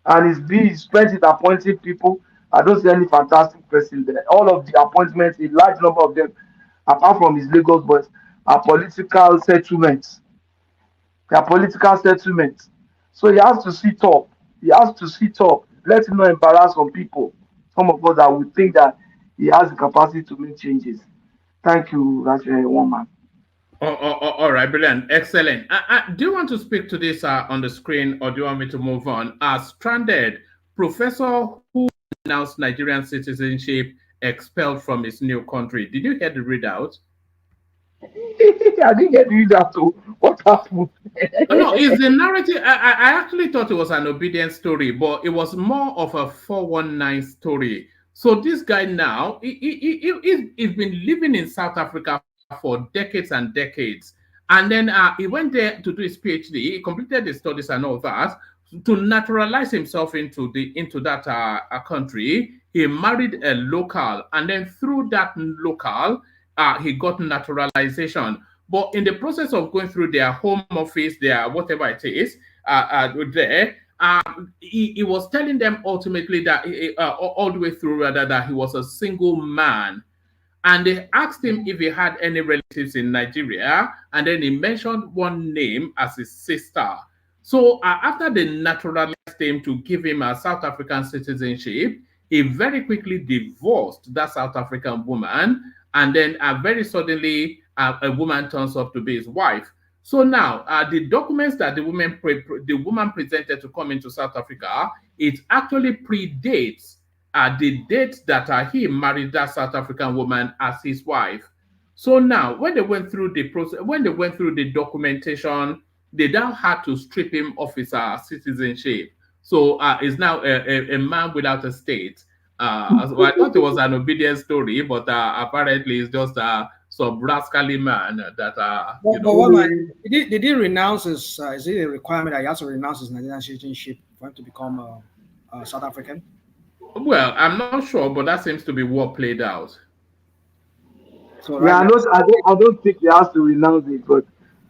and he spent it appointing people. I don't see any fantastic person there. All of the appointments, a large number of them, apart from his Lagos boys, are political settlements. They are political settlements. So he has to sit up. He has to sit up. Let him not embarrass some people. Some of us that would think that he has the capacity to make changes. Thank you, that's one man.
All right, brilliant, excellent. Do you want to speak to this on the screen, or do you want me to move on? Stranded, professor who announced Nigerian citizenship expelled from his new country. Did you hear the readout?
I didn't get to read that too. What happened?
No, it's the narrative. I actually thought it was an Obidient'S story, but it was more of a 419 story. So this guy now, he's been living in South Africa for decades and decades. And then he went there to do his PhD. He completed his studies and all that to naturalize himself into that country. He married a local, and then through that local, he got naturalization. But in the process of going through their home office, their whatever it is, he was telling them ultimately that all the way through rather that he was a single man. And they asked him if he had any relatives in Nigeria, and then he mentioned one name as his sister. So after they naturalized him to give him a South African citizenship, he very quickly divorced that South African woman, and then very suddenly a woman turns up to be his wife. So now the documents that the woman presented to come into South Africa, it actually predates the date that he married that South African woman as his wife. So now, when they went through the process, when they went through the documentation, they now had to strip him of his citizenship. So he's now a man without a state. So I thought it was an Obidient'S story, but apparently it's just some rascally man that
Did he renounce his? Is it a requirement that he has to renounce his Nigerian citizenship for him to become South African?
Well, I'm not sure, but that seems to be what played out.
So yeah, I don't think he has to renounce it, but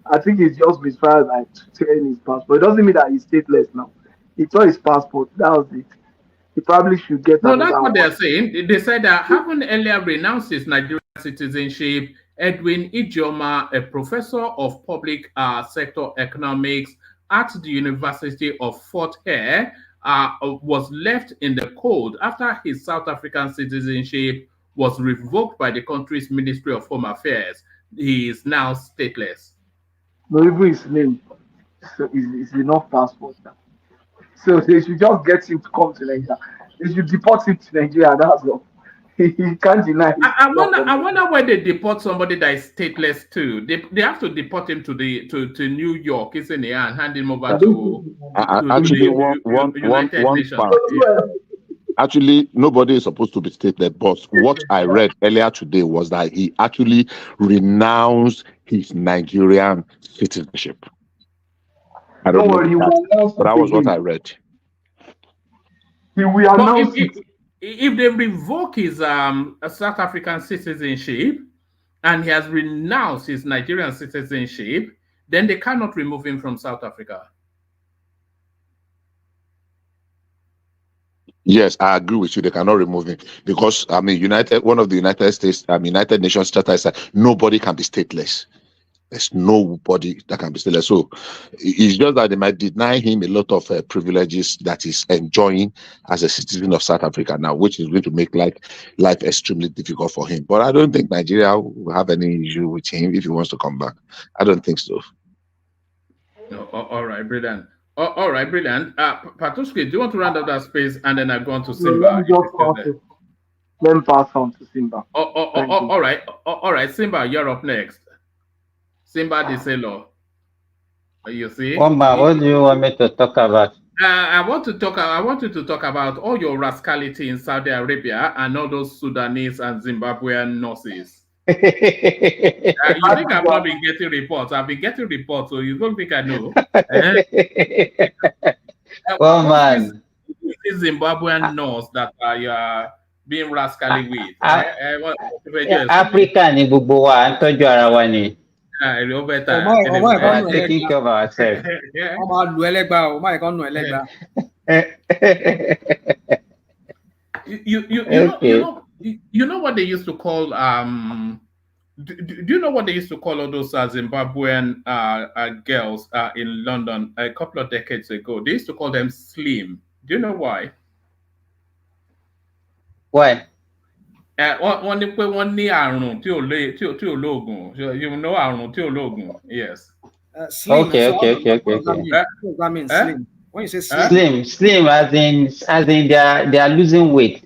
I think he's just misfired by tearing his passport. It doesn't mean that he's stateless now. He tore his passport. That was it. He probably should get.
No, that's what they're saying. They said that having earlier renounced his Nigerian citizenship, Edwin Ijeoma, a professor of public sector economics at the University of Fort Hare, was left in the cold after his South African citizenship was revoked by the country's Ministry of Home Affairs. He is now stateless.
No, even his name is enough passport now. So they should just get him to come to Nigeria. They should deport him to Nigeria. That's all. He can't deny it.
I wonder why they deport somebody that is stateless too. They have to deport him to New York, isn't it, and hand him over to
actually
United Nations.
Actually, nobody is supposed to be stateless. But what I read earlier today was that he actually renounced his Nigerian citizenship. I don't know, but that was what I read.
He will announce
if they revoke his South African citizenship and he has renounced his Nigerian citizenship, then they cannot remove him from South Africa.
Yes, I agree with you. They cannot remove him because one of the United States, United Nations Charter is that nobody can be stateless. There's nobody that can be stateless. So it's just that they might deny him a lot of privileges that he's enjoying as a citizen of South Africa now, which is going to make life extremely difficult for him. But I don't think Nigeria will have any issue with him if he wants to come back. I don't think so.
No, all right, brilliant. All right, brilliant. Patushki, do you want to round up that space and then I go on to
No, let me
Simba?
just pass it. Let me pass on to Simba. Thank you.
All right, all right, Simba, you're up next. Simba the Sailor. You see?
Wamba, what do you want me to talk about?
I want you to talk about all your rascality in Saudi Arabia and all those Sudanese and Zimbabwean nurses. You think I've not been getting reports? I've been getting reports, so you don't think I know?
Oh man,
this Zimbabwean nurse that you are being rascally with.
Africa ni gbogbo wa, ń tọ́jú ara wa ni. Taking care of ourselves.
You know what they used to call do you know what they used to call all those Zimbabwean girls in London a couple of decades ago? They used to call them slim. Do you know why?
Why?
Wọ́n ní pé wọ́n ní àrùn tí ò lóògùn. You know àrùn tí ò lóògùn. Yes.
Slim. Okay.
What does that mean, slim? When you say
slim, as in they are losing weight.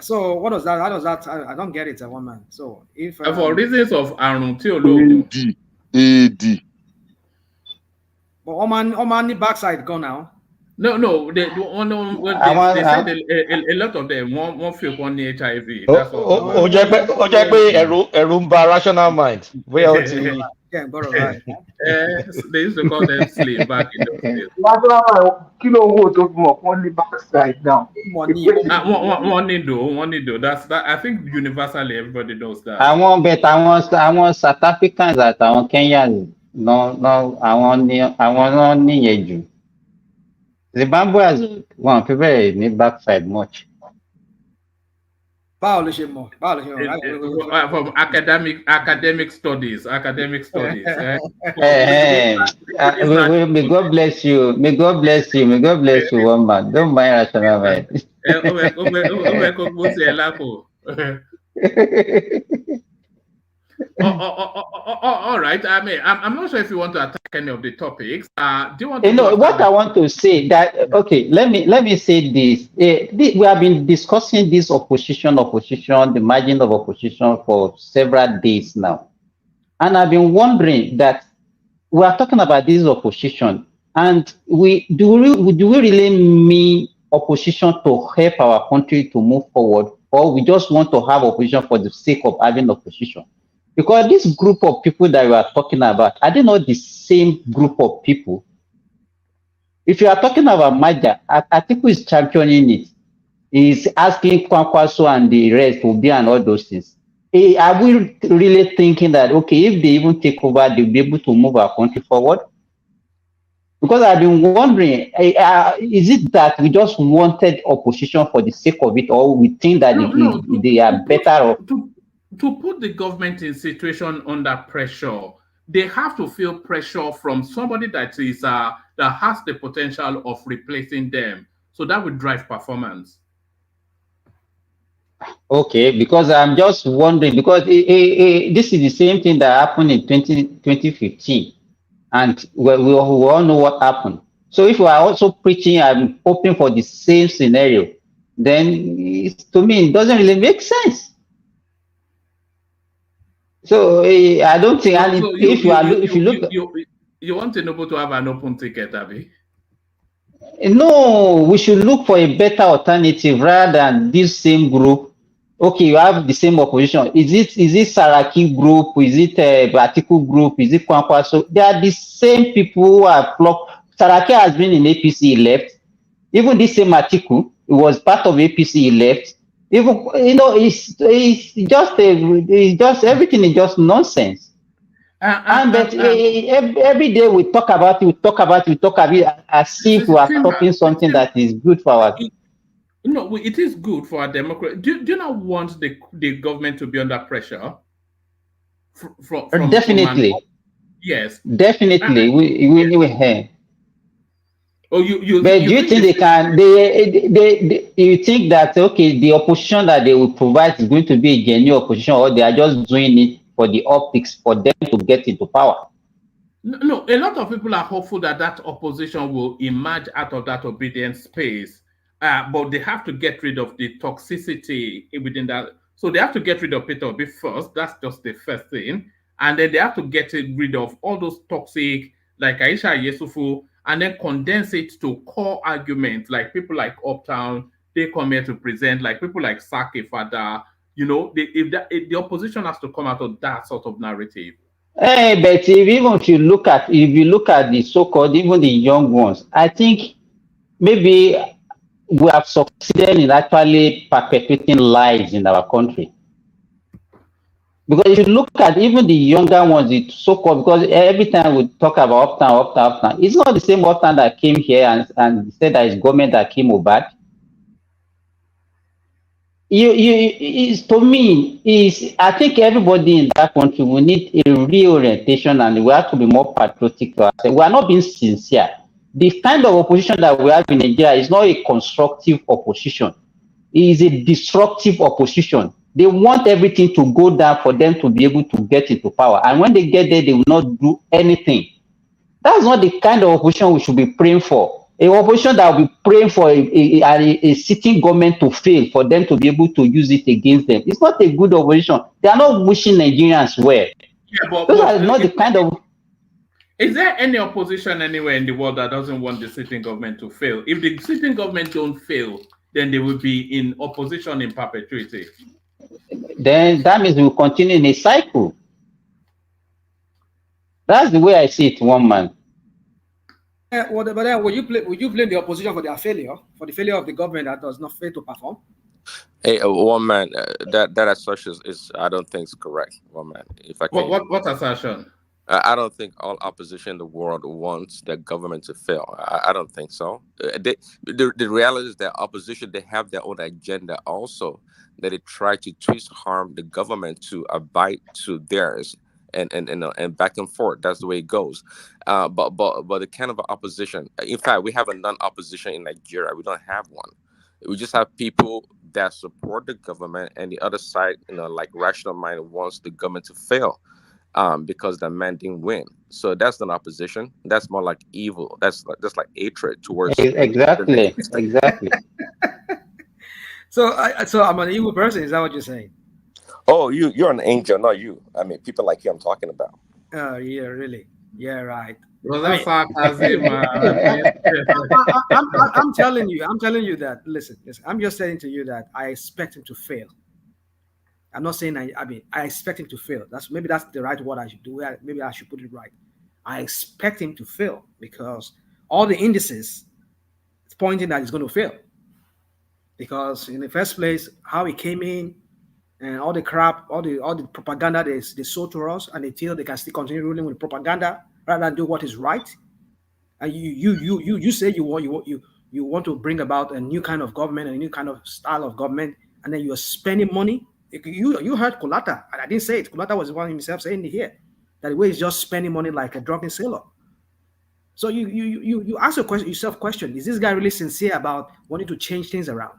So what does that? How does that? I don't get it, one man. So if
for reasons of àrùn tí ò lóògùn.
AD.
But Oman the backside go now.
No, they say a lot of them won't feel one HIV. That's all.
Rational mind.
Yeah, borrow right.
They used to call them slave back in those days.
Backside now.
Money though. That's that. I think universally everybody knows that.
I want South Africans at Kenyans. No, I want níyẹn jù. Zimbabwe has one people need backside much.
From academic studies.
May God bless you. May God bless you, one man. Don't mind rational mind.
All right. I mean, I'm not sure if you want to attack any of the topics. Do you want to?
What I want to say that let me say this. We have been discussing this opposition, the margin of opposition for several days now, and I've been wondering that we are talking about this opposition, and do we really mean opposition to help our country to move forward, or we just want to have opposition for the sake of having opposition? Because this group of people that we are talking about, are they not the same group of people? If you are talking about Maja, I think who is championing it is asking Kwankwaso and the rest to be and all those things. Are we really thinking that, okay, if they even take over, they'll be able to move our country forward? Because I've been wondering, is it that we just wanted opposition for the sake of it, or we think that they are better off?
To put the government in situation under pressure, they have to feel pressure from somebody that is that has the potential of replacing them. So that would drive performance.
Okay, because I'm just wondering, because this is the same thing that happened in 2015, and we all know what happened. So if we are also preaching and hoping for the same scenario, then to me it doesn't really make sense. So I don't think. And if you look,
you want Tinubu to have an open ticket, Abby?
No, we should look for a better alternative rather than this same group. Okay, you have the same opposition. Is it Saraki group? Is it Batiku group? Is it Kwankwa? So they are the same people who are flocked. Saraki has been in APC, he left. Even this same Atiku, it was part of APC, he left. Even it's just everything is just nonsense. But every day we talk about it, as if we are talking something that is good for our.
No, it is good for our democracy. Do you not want the government to be under pressure?
Definitely.
Yes.
Definitely, we have.
Oh,
do you think they can? You think that the opposition that they will provide is going to be a genuine opposition, or they are just doing it for the optics for them to get into power?
No, a lot of people are hopeful that that opposition will emerge out of that obedient space, but they have to get rid of the toxicity within that. So they have to get rid of Peter Obi first. That's just the first thing, and then they have to get rid of all those toxic, like Aisha Yesufu, and then condense it to core arguments, like people like Uptown. They come here to present, like people like Sake Fada. You know, if the opposition has to come out of that sort of narrative.
But if you look at the so-called, even the young ones, I think maybe we have succeeded in actually perpetuating lies in our country. Because if you look at even the younger ones, the so-called, because every time we talk about Uptown, it's not the same Uptown that came here and said that it's government that came over. To me, I think everybody in that country will need a reorientation and we have to be more patriotic to ourselves. We are not being sincere. The kind of opposition that we have in Nigeria is not a constructive opposition. It is a destructive opposition. They want everything to go down for them to be able to get into power. And when they get there, they will not do anything. That's not the kind of opposition we should be praying for. A opposition that will be praying for a sitting government to fail for them to be able to use it against them. It's not a good opposition. They are not wishing Nigerians well.
Yeah,
Those are not the kind of...
Is there any opposition anywhere in the world that doesn't want the sitting government to fail? If the sitting government don't fail, then they will be in opposition in perpetuity.
Then that means we will continue in a cycle. That's the way I see it, one man.
But then would you blame the opposition for their failure, for the failure of the government that does not fail to perform?
Hey, one man, that assertion is I don't think is correct. One man, if I can.
What assertion?
I don't think all opposition in the world wants their government to fail. I don't think so. The reality is that opposition, they have their own agenda also, that they try to twist harm the government to abide to theirs. And back and forth. That's the way it goes. But the kind of opposition. In fact, we have a non-opposition in Nigeria. We don't have one. We just have people that support the government, and the other side, like rational mind, wants the government to fail, because the man didn't win. So that's not opposition. That's more like evil. That's like hatred towards.
Exactly.
So I'm an evil person. Is that what you're saying?
Oh, you're an angel, not you. I mean, people like you I'm talking about.
Oh, yeah, really? Yeah, right.
Well, that's sarcasm.
I'm telling you that, listen, I'm just saying to you that I expect him to fail. I'm not saying I expect him to fail. That's the right word I should do. Maybe I should put it right. I expect him to fail because all the indices is pointing that he's going to fail. Because in the first place, how he came in, and all the crap, all the propaganda they sold to us, and they feel they can still continue ruling with propaganda rather than do what is right. And you say you want to bring about a new kind of government, a new kind of style of government, and then you are spending money. You heard Kulata, and I didn't say it. Kulata was the one himself saying it here, that the way he's just spending money like a drunken sailor. So you ask yourself question: is this guy really sincere about wanting to change things around?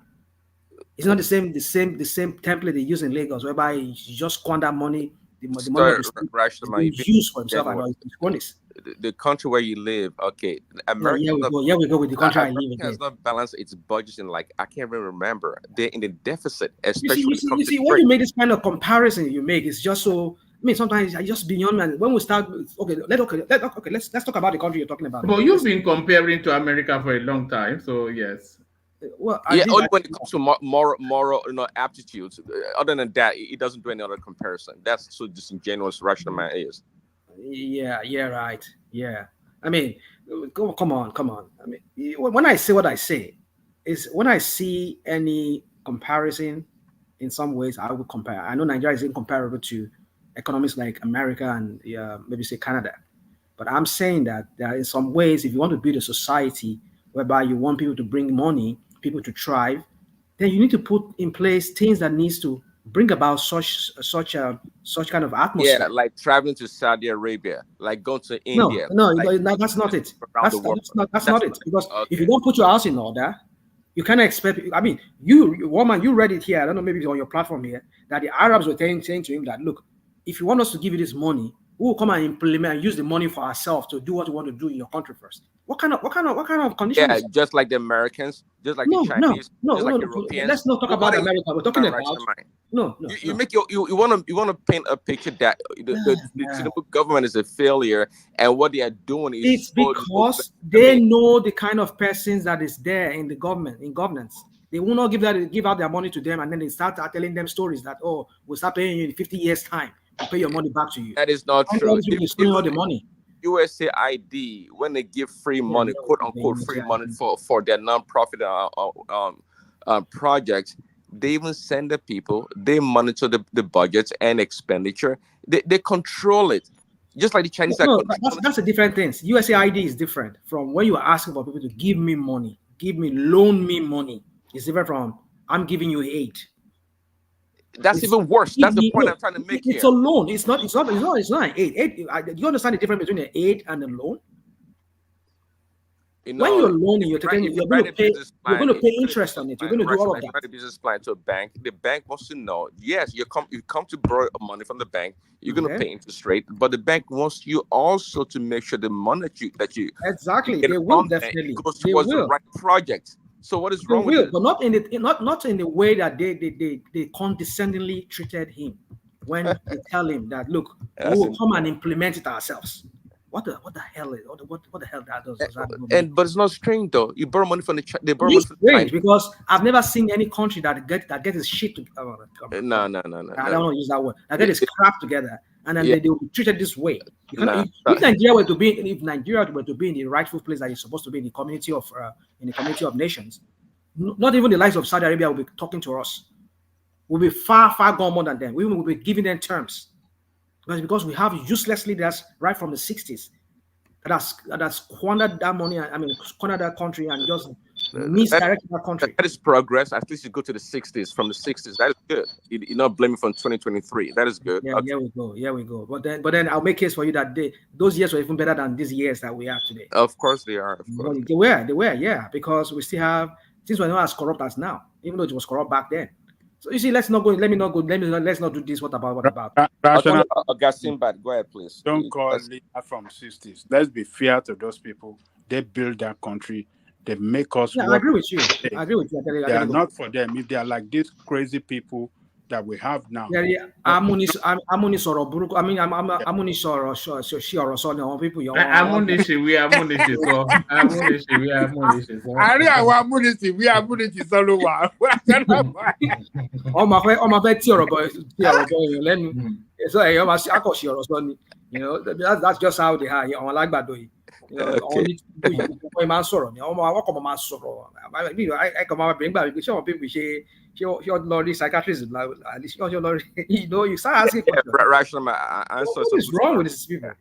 It's not the same template they use in Lagos, whereby you just squander money. The money is used for himself and his cronies.
The country where you live, okay. America,
here we go with the country I live in.
Has not balanced its budget in, like, I can't even remember. They're in the deficit, especially
you see when you make this kind of comparison you make, it's just so. I mean, sometimes I just beyond, man. When we start, let's talk about the country you're talking about.
But you've been comparing to America for a long time, so yes.
Well, only when it comes to moral, aptitudes. Other than that, it doesn't do any other comparison. That's so disingenuous rational man is.
Yeah, right. Yeah, I mean, come on. I mean, when I say what I say, is when I see any comparison, in some ways I will compare. I know Nigeria is incomparable to economies like America and maybe say Canada, but I'm saying that there in some ways, if you want to build a society whereby you want people to bring money, people to thrive, then you need to put in place things that needs to bring about such kind of atmosphere.
Yeah, like traveling to Saudi Arabia, like going to India.
No, that's not it. That's not it. Because if you don't put your house in order, you cannot expect. I mean, you woman, you read it here. I don't know, maybe it's on your platform here, that the Arabs were saying to him that, look, if you want us to give you this money, We will come and implement and use the money for ourselves to do what we want to do in your country first. What kind of condition?
Yeah,
is that?
just like the Americans, just like
No,
the Chinese,
no,
just like
no.
Europeans.
Let's not talk
What
about
are you-
America. We're talking
All right,
about
Shemai.
no.
You make you want to paint a picture that the Tinubu government is a failure, and what they are doing is
It's because they know the kind of persons that is there in the government, in governance. They will not give out their money to them, and then they start telling them stories that, oh, we'll start paying you in 50 years' time. We'll pay your money back to you.
that is not
And all
true.
these people stealing all the money.
USAID, when they give free money, quote unquote free money for their non-profit projects, they even send the people, they monitor the budgets and expenditure. They control it. Just like the Chinese
No, that's a different thing. USAID is different from when you are asking for people to give me money, loan me money. It's different from I'm giving you aid.
That's even worse. That's the point I'm trying to make here.
It's a loan. It's not an aid. Do you understand the difference between an aid and a loan?
You know,
when you're loaning, you're going to pay interest on it. You're going to do all of that.
Write a business plan to a bank. The bank wants to know, yes, you come to borrow money from the bank. You're going to pay interest rate, but the bank wants you also to make sure the money that you
exactly they will definitely
goes towards the right project. So what is wrong with it?
But not in the way that they condescendingly treated him when they tell him that look, we will come and implement it ourselves. What the hell is what the hell that does?
But it's not strange though. You borrow money from they borrow
money
from
the strange because I've never seen any country that gets its shit together.
No.
I don't want to use that word. That get its crap together, and then they will be treated this way. If Nigeria were to be in the rightful place that it's supposed to be in the community of nations, not even the likes of Saudi Arabia will be talking to us. We'll be far gone more than them. We will be giving them terms. Because we have useless leaders right from the 60s that has squandered that money, squandered that country and just misdirected that country.
That is progress. At least you go to the 60s. From the 60s, that is good. You're not blaming from 2023. That is good.
Yeah, okay. Here we go. But then I'll make case for you that those years were even better than these years that we have today.
Of course they are. Of course.
They were, yeah, because we still have things were not as corrupt as now, even though it was corrupt back then. So you see, let's not do this. What about?
Gasimbat, go ahead, please.
Don't call leader from 60s. Let's be fair to those people. They build that country. They make us work.
I agree with you.
They are not for them. If they are like these crazy people that we have now.
You know, that's just how they are. You know, only psychiatrists, you know, you start asking what is wrong with these people?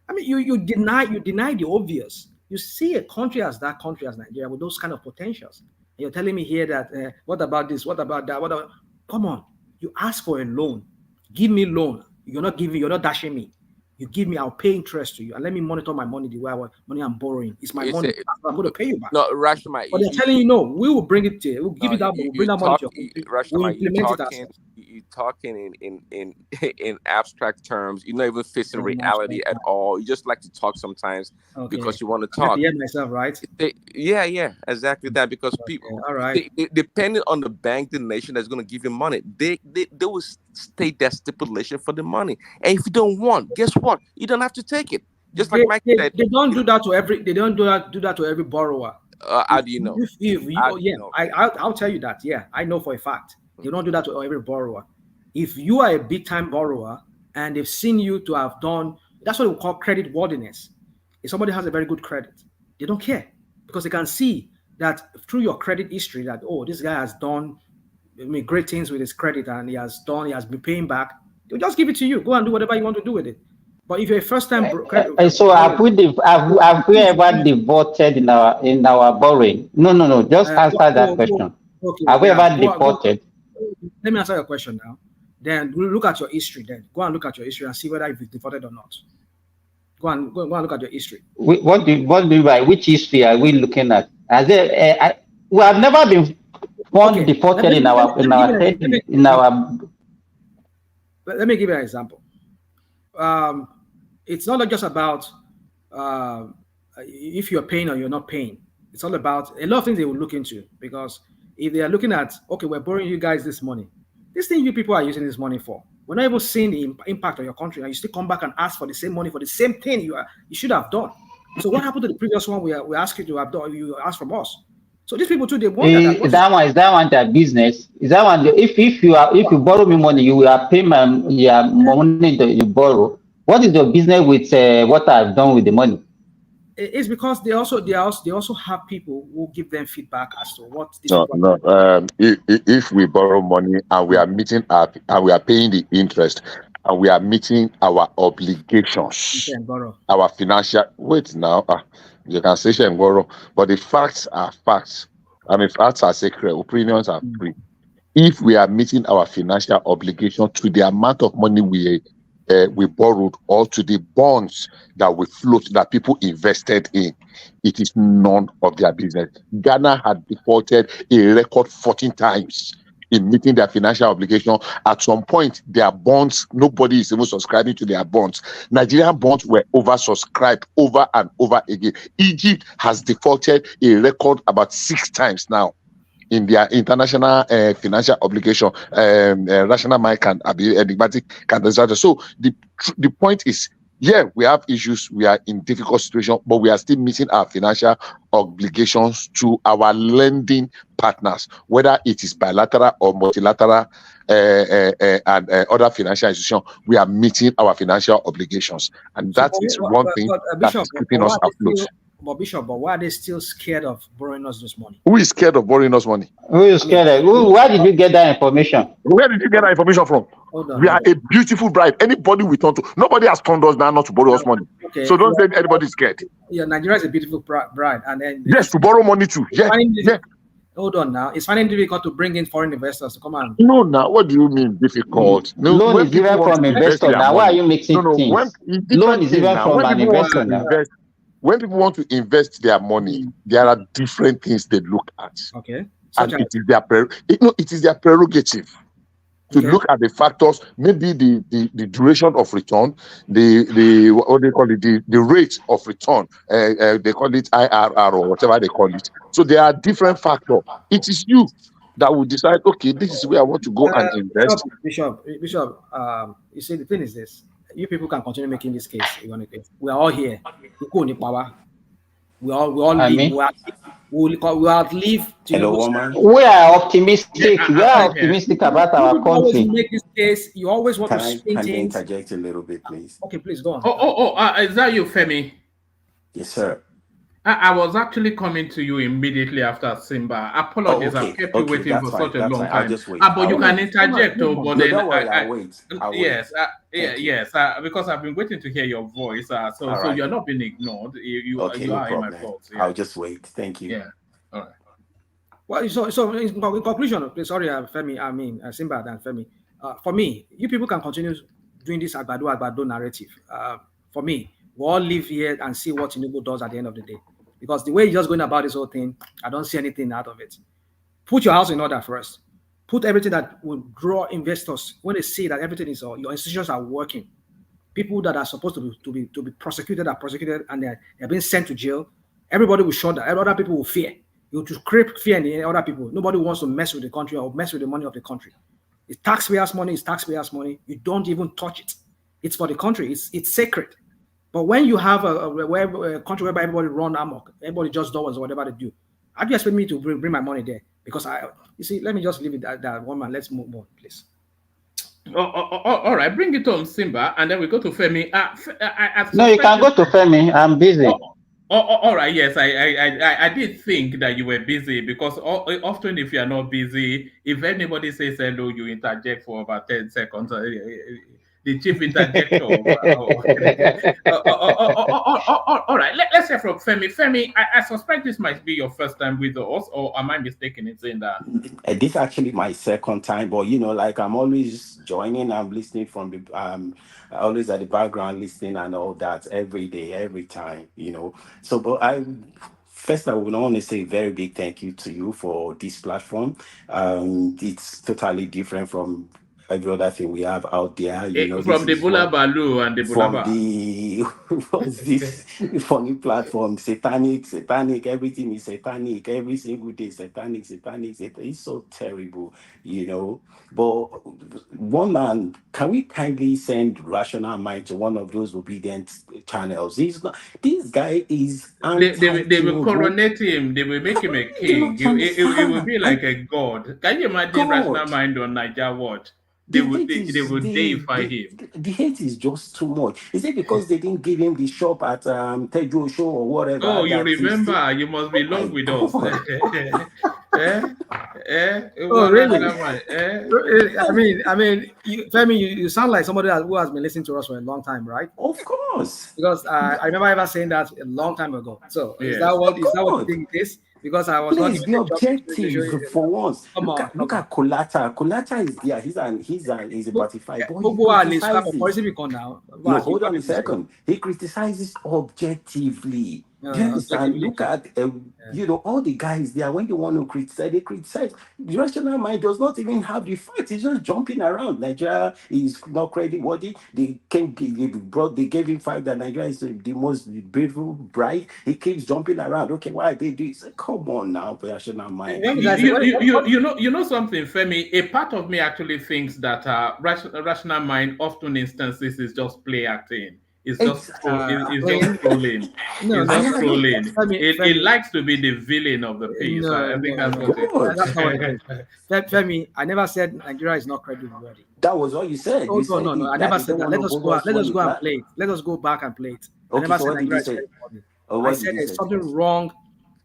I mean, you deny the obvious. You see a country as Nigeria with those kind of potentials. And you're telling me here that what about this? What about that? Come on, you ask for a loan, give me loan. You're not dashing me. You give me, I'll pay interest to you, and let me monitor my money the way I want. Money I'm borrowing. It's my money. I'm going to pay you back.
No, Rashma.
But they're telling you, no, we will bring it to you. We'll give you that. We'll bring that money to you. We'll implement it ourselves.
You're talking in abstract terms. You're not even facing reality at all. You just like to talk sometimes because you want to talk.
Yeah, myself, right?
Yeah, exactly that. Because people,
all right,
depending on the bank, the nation that's going to give you money, they will state that stipulation for the money. And if you don't want, guess what? You don't have to take it. Just like Mike said,
they don't do that to every. They don't do that to every borrower.
How do you know?
I'll tell you that. Yeah, I know for a fact. They don't do that to every borrower. If you are a big-time borrower and they've seen you to have done, that's what we call credit worthiness. If somebody has a very good credit, they don't care because they can see that through your credit history that, oh, this guy has done great things with his credit and he has been paying back. They'll just give it to you. Go and do whatever you want to do with it. But if you're a first-time
so have we ever defaulted in our borrowing? No. Just answer that question.
Okay,
have we ever defaulted?
Let me answer your question now. Then look at your history. Then go and look at your history and see whether you've defaulted or not. Go and look at your history.
What do you by which history are we looking at? We have never been defaulted in our.
Let me give you an example. it's not just about if you're paying or you're not paying. It's all about a lot of things they will look into, because if they are looking at, okay, we're borrowing you guys this money, this thing you people are using this money for, we're not even seeing the impact on your country, and you still come back and ask for the same money for the same thing you should have done. So what happened to the previous one we asked you to have done, you asked from us? So these people too, they wonder that
Is that one their business? Is that one if you borrow me money, you will pay my money that you borrow. What is your business with what I've done with the money?
It's because they also have people who give them feedback as to what these
No,
people
no.
are doing.
If we borrow money and we are meeting and we are paying the interest and we are meeting our obligations,
and borrow.
our financial. Wait now, you can say share and borrow, but the facts are facts. I mean, facts are sacred. Opinions are free. If we are meeting our financial obligation to the amount of money we borrowed or to the bonds that we float that people invested in, it is none of their business. Ghana had defaulted a record 14 times in meeting their financial obligation. At some point, their bonds, nobody is even subscribing to their bonds. Nigerian bonds were oversubscribed over and over again. Egypt has defaulted a record about 6 times now in their international financial obligation. Rational mind can be enigmatic, can disaster. So the point is, yeah, we have issues, we are in difficult situation, but we are still meeting our financial obligations to our lending partners, whether it is bilateral or multilateral and other financial institutions. We are meeting our financial obligations, and that is one thing that is keeping us afloat.
Bishop, but why are they still scared of borrowing us this money?
Who is scared of borrowing us money?
Who is scared? Where did you get that information?
Where did you get that information from? We are a beautiful bride. Anybody we turn to, nobody has turned us down not to borrow us money.
Okay.
So don't say anybody's scared.
Yeah, Nigeria is a beautiful bride, and then
yes, to borrow money too. Yeah.
Hold on now. It's finding difficult to bring in foreign investors to come on.
No, now what do you mean difficult? No,
loan is even from investor. Now why are you mixing things? Loan is even from an investor now.
When people want to invest their money, there are different things they look at.
Okay.
And it is their prerogative to look at the factors, maybe the duration of return, the what they call it, the rate of return. They call it IRR or whatever they call it. So there are different factors. It is you that will decide, okay, this is where I want to go and invest.
Bishop, you see, the thing is this. You people can continue making this case. We are all here. We all live. We all live.
Hello, woman.
We are optimistic. We are optimistic about our country.
Always make this case. You always want to spin
Can I
things.
interject a little bit, please?
Okay, please go on.
Is that you, Femi?
Yes, sir.
I was actually coming to you immediately after Simba. Apologies,
okay.
I've kept you waiting for such a long time.
I'll just wait.
But you can interject, but
no,
then
don't worry, I'll wait.
Yes, because I've been waiting to hear your voice. So you're not being ignored. You are in my thoughts. Yeah.
I'll just wait. Thank you.
Yeah. All right.
Well, so in conclusion, sorry, Femi, Simba and Femi. For me, you people can continue doing this Agbado narrative. For me, we all live here and see what Tinubu does at the end of the day. Because the way you're just going about this whole thing, I don't see anything out of it. Put your house in order first. Put everything that will draw investors when they see that everything is your institutions are working. People that are supposed to be prosecuted are prosecuted and they're being sent to jail. Everybody will shudder. Other people will fear. You to create fear in the other people. Nobody wants to mess with the country or mess with the money of the country. It's taxpayers' money. It's taxpayers' money. You don't even touch it. It's for the country. It's sacred. But when you have a country whereby everybody run amok, everybody just does whatever they do, how do you expect me to bring my money there? Because let me just leave it at that one man. Let's move on, please.
All right, bring it on, Simba, and then we go to Femi.
No, you can go to Femi. I'm busy.
All right, yes, I did think that you were busy because often if you are not busy, if anybody says hello, you interject for about 10 seconds. The chief interjector. All right, let's hear from Femi. Femi, I suspect this might be your first time with us, or am I mistaken in saying that?
This is actually my second time, but like I'm always joining, I'm listening from the always at the background listening and all that every day, every time, So, but first, I would want to say a very big thank you to you for this platform. It's totally different from every other thing we have out there. You know, this
From the
is
Bula
what
Balu and the
from
Bulaba.
the what's this funny platform, satanic, everything is satanic, every single day, satanic. It's so terrible, you know. But one man, can we kindly send Rational Mind to one of those obedient channels? He's not, this guy is
They will
anti-Tinubu.
coronate him. They will make him a
Do
king.
not
It will
understand.
be like a god. Can you imagine Rational
God.
Mind on Niger Watch?
The hate
They
is
will deify him.
the hate is just too much. Is it because they didn't give him the shop at Tejo show or whatever
Oh, you
that he's still?
remember? You must be
Oh my
long with us.
God!
Oh,
One
really?
National Mind.
Femi, you sound like somebody who has been listening to us for a long time, right?
Of course.
Because I remember ever saying that a long time ago. So is that
Yes.
what
Of
you
course.
think it is? Because I was not
Please
given
be
a job to show
objective
you.
for once.
Come on,
Look at Kolata. Kolata is there. He's a butterfly, but he
Gbogbo wa lè sọ àpò
criticizes.
policy kan now.
No, hold on a second. He criticizes objectively. Do you understand? Look at you know, all the guys there when they want to criticize, they criticize. The Rational Mind does not even have the facts. He's just jumping around. Nigeria is not creditworthy. They gave him fact that Nigeria is the most beautiful bride. He keeps jumping around. Okay, why they do this? Come on now, Rational Mind.
You know something, Femi. A part of me actually thinks that Rational Mind often instances is just play acting. It's just trolling.
No,
It's just trolling. It
Femi.
likes to be the villain of the piece. I think that's what
that's not what it is. Femi, I never said Nigeria is not creditworthy.
That was what you said.
Oh, no, I never said that. Let us go and play it. Let us go back and play it. I never said Nigeria is creditworthy. I said there's something wrong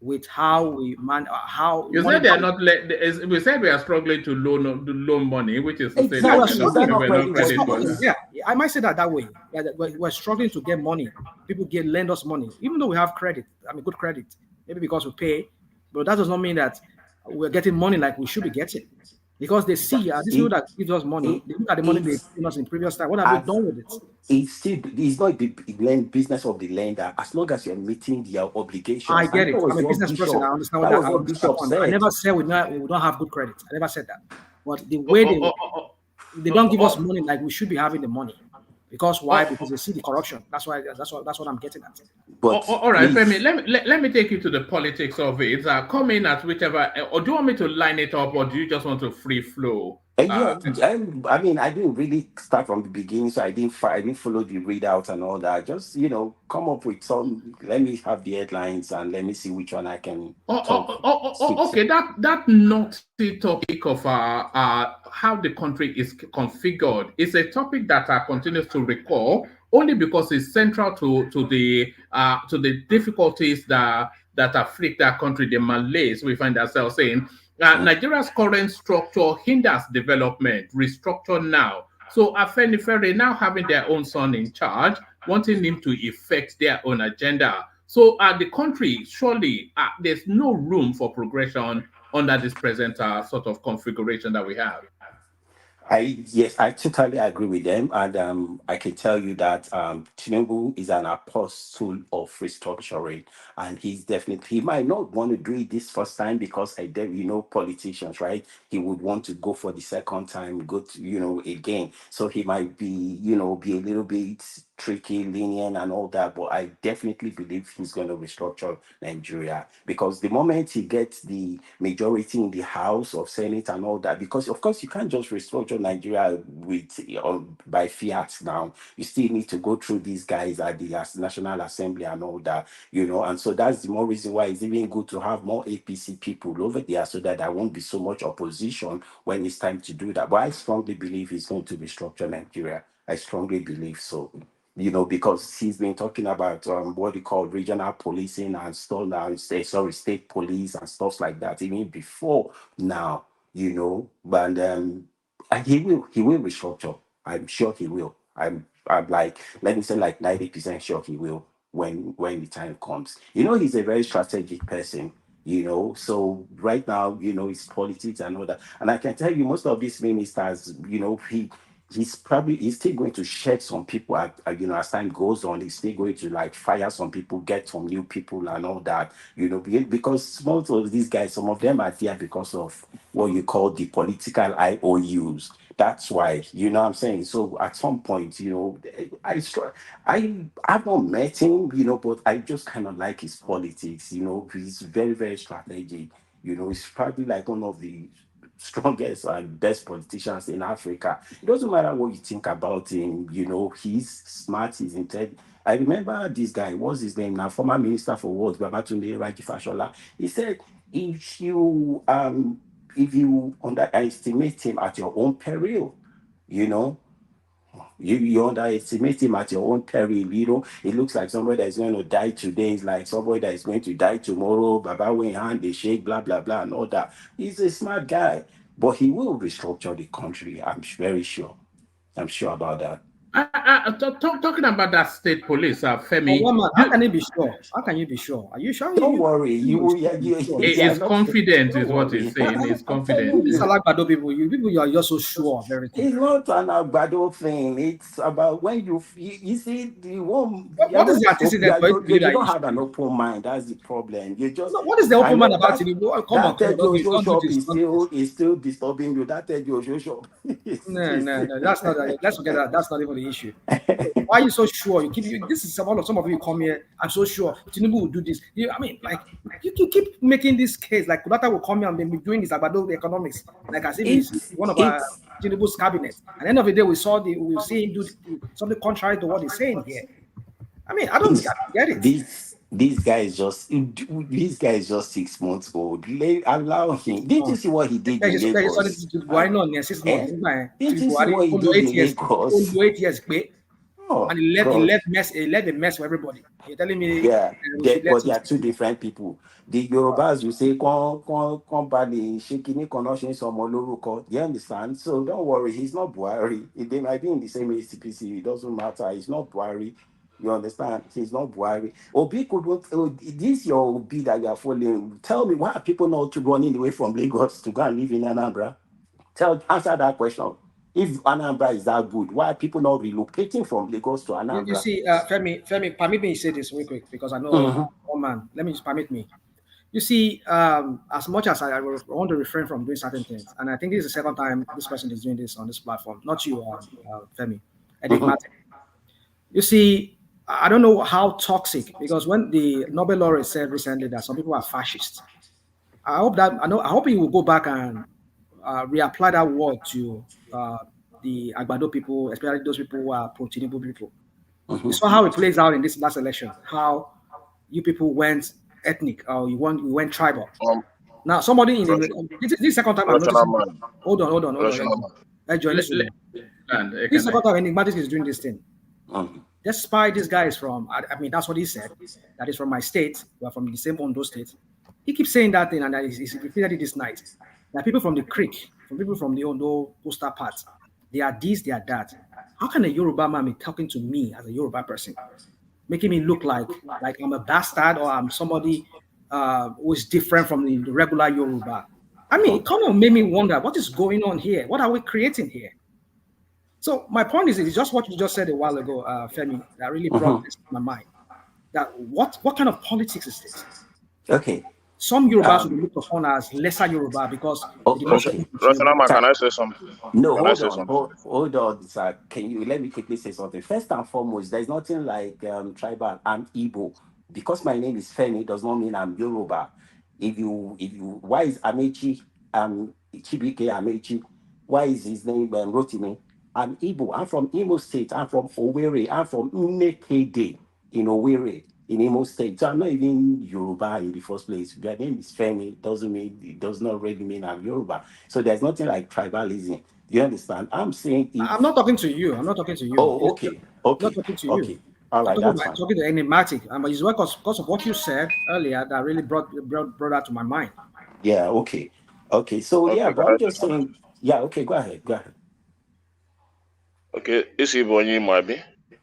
with how we
you said they are not. We said we are struggling to loan money, which is to say
that yeah, I might say that way. Yeah, we're struggling to get money. People lend us money, even though we have credit. I mean, good credit. Maybe because we pay, but that does not mean that we're getting money like we should be getting. Because they see these people that give us money, they look at the money they gave us in previous time. What have we done with it?
It's not the business of the lender as long as you're meeting their obligations.
I get it. I'm a business person. I understand what Bishop said. I never said we don't have good credit. I never said that. But the way they don't give us money like we should be having the money. Because why? Because they see the corruption. That's what I'm getting at.
But
all right, Femi, let me take you to the politics of it. Come in at whichever, or do you want me to line it up, or do you just want to free flow?
I mean, I didn't really start from the beginning, so I didn't follow the readout and all that. Just come up with some. Let me have the headlines and let me see which one I can.
Okay, that naughty topic of how the country is configured is a topic that continues to recall only because it's central to the difficulties that afflict our country, the malaise we find ourselves in. Nigeria's current structure hinders development. Restructure now. So Afenifere now having their own son in charge, wanting him to effect their own agenda. So the country, surely there's no room for progression under this present sort of configuration that we have.
Yes, I totally agree with them, and I can tell you that Tinubu is an apostle of restructuring, and he might not want to do it this first time because politicians, right? He would want to go for the second time, again. So he might be be a little bit tricky, lenient, and all that. But I definitely believe he's going to restructure Nigeria because the moment he gets the majority in the House of Senate and all that, because of course you can't just restructure Nigeria by fiat now. You still need to go through these guys at the National Assembly and all that, and so that's the more reason why it's even good to have more APC people over there so that there won't be so much opposition when it's time to do that. But I strongly believe he's going to restructure Nigeria. I strongly believe so. Because he's been talking about what he called regional policing and stuff now, state police and stuff like that, even before now, but he will restructure. I'm sure he will. I'm like, let me say like 90% sure he will when the time comes. He's a very strategic person. So right now, it's politics and all that. And I can tell you, most of these ministers, he's still going to shed some people as time goes on. He's still going to like fire some people, get some new people and all that, because most of these guys, some of them are there because of what you call the political IOUs. That's why, you know what I'm saying? So at some point, you know, I've not met him, you know, but I just kind of like his politics, you know. He's very, very strategic. You know, he's probably like one of the strongest and best politicians in Africa. It doesn't matter what you think about him, you know, he's smart, he's intelligent. I remember this guy, what's his name now? Former Minister for Works, Babatunde Raji Fashola. He said, if you underestimate him at your own peril, you know, you underestimate him at your own peril, you know. It looks like somebody that is going to die today is like somebody that is going to die tomorrow. Baba Wayne hand, they shake, blah, blah, blah, and all that. He's a smart guy, but he will restructure the country. I'm very sure. I'm sure about that.
Talking about that state police, Femi.
How can you be sure? How can you be sure? Are you sure?
Don't worry.
He's confident, is what he's saying. He's confident.
These are like Agbado people. You are just so sure of everything.
It's not an Agbado thing. It's about when you see the one.
What is the antecedent?
You don't have an open mind. That's the problem. You just.
What is the open mind about it?
That is still disturbing you. That Jojo shop.
No. That's not. Let's forget that. That's not even the issue. Why are you so sure? This is some of you come here. I'm so sure Tinubu will do this. I mean, like you keep making this case. Like Kulata will come here and be doing this Agbado economics, like as if he's one of our Tinubu's cabinet. At the end of the day, we'll see him do something contrary to what he's saying here. I mean, I don't get it.
This guy is just 6 months old. Allow him. Didn't you see what he did in Lagos?
Why not? 6 months.
Didn't you see what he did in Lagos?
8 years, and he left a mess for everybody. You're telling me?
Yeah, but they are two different people. The Yorubas will say, "Come bali shekini konoshin somoloruko." You understand? So don't worry, he's not Buhari. They might be in the same ACPC. It doesn't matter. He's not Buhari. You understand? He's not Buhari. Obi couldn't. This your Obi that you are following. Tell me, why are people not running away from Lagos to go and live in Anambra? Answer that question. If Anambra is that good, why are people not relocating from Lagos to Anambra?
You see, Femi, permit me to say this real quick because I know, man. Let me just permit me. You see, as much as I want to refrain from doing certain things, and I think this is the second time this person is doing this on this platform, not you, Femi, enigmatic. You see, I don't know how toxic, because when the Nobel laureate said recently that some people are fascists, I hope he will go back and reapply that word to the Agbado people, especially those people who are pro-Tinubu people. You saw how it plays out in this last election, how you people went ethnic, or you went tribal. Now, somebody in this second time, hold on. This second time, Enigmatic is doing this thing. Despite this guy is from, I mean, that's what he said, that is from my state, we are from the same Ondo state. He keeps saying that thing, and he's repeated it this night. That people from the creek, people from the Ondo coastal part, they are this, they are that. How can a Yoruba man be talking to me as a Yoruba person, making me look like I'm a bastard or I'm somebody who is different from the regular Yoruba? I mean, it kind of made me wonder, what is going on here? What are we creating here? So my point is, it's just what you just said a while ago, Femi, that really brought this to my mind. That what kind of politics is this?
Okay.
Some Yorubas will be looked upon as lesser Yoruba because.
Can I say something?
No, hold on, sir. Can you let me quickly say something? First and foremost, there's nothing like tribal. I'm Igbo. Because my name is Femi does not mean I'm Yoruba. If you, why is Amechi Chibike Amechi? Why is his name Rotimi? I'm Igbo. I'm from Imo State. I'm from Owerri. I'm from Nnekede in Owerri in Imo State. So I'm not even Yoruba in the first place. Your name is Femi. It does not really mean I'm Yoruba. So there's nothing like tribalism. Do you understand? I'm saying
I'm not talking to you.
Oh, okay.
I'm not talking to you.
All right, that's fine.
I'm talking to Enigmatic. But it's because of what you said earlier that really brought that to my mind.
Yeah, okay. So yeah, but I'm just saying, yeah, okay, go ahead.
Okay, is he Bonyi Mabi?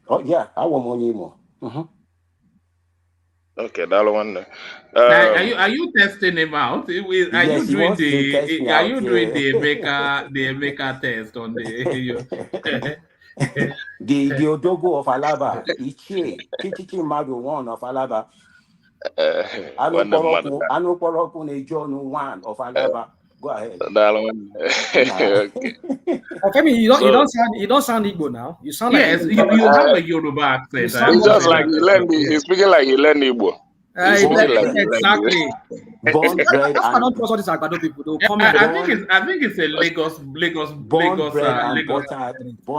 Oh yeah, I want money more.
Okay, that one.
Are you testing him out? Are you doing the Emeka test on the
the Odogo of Alaba? Chichi Mago one of Alaba. Anuporoku John one of Alaba. Go ahead.
Okay.
Femi, you
So,
don't sound Igbo now. You sound like
Yes,
Igbo.
you have a Yoruba accent.
it's just like he's speaking like he learned Igbo. He's speaking like he learned
exactly.
Born, bred,
That's why I
and
don't trust all these Agbado people. They'll come
I think it's a Lagos.
born,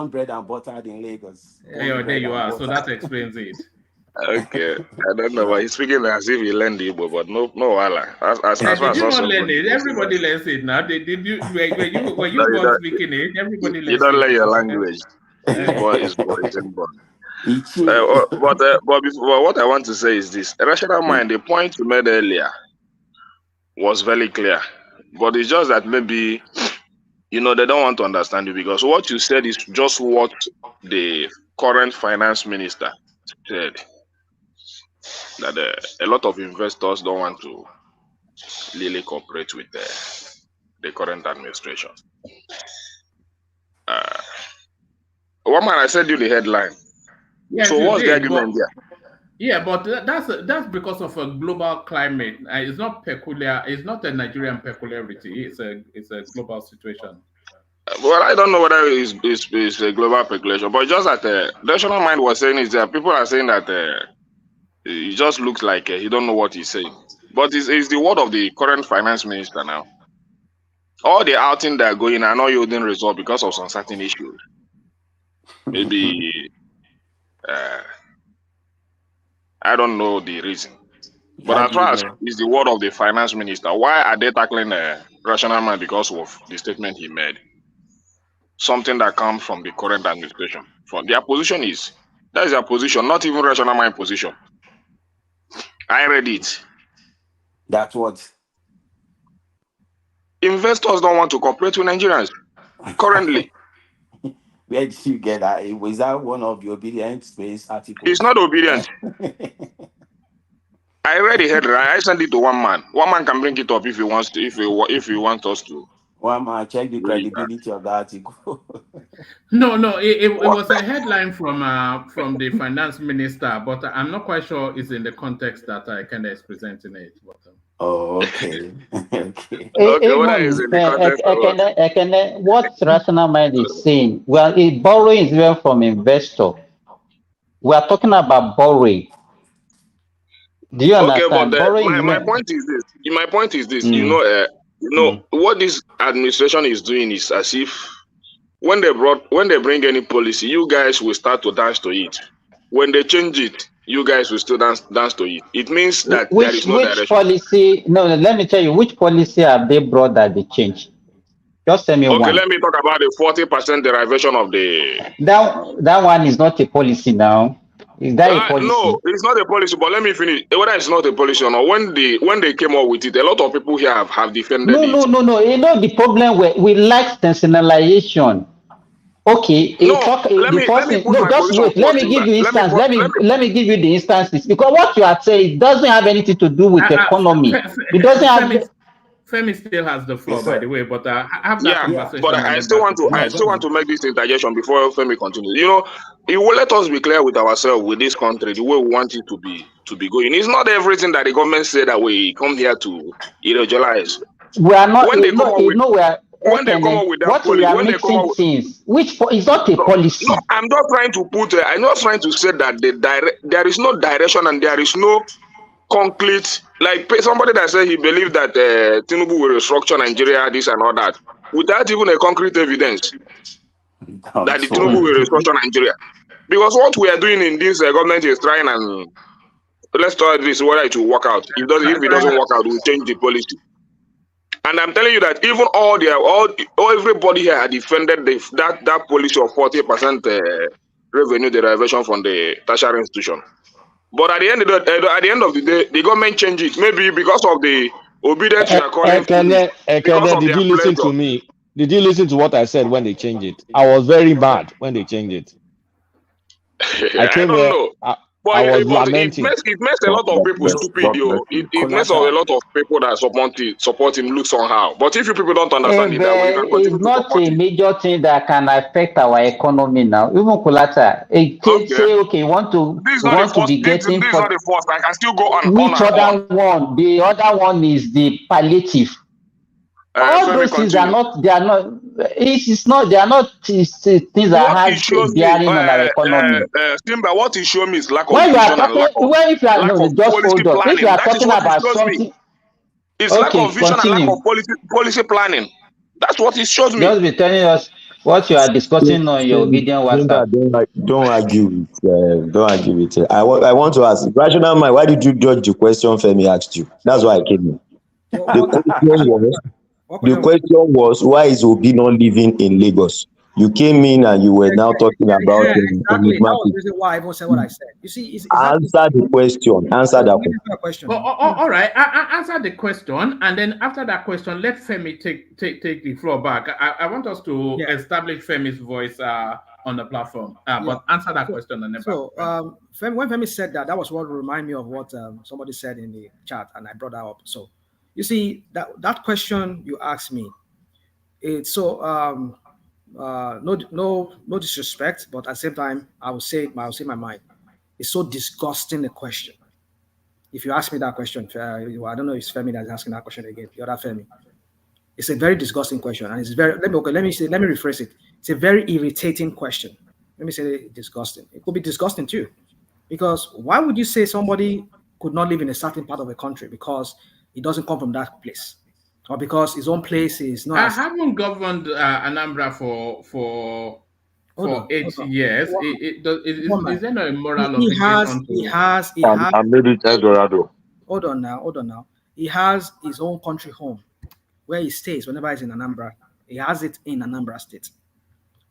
bred, and buttered in Lagos.
Yeah, there you are. So that explains it.
Okay, I don't know, but he's speaking as if he learned Igbo, but no, Allah. As far
Did
as
you not
also
learn it? Everybody learns it now. Did you? Were you
No,
born speaking it? Everybody learns it.
you don't learn your language. It's born. But what I want to say is this: rational mind. The point you made earlier was very clear, but it's just that maybe they don't want to understand you because what you said is just what the current finance minister said. That a lot of investors don't want to really cooperate with the current administration. One man, I said you the headline.
Yes,
so what's the argument there?
Yeah, but that's because of a global climate. It's not peculiar. It's not a Nigerian peculiarity. It's a global situation.
Well, I don't know whether it's a global peculiarism, but just that the national mind was saying is that people are saying that it just looks like he don't know what he's saying. But it's the word of the current finance minister now. All the outing that are going are not yielding result because of some certain issues. Maybe I don't know the reason. But as far as it's the word of the finance minister, why are they tackling rational mind because of the statement he made? Something that comes from the current administration. From their position that is their position, not even rational mind position. I read it.
That's what
investors don't want to cooperate with Nigerians currently.
Where did you get that? Was that one of the Obidient'S articles?
It's not obedient. I read the headline. I sent it to one man. One man can bring it up if he wants to. If he wants us to.
One man, check the credibility of that article.
No, it was a headline from the finance minister, but I'm not quite sure it's in the context that I kind of is presenting it. But,
oh, okay. Okay.
What rational mind is saying? Well, borrowing is even from investor. We are talking about borrowing. Do you understand?
Okay, but my point is this. My point is this. What this administration is doing is as if when they bring any policy, you guys will start to dance to it. When they change it, you guys will still dance to it. It means that there is no direction.
Policy? No, let me tell you, which policy have they brought that they changed? Just tell me one.
Okay, let me talk about the 40% derivation of the.
That one is not a policy now. Is that a policy?
No, it's not a policy. But let me finish. Whether it's not a policy or not, when they came up with it, a lot of people here have defended it.
No. You know the problem we lack sensationalization. Okay, let me give you instance. Let me give you the instances because what you are saying doesn't have anything to do with economy. It doesn't have.
Femi still has the floor, by the way, but I have that conversation.
But I still want to make this interjection before Femi continues. It will let us be clear with ourselves with this country the way we want it to be going. It's not everything that the government said that we come here to evangelize.
We are not. When they come up with that policy, which is not a policy.
No, I'm not trying to I'm not trying to say that there is no direction and there is no concrete, like somebody that said he believed that Tinubu will restructure Nigeria, this and all that, without even a concrete evidence that the Tinubu will restructure Nigeria. Because what we are doing in this government is trying and let's try this whether it will work out. If it doesn't work out, we'll change the policy. And I'm telling you that even everybody here defended that policy of 40% revenue derivation from the tertiary institution. But at the end of the day, the government changed it. Maybe because of the obedience you are calling.
Did you listen to me? Did you listen to what I said when they changed it? I was very mad when they changed it. I don't know. I was lamenting.
It makes a lot of people stupid. It makes a lot of people that support him look somehow. But if you people don't understand
it's not a major thing that can affect our economy now. Even Kulata, say want to be getting.
This is not the first. I can still go on.
Which other one? The other one is the palliative. All
Femi,
those things are
continue.
not. They are not. It's not. They are not things that
What it
has a
shows me,
bearing on our economy.
Simba, what it shows me is lack of
When you are
vision and
talking, when if you are
lack
no,
of
just
policy
hold on. If you
planning.
are
That is
talking
what it
about
shows me.
something,
It's lack
okay,
of vision and lack
continue.
of policy planning. That's what it shows me.
Just be telling us what you are discussing on your Obidient WhatsApp.
Don't argue with don't argue with it. I want to ask rational mind. Why did you judge the question Femi asked you? That's why I came in. The question was why is Obi not living in Lagos? You came in and you were now talking about
Exactly. That was the reason why I even said what I said. You see, it's
answer the question. Answer that question.
All right. I answer the question, and then after that question, let Femi take the floor back. I want us to establish Femi's voice on the platform. But answer that question and then.
So, when Femi said that, that was what reminded me of what somebody said in the chat, and I brought that up. So, you see that question you asked me, it's so no disrespect, but at the same time, I will say my mind. It's so disgusting a question. If you ask me that question, I don't know if it's Femi that's asking that question again. The other Femi. It's a very disgusting question, and it's very. Let me rephrase it. It's a very irritating question. Let me say disgusting. It could be disgusting too, because why would you say somebody could not live in a certain part of the country because it doesn't come from that place, or because his own place is not?
I haven't governed Anambra for 8 years. Is there no immoral obligation to?
He has.
I made it Eldorado.
Hold on now. He has his own country home, where he stays whenever he's in Anambra. He has it in Anambra State.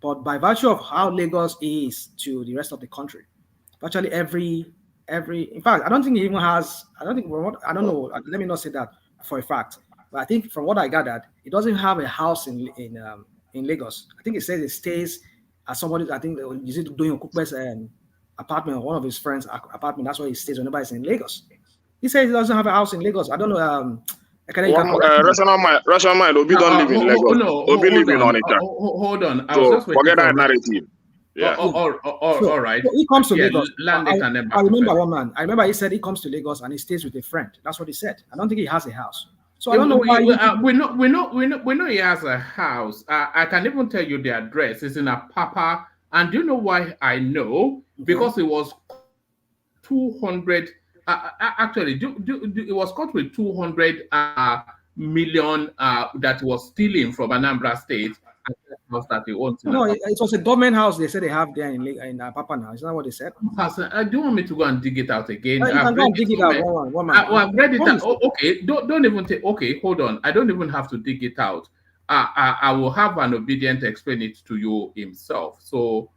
But by virtue of how Lagos is to the rest of the country, virtually every in fact, I don't think he even has, I don't know, let me not say that for a fact, but I think from what I gathered, he doesn't have a house in Lagos. I think it says he stays at somebody's, I think, is it doing Okukpe's apartment or one of his friends' apartment? That's where he stays whenever he's in Lagos. He says he doesn't have a house in Lagos. I don't know.
Rational mind. Obi don't live in Lagos. Obi live in Onitsha.
Hold on.
So forget that narrative. Yeah.
All right.
So he comes to Lagos. I remember one man. I remember he said he comes to Lagos and he stays with a friend. That's what he said. I don't think he has a house. So I don't know why.
We know he has a house. I can even tell you the address. It's in Apapa. And do you know why I know? Because it was 200. Actually, it was caught with 200 million that was stealing from Anambra State. That he owns.
No, it was a government house. They said they have there in Papa now. Is that what they said?
Do you want me to go and dig it out again?
You can go and dig it out. One man.
I've read it out. Okay, don't even take. Okay, hold on. I don't even have to dig it out. I will have an Obidient explain it to you himself. So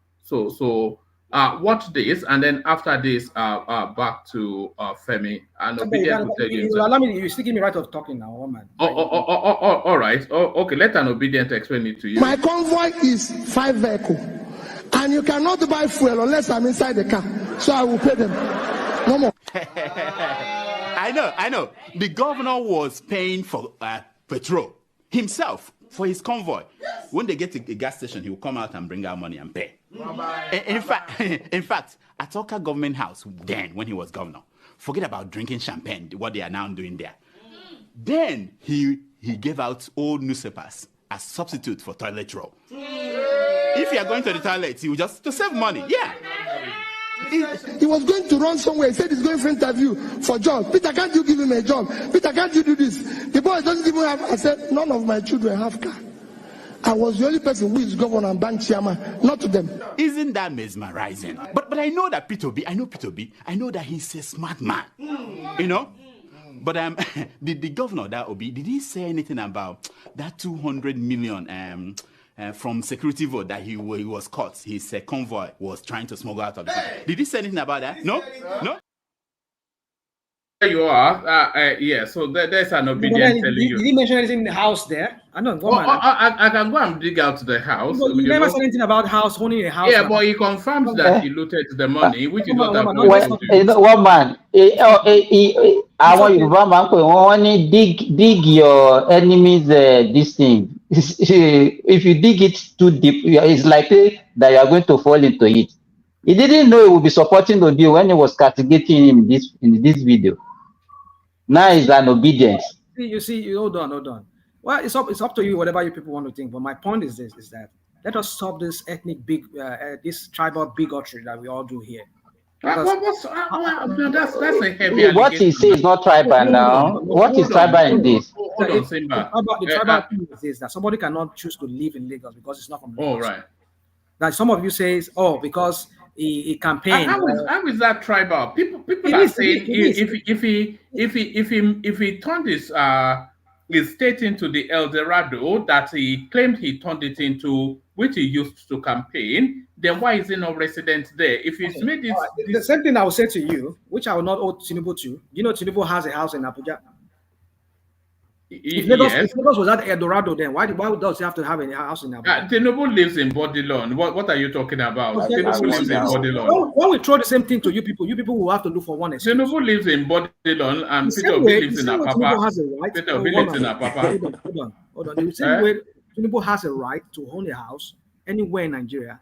watch this, and then after this, back to Femi. And Obidient will tell you.
Allow me. You're still giving me right of talking now, one man.
All right. Okay. Let an Obidient explain it to you.
My convoy is 5 vehicles, and you cannot buy fuel unless I'm inside the car. So I will pay them. No more.
I know. The governor was paying for petrol himself for his convoy. When they get to a gas station, he will come out and bring out money and pay. In fact, at Oka government house, then when he was governor, forget about drinking champagne, what they are now doing there. Then he gave out old newspapers as substitute for toilet roll. If you are going to the toilet, he will just to save money. Yeah.
He was going to run somewhere. He said he's going for interview for job. Peter, can't you give him a job? Peter, can't you do this? The boy doesn't even have. I said, none of my children have car. I was the only person who is governor and bank chairman, not to them.
Isn't that mesmerizing? But I know that Peter B. I know that he's a smart man. You know? But the governor, that Obi, did he say anything about that 200 million from security vote that he was caught? His convoy was trying to smuggle out of the country. Did he say anything about that? No?
There you are. Yeah, so there's an Obidient telling you.
Did he mention anything in the house there? I don't know.
I can go and dig out the house.
But you never said anything about owning a house.
Yeah, but he confirms that he looted the money, which is not
one man. I want you one man only dig your enemy's this thing. If you dig it too deep, it's likely that you are going to fall into it. He didn't know he would be supporting the deal when he was castigating him in this video. Now he's an Obidient'S.
You see, hold on. Well, it's up to you, whatever you people want to think. But my point is this: is that let us stop this this tribal bigotry that we all do here. Because
No, that's a heavy
What he
allegation.
says is not tribal now. What is tribal in this?
Hold on, Simba.
The tribal thing is that somebody cannot choose to live in Lagos because it's not from Lagos.
Oh, right.
Like some of you says, because he campaigned.
How is that tribal? People are saying if he turned his state into the El Dorado that he claimed he turned it into, which he used to campaign, then why is he not resident there? If he's made it
the same thing I will say to you, which I will not owe Tinubu to. You know, Tinubu has a house in Abuja. If Lagos was at El Dorado, then why does he have to have a house in Abuja?
Tinubu lives in Bodilon. What are you talking about? Tinubu lives in Bodilon.
When we throw the same thing to you people will have to look for one excuse.
Tinubu lives in Bodilon and Peter Obi lives in Apapa.
Tinubu has a right.
Peter Obi lives in Apapa.
Hold on. The same way Tinubu has a right to own a house anywhere in Nigeria.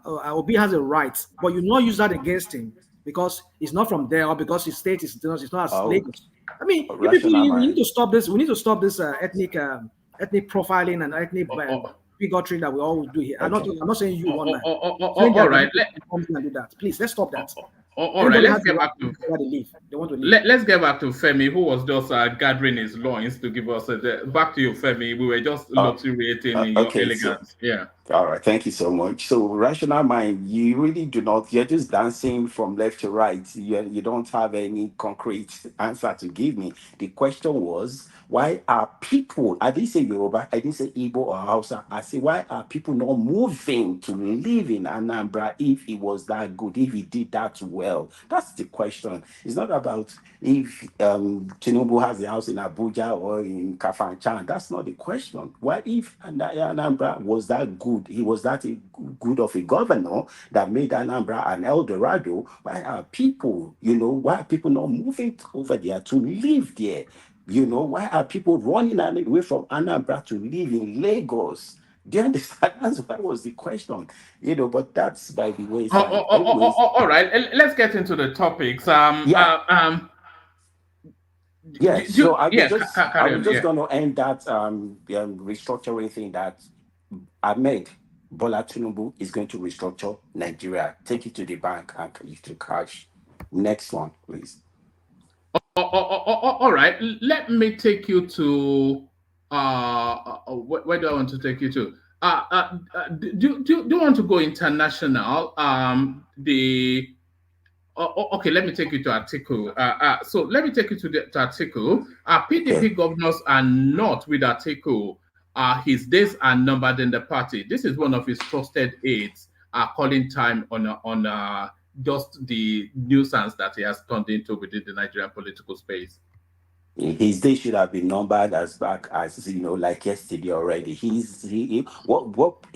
Obi has a right, but you not use that against him because he's not from there or because his state is not as Lagos. I mean, you people, we need to stop this. We need to stop this ethnic profiling and ethnic bigotry that we always do here. I'm not saying you one man.
All right,
do that. Please, let's stop that.
All right, let's get back to Let's get back to Femi, who was just gathering his loins to give us back to you, Femi. We were just luxuriating in your elegance.
All right, thank you so much. So, rational mind, you really do not. You're just dancing from left to right. You don't have any concrete answer to give me. The question was, why are people? I didn't say Yoruba. I didn't say Igbo or Hausa. I say, why are people not moving to live in Anambra if it was that good? If he did that well, that's the question. It's not about if Tinubu has a house in Abuja or in Kafanchan. That's not the question. Why if Anambra was that good? He was that good of a governor that made Anambra an El Dorado. Why are people, why are people not moving over there to live there? Why are people running away from Anambra to live in Lagos? Do you understand? That was the question. But that's by the way.
All right, let's get into the topics. So I was
just going to end that restructuring thing that Ahmed Bola Tinubu is going to restructure Nigeria, take it to the bank and use to cash. Next one, please.
All right, let me take you to where do I want to take you to? Do you want to go international? Okay, let me take you to Atiku. So let me take you to Atiku. PDP governors are not with Atiku. His days are numbered in the party. This is one of his trusted aides calling time on just the nuisance that he has turned into within the Nigerian political space.
His day should have been numbered as back as like yesterday already. What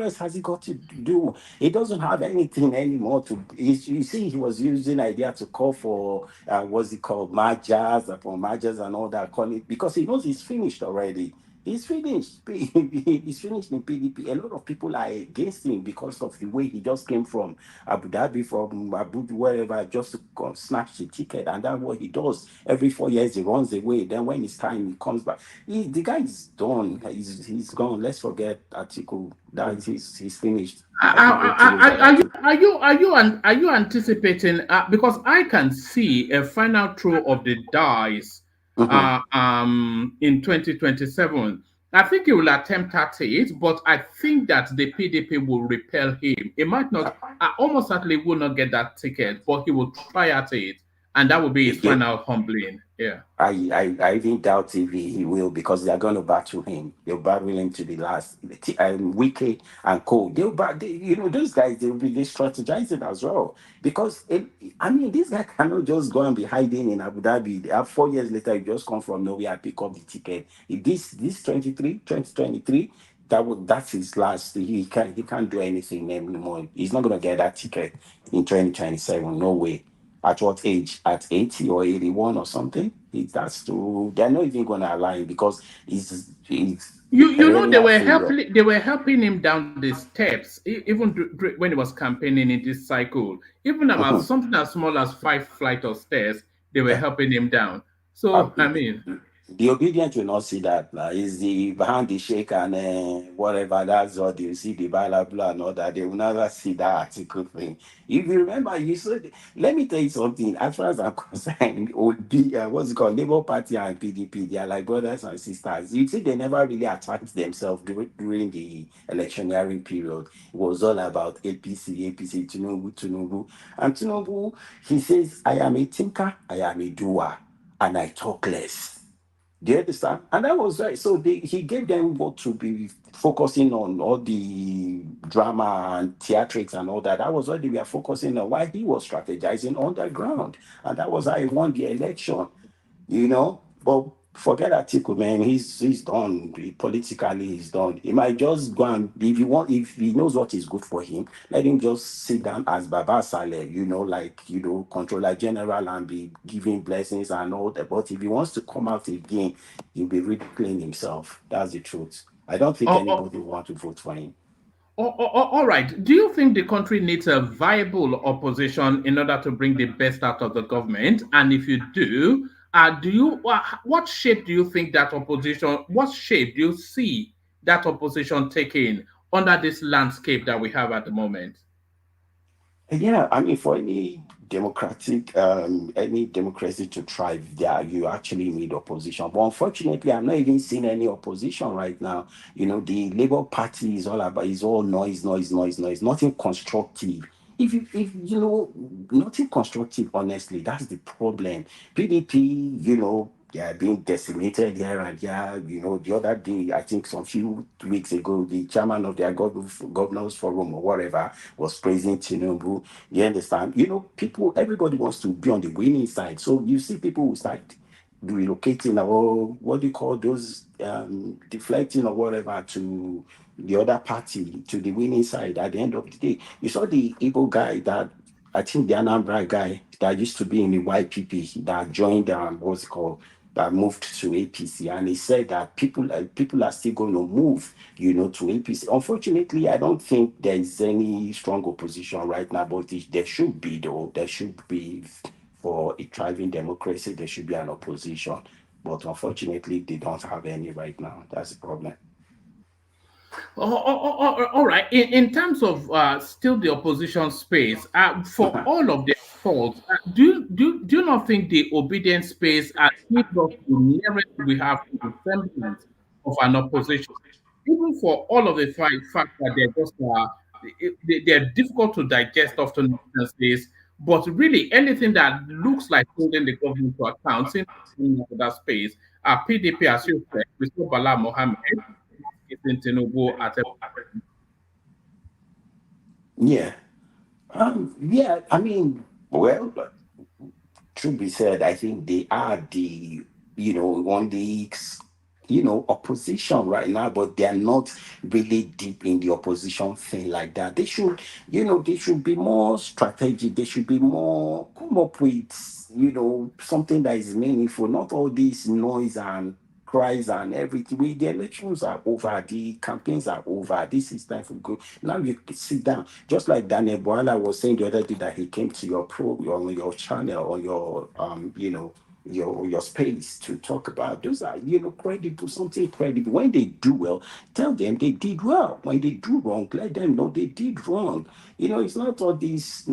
else has he got to do? He doesn't have anything anymore to. You see, he was using idea to call for what's it called, mergers and all that. Call it because he knows he's finished already. He's finished. He's finished in PDP. A lot of people are against him because of the way he just came from Abu Dhabi, from Abu wherever, just to snatch the ticket. And that's what he does. Every 4 years, he runs away. Then when it's time, he comes back. The guy is done. He's gone. Let's forget Atiku. That he's finished.
Are you anticipating? Because I can see a final throw of the dice. In 2027. I think he will attempt at it, but I think that the PDP will repel him. He might not, almost certainly will not get that ticket, but he will try at it, and that will be his final humbling. Yeah.
I even doubt if he will, because they're going to battle him. They'll battle him to the last. Wiki and Co. Those guys, they'll be strategizing as well. Because, this guy cannot just go and be hiding in Abu Dhabi. 4 years later, he just come from nowhere and pick up the ticket. This 2023, that's his last. He can't do anything anymore. He's not going to get that ticket in 2027. No way. At what age? At 80 or 81 or something? They're not even going to allow him because he's
they were helping him down the steps, even when he was campaigning in this cycle. Even about something as small as 5 flights of stairs, they were helping him down. So,
The obedient will not see that. It's the behind the shake and whatever. That's what you see the blah blah and all that. They will never see that article thing. If you remember, you said, let me tell you something. As far as I'm concerned, would be what's it called, Labour Party and PDP. They are like brothers and sisters. You see, they never really attacked themselves during the electioneering period. It was all about APC, Tinubu, and Tinubu. He says, "I am a thinker, I am a doer, and I talk less." Do you understand? And that was right. So he gave them what to be focusing on, all the drama and theatrics and all that. That was what they were focusing on while he was strategizing on the ground. And that was how he won the election, you know. But forget Atiku, man. He's done. Politically, he's done. He might just go and, if he knows what is good for him, let him just sit down as Baba Saleh, controller general, and be giving blessings and all that. But if he wants to come out again, he'll be ridiculing himself. That's the truth. I don't think anybody will want to vote for him.
All right. Do you think the country needs a viable opposition in order to bring the best out of the government? And if you do, what shape do you think that opposition? What shape do you see that opposition taking under this landscape that we have at the moment?
Yeah, I mean, for any democracy to thrive, there you actually need opposition. But unfortunately, I'm not even seeing any opposition right now. The Labour Party is all noise, nothing constructive. Nothing constructive, honestly, that's the problem. PDP, they are being decimated here and there. The other day, I think some few weeks ago, the chairman of their governors forum or whatever was praising Tinubu. You understand? Everybody wants to be on the winning side. So you see people who start relocating, or what do you call those, deflecting or whatever, to the other party, to the winning side at the end of the day. You saw the Igbo guy that, I think the Anambra guy that used to be in the YPP that joined, what's it called, that moved to APC, and he said that people are still going to move, to APC. Unfortunately, I don't think there is any strong opposition right now, but there should be, though. There should be, for a thriving democracy, there should be an opposition. But unfortunately, they don't have any right now. That's the problem.
All right. In terms of still the opposition space, for all of their faults, do you not think the obedient space gives us the nearest we have to the semblance of an opposition? Even for all of the fact that they're just they're difficult to digest often in instances, but really anything that looks like holding the government to account seems to be in that space. PDP, as you said, we saw Bala Mohammed.
Yeah. I mean, well, truth be said, I think they are the, on the, opposition right now, but they are not really deep in the opposition thing like that. They should, they should be more strategic. They should be more, come up with, something that is meaningful, not all this noise and cries and everything. The elections are over, the campaigns are over. This is time for go. Now you sit down, just like Daniel Boala was saying the other day that he came to your on your channel, on your your space to talk about. Those are credible, something credible. When they do well, tell them they did well. When they do wrong, let them know they did wrong. It's not all these.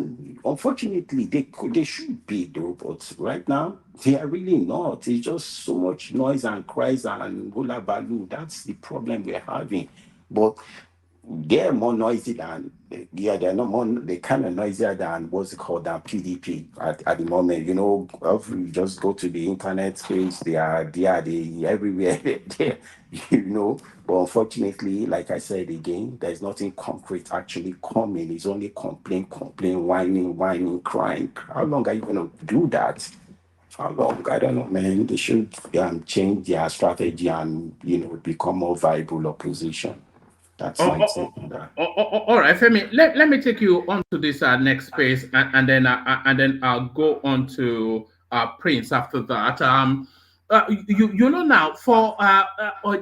Unfortunately, they should be though, but right now they are really not. It's just so much noise and cries and hula baloo. That's the problem we're having. But they're more noisy than, they're not more, they kind of noisier than what's it called, than PDP at the moment. If you just go to the internet space, they are everywhere. There, But unfortunately, like I said again, there's nothing concrete actually coming. It's only complain, whining, crying. How long are you going to do that? How long? I don't know, man. They should change their strategy and become more viable opposition. That's my take on that.
All right, Femi. Let me take you on to this next space, and then I'll go on to Prince after that. Now for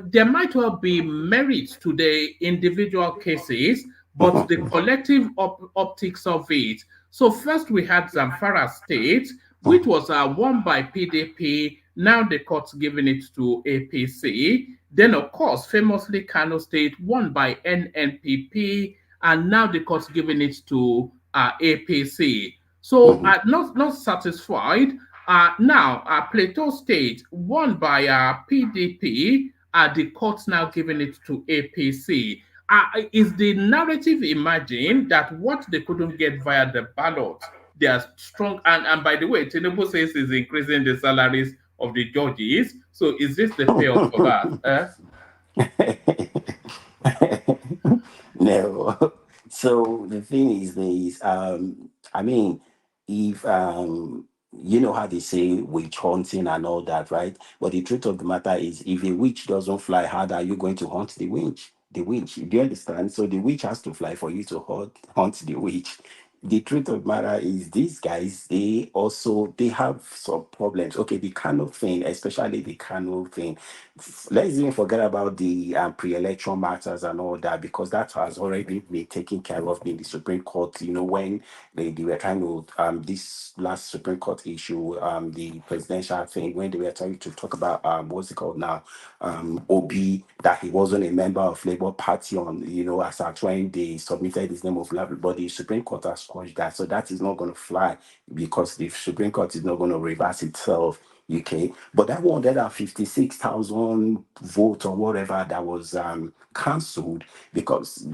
there might well be merits to the individual cases, but the collective optics of it. So first we had Zamfara State, which was won by PDP. Now the court's giving it to APC. Then, of course, famously, Kano State won by NNPP, and now the court's giving it to APC. So, not satisfied. Now, Plateau State won by PDP. The court's now giving it to APC. Is the narrative imagined that what they couldn't get via the ballot, they are strong? And by the way, Tinubu says is increasing the salaries of the judges. So is this the payoff for that?
No. So the thing is, I mean, if you know how they say witch hunting and all that, right? But the truth of the matter is, if a witch doesn't fly, how are you going to hunt the witch? The witch, do you understand? So the witch has to fly for you to hunt the witch. The truth of the matter is, these guys, they have some problems. Okay, the Kano thing, especially the Kano thing. Let's even forget about the pre-election matters and all that, because that has already been taken care of in the Supreme Court. You know, when they were trying to this last Supreme Court issue, the presidential thing, when they were trying to talk about what's it called now, Obi, that he wasn't a member of Labour Party on, you know, as at when they submitted his name of Labour, but the Supreme Court has squashed that, so that is not going to fly, because the Supreme Court is not going to reverse itself. Okay, but that 156,000 vote or whatever that was cancelled, because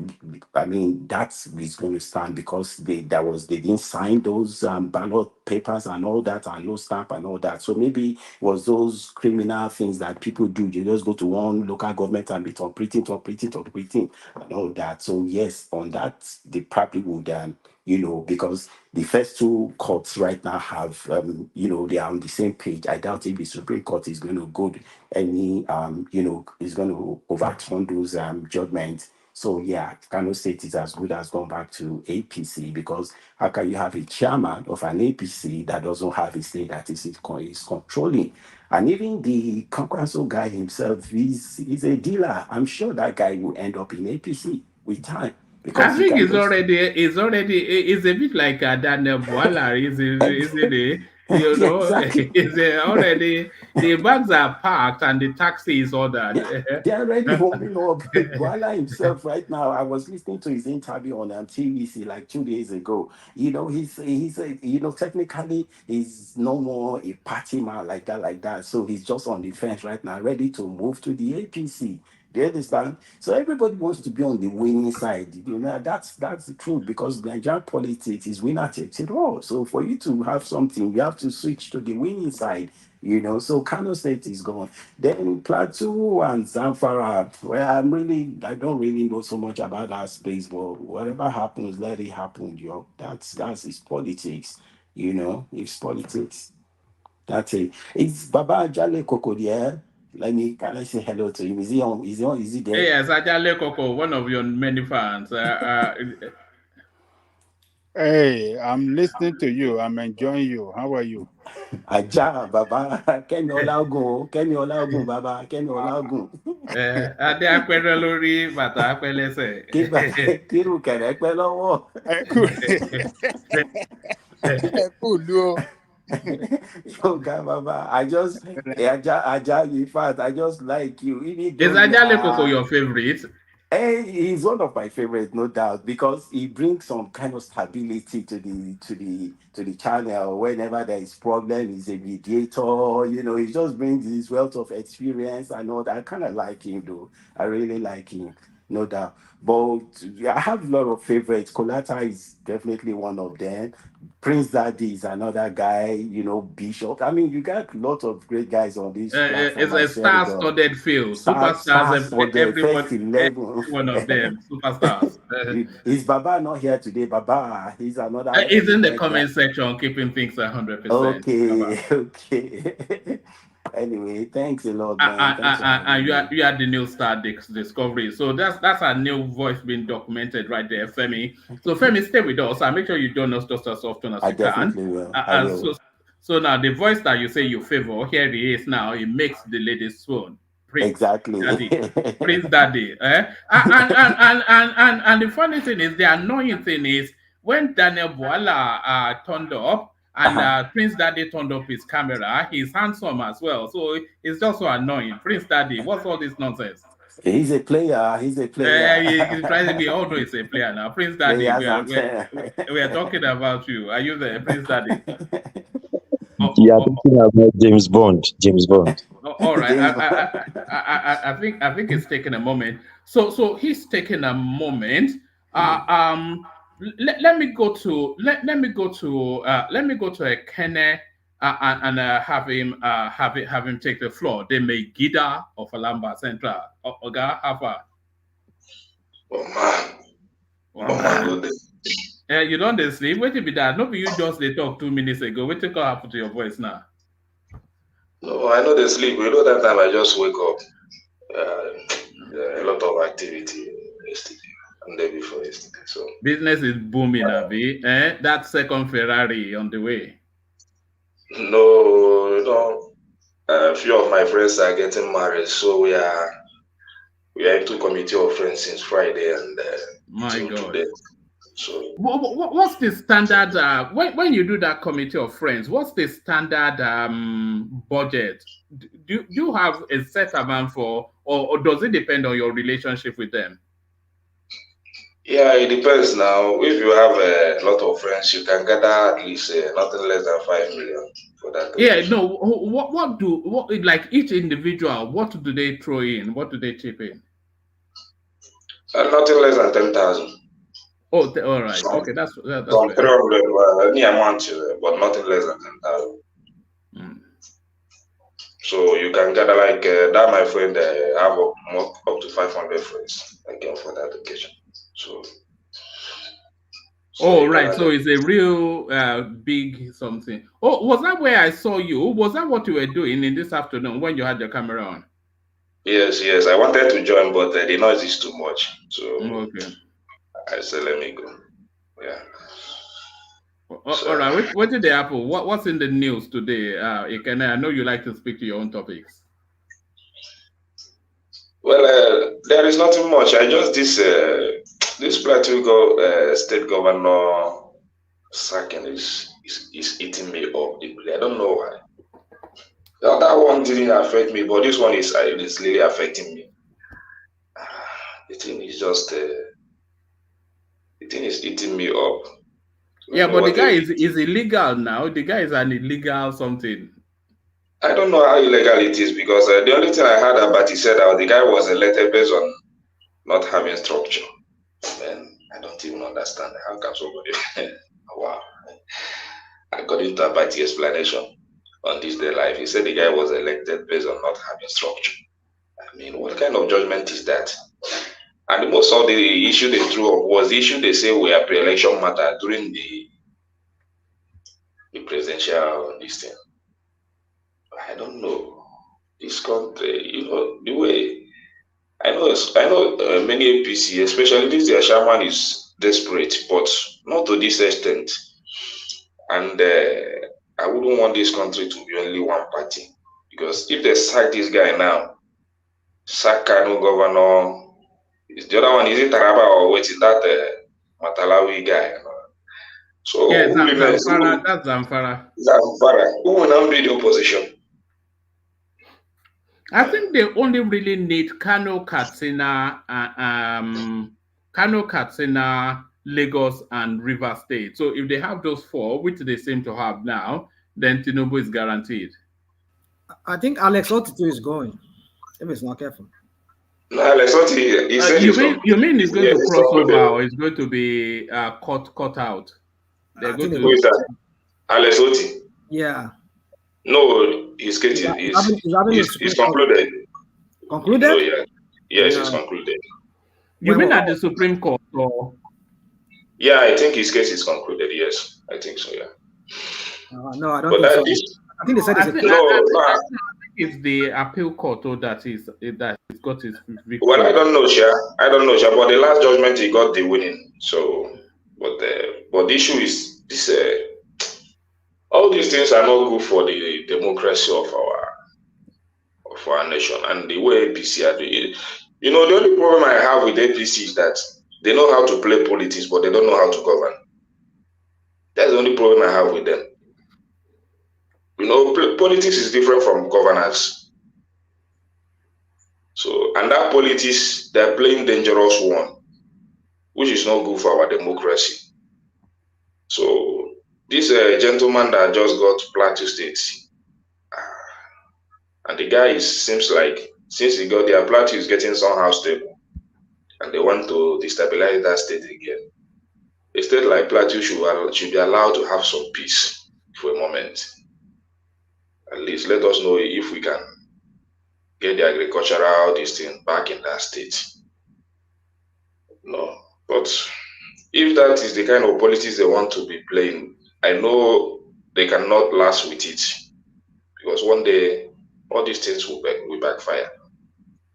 I mean that is going to stand, because they didn't sign those ballot papers and all that, and no stamp and all that. So maybe it was those criminal things that people do. You just go to one local government and be printing and all that. So yes, on that they probably would you know, because the first two courts right now have, you know, they are on the same page. I doubt if the Supreme Court is going to go any, you know, is going to overturn those judgments. So yeah, Kano State is as good as gone back to APC, because how can you have a chairman of an APC that doesn't have a state that is controlling? And even the Kwankwaso guy himself is a dealer. I'm sure that guy will end up in APC with time.
I think it's a bit like Daniel Boala, isn't it? You
Yeah,
know,
exactly.
already the bags are parked and the taxi is ordered.
They're already warming up. Boala himself, right now, I was listening to his interview on TVC like 2 days ago. You know, he's you know, technically he's no more a party man like that. So he's just on the fence right now, ready to move to the APC. Do you understand? So everybody wants to be on the winning side. You know, that's the truth, because Nigerian politics is winner takes it all. So for you to have something, you have to switch to the winning side. You know, so Kano State is gone. Then Plateau and Zamfara, well, I don't really know so much about that space, but whatever happens, let it happen. Yo, that's its politics. You know, it's politics. That's it. It's Baba Jale Koko there. Can I say hello to him? Is he on? Is he there?
Yes, Ajale Koko, one of your many fans.
Hey, I'm listening to you. I'm enjoying you. How are you?
Aja, Baba. Kemi Olagun, Baba. Kemi Olagun.
Adé apẹ̀rẹ̀ lórí, bàtà apẹ̀ lẹ́sẹ̀.
Kírù kẹ̀rẹ́pẹ́ lọ́wọ́. Yoga, Baba. Aja, in fact, I just like you.
Is Ajale Koko your favorite?
Hey, he's one of my favorites, no doubt, because he brings some kind of stability to the channel. Whenever there is problem, he's a mediator. You know, he just brings his wealth of experience and all that. I kind of like him, though. I really like him, no doubt. But I have a lot of favorites. Kolata is definitely one of them. Prince Daddy is another guy. You know, Bishop. I mean, you got a lot of great guys on this platform.
It's a star-studded field. Superstars, every one of them, superstars.
Is Baba not here today? Baba, he's another.
He's in the comment section, keeping things 100%.
Okay. Anyway, thanks a lot, man.
And you are the new star discovery. So that's a new voice being documented right there, Femi. So Femi, stay with us and make sure you join us just as often as you can.
I definitely will. I will.
So now the voice that you say you favor, here he is now. He makes the ladies swoon.
Exactly.
Prince Daddy. And the funny thing is, the annoying thing is, when Daniel Boala turned up, And Prince Daddy turned up his camera. He's handsome as well. So it's just so annoying. Prince Daddy, what's all this nonsense?
He's a player. He's a player.
He's trying to be, although he's a player now. Prince Daddy, we are talking about you. Are you there, Prince Daddy?
You are talking about James Bond. James Bond.
All right. I think it's taking a moment. So he's taking a moment. Let me go to Ekene and have him take the floor. The Megida of Alamba Central. Oga Hafa.
Oh man.
You don't sleep. Wait till be that. No, you just they talk 2 minutes ago. Wait till happen to your voice now.
No, I know they sleep. You know that time I just wake up. A lot of activity yesterday and day before yesterday. So
business is booming, Abi. That second Ferrari on the way.
No. A few of my friends are getting married, so we are into committee of friends since Friday and
my God.
Today. So
what's the standard when you do that committee of friends? What's the standard budget? Do you have a set amount for, or does it depend on your relationship with them?
Yeah, it depends. Now, if you have a lot of friends, you can gather at least nothing less than 5 million for that.
Yeah, no. What like each individual? What do they throw in? What do they chip in?
Nothing less than 10,000.
Oh, all right. Okay, that's
300 any amount, but nothing less than 10,000. So you can gather like that. My friend have up to 500 friends again for that occasion. So
right. So it's a real big something. Oh, was that where I saw you? Was that what you were doing in this afternoon when you had your camera on?
Yes. I wanted to join, but the noise is too much. So
okay.
I said, let me go. Yeah.
All right. What did happen? What's in the news today? I know you like to speak to your own topics.
Well, there is nothing much. I just this Plateau state governor sacking is eating me up deeply. I don't know why. The other one didn't affect me, but this one is really affecting me. The thing is just the thing is eating me up.
Yeah, but the guy is illegal now. The guy is an illegal something.
I don't know how illegal it is because the only thing I heard about he said that the guy was elected based on not having structure. Man, I don't even understand how can somebody. Wow. According to Abati's explanation on this day life, he said the guy was elected based on not having structure. I mean, what kind of judgment is that? And most of the issue they threw up was the issue they say were pre-election matter during the presidential listing. I don't know. This country, the way I know many APC, especially this their chairman is desperate, but not to this extent. And I wouldn't want this country to be only one party, because if they sack this guy now, sack Kano governor. Is the other one, is it Taraba or what is that Matalawi guy? So
yeah, Zamfara, that's Zamfara.
Who will now be the opposition?
I think they only really need Kano, Katsina, Lagos, and River State. So if they have those four, which they seem to have now, then Tinubu is guaranteed.
I think Alex Otitu is going, if he's not careful.
No, Alex Otitu, he said
you mean he's going to cross over, or it's going to be cut out? They're going to.
Who is that? Alex Otitu?
Yeah.
No, his case is concluded.
Concluded?
No, yeah. Yes, it's concluded.
You mean at the Supreme Court? Or?
Yeah, I think his case is concluded. Yes, I think so. Yeah.
No, I don't think so. I think they said
it's the appeal court that he's got his victory.
Well, I don't know, Sha. But the last judgment he got the winning. So, but the issue is this. All these things are not good for the democracy of our nation and the way APC are doing it. The only problem I have with APC is that they know how to play politics, but they don't know how to govern. That's the only problem I have with them. You know, politics is different from governance. So, and that politics, they're playing dangerous one, which is not good for our democracy. So, this gentleman that just got Plateau State, and the guy seems like, since he got there, Plateau is getting somehow stable, and they want to destabilize that state again. A state like Plateau should be allowed to have some peace for a moment. At least let us know if we can get the agricultural this thing back in that state. No, but if that is the kind of politics they want to be playing, I know they cannot last with it, because one day all these things will backfire.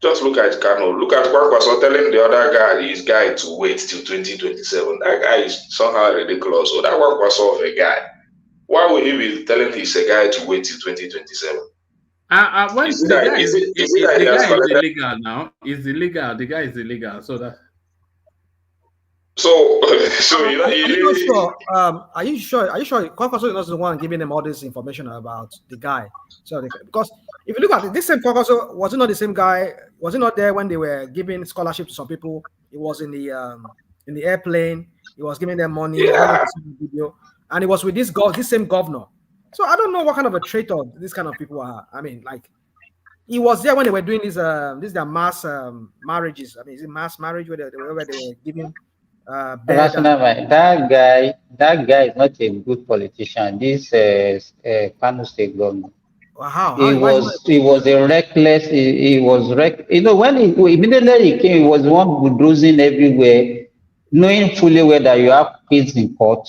Just look at Kano. Look at Kwankwaso telling the other guy, his guy, to wait till 2027. That guy is somehow ridiculous. So that Kwankwaso of a guy, why would he be telling his guy to wait till 2027?
When
Is it
the
that
guy
is
is
it that he
the
has
guy is
collected?
illegal now. Is illegal. The guy is illegal. So that.
So so you know
Are you not sure? Are you sure? Are you sure? Kwankwaso is not the one giving them all this information about the guy. So because if you look at it, this same Kwankwaso, was it not the same guy? Was it not there when they were giving scholarship to some people? It was in the airplane. He was giving them money. I don't know if you see the video, and it was with this same governor. So I don't know what kind of a traitor these kind of people are. I mean, like, he was there when they were doing these their mass marriages. I mean, is it mass marriage where they were giving bed and
That guy is not a good politician. This Kano State governor.
how
He
why is
was a reckless. He was You know, when immediately he came, he was the one bulldozing everywhere, knowing fully well that you have kids in court.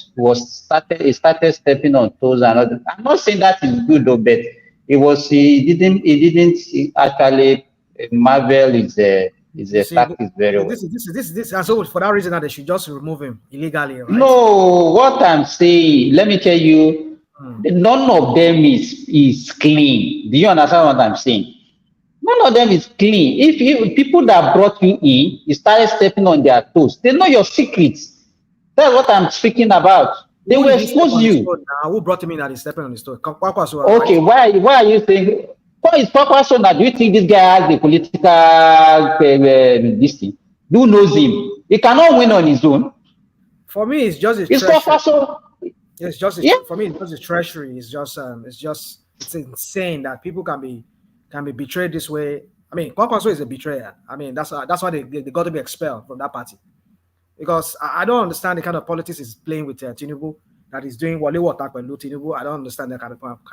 He started stepping on toes and other. I'm not saying that is good though, but he didn't actually marvel his tactics very well.
this and so for that reason that they should just remove him illegally, right?
No, what I'm saying, let me tell you, none of them is clean. Do you understand what I'm saying? None of them is clean. If people that brought you in, you started stepping on their toes, they know your secrets. That's what I'm speaking about. They will expose you.
Now, who brought him in that is stepping on his toes?
Okay, why are you saying? What is Kwankwaso now? Do you think this guy has the political this thing? Who knows him? He cannot win on his own.
For me, it's just his
It's
treasury. It's just for me, it's just his treasury. It's insane that people can be betrayed this way. I mean, Kwankwaso is a betrayer. I mean, that's why they got to be expelled from that party. Because I don't understand the kind of politics he's playing with Tinubu, that he's doing Wale attack by Tinubu. I don't understand that kind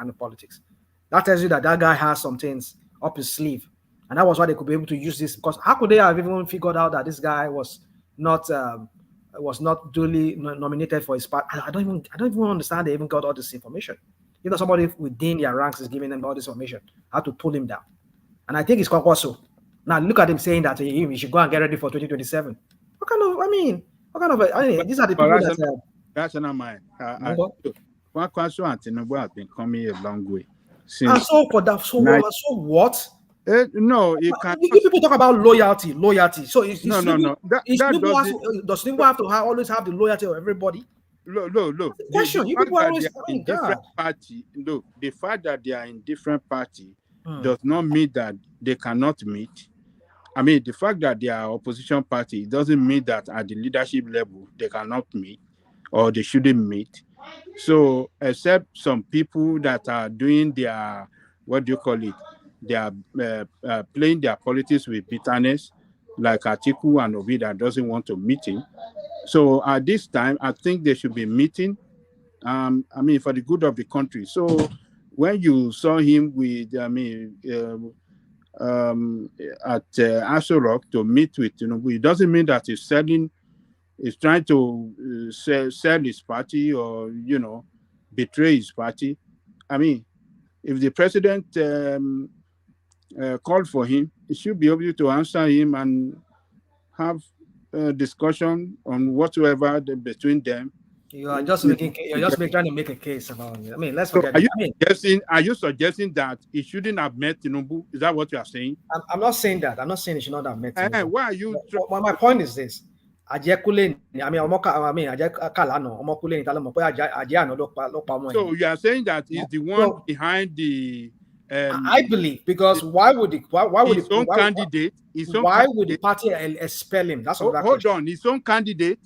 of politics. That tells you that guy has some things up his sleeve, and that was why they could be able to use this. Because how could they have even figured out that this guy was not duly nominated for his part? I don't even understand they even got all this information. You know, somebody within their ranks is giving them all this information, how to pull him down. And I think it's Kwankwaso. Now look at him saying that he should go and get ready for 2027. What kind of? These are the people that.
That's not mine. Kwankwaso and Tinubu have been coming a long way.
And so for that, so what?
No, you can't.
People talk about loyalty. So
no.
Does Tinubu have to always have the loyalty of everybody?
Look.
The question you people always
in different party. Look, the fact that they are in different party does not mean that they cannot meet. I mean, the fact that they are opposition party doesn't mean that at the leadership level they cannot meet or they shouldn't meet. So, except some people that are doing their, what do you call it? They are playing their politics with bitterness, like Atiku and Obi that doesn't want to meet him. So, at this time, I think they should be meeting. I mean, for the good of the country. So, when you saw him with, at Aso Rock to meet with Tinubu, it doesn't mean that he's trying to sell his party or, betray his party. I mean, if the president called for him, he should be able to answer him and have a discussion on whatsoever between them.
You are just trying to make a case about it. I mean, let's forget.
Are you suggesting that he shouldn't have met Tinubu? Is that what you are saying?
I'm not saying that. I'm not saying he should not have met Tinubu.
Why are you?
Well, my point is this. Ajekule, I mean, Ajekalano, Omokule, Talamopo, Ajiano, Lopa.
So you are saying that he's the one
So,
behind the
I believe, because why would
his own candidate,
why would the party expel him? That's another
hold
question.
on, his own candidate.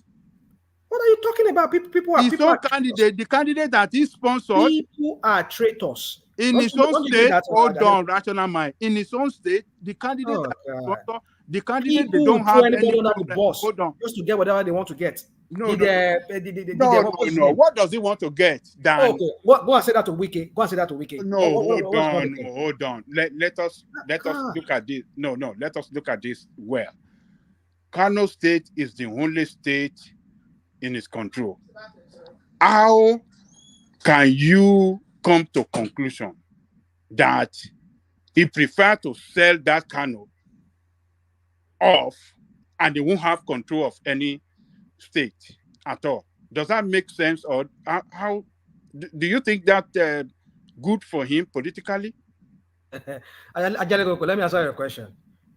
What are you talking about? People are
candidate, the candidate that he sponsored.
People are traitors.
In his own state, hold on, rational mind. In his own state, the candidate that he sponsored, the candidate
People
they don't
throw
have
anybody
any
under
problem.
the bus
Hold on.
just to get whatever they want to get.
No. What does he want to get? Dan?
Okay, go and say that to Wiki. Go and say that to Wiki.
No, hold on. Let us look at this. No, let us look at this well. Kano State is the only state in his control. How can you come to conclusion that he prefer to sell that Kano off and they won't have control of any state at all? Does that make sense? Or how do you think that good for him politically?
Let me answer your question.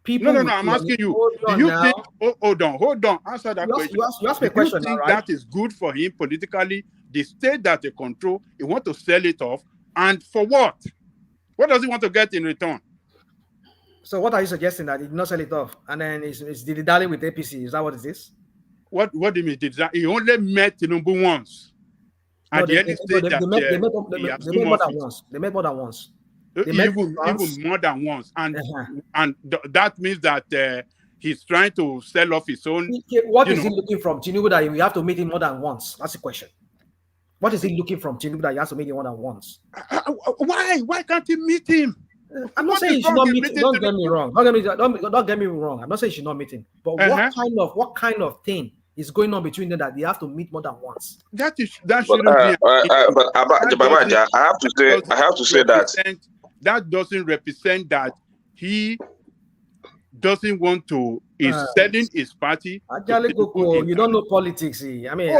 No, I'm asking you. Do you think? Hold on. Answer that question.
You asked me a question.
Do you think
right?
that is good for him politically? The state that they control, he want to sell it off, and for what? What does he want to get in return?
So what are you suggesting, that he did not sell it off, and then it's dilly-dally with APC? Is that what it is?
What do you mean? He only met Tinubu once. At the end stage
they made more than once. They met more than once.
Even more than once, and that means that he's trying to sell off his own.
What is he looking from Tinubu that you have to meet him more than once? That's the question. What is he looking from Tinubu that you have to meet him more than once?
Why can't he meet him?
I'm not saying you should not meet him. Don't get me wrong. Don't get me wrong. I'm not saying you should not meet him. But what kind of thing is going on between them that they have to meet more than once?
That shouldn't
be. But Babaja, I have to say that
that doesn't represent that he doesn't want to. Is selling his party.
You don't know politics. I mean,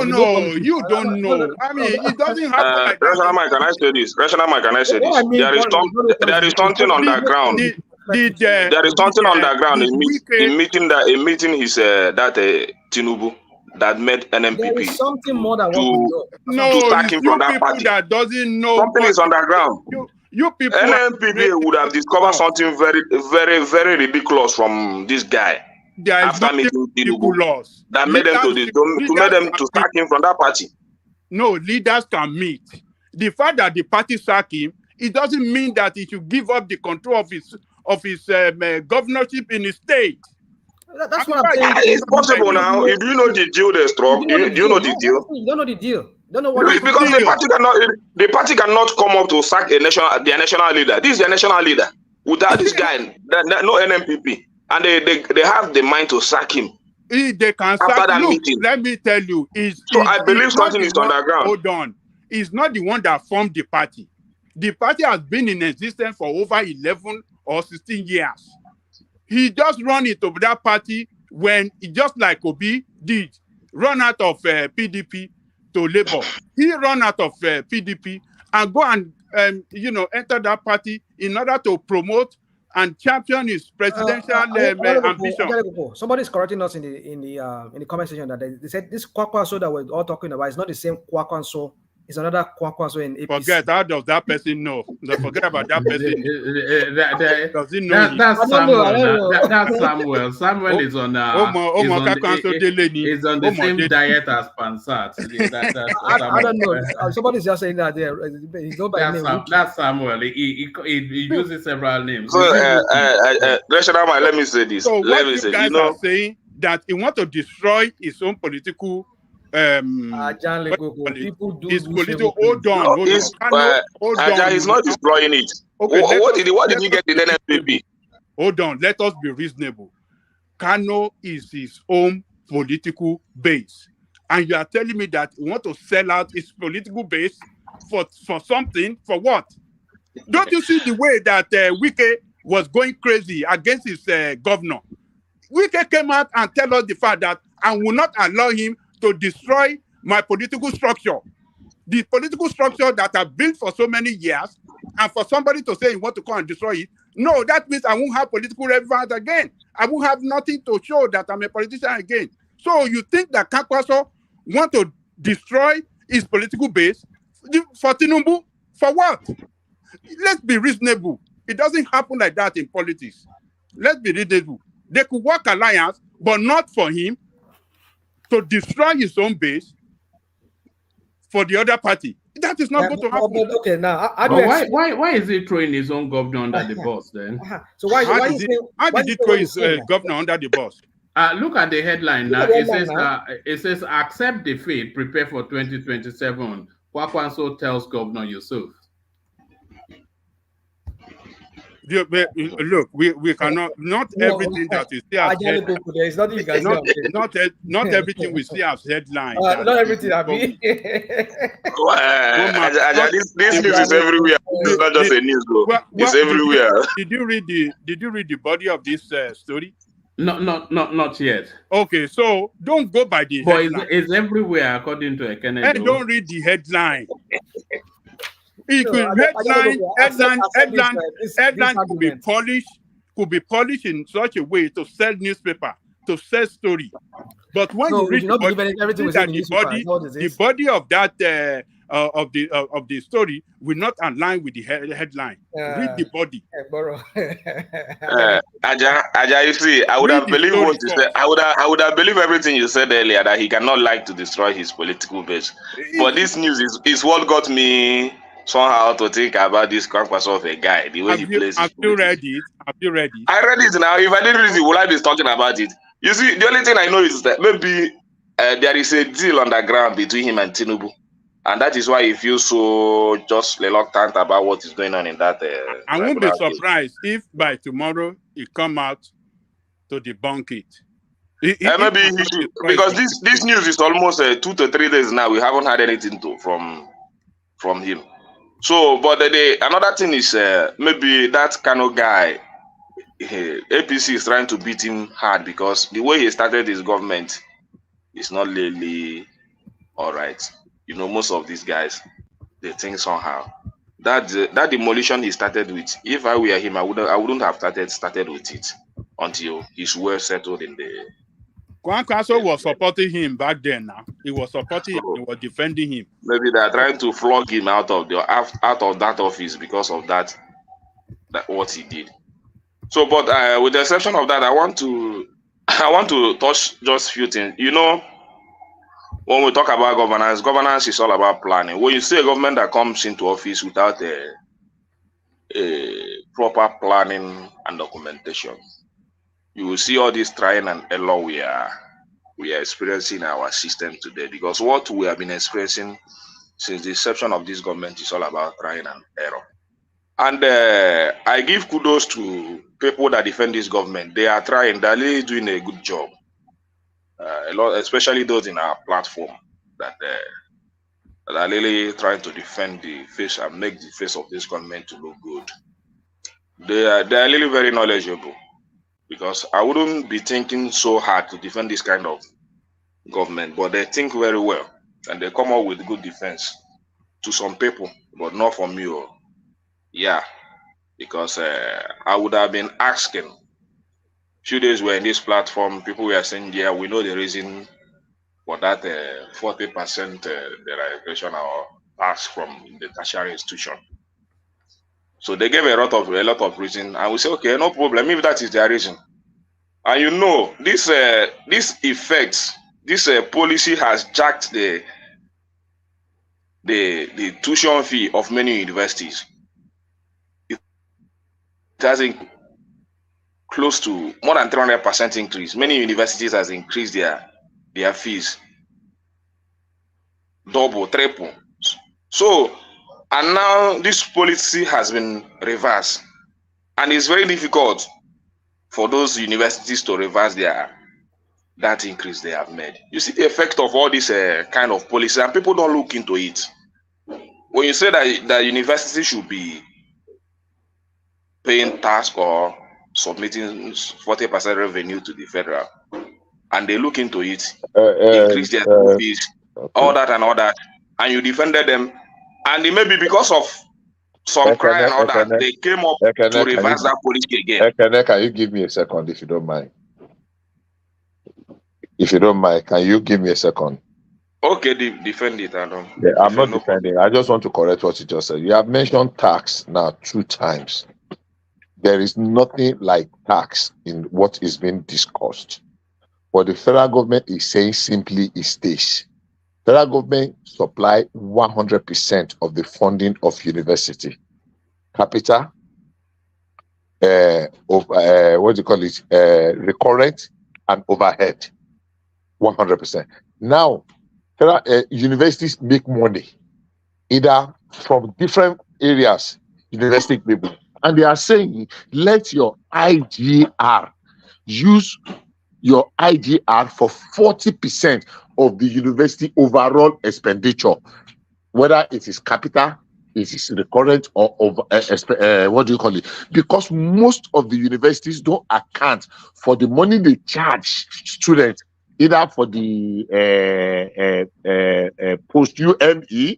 you don't know. I mean, it doesn't happen like that.
Rational Mike, can I say this? There is something underground. There is something underground in meeting his Tinubu that made NMPP.
There is something more than
to sack him from that party.
That doesn't know.
Something is underground.
You people,
NMPP would have discovered something very, very, very ridiculous from this guy. After meeting Tinubu, that made them to sack him from that party.
No, leaders can meet. The fact that the party sack him, it doesn't mean that he should give up the control of his governorship in his state.
That's what I'm saying.
It's possible now. Do you know the deal they struck? Do you know the deal?
You don't know the deal. Don't know what
because the party cannot come up to sack their national leader. This is their national leader. Without this guy, no NMPP. And they have the mind to sack him.
They can sack him. Let me tell you.
I believe something is underground.
Hold on. He's not the one that formed the party. The party has been in existence for over 11 or 16 years. He just run into that party when, just like Obi did, run out of PDP to Labour. He run out of PDP and go and enter that party in order to promote and champion his presidential ambition.
Somebody is correcting us in the comment section that they said this Kwakwanso that we're all talking about is not the same Kwakwanso. It's another Kwakwanso in APC.
Forget, how does that person know? Forget about that person. Does he know?
That's Samuel. That's Samuel. Samuel is on is on the same diet as Pansat.
I don't know. Somebody's just saying that there. He's not by name.
That's Samuel. He uses several names.
So, let me say this.
So what you guys are saying that he wants to destroy his own political
people do
his political. Hold on.
He's not destroying it. Okay, what did he get in NFPP?
Hold on, let us be reasonable. Kano is his own political base, and you are telling me that you want to sell out his political base for something. For what? Don't you see the way that Wike was going crazy against his governor? Wike came out and tell us the fact that I will not allow him to destroy my political structure. The political structure that I built for so many years, and for somebody to say you want to come and destroy it, no, that means I won't have political relevance again. I won't have nothing to show that I'm a politician again. So you think that Kakwaso want to destroy his political base for Tinubu? For what? Let's be reasonable. It doesn't happen like that in politics. Let's be reasonable. They could work alliance, but not for him to destroy his own base for the other party. That is not going to happen.
But okay, now
why is he throwing his own governor under the bus then?
So why
did he throw his governor under the bus?
Look at the headline now. It says accept defeat, prepare for 2027. Kwakwanso tells Governor Yusuf.
Look, we cannot, not everything that we see as not everything we see as headline.
Not everything, I mean.
This news is everywhere. It's not just a news, bro. It's everywhere.
Did you read the body of this story?
Not yet.
Okay, so don't go by the headline.
But it's everywhere according to Ekene.
And don't read the headline. It headline could be polished in such a way to sell newspaper, to sell story. But when you read the body of that of the story will not align with the headline. Read the body.
Aja, you see, I would have believed what you said. I would have believed everything you said earlier, that he cannot like to destroy his political base. But this news is what got me somehow to think about this Kwankwaso of a guy, the way he plays.
Have you read it?
I read it now. If I didn't read it, would I be talking about it? You see, the only thing I know is that maybe there is a deal on the ground between him and Tinubu. And that is why he feels so just reluctant about what is going on in that.
I won't be surprised if by tomorrow he come out to debunk it.
Maybe he should, because this news is almost 2 to 3 days now. We haven't had anything from him. So, but another thing is maybe that kind of guy, APC is trying to beat him hard because the way he started his government is not really all right. You know, most of these guys, they think somehow that demolition he started with. If I were him, I wouldn't have started with it until he's well settled in the.
Kwankwaso was supporting him back then. Now he was supporting him. He was defending him.
Maybe they are trying to flog him out of that office because of that what he did. So, but with the exception of that, I want to touch just a few things. You know, when we talk about governance is all about planning. When you see a government that comes into office without a proper planning and documentation, you will see all this trying and error we are experiencing in our system today. Because what we have been experiencing since the inception of this government is all about trying and error. And I give kudos to people that defend this government. They are trying. They're really doing a good job. A lot, especially those in our platform that are really trying to defend the face and make the face of this government to look good. They are really very knowledgeable, because I wouldn't be thinking so hard to defend this kind of government, but they think very well and they come up with good defense to some people, but not for me. Yeah, because I would have been asking. Few days we're in this platform, people were saying, yeah, we know the reason for that 40% derivation or tax from the tertiary institution. So they gave a lot of reason, and we say, okay, no problem if that is their reason. And you know, this effects, this policy has jacked the tuition fee of many universities. It has close to more than 300% increase. Many universities has increased their fees, double, triple. So, and now this policy has been reversed, and it's very difficult for those universities to reverse that increase they have made. You see the effect of all this kind of policy, and people don't look into it. When you say that university should be paying tax or submitting 40% revenue to the federal, and they look into it, increase their fees, all that, and you defended them, and it may be because of some crime and all that, they came up to reverse that policy again.
Can you give me a second if you don't mind? If you don't mind, can you give me a second?
Okay, defend it, Adam.
Yeah, I'm not
No
defending. I just want to correct what you just said. You have mentioned tax now 2 times. There is nothing like tax in what is being discussed. What the federal government is saying simply is this. Federal government supply 100% of the funding of university. Capital, what do you call it? Recurrent and overhead, 100%. Now, universities make money either from different areas, university people, and they are saying, let your IGR use your IGR for 40% of the university overall expenditure, whether it is capital, it is recurrent or over, what do you call it? Because most of the universities don't account for the money they charge students, either for the post UME,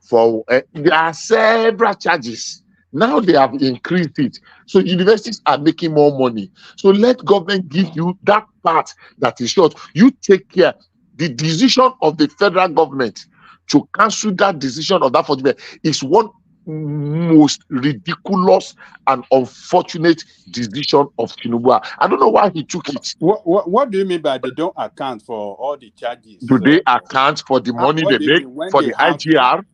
for there are several charges. Now they have increased it. So universities are making more money. So let government give you that part that is short. You take care. The decision of the federal government to cancel that decision of that 40% is one most ridiculous and unfortunate decision of Tinubu. I don't know why he took it.
What do you mean by they don't account for all the charges?
Do they account for the money
What
they
do you
make
mean when
for
they
the
have?
IGR?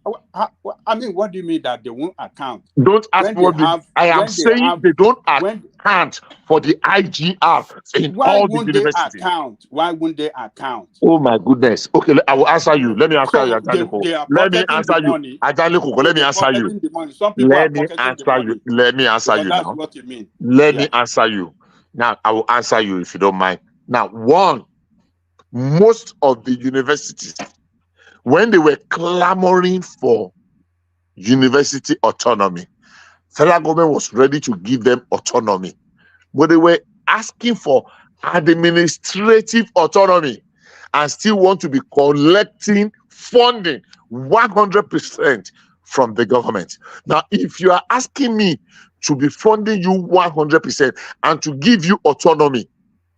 I mean, what do you mean that they won't account?
Don't ask
When
me
they
what
have,
I am
when they
saying.
have,
They don't
when
account for the IGR in
why
all the
won't they
universities.
account? Why won't they account?
Oh my goodness. Okay, I will answer you. Let me answer you,
So
Ajaliko.
they are
Let me
pocketing the
answer you.
money.
Ajaliko,
So
let me
they're
answer you.
pocketing the money. Some people are
Let me
pocketing the
answer you.
money
Let me answer
because
you
that's
now.
what you mean.
Let
Yeah.
me answer you. Now, I will answer you if you don't mind. Now, one, most of the universities, when they were clamoring for university autonomy, federal government was ready to give them autonomy, but they were asking for administrative autonomy and still want to be collecting funding 100% from the government. Now, if you are asking me to be funding you 100% and to give you autonomy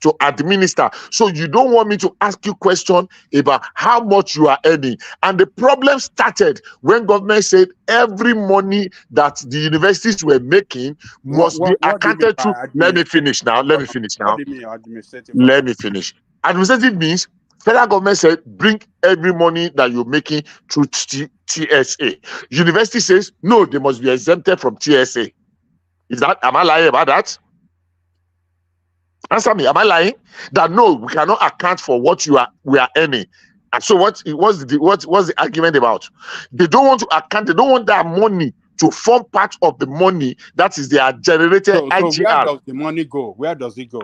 to administer, so you don't want me to ask you question about how much you are earning. And the problem started when government said every money that the universities were making must be
What do you mean
accounted to.
by
Let me
administrative?
finish now. Let me finish
What
now.
do you mean administrative?
Let me finish. Administrative means federal government said bring every money that you're making through TSA. University says no, they must be exempted from TSA. Am I lying about that? Answer me. Am I lying? That no, we cannot account for what we are earning. And so what's the argument about? They don't want to account. They don't want that money to form part of the money that is their generated
So where
IGR.
does the money go? Where does it go?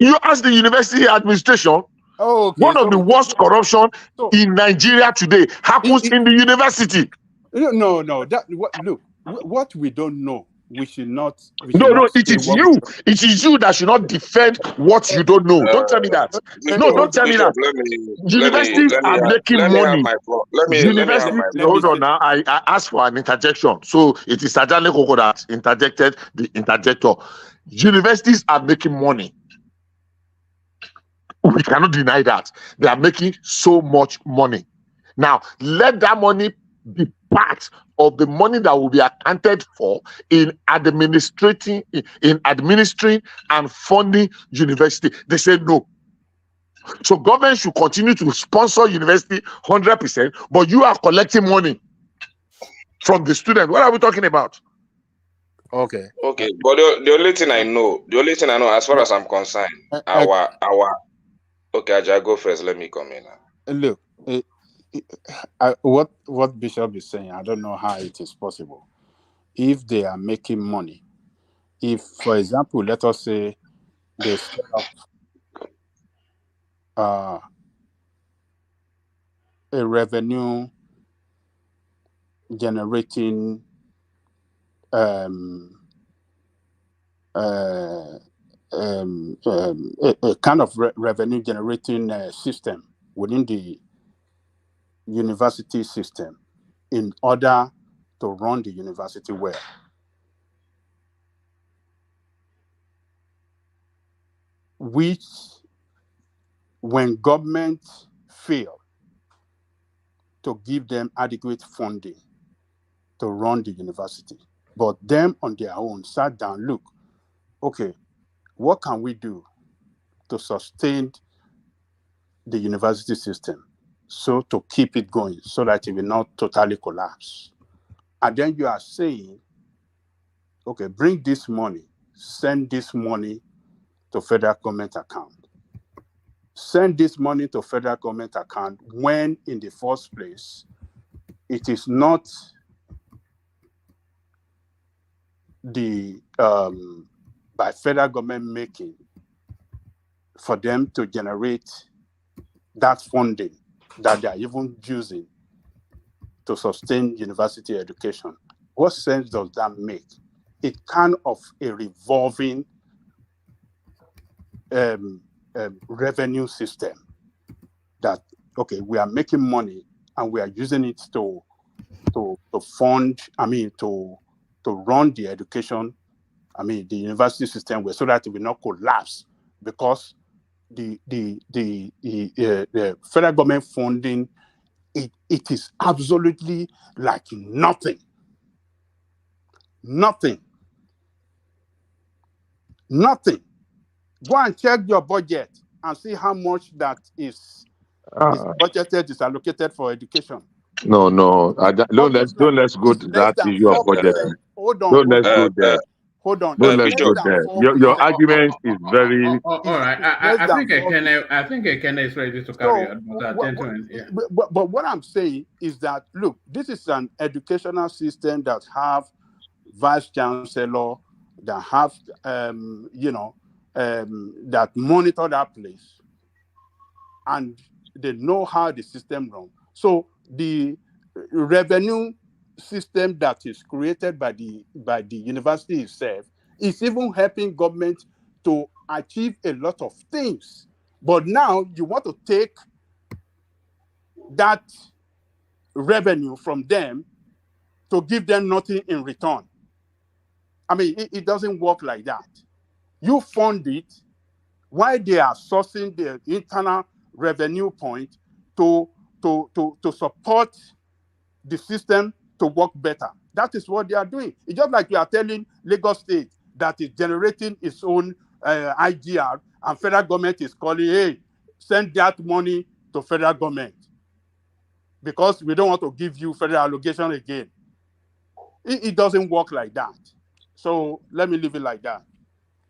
You ask the university administration.
Oh, okay.
One of the worst corruption in Nigeria today happens in the university.
No. Look, what we don't know, we should not.
No, it is you. It is you that should not defend what you don't know. Don't tell me that. No, don't tell me
Bishop,
that. Universities are making
let me have
money.
my let me have my
Hold on now. I asked for an interjection. So it is Sajale Koko that interjected the interjector. Universities are making money. We cannot deny that. They are making so much money. Now, let that money be part of the money that will be accounted for in administering and funding university. They said no. So government should continue to sponsor university 100%, but you are collecting money from the student. What are we talking about?
Okay.
Okay, but the only thing I know, as far as I'm concerned, okay, Ajay, go first. Let me come in now.
Look, what Bishop is saying, I don't know how it is possible. If they are making money, if, for example, let us say they set up a revenue generating a kind of revenue generating system within the university system in order to run the university well. Which when government fail to give them adequate funding to run the university, but them on their own sat down, look, okay, what can we do to sustain the university system, so to keep it going, so that it will not totally collapse? And then you are saying, okay, bring this money, send this money to federal government account. Send this money to federal government account when, in the first place, it is not the by federal government making for them to generate that funding that they are even using to sustain university education. What sense does that make? It kind of a revolving revenue system that, okay, we are making money and we are using it to fund, to run the education, the university system, so that it will not collapse, because the federal government funding, it is absolutely like nothing. Go and check your budget and see how much that is budgeted, is allocated for education.
No, let's go to that issue of budget.
Hold on.
Don't let's go there.
Hold on.
Don't let's go there. Your argument is very.
All right. I think Ekene is ready to carry on. Gentlemen, yeah.
But what I'm saying is that, look, this is an educational system that have vice chancellor, that have that monitor that place, and they know how the system runs. So the revenue system that is created by the university itself is even helping government to achieve a lot of things. But now you want to take that revenue from them to give them nothing in return. It doesn't work like that. You fund it while they are sourcing their internal revenue point to support the system to work better. That is what they are doing. It's just like you are telling Lagos State that is generating its own IGR, and federal government is calling, hey, send that money to federal government because we don't want to give you federal allocation again. It doesn't work like that. So let me leave it like that.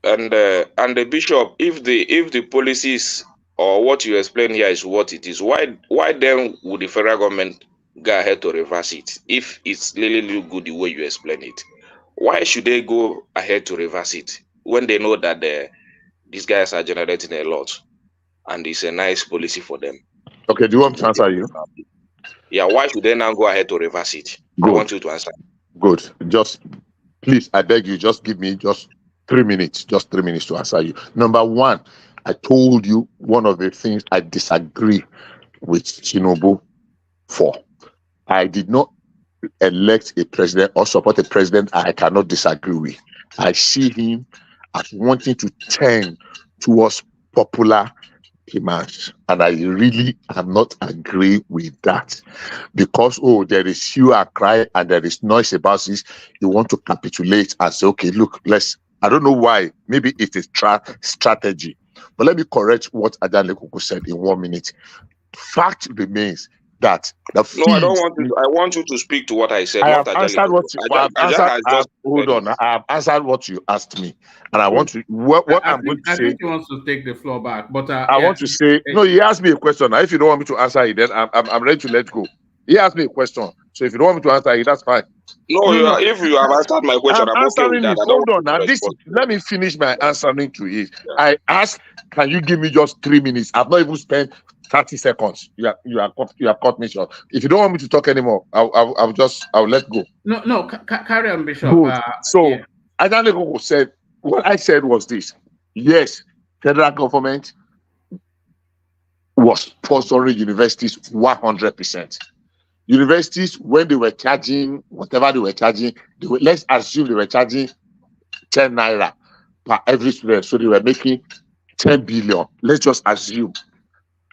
And the bishop, if the policies or what you explain here is what it is, why then would the federal government go ahead to reverse it? If it's really good the way you explain it, why should they go ahead to reverse it when they know that these guys are generating a lot and it's a nice policy for them?
Okay, do you want me to answer you?
Yeah, why should they now go ahead to reverse it?
Good.
I want you to answer.
Good. Just please, I beg you, just give me just 3 minutes, to answer you. Number one, I told you one of the things I disagree with Tinubu for. I did not elect a president or support a president I cannot disagree with. I see him as wanting to turn towards popular demands, and I really am not agree with that, because there is hue and cry and there is noise about this. You want to capitulate and say, okay, look, I don't know why. Maybe it is strategy. But let me correct what Adan Lekoko said in 1 minute. Fact remains that the fees...
No, I don't want you. I want you to speak to what I said.
I have answered what you I have answered what you asked me, and I want to
I think he wants to take the floor back, but
I want to say no. He asked me a question. Now, if you don't want me to answer it, then I'm ready to let go. He asked me a question, so if you don't want me to answer it, that's fine.
No, if you have answered my question, I'm okay with that.
Hold on. Now, let me finish my answering to it. I asked, can you give me just 3 minutes? I've not even spent 30 seconds. You have cut me short. If you don't want me to talk anymore, I'll let go.
No, carry on, Bishop.
Adan Lekoko said, what I said was this: yes, federal government was sponsoring universities 100%. Universities, when they were charging whatever they were charging, let's assume they were charging 10 naira per every student, so they were making 10 billion. Let's just assume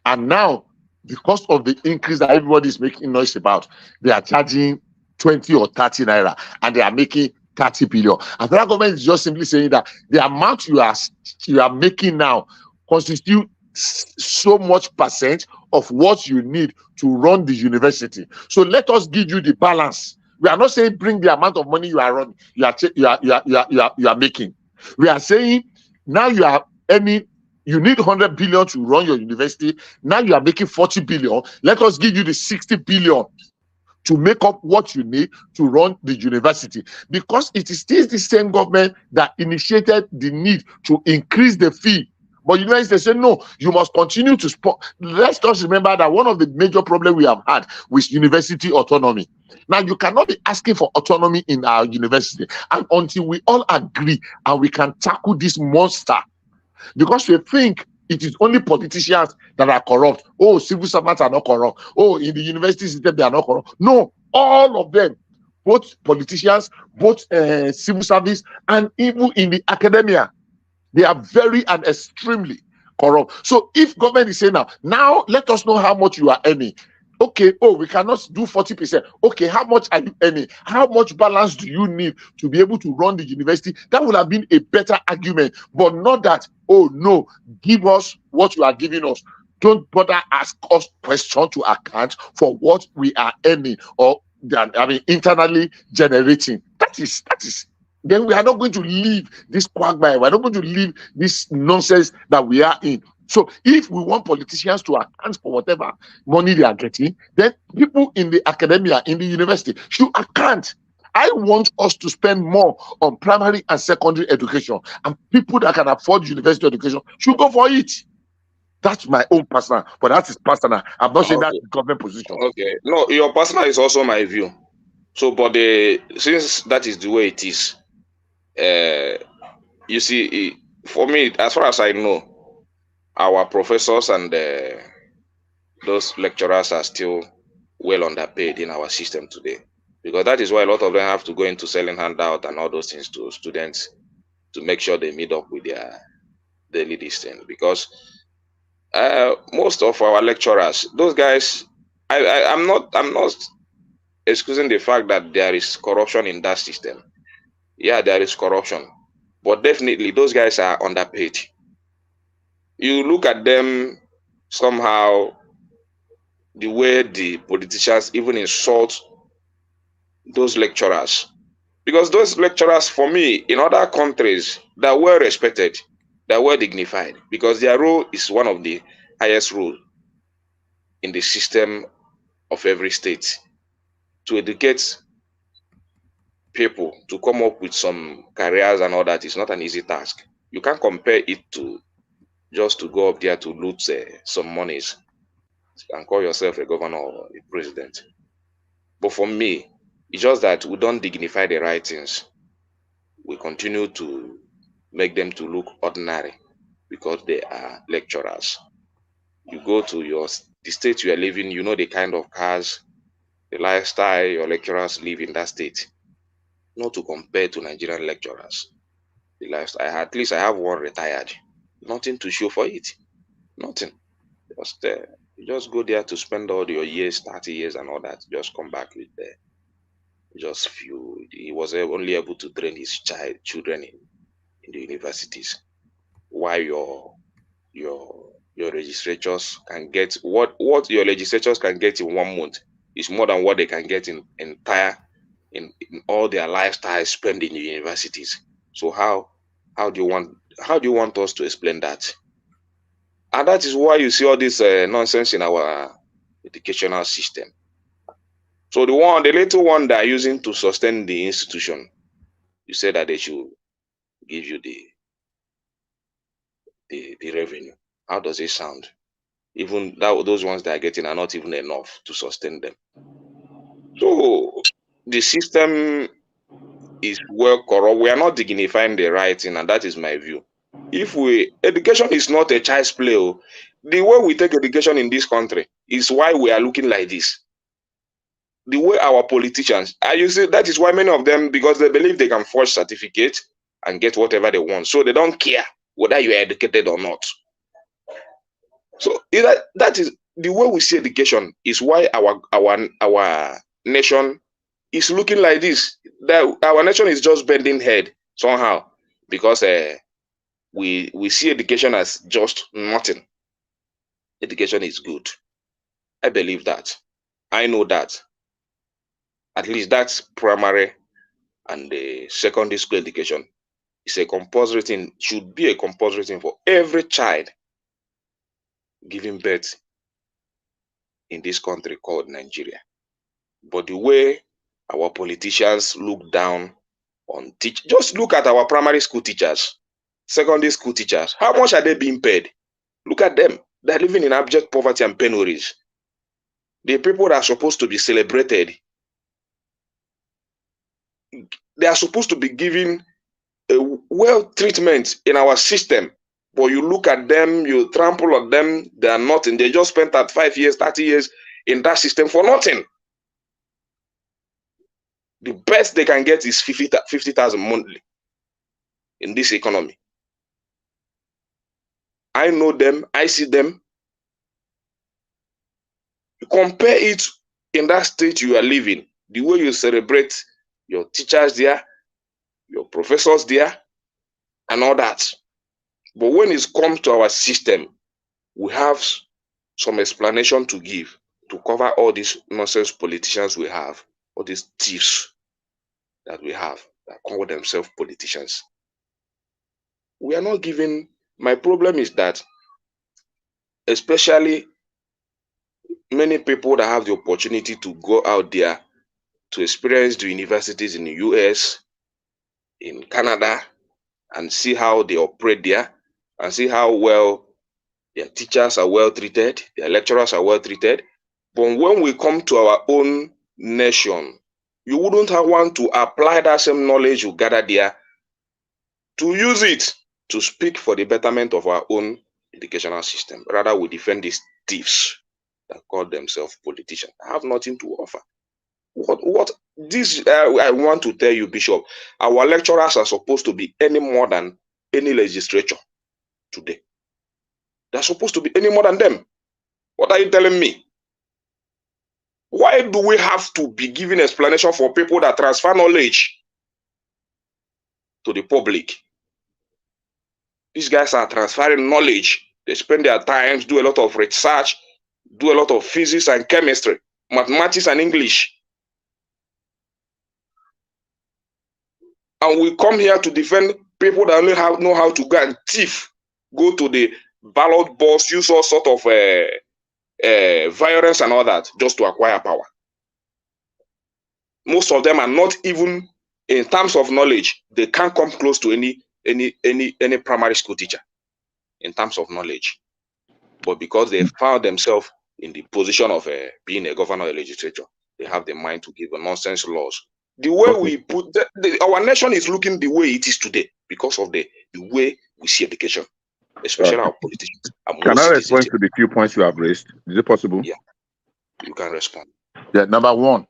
And now, because of the increase that everybody is making noise about, they are charging 20 or 30 naira and they are making 30 billion. And the federal government is just simply saying that the amount you are making now constitute so much percent of what you need to run the university. So let us give you the balance. We are not saying bring the amount of money you are running, you are making. We are saying now you are earning, you need 100 billion to run your university. Now you are making 40 billion. Let us give you the 60 billion to make up what you need to run the university, because it is still the same government that initiated the need to increase the fee. But university say no, you must continue to support. Let's just remember that one of the major problems we have had with university autonomy. Now you cannot be asking for autonomy in our university, and until we all agree and we can tackle this monster, because we think it is only politicians that are corrupt. Oh, civil servants are not corrupt. Oh, in the university system, they are not corrupt. No, all of them, both politicians, both civil service, and even in the academia, they are very and extremely corrupt. So if government is saying now let us know how much you are earning. Okay, oh, we cannot do 40%. Okay, how much are you earning? How much balance do you need to be able to run the university? That would have been a better argument, but not that, oh no, give us what you are giving us. Don't bother ask us questions to account for what we are earning or internally generating. That is, then we are not going to leave this quagmire. We're not going to leave this nonsense that we are in. So if we want politicians to account for whatever money they are getting, then people in the academia, in the university, should account. I want us to spend more on primary and secondary education, and people that can afford university education should go for it. That's my own personal, but that is personal. I'm not saying that's the government position.
Okay. No, your personal is also my view. So, but since that is the way it is, you see, for me, as far as I know, our professors and those lecturers are still well underpaid in our system today, because that is why a lot of them have to go into selling handout and all those things to students to make sure they meet up with their daily distance. Because most of our lecturers, those guys, I'm not excusing the fact that there is corruption in that system. Yeah, there is corruption, but definitely those guys are underpaid. You look at them somehow, the way the politicians even insult those lecturers, because those lecturers, for me, in other countries, they're well respected, they're well dignified, because their role is one of the highest role in the system of every state, to educate people to come up with some careers and all that is not an easy task. You can't compare it to just to go up there to loot some monies and call yourself a governor or a president. But for me, it's just that we don't dignify the right things. We continue to make them to look ordinary because they are lecturers. You go to the state you are living, you know the kind of cars, the lifestyle your lecturers live in that state. Not to compare to Nigerian lecturers. The lifestyle, at least I have one retired. Nothing to show for it. Nothing. You just go there to spend all your years, 30 years and all that. Just come back with just few. He was only able to train his children in the universities. While your legislatures can get what your legislatures can get in 1 month is more than what they can get in all their lifestyle spent in the universities. So how do you want us to explain that? And that is why you see all this nonsense in our educational system. So the little one they are using to sustain the institution, you say that they should give you the revenue. How does it sound? Even those ones that are getting are not even enough to sustain them. So the system is well corrupt. We are not dignifying the right thing, and that is my view. Education is not a child's play. The way we take education in this country is why we are looking like this. The way our politicians, you see, that is why many of them, because they believe they can forge certificates and get whatever they want. So they don't care whether you are educated or not. So that is the way we see education is why our nation is looking like this. That our nation is just bending head somehow because we see education as just nothing. Education is good. I believe that. I know that. At least that's primary and the secondary school education is a compulsory thing, should be a compulsory thing for every child giving birth in this country called Nigeria. But the way our politicians look down on just look at our primary school teachers, secondary school teachers. How much are they being paid? Look at them. They're living in abject poverty and penuries. The people that are supposed to be celebrated, they are supposed to be given a well treatment in our system. But you look at them, you trample on them, they are nothing. They just spent that 5 years, 30 years in that system for nothing. The best they can get is 50,000 monthly in this economy. I know them, I see them. You compare it in that state you are living, the way you celebrate your teachers there, your professors there, and all that. But when it comes to our system, we have some explanation to give to cover all these nonsense politicians we have, all these thieves that we have that call themselves politicians. We are not giving. My problem is that, especially many people that have the opportunity to go out there to experience the universities in the US, in Canada, and see how they operate there, and see how well their teachers are well treated, their lecturers are well treated. But when we come to our own nation, you wouldn't want to apply that same knowledge you gather there to use it to speak for the betterment of our own educational system. Rather, we defend these thieves that call themselves politicians. I have nothing to offer. What this I want to tell you, Bishop, our lecturers are supposed to be any more than any legislature today. They're supposed to be any more than them. What are you telling me? Why do we have to be giving explanation for people that transfer knowledge to the public? These guys are transferring knowledge. They spend their time, do a lot of research, do a lot of physics and chemistry, mathematics and English. And we come here to defend people that only know how to go and thief, go to the ballot box, use all sort of violence and all that just to acquire power. Most of them are not even, in terms of knowledge, they can't come close to any primary school teacher in terms of knowledge. But because they found themselves in the position of being a governor or a legislature, they have the mind to give nonsense laws. The way we put our nation is looking the way it is today because of the way we see education, especially our politicians.
Can I respond to the few points you have raised? Is it possible?
Yeah, you can respond.
Yeah, number one,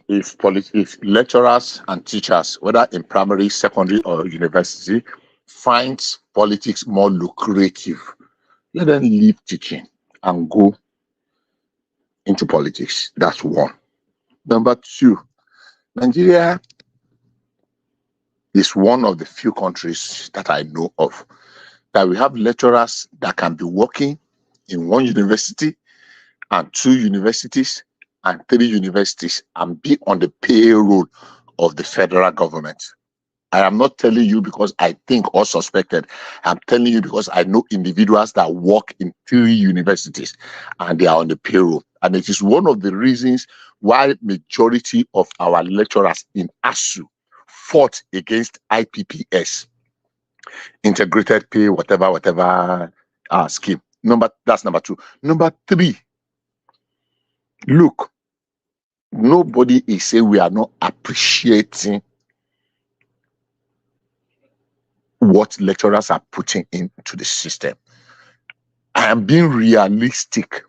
if lecturers and teachers, whether in primary, secondary, or university, finds politics more lucrative, let them leave teaching and go into politics. That's one. Number two, Nigeria is one of the few countries that I know of that we have lecturers that can be working in one university and two universities and three universities and be on the payroll of the federal government. I am not telling you because I think or suspected. I'm telling you because I know individuals that work in 3 universities and they are on the payroll. And it is one of the reasons why majority of our lecturers in ASU fought against IPPS, integrated pay, whatever scheme. That's number two. Number three, look, nobody is saying we are not appreciating what lecturers are putting into the system. I am being realistic.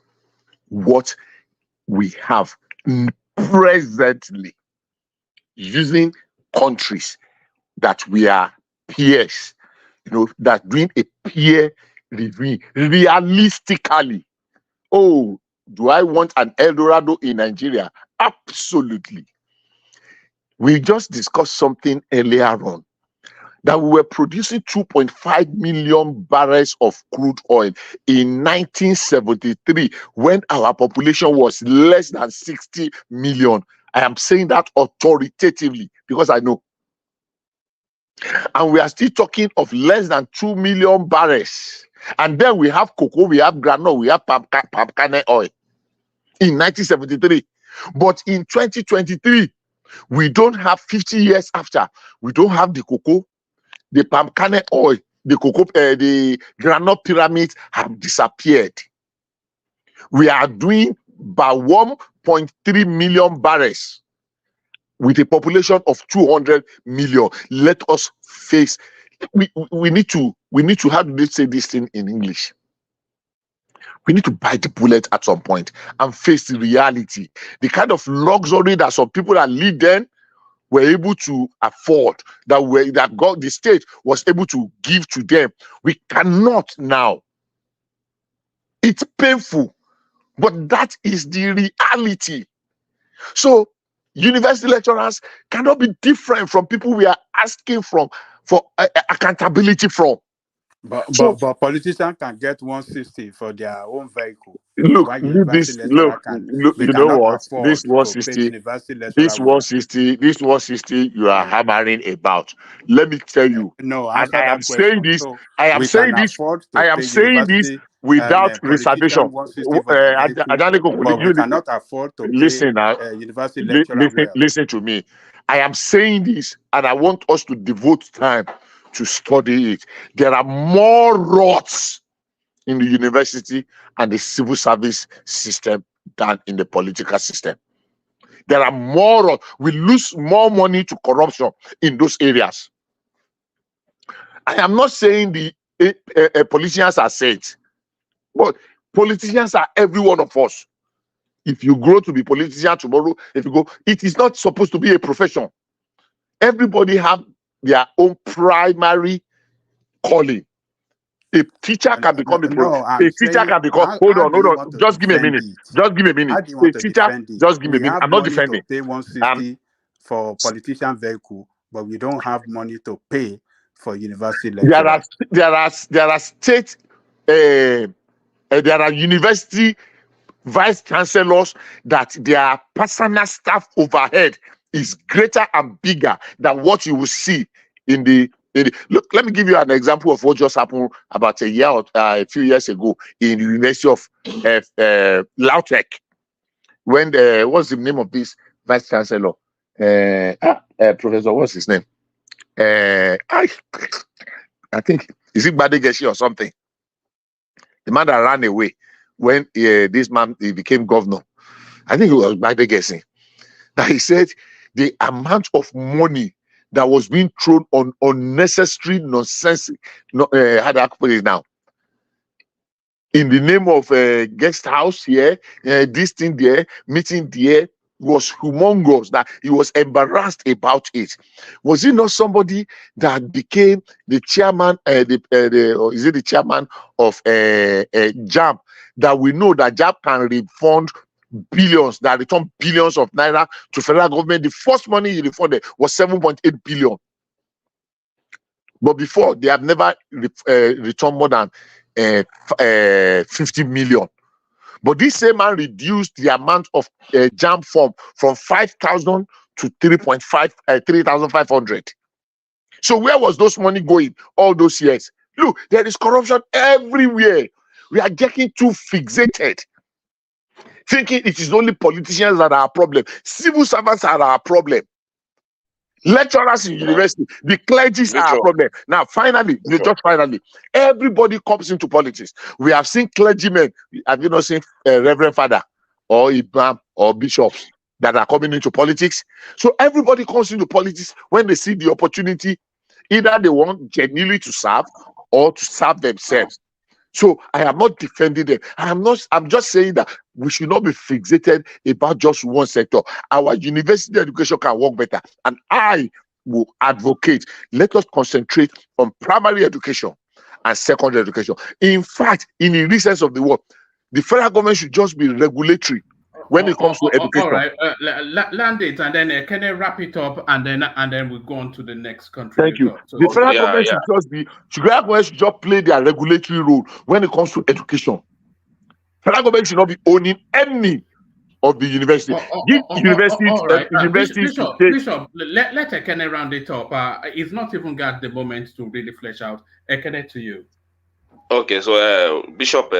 What we have presently, using countries that we are peers, that doing a peer realistically. Oh, do I want an El Dorado in Nigeria? Absolutely. We just discussed something earlier on, that we were producing 2.5 million barrels of crude oil in 1973 when our population was less than 60 million. I am saying that authoritatively because I know. And we are still talking of less than 2 million barrels. And then we have cocoa, we have granola, we have palm kernel oil in 1973. But in 2023, we don't have 50 years after, we don't have the cocoa, the palm kernel oil, the cocoa, the granola pyramids have disappeared. We are doing by 1.3 million barrels with a population of 200 million. Let us face. We need to. How do they say this thing in English? We need to bite the bullet at some point and face the reality. The kind of luxury that some people that live then were able to afford, that God, the state was able to give to them. We cannot now. It's painful, but that is the reality. So university lecturers cannot be different from people we are asking for accountability from.
But politicians can get 160 for their own vehicle.
Look,
Why university lecturer they
you know
cannot
what?
afford
This
to pay
160,
university lecturer with
this 160 you are hammering about. Let me tell you,
no
and
answer
I am
that
saying
question.
this,
So
I am
we can
saying this,
afford to
I am
pay
saying this
university
without reservation.
politician 160 for their vehicle,
Adaniko,
but we cannot afford to pay
listen now,
university lecturer well.
listen to me. I am saying this, and I want us to devote time to study it. There are more rots in the university and the civil service system than in the political system. There are more. We lose more money to corruption in those areas. I am not saying the politicians are saints, but politicians are every one of us. If you grow to be politician tomorrow, if you go, it is not supposed to be a profession. Everybody have their own primary calling. A teacher can become a teacher can become. Hold
how do you
on.
want to
Just give me a
defend
minute.
it?
Just give me a minute.
How do you want
A
to
teacher,
defend it?
just give me a
We
minute.
have
I'm not
money
defending.
to pay 160 for politician vehicle, but we don't have money to pay for university lecturer.
There are state, there are university vice chancellors that their personal staff overhead is greater and bigger than what you will see in the look. Let me give you an example of what just happened about a year or a few years ago in the University of Lautech, when what's the name of this vice chancellor? Professor, what's his name? I think, is it Badegeshi or something? The man that ran away when this man he became governor. I think it was Badegeshi. That he said the amount of money that was being thrown on unnecessary nonsense. How do I put it now? In the name of guest house here, this thing there, meeting there, was humongous, that he was embarrassed about it. Was it not somebody that became the chairman, or is it the chairman of JAM, that we know that JAM can refund billions, that return billions of naira to federal government? The first money he refunded was 7.8 billion. But before, they have never returned more than 50 million. But this same man reduced the amount of JAM form from 5,000 to 3,500. So where was those money going all those years? Look, there is corruption everywhere. We are getting too fixated, thinking it is only politicians that are our problem. Civil servants are our problem. Lecturers in university, the clergy are our problem. Now, finally, everybody comes into politics. We have seen clergymen. Have you not seen Reverend Father or Imam or bishops that are coming into politics? So everybody comes into politics when they see the opportunity. Either they want genuinely to serve or to serve themselves. So I am not defending them. I'm just saying that we should not be fixated about just one sector. Our university education can work better. And I will advocate, let us concentrate on primary education and secondary education. In fact, in the real sense of the word, the federal government should just be regulatory when it comes to
All
education.
right, land it, and then can I wrap it up, and then we go on to the next country.
Thank you. The federal government should just be, federal government should just play their regulatory role when it comes to education. Federal government should not be owning any of the university. Give universities,
All right,
universities
Bishop,
to take.
Bishop, let Ekene round it up. He's not even got the moment to really flesh out. Ekene, to you.
Okay, so Bishop,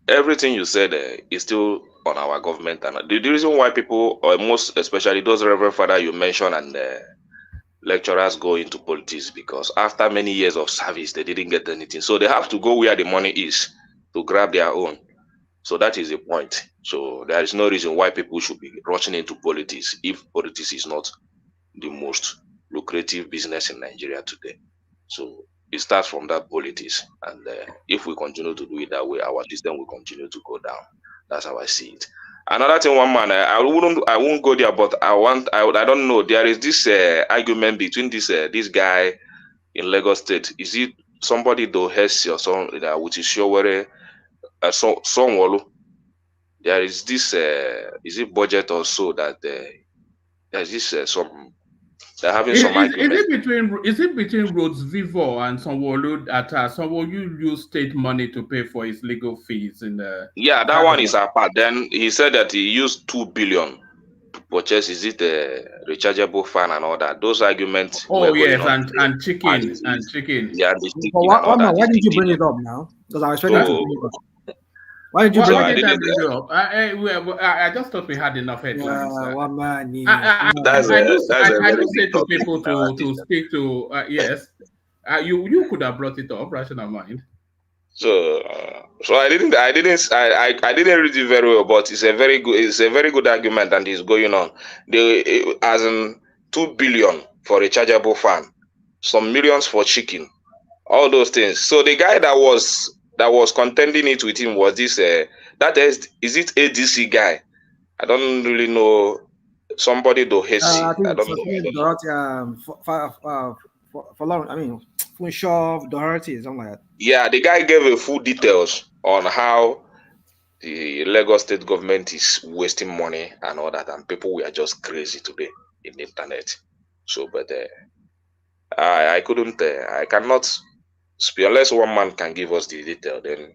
everything you said is still on our government, and the reason why people, or most especially those Reverend Father you mentioned and lecturers, go into politics, because after many years of service they didn't get anything, so they have to go where the money is to grab their own. So that is the point. So there is no reason why people should be rushing into politics if politics is not the most lucrative business in Nigeria today. So it starts from that politics, and if we continue to do it that way, our system will continue to go down. That's how I see it. Another thing, one man, I won't go there, but I don't know. There is this argument between this guy in Lagos State. Is it somebody Dohesi or something with his Showere? There is this is it budget or so that there's this some they're having some argument.
Is it between Rhodes Vivo and Sanwo-Olu that Sanwo-Olu use state money to pay for his legal fees in the?
Yeah, that one is apart. Then he said that he used 2 billion to purchase. Is it a rechargeable fan and all that? Those arguments.
Oh yes, and chicken and chicken.
Yeah, the chicken.
Why did you bring it up now? Because I was expecting to bring it up. Why did you bring
it up? I just thought we had enough headlines. I do say to people to speak to yes. You could have brought it up, rational mind.
So I didn't read it very well, but it's a very good argument, and it's going on. As in 2 billion for a chargeable fan, some millions for chicken, all those things. So the guy that was contending it with him was this is it ADC guy? I don't really know. Somebody Dohesi. I don't know.
For long, I mean, Funshaw, Doherty, something like that.
Yeah, the guy gave a full details on how the Lagos state government is wasting money and all that, and people were just crazy today in the internet. So, but I couldn't, I cannot speak unless one man can give us the detail. Then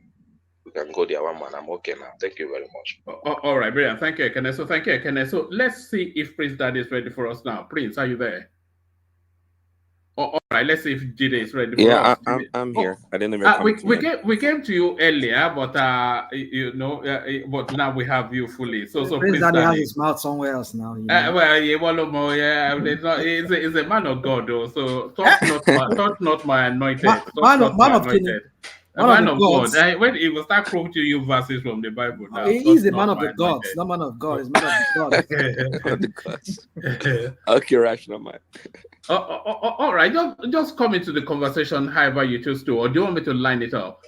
we can go there. One man, I'm okay now. Thank you very much.
All right, brilliant. Thank you, Ekene. So, thank you, Ekene. So, let's see if Prince Daddy is ready for us now. Prince, are you there? All right, let's see if Jide is ready for us.
Yeah, I'm here. I didn't even
we came to you earlier, but but now we have you fully. So
Prince Daddy has his mouth somewhere else now. You know?
He's a man of God, though. So touch not my anointed.
Man of God.
When he will start quoting you verses from the Bible. Now,
he's the man of the gods, not man of God. He's man of the
gods. Okay, rational mind.
All right, just come into the conversation however you choose to, or do you want me to line it up?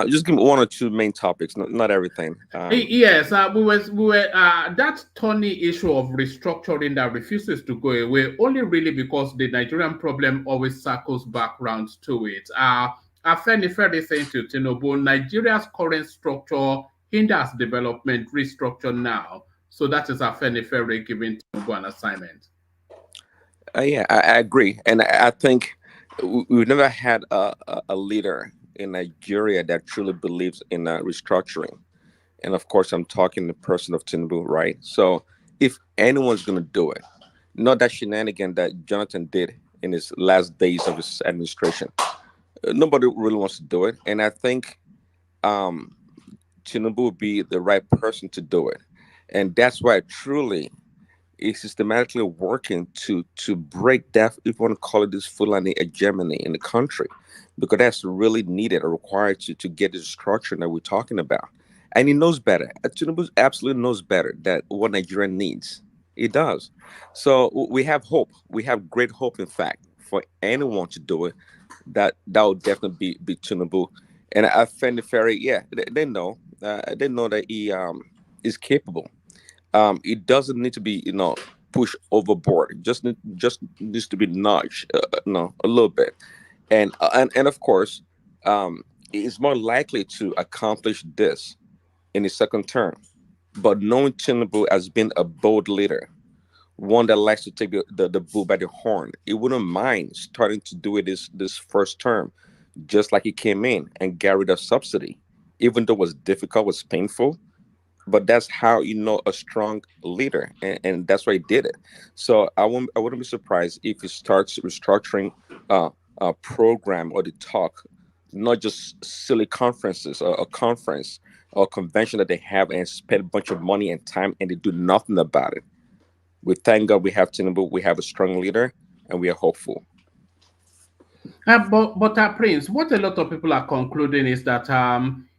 Just give me one or two main topics, not everything.
Yes, we were that thorny issue of restructuring that refuses to go away, only really because the Nigerian problem always circles back round to it. Afenifere saying to Tinubu, Nigeria's current structure hinders development, restructure now. So that is Afenifere giving Tinubu an assignment.
Yeah, I agree. And I think we've never had a leader in Nigeria that truly believes in restructuring. And of course, I'm talking the person of Tinubu, right? So if anyone's going to do it, not that shenanigan that Jonathan did in his last days of his administration, nobody really wants to do it. And I think Tinubu would be the right person to do it. And that's why truly is systematically working to break that, if you want to call it this Fulani hegemony in the country, because that's really needed or required to get the structure that we're talking about. And he knows better. Tinubu absolutely knows better that what Nigeria needs. He does. So we have hope. We have great hope, in fact, for anyone to do it. That would definitely be Tinubu. And Afenifere, yeah, they know. They know that he is capable. It doesn't need to be, pushed overboard. It just needs to be nudged, a little bit. And of course, is more likely to accomplish this in his second term. But knowing Tinubu as being a bold leader, one that likes to take the bull by the horn, he wouldn't mind starting to do it this first term, just like he came in and got rid of subsidy, even though it was difficult, was painful. But that's how you know a strong leader, and that's why he did it. So I wouldn't be surprised if he starts restructuring a program or the talk, not just silly conferences or a conference or convention that they have and spend a bunch of money and time and they do nothing about it. We thank God we have Tinubu, we have a strong leader, and we are hopeful.
But Prince, what a lot of people are concluding is that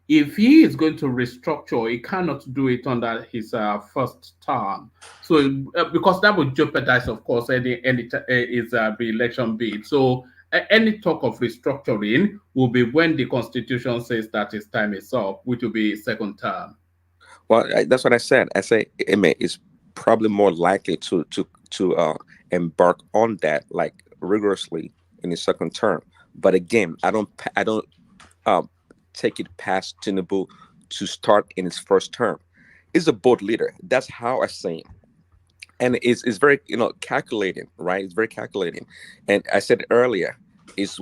if he is going to restructure, he cannot do it under his first term. So because that would jeopardize, of course, any his re-election bid. So any talk of restructuring will be when the Constitution says that his time is up, which will be second term.
Well, that's what I said. I say it's probably more likely to embark on that like rigorously in his second term. But again, I don't take it past Tinubu to start in his first term. He's a bold leader. That's how I say him. And it's very calculating, right? It's very calculating. And I said earlier, it's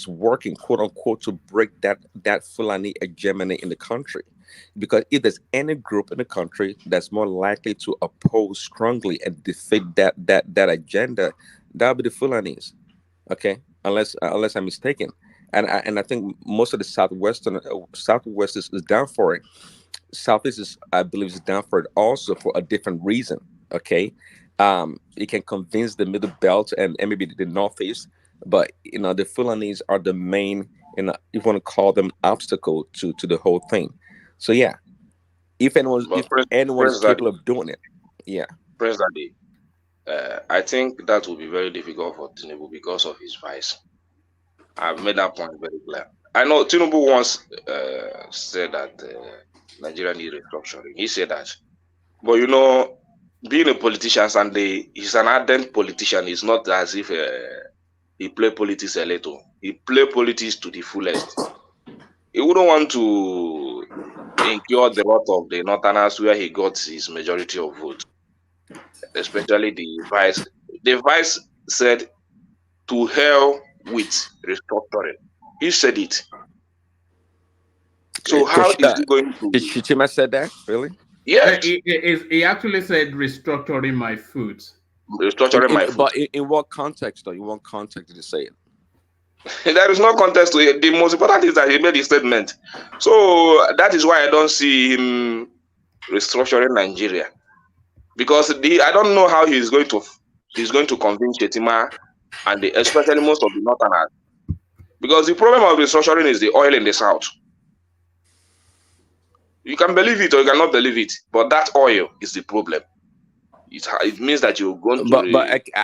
working, quote unquote, to break that Fulani hegemony in the country. Because if there's any group in the country that's more likely to oppose strongly and defeat that agenda, that would be the Fulanis. Okay, unless I'm mistaken, and I think most of the Southwest is down for it. Southeast is, I believe, is down for it also for a different reason. Okay, it can convince the Middle Belt and maybe the Northeast, but the Fulanis are the main, if you want to call them, obstacle to the whole thing. So yeah, if anyone's capable of doing it, yeah.
Prince Daddy, I think that will be very difficult for Tinubu because of his vice. I've made that point very clear. I know Tinubu once said that Nigeria needs restructuring. He said that. But being a politician, and he's an ardent politician, it's not as if he play politics a little. He play politics to the fullest. He wouldn't want to incur the wrath of the Northerners where he got his majority of votes. Especially the vice. The vice said, to hell with restructuring. He said it. So how is he going to...
Chichima said that? Really?
Yeah.
He actually said restructuring my food.
Restructuring my food.
But in what context, though? In what context did he say it?
There is no context to it. The most important is that he made a statement. So that is why I don't see him restructuring Nigeria. Because I don't know how he's going to convince Chetima and especially most of the Northerners. Because the problem of restructuring is the oil in the South. You can believe it or you cannot believe it, but that oil is the problem. It means that you're going to.
But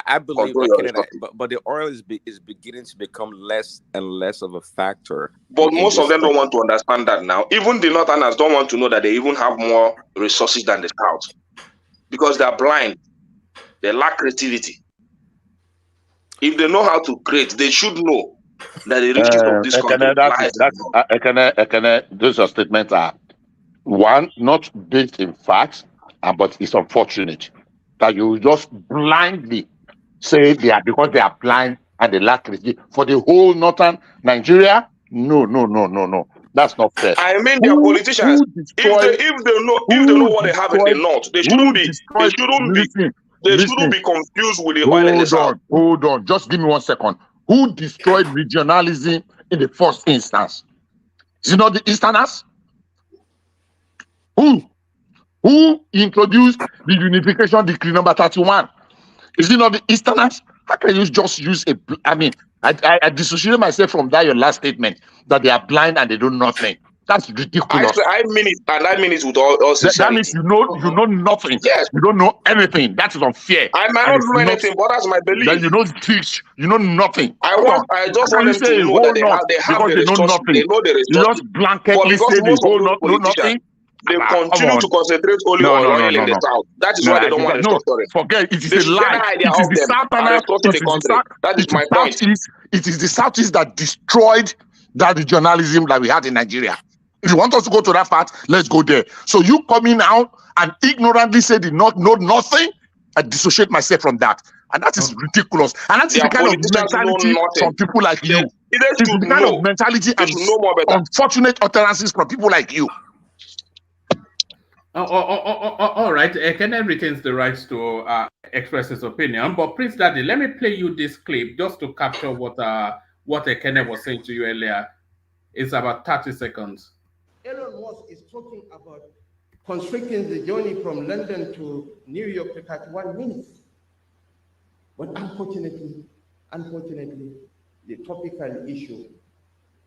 I believe, but the oil is beginning to become less and less of a factor.
But most of them don't want to understand that now. Even the Northerners don't want to know that they even have more resources than the South, because they are blind. They lack creativity. If they know how to create, they should know that the riches of this country.
Those are statements are one, not based in facts, but it's unfortunate that you just blindly say they are because they are blind and they lack creativity for the whole northern Nigeria. No. That's not fair.
I mean, they are politicians. If they know what they have in the north, they shouldn't be confused with the oil in the south.
Hold on. Just give me 1 second. Who destroyed regionalism in the first instance? Is it not the Easterners? Who introduced the unification decree number 31? Is it not the Easterners? How can you just use I dissociate myself from that your last statement that they are blind and they do nothing. That's ridiculous.
I mean it, and I mean it with all sincerity.
That means you know nothing.
Yes.
You don't know anything. That is unfair.
I might not know anything, but that's my belief.
Then you don't teach. You know nothing.
I just want them to know that they have the resources. They know the resources.
You just blanketly say the whole know nothing.
They
Come
continue
on.
to concentrate only
No,
on
no, no,
oil
no,
in the
no.
south. That is
No,
why they don't want
no,
restructuring.
forget it is
They
a
should get
lie.
that idea
It is
off
the
them and
southerner,
restructure the country. That is my point.
it is the southeast that destroyed that regionalism that we had in Nigeria. If you want us to go to that part, let's go there. So you coming out and ignorantly say did not know nothing, I dissociate myself from that. And that is ridiculous. And that is
Their
the kind of
politicians know
mentality
nothing.
from people like you.
They
It is
should
the kind of
know.
mentality
They
and
should know more better.
unfortunate utterances from people like you.
All right. Ekene retains the right to express his opinion, but Prince Daddy, let me play you this clip just to capture what Ekene was saying to you earlier. It's about 30 seconds.
Elon Musk is talking about constricting the journey from London to New York to 31 minutes. But unfortunately, the topical issue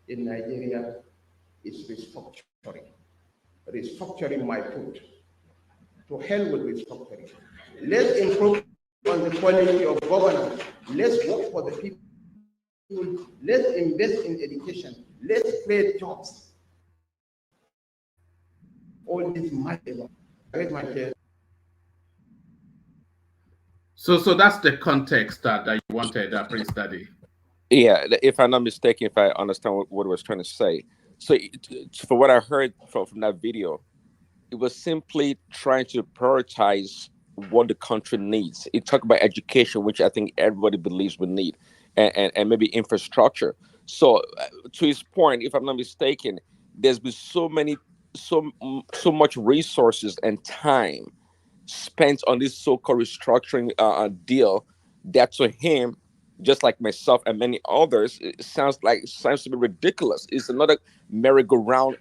in Nigeria is restructuring. Restructuring my foot. To hell with restructuring. Let's improve on the quality of governance. Let's work for the people. Let's invest in education. Let's create jobs. All this matters.
So that's the context that you wanted, Prince Daddy.
Yeah, if I'm not mistaken, if I understand what I was trying to say. So, for what I heard from that video, it was simply trying to prioritize what the country needs. It talked about education, which I think everybody believes we need, and maybe infrastructure. So, to his point, if I'm not mistaken, there's been so much resources and time spent on this so-called restructuring deal that to him, just like myself and many others, it sounds to be ridiculous. It's another merry-go-round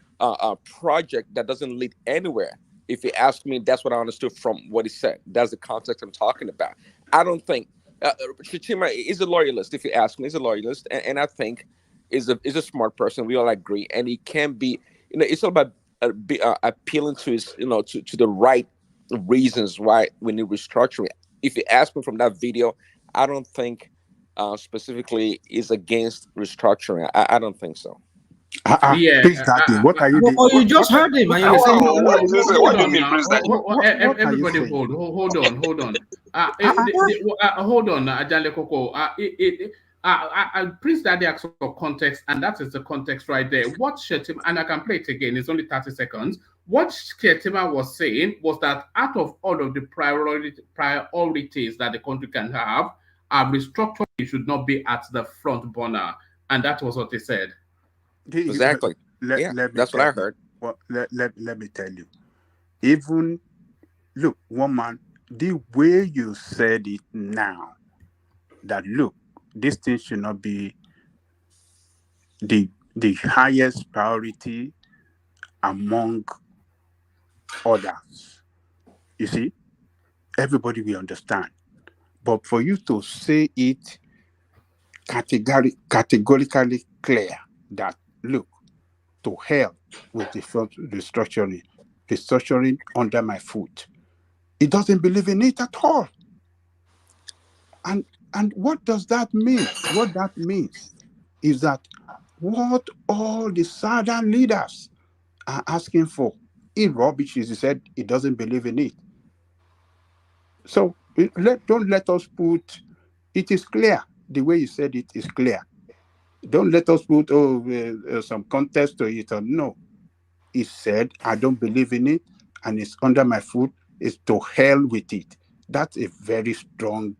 project that doesn't lead anywhere. If you ask me, that's what I understood from what he said. That's the context I'm talking about. I don't think Chichima is a loyalist. If you ask me, he's a loyalist, and I think is a smart person. We all agree, and he can be. It's all about appealing to his, to the right reasons why we need restructuring. If you ask me from that video, I don't think specifically is against restructuring. I don't think so.
Yeah.
Prince Daddy, what are you doing?
Oh, you just heard him, and you're saying
What is this? What do you mean, Prince Daddy?
Everybody hold on. Hold on, Ajale Koko. Prince Daddy asked for context, and that is the context right there. What Shetima, and I can play it again, it's only 30 seconds. What Shetima was saying was that out of all of the priorities that the country can have, restructuring should not be at the front burner. And that was what he said.
Exactly. That's what I heard.
Well, let me tell you. Even, look, one man, the way you said it now, that look, this thing should not be the highest priority among others. You see, everybody will understand. But for you to say it categorically clear that, look, to hell with the restructuring under my foot. It doesn't believe in it at all. And what does that mean? What that means is that what all the southern leaders are asking for in rubbish is, he said, he doesn't believe in it. So don't let us put, it is clear. The way you said it is clear. Don't let us put some context to it or no. He said, I don't believe in it, and it's under my foot. It's to hell with it. That's a very strong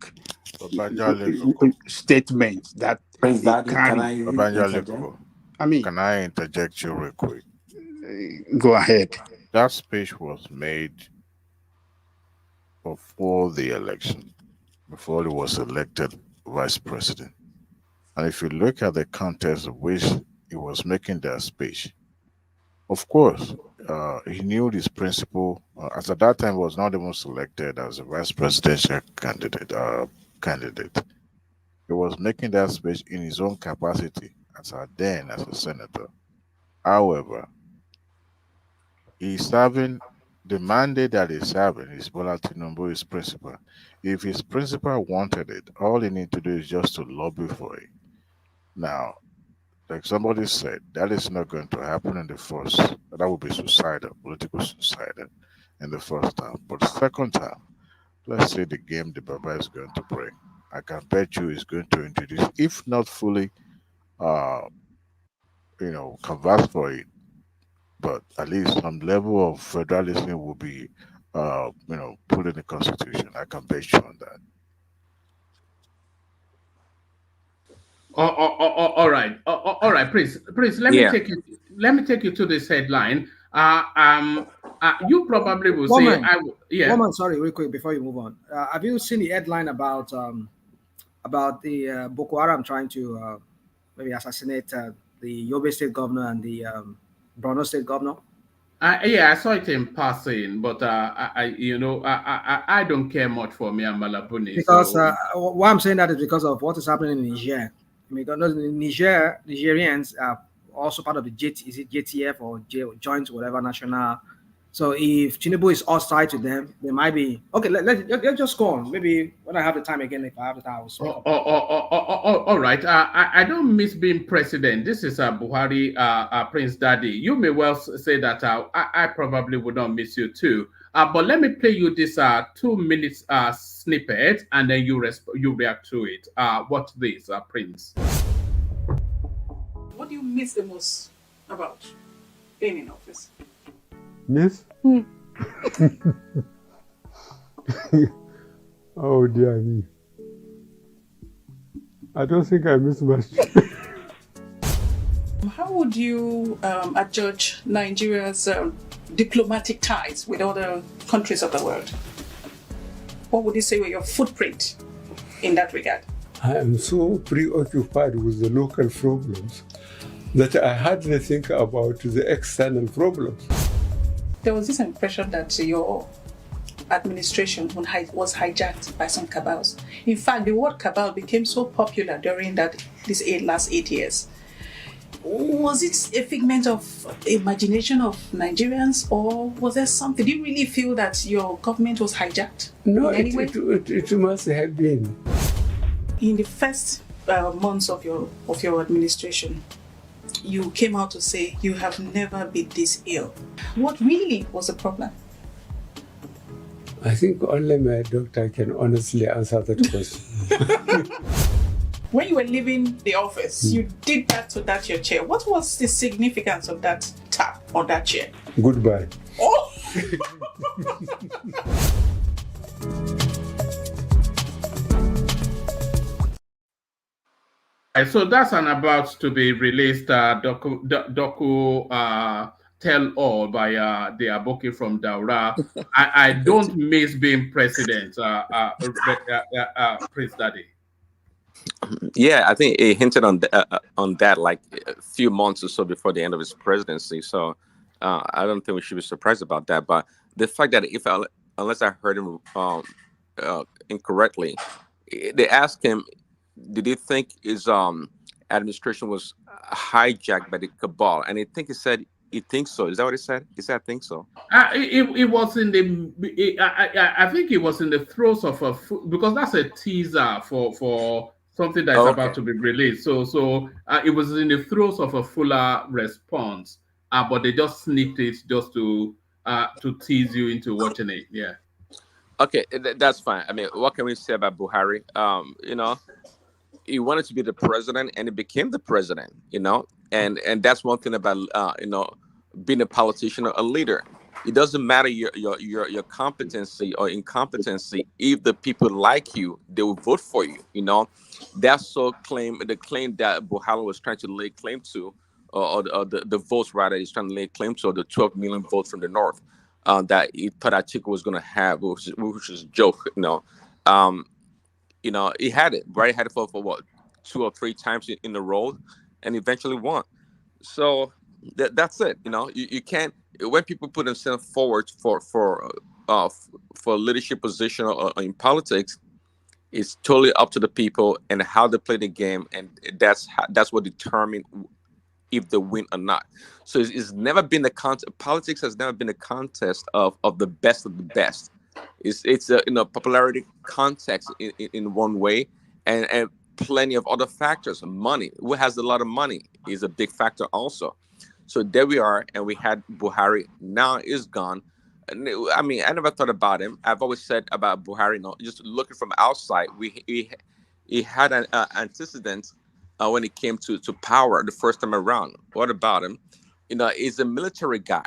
statement that
Prince
he
Daddy, can
carried.
I interject?
I mean,
Can I interject you real quick?
Go ahead.
That speech was made before the election, before he was elected vice president. And if you look at the context of which he was making that speech, of course, he knew this principle. As at that time, he was not even selected as a vice presidential candidate. He was making that speech in his own capacity as a senator. However, he's serving the mandate that he's serving is Bola Tinubu, his principal. If his principal wanted it, all he need to do is just to lobby for it. Now, like somebody said, that is not going to happen in the first. That would be suicidal, political suicide in the first time. But the second time, let's say the game the Baba is going to bring, I can bet you is going to introduce, if not fully, uh, canvas for it, but at least some level of federalism will be, put in the constitution. I can bet you on that.
All right, all right, Prince. Let me
Yeah.
take you. Let me take you to this headline. You probably will say,
Woman,
yeah.
woman. Sorry, real quick before you move on. Have you seen the headline about the Boko Haram trying to maybe assassinate the Yobe State governor and the Borno State governor?
Yeah, I saw it in passing, but I don't care much for me and Malabuni.
Because
So
why I'm saying that is because of what is happening in Niger. Because Nigerians are also part of the is it JTF or Joint whatever national. So if Tinubu is hostile to them, they might be okay. Let's just go on. Maybe when I have the time again, if I have the time, I will speak up.
all right. I don't miss being president. This is Buhari, Prince Daddy. You may well say that I probably would not miss you too. But let me play you this 2 minutes snippet, and then you react to it. Watch this, Prince.
What do you miss the most about being in office?
Miss? Oh dear me. I don't think I miss much.
How would you adjudge Nigeria's diplomatic ties with other countries of the world? What would you say were your footprint in that regard?
I am so preoccupied with the local problems that I hardly think about the external problems.
There was this impression that your administration was hijacked by some cabals. In fact, the word cabal became so popular during these last 8 years. Was it a figment of imagination of Nigerians, or was there something? Do you really feel that your government was hijacked?
No,
in any way?
it must have been.
In the first months of your administration, you came out to say you have never been this ill. What really was the problem?
I think only my doctor can honestly answer that question.
When you were leaving the office, you did that to that your chair. What was the significance of that tap on that chair?
Goodbye.
Oh!
So that's an about to be released docu tell all by the Aboki from Daura. I don't miss being president, Prince Daddy.
Yeah, I think he hinted on that like a few months or so before the end of his presidency. So I don't think we should be surprised about that. But the fact that unless I heard him incorrectly, they asked him, did he think his administration was hijacked by the cabal? And I think he said he thinks so. Is that what he said? He said, I think so.
It was in the. I think it was in the throes of because that's a teaser for something that is about to be released. So it was in the throes of a fuller response, but they just sneaked it just to tease you into watching it. Yeah.
Okay, that's fine. I mean, what can we say about Buhari? He wanted to be the president, and he became the president. And that's one thing about being a politician or a leader. It doesn't matter your competency or incompetency. If the people like you, they will vote for you. That's the claim that Buhari was trying to lay claim to, or the votes rather he's trying to lay claim to, or the 12 million votes from the north that he thought Atiku was going to have, which is a joke. He had it, right? He had it for what, 2 or 3 times in a row, and eventually won. So that's it. You can't, when people put themselves forward for leadership position or in politics, it's totally up to the people and how they play the game, and that's what determines if they win or not. So it's never been a politics has never been a contest of the best of the best. It's a popularity context in one way, and plenty of other factors. Money, who has a lot of money, is a big factor also. So there we are, and we had Buhari. Now is gone. And I mean, I never thought about him. I've always said about Buhari, just looking from outside, he had an antecedent when it came to power the first time around. What about him? He's a military guy,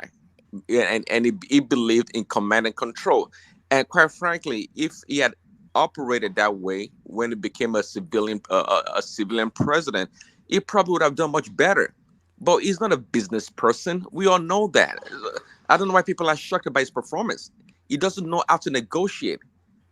and he believed in command and control. And quite frankly, if he had operated that way when he became a civilian president, he probably would have done much better. But he's not a business person. We all know that. I don't know why people are shocked by his performance. He doesn't know how to negotiate.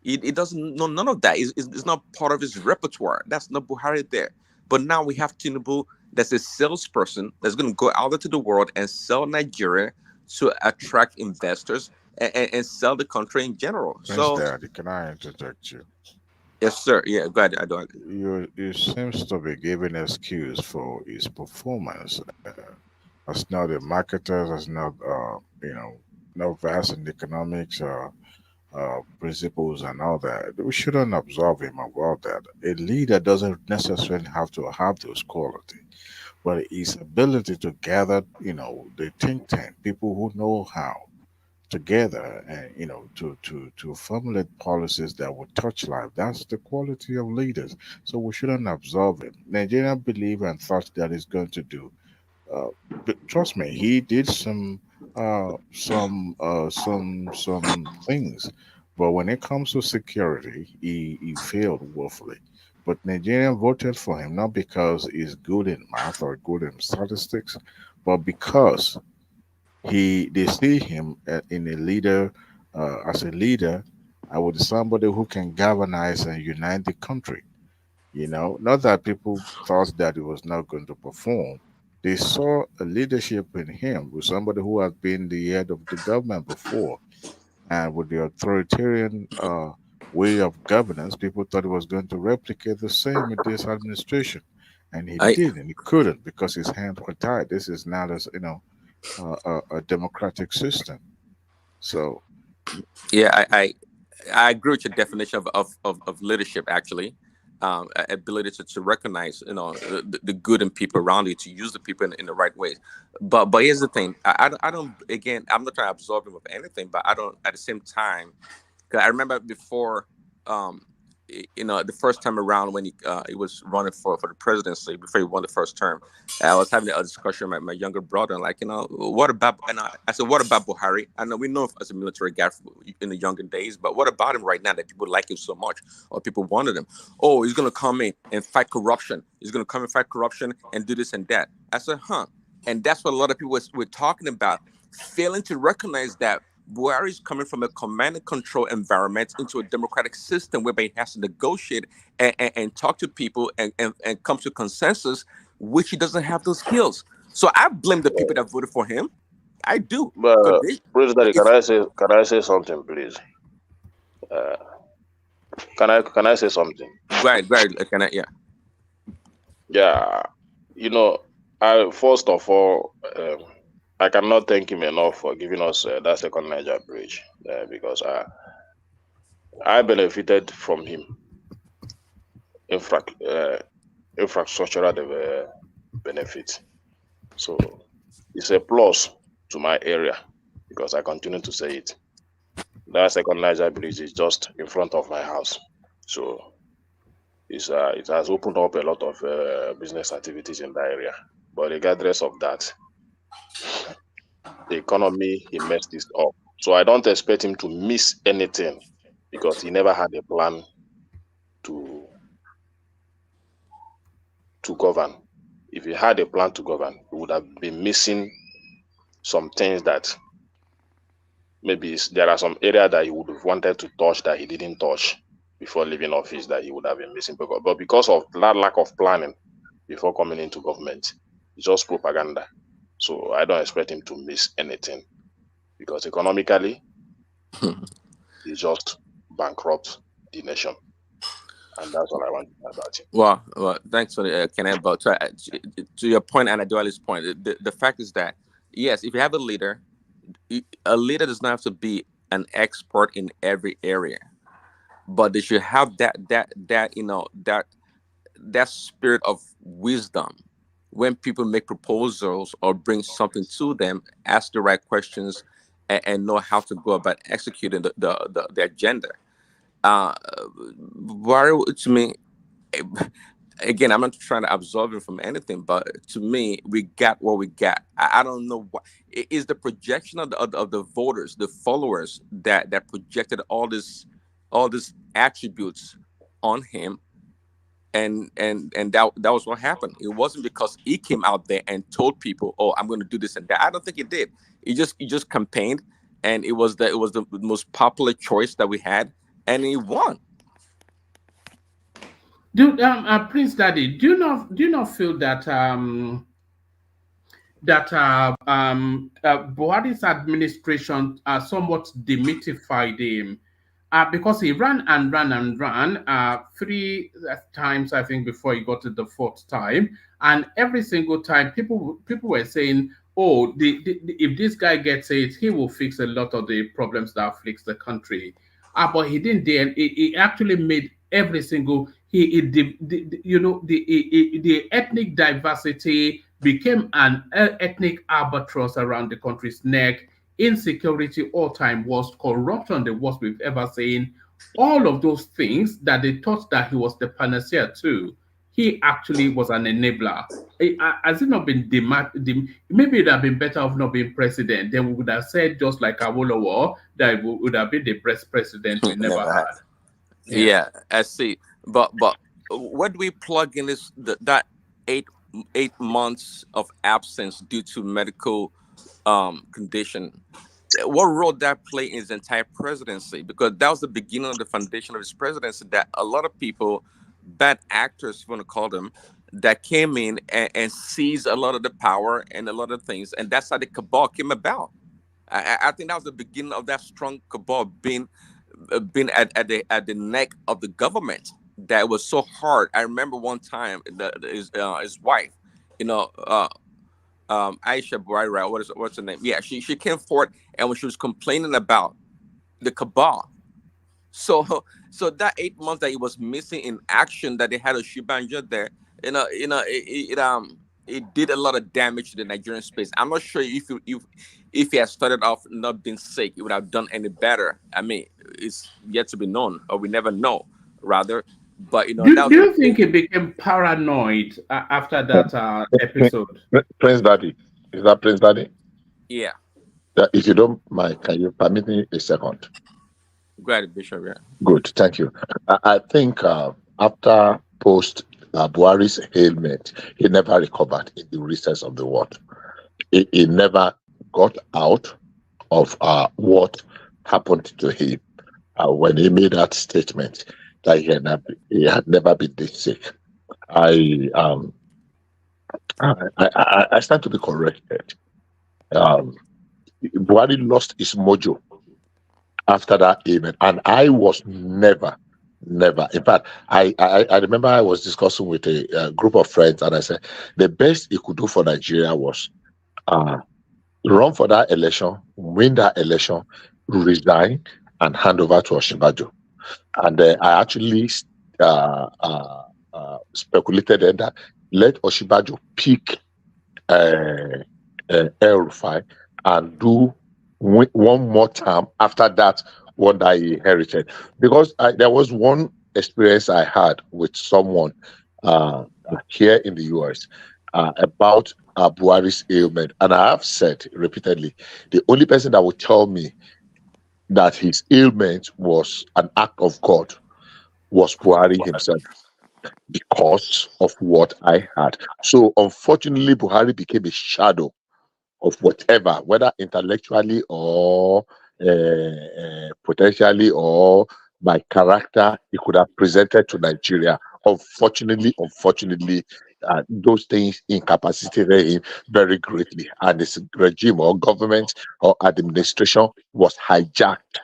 He doesn't know none of that. It's not part of his repertoire. That's not Buhari there. But now we have Tinubu that's a salesperson that's going to go out into the world and sell Nigeria to attract investors and sell the country in general.
Prince
So,
Daddy, can I interject you?
yes, sir. Yeah, go ahead. I don't.
You seems to be giving excuse for his performance. As not a marketer, as not not vast in economics, principles and all that. We shouldn't absolve him about that. A leader doesn't necessarily have to have those qualities, but his ability to gather, the think tank, people who know how together, and to formulate policies that would touch life. That's the quality of leaders. So we shouldn't absolve him. Nigeria believe and thought that he's going to do. But trust me, he did some things, but when it comes to security, he failed woefully. But Nigerian voted for him not because he's good in math or good in statistics, but because they see him in a leader, as a leader, with somebody who can galvanize and unite the country. Not that people thought that he was not going to perform. They saw a leadership in him with somebody who had been the head of the government before, and with the authoritarian way of governance, people thought he was going to replicate the same in this administration, and he
I
did, and he couldn't because his hands were tied. This is not as a democratic system. So
Yeah, I agree with your definition of leadership. Actually, ability to recognize the good in people around you, to use the people in the right ways. But here's the thing: I don't, again, I'm not trying to absorb him of anything, but I don't at the same time. 'Cause I remember before, the first time around when he was running for the presidency before he won the first term, I was having a discussion with my younger brother, like, what about? And I said, what about Buhari? I know we know him as a military guy in the younger days, but what about him right now that people like him so much, or people wanted him? Oh, he's gonna come in and fight corruption. He's gonna come and fight corruption and do this and that. I said, huh? And that's what a lot of people were talking about, failing to recognize that Buhari is coming from a command and control environment into a democratic system whereby he has to negotiate and talk to people and come to consensus, which he doesn't have those skills. So I blame the people that voted for him. I do.
But
Because
President,
if
can I say something, please? Uh, can I say something?
right, can I? Yeah.
Yeah, I first of all, I cannot thank him enough for giving us that second Niger bridge, because I benefited from him infrastructural benefit. So it's a plus to my area because I continue to say it. That second Niger bridge is just in front of my house, so it has opened up a lot of business activities in that area. But regardless of that, the economy, he messed this up. So I don't expect him to miss anything because he never had a plan to govern. If he had a plan to govern, he would have been missing some things that maybe there are some area that he would have wanted to touch that he didn't touch before leaving office that he would have been missing. But because of that lack of planning before coming into government, it's just propaganda. So I don't expect him to miss anything because economically, he just bankrupt the nation. And that's what I want to say about him.
Well, thanks for the Kenneth. But to your point and Aduali's point, the fact is that yes, if you have a leader does not have to be an expert in every area, but they should have that that spirit of wisdom. When people make proposals or bring something to them, ask the right questions, and know how to go about executing the agenda. Uh, Buhari, to me, again, I'm not trying to absolve him from anything, but to me, we got what we got. I don't know what is the projection of the voters, the followers that projected all these attributes on him, and that was what happened. It wasn't because he came out there and told people, "Oh, I'm going to do this and that." I don't think he did. He just campaigned, and it was the most popular choice that we had, and he won.
Prince Daddy, do you not feel that Buhari's administration somewhat demythified him because he ran and ran and ran three times, I think, before he got to the fourth time. And every single time, people were saying, "Oh, if this guy gets it, he will fix a lot of the problems that afflicts the country." But he didn't. He actually made every single the ethnic diversity became an ethnic albatross around the country's neck. Insecurity all time worst, corruption the worst we've ever seen. All of those things that they thought that he was the panacea to, he actually was an enabler. Has it not been maybe it would have been better off not being president? Then we would have said, just like Awolowo, that it would have been the best president we never
Never had.
had.
Yeah, I see. But where do we plug in that 8 months of absence due to medical condition? What role did that play in his entire presidency? Because that was the beginning of the foundation of his presidency. That a lot of people, bad actors, if you want to call them, that came in and seized a lot of the power and a lot of things, and that's how the cabal came about. I think that was the beginning of that strong cabal being at the neck of the government. That was so hard. I remember one time his wife, you know, Aisha Buhari, right? What's her name? Yeah, she came forward, and when she was complaining about the cabal, so so that 8 months that he was missing in action, that they had a Shibanja there, it did a lot of damage to the Nigerian space. I'm not sure if he had started off not being sick, it would have done any better. I mean, it's yet to be known, or we never know, rather. But that
Do
was
you think he became paranoid after that episode?
Prince Daddy, is that Prince Daddy?
yeah.
If you don't mind, can you permit me a second?
Go ahead, Bishop. Yeah.
Good, thank you. I think after post Buhari's ailment, he never recovered in the recess of the world. He never got out of what happened to him when he made that statement that he had never been this sick. I stand to be corrected. Buhari lost his mojo after that event, and I was never. In fact, I remember I was discussing with a group of friends, and I said the best he could do for Nigeria was run for that election, win that election, resign, and hand over to Osinbajo. And I actually speculated then that let Osinbajo pick El Rufai and do one more term after that one that he inherited. Because there was one experience I had with someone here in the US about Buhari's ailment, and I have said repeatedly, the only person that would tell me that his ailment was an act of God was Buhari himself, because of what I had. So unfortunately, Buhari became a shadow of whatever, whether intellectually or potentially or by character, he could have presented to Nigeria. Unfortunately, those things incapacitated him very greatly, and his regime or government or administration was hijacked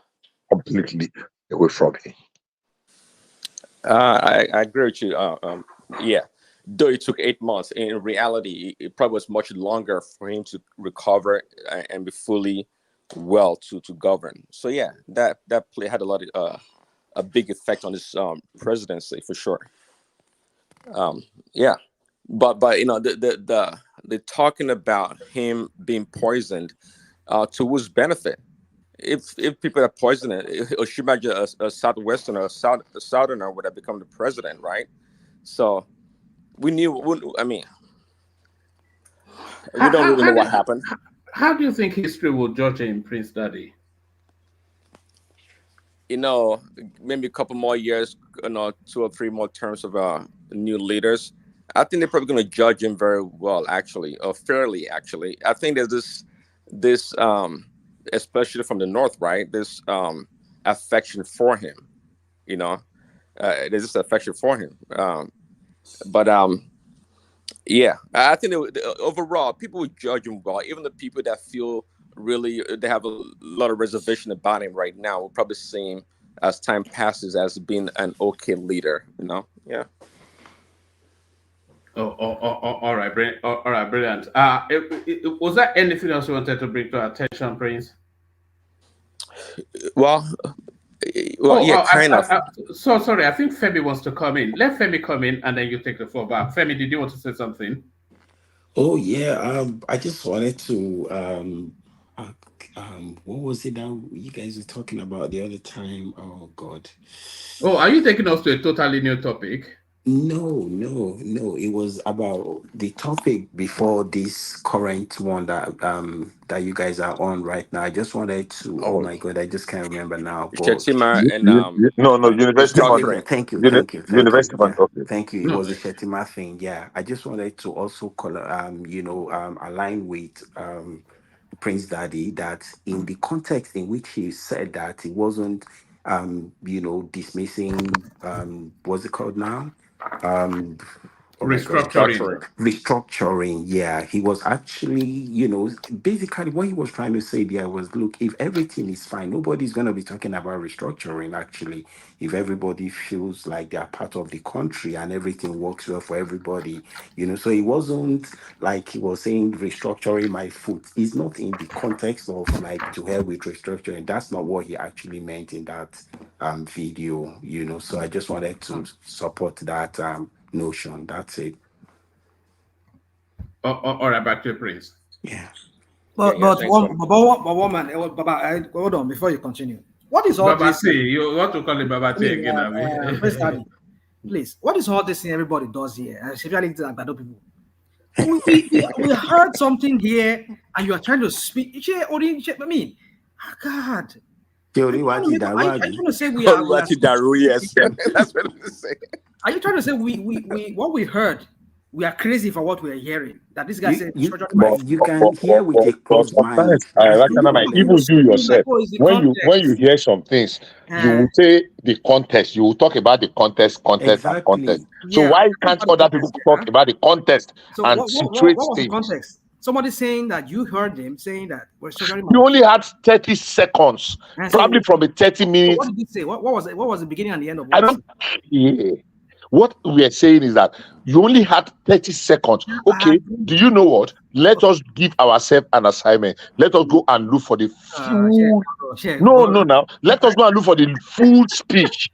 completely away from him.
I agree with you. Yeah, though it took 8 months, in reality, it probably was much longer for him to recover and be fully well to govern. So yeah, that play had a lot of a big effect on his presidency for sure. Yeah, but the talking about him being poisoned, to whose benefit? If people are poisoning, Oshibaja, a Southwesterner, a Southerner would have become the president, right? So we knew. I mean, we don't really know what happened.
How do you think history will judge him, Prince Daddy?
Maybe a couple more years, 2 or 3 more terms of new leaders. I think they're probably going to judge him very well, actually, or fairly, actually. I think there's this especially from the North, right? This affection for him, there's this affection for him. But yeah, I think overall people would judge him well. Even the people that feel really they have a lot of reservation about him right now will probably see him as time passes as being an okay leader. Yeah.
All right, brilliant. All right, brilliant. Was there anything else you wanted to bring to our attention, Prince?
Well, yeah, kind of.
So sorry, I think Femi wants to come in. Let Femi come in, and then you take the floor back. Femi, did you want to say something?
Oh yeah, I just wanted to what was it that you guys were talking about the other time? Oh God.
Oh, are you taking us to a totally new topic?
No. It was about the topic before this current one that you guys are on right now. I just wanted to. Oh my God, I just can't remember now.
Shetima and
no, University
restructuring.
Fund.
Thank you.
University Fund.
Yeah.
Okay.
Thank you. It was the Shetima thing. Yeah, I just wanted to also align with Prince Daddy that in the context in which he said that he wasn't dismissing what's it called now? Restructuring. Yeah, he was actually, basically what he was trying to say there was, look, if everything is fine, nobody's going to be talking about restructuring. Actually, if everybody feels like they're part of the country and everything works well for everybody, so it wasn't like he was saying restructuring my foot. It's not in the context of like to hell with restructuring. That's not what he actually meant in that video. So I just wanted to support that notion. That's it.
All right, back to Prince.
Yeah.
But woman, hold on before you continue. What is all
Baba
this?
T, you want to call it Baba T again?
First Daddy, please. What is all this thing everybody does here, especially the Agbado people? We heard something here, and you are trying to speak. I mean, God. Are you trying to say we are?
Yes, that's what I'm saying.
Are you trying to say we what we heard? We are crazy for what we are hearing. That this guy said
you can hear with a closed mind.
Even you yourself, when you hear some things, you will say the context. You will talk about the context, and context. So why can't other people talk about the context and situate
what was
things?
the context? Somebody saying that you heard him saying that we're struggling.
You only had 30 seconds, probably from a 30 minutes.
So what did he say? What was it? What was the beginning and the end of?
I don't. Yeah. What we are saying is that you only had 30 seconds. Okay, do you know what? Let us give ourselves an assignment. Let us go and look for the full. Now. Let us go and look for the full speech.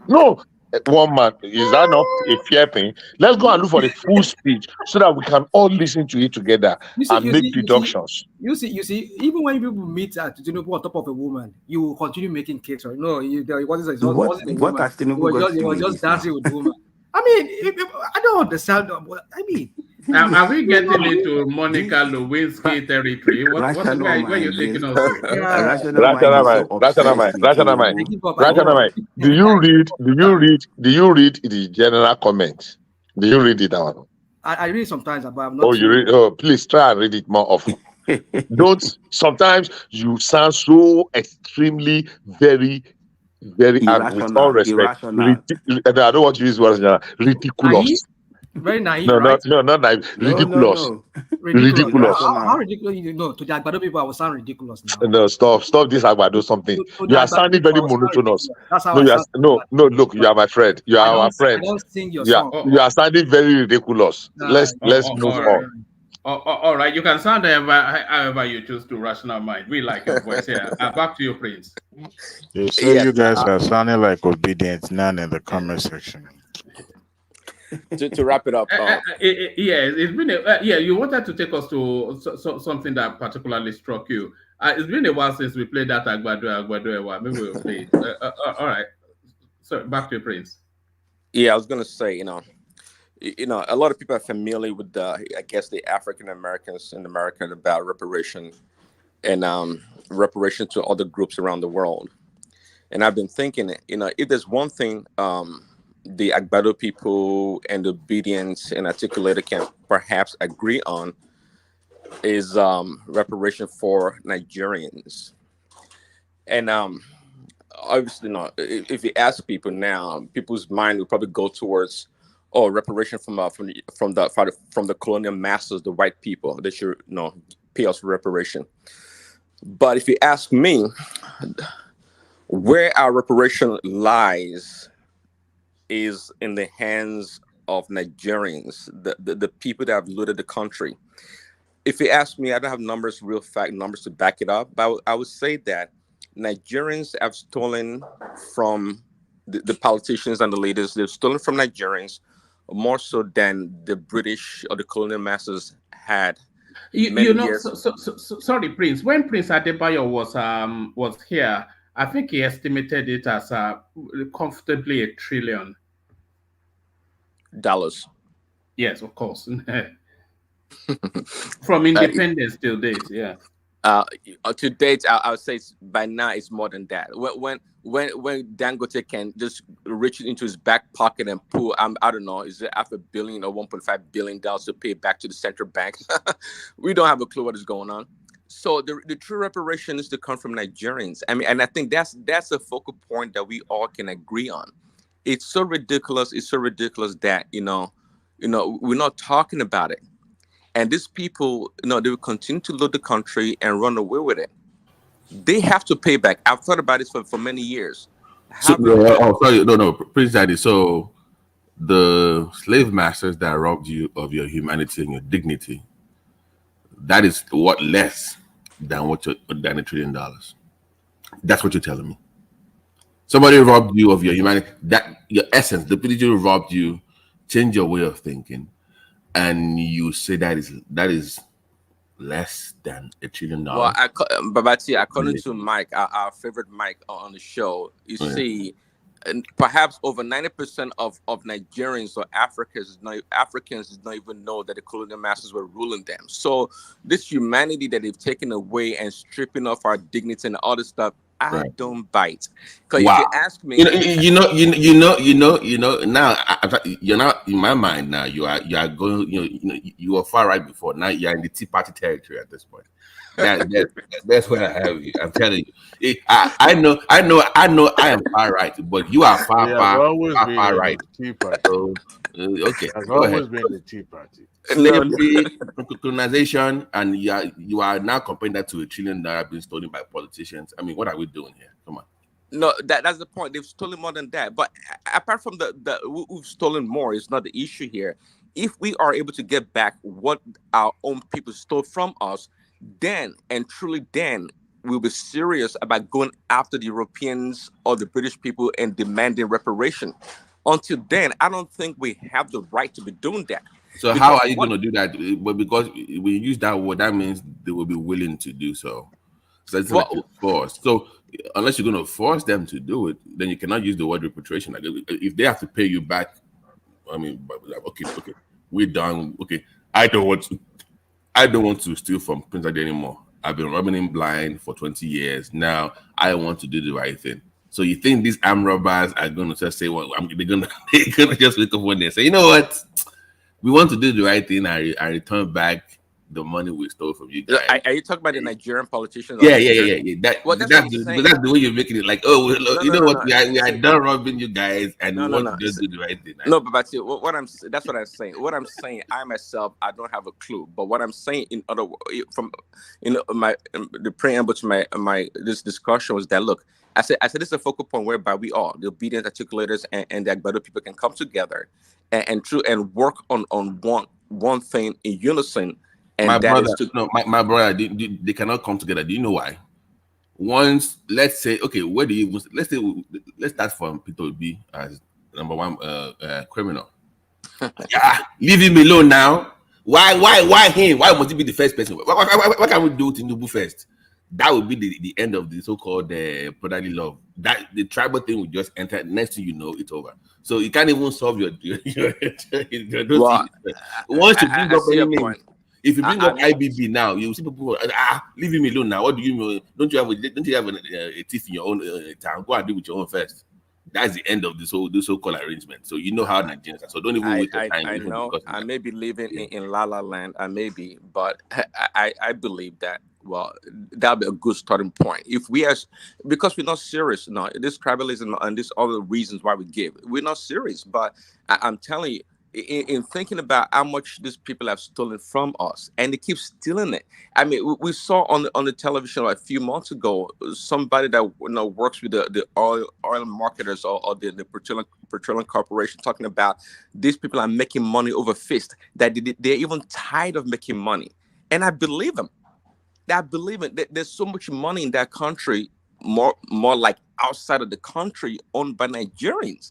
No, one man, is that not a fair thing? Let's go and look for the full speech so that we can all listen to it together and make deductions.
You see, even when people meet at Tinubu on top of a woman, you will continue making cakes. Right? No, it wasn't a woman. He was just dancing with the woman. I mean, I don't understand. I mean,
are we getting into Monica Lewinsky territory? Where you taking us to?
Rational mind. Do you read the general comment? Do you read it down?
I read it sometimes, but I'm not.
You read? Oh, please try and read it more often. Don't. Sometimes you sound so extremely very, and with all respect, I don't want to use words. Ridiculous.
Very naive,
right? No, not naive. Ridiculous.
No. Ridiculous. How ridiculous? To the Agbado people, I will sound ridiculous now.
No, stop this Agbado something. You are sounding very monotonous.
That's how
no. Look, you are my friend. You are our friend.
I don't sing your song.
You are sounding very ridiculous. Let's move on.
All right, you can sound however you choose to. Rational mind. We like your voice here. Back to you, Prince.
You say you guys are sounding like Obidient'S in the comment section.
to wrap it up.
Yes, it's been yeah. You wanted to take us to something that particularly struck you. It's been a while since we played that Agbado. Maybe we'll play it. All right. So back to you, Prince.
Yeah, I was gonna say, a lot of people are familiar with I guess, the African Americans in America about reparation and reparation to other groups around the world. And I've been thinking, if there's one thing the Agbado people and the Obedience and Articulated can perhaps agree on is reparation for Nigerians. And obviously, if you ask people now, people's mind will probably go towards, reparation from the colonial masters, the white people. They should pay us reparation. But if you ask me, where our reparation lies is in the hands of Nigerians, the people that have looted the country. If you ask me, I don't have real fact numbers to back it up, but I would say that Nigerians have stolen from the politicians and the leaders. They've stolen from Nigerians more so than the British or the colonial masters had.
Sorry, Prince. When Prince Adebayo was here, I think he estimated it as comfortably $1 trillion. Yes, of course. From independence till date, yeah.
To date, I would say by now it's more than that. When Dangote can just reach into his back pocket and pull, I don't know, is it $500 million or $1.5 billion to pay back to the central bank? We don't have a clue what is going on. So the true reparation is to come from Nigerians. I mean, and I think that's a focal point that we all can agree on. It's so ridiculous. It's so ridiculous that we're not talking about it. And these people, they will continue to loot the country and run away with it. They have to pay back. I've thought about this for many years.
No, Prince Daddy. So the slave masters that robbed you of your humanity and your dignity, that is what less than $1 trillion. That's what you're telling me. Somebody robbed you of your humanity, that your essence, the people who robbed you, change your way of thinking, and you say that is less than $1 trillion.
Well, Babati, according to Mike, our favorite Mike on the show, see, perhaps over 90% of Nigerians or Africans did not even know that the colonial masters were ruling them. So this humanity that they've taken away and stripping off our dignity and all this stuff, I don't bite. Because if you ask me,
now you're not in my mind. Now you are going. You were far right before. Now you're in the Tea Party territory at this point. That's where I have you. I'm telling you. I know. I am far right, but you are far right.
Tea Party.
So, okay,
Has
go
always
ahead.
been the Tea Party.
Slavery, colonization, and you are now comparing that to $1 trillion being stolen by politicians. I mean, what are we doing here? Come on.
No, that's the point. They've stolen more than that. But apart from we've stolen more, it's not the issue here. If we are able to get back what our own people stole from us, then we'll be serious about going after the Europeans or the British people and demanding reparation. Until then, I don't think we have the right to be doing that.
So how are you going to do that? But because we use that word, that means they will be willing to do so. So it's like forced. So unless you're going to force them to do it, then you cannot use the word repatriation. Like if they have to pay you back, I mean, okay, we're done. Okay, I don't want to steal from Prince Ade anymore. I've been robbing him blind for 20 years. Now I want to do the right thing. So you think these armed robbers are going to just say, well, they're going to just wake up one day and say, you know what? We want to do the right thing. I return back the money we stole from you guys.
Are you talking about the Nigerian politicians?
Yeah. That's the way you're making it. Like, oh, we are done robbing you guys, and we want to just do the right thing.
No, but that's what I'm saying. What I'm saying, I myself, I don't have a clue. But what I'm saying, in other words, from the preamble to my this discussion was that, look, I said this is a focal point whereby we all, the Obedient articulators and the Agbado people, can come together and work on one thing in unison. And
my brother, they cannot come together. Do you know why? Once, let's say, okay, let's start from Peter B as number one criminal. Leave him alone now. Why him? Why must he be the first person? Why can't we do Tinubu first? That would be the end of the so-called brotherly love. That the tribal thing will just enter. Next thing you know, it's over. So you can't even solve your those
Well,
issues. Once you bring
I
up
see
any
your
name,
point.
if you bring
I
up
mean,
IBB now, you see people leave him alone now. What do you mean? Don't you have a thief in your own town? Go and deal with your own first. That's the end of this whole call arrangement. So you know how Nigerians are. So don't even waste your time
I
even
know
discussing
I
that.
may be living in La La Land, I may be, but I believe that, well, that'll be a good starting point. If we as because we're not serious, this tribalism and these other reasons why we give, we're not serious. But I'm telling you, in thinking about how much these people have stolen from us, and they keep stealing it. I mean, we saw on the television a few months ago somebody that works with the oil marketers or the petroleum corporation talking about these people are making money over fist, that they're even tired of making money, and I believe them. I believe it. There's so much money in that country, more like outside of the country, owned by Nigerians.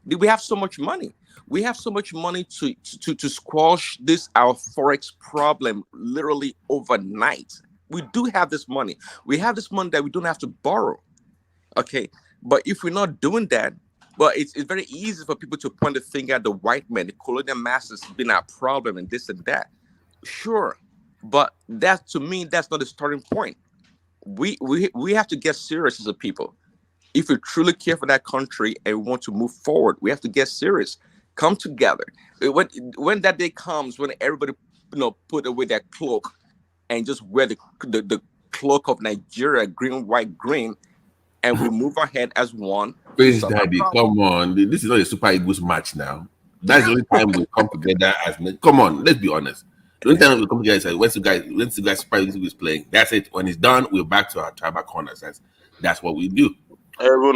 We have so much money. We have so much money to squash this our forex problem literally overnight. We do have this money. We have this money that we don't have to borrow. Okay, but if we're not doing that, well, it's very easy for people to point the finger at the white man, the colonial masters being our problem and this and that. Sure, but that to me, that's not the starting point. We have to get serious as a people. If we truly care for that country and we want to move forward, we have to get serious. Come together. When that day comes, when everybody put away their cloak and just wear the cloak of Nigeria, green, white, green, and we move ahead as one to
Prince
solve our
Daddy,
problem.
come on. This is not a Super Eagles match now. That's the only time we come together as men. Come on, let's be honest. The only time we come together is like once you guys Super Eagles is playing. That's it. When it's done, we're back to our tribal corners. That's what we do.
Even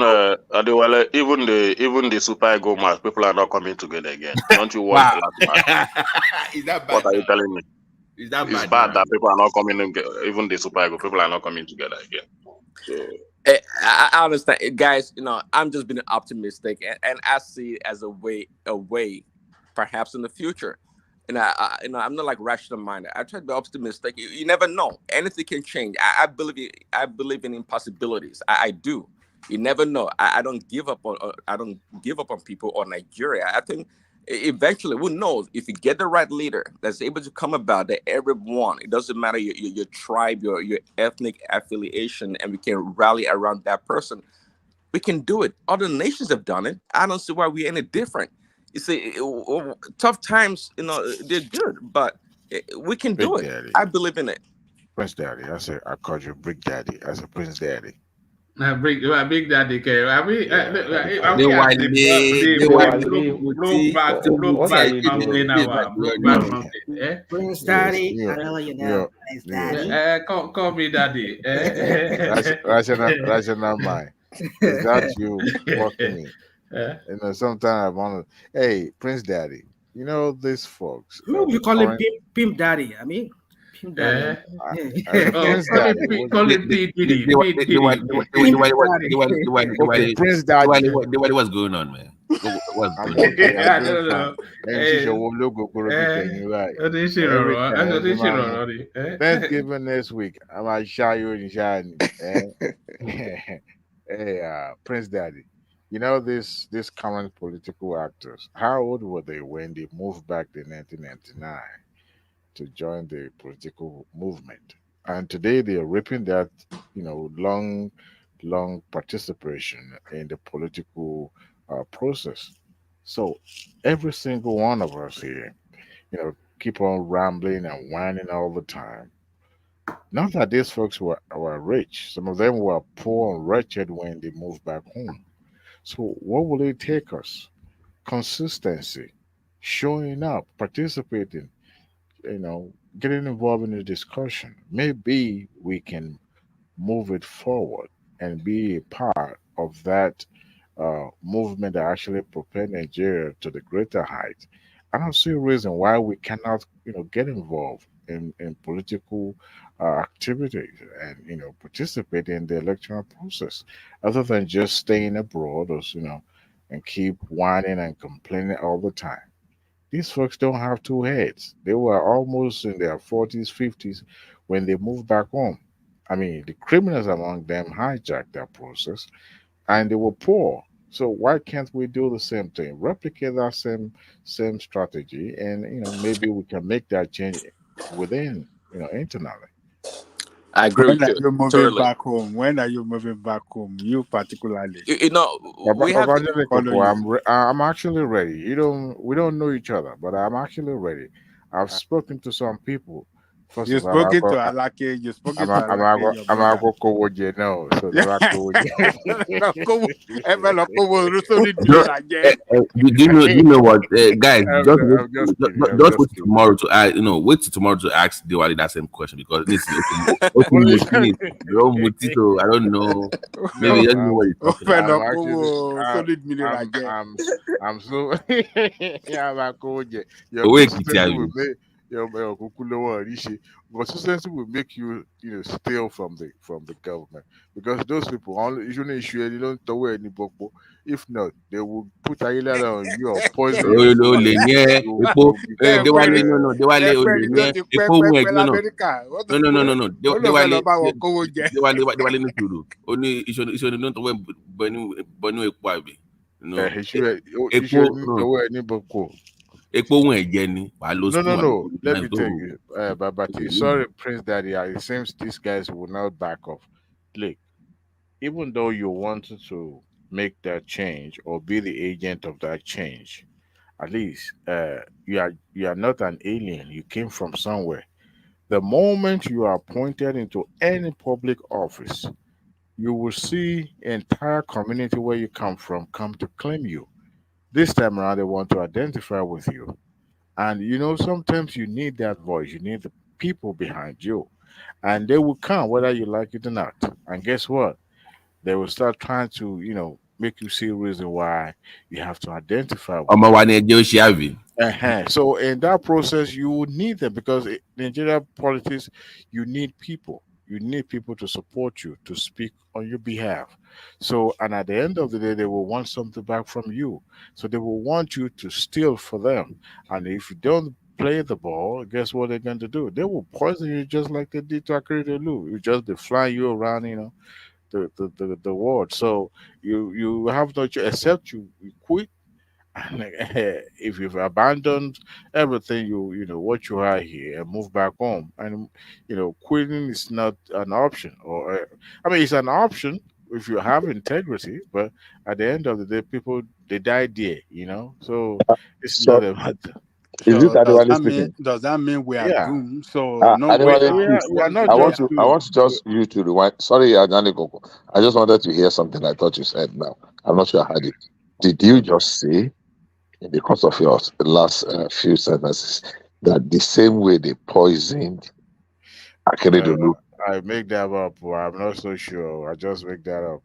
Adewale, even the Super Ego match, people are not coming together again. Don't you watch
Wow.
the last match?
Is that bad
What are you
now?
telling me?
Is that
It's
bad
bad
now?
that people are not coming in, even the Super Ego, people are not coming together again. So
I understand, guys. I'm just being optimistic, and I see it as a way, perhaps in the future. And I'm not like rational minded. I try to be optimistic. You never know; anything can change. I believe in impossibilities. I do. You never know. I don't give up on. I don't give up on people or Nigeria. I think eventually, who knows, if you get the right leader that's able to come about that everyone, it doesn't matter your tribe, your ethnic affiliation, and we can rally around that person, we can do it. Other nations have done it. I don't see why we're any different. You see, tough times, they're good, but we can do
Big
it.
Daddy.
I believe in it.
Prince Daddy. I called you Big Daddy. I said Prince Daddy.
Big Daddy, are we? Are
They
we at
want
blow back mountain? Our blow back mountain.
Prince
Yes,
Daddy, I know you know. Prince
yes.
Daddy.
Call me Daddy.
Rational mind. Is that you fucking me? Sometimes I want to. Hey, Prince Daddy. These folks.
Who
The
you call him
current.
Pimp Daddy? I mean, Pimp Daddy.
Prince
Call
Daddy.
him P Diddy. P Diddy.
Pimp Daddy.
Okay, Prince Daddy.
What's going on, man? What's
I'm
going on?
okay.
I
I'm doing
don't
fine.
know.
And she's a logo right. Every time, every man. Thanksgiving next week. I'm gonna show you and shine. Hey, Prince Daddy. This current political actors. How old were they when they moved back in 1999 to join the political movement? And today they are reaping that, long participation in the political process. So every single one of us here, keep on rambling and whining all the time. Not that these folks were rich. Some of them were poor and wretched when they moved back home. So what will it take us? Consistency, showing up, participating, getting involved in the discussion. Maybe we can move it forward and be a part of that movement that actually propel Nigeria to the greater height. I don't see a reason why we cannot, get involved in political activities and, participate in the electoral process, other than just staying abroad or, and keep whining and complaining all the time. These folks don't have two heads. They were almost in their 40s, 50s when they moved back home. I mean, the criminals among them hijacked that process and they were poor. So why can't we do the same thing? Replicate that same strategy, and maybe we can make that change within internally.
I agree
When
with
are
you
you moving
totally.
back home? When are you moving back home? You particularly.
You know, we have
Baba
to
Jale
Follow
Koko,
you.
I'm actually ready. We don't know each other, but I'm actually ready. I've spoken to some people. First
You
of all,
spoken to Alake. You spoken to Alake, your
I'm
brother.
go Kowoje now. So never Kowoje.
Do you know what, guys?
I'm just kidding. I'm
Just
just
wait till
kidding.
tomorrow to ask. Wait till tomorrow to ask Diwali that same question because listen, so I don't know. Maybe he doesn't know what he's talking about.
I'm actually,
solid millionaire.
I'm so yeah, I'm Kowoje. Your
Wait,
consistency will make your Kukulowo Rishi. Consistency will make you, steal from the government because those people only usually issue they don't throw any book. If not, they will put a on you or poison your
Olè
food.
yẹn epo Déwálé no Déwálé olè
Ẹgbẹ́ni tó
yẹn
ti
epo ohun
pẹ́
ẹ̀gbọ́n náà
l'Amẹ́ríkà.
no
Ó ló fẹ́ lọ bá wọn kówó jẹ.
Déwálé ní sùúrù ó ní iṣẹ́ ní tó wẹ́ bọ́nú epo àbí epo epo ohun ẹ̀jẹ̀ ni wàá lo spoon
No. Let me tell you, Babati. Sorry, Prince Daddy. It seems these guys will not back off. Look, even though you wanted to make that change or be the agent of that change, at least you are not an alien. You came from somewhere. The moment you are appointed into any public office, you will see entire community where you come from come to claim you. This time around, they want to identify with you. And sometimes you need that voice, you need the people behind you, and they will come whether you like it or not. And guess what? They will start trying to, make you see a reason why you have to identify with
ọmọ wa ni ẹjẹ ó ṣe àbí.
So in that process, you will need them because in Nigeria politics, you need people. You need people to support you, to speak on your behalf. So, and at the end of the day, they will want something back from you. So they will want you to steal for them. And if you don't play the ball, guess what they're going to do? They will poison you just like they did to Akeredolu. You just be flying you around, the world. So you have no choice except you quit. And if you've abandoned everything what you are here and move back home, and quitting is not an option, or I mean it's an option if you have integrity, but at the end of the day, people they die there, so it's
So
not about
is it
So
Adewale speaking?
does that mean we are
yeah.
doomed? So no way
Adewale,
out.
please.
We are not
I want
just
to
doomed.
just you to rewind. Sorry, Adewale Koko. I just wanted to hear something I thought you said now. I'm not sure I heard it. Did you just say, because of your last few sentences, that the same way they poisoned Akeredolu?
I make that up. I'm not so sure. I just make that up.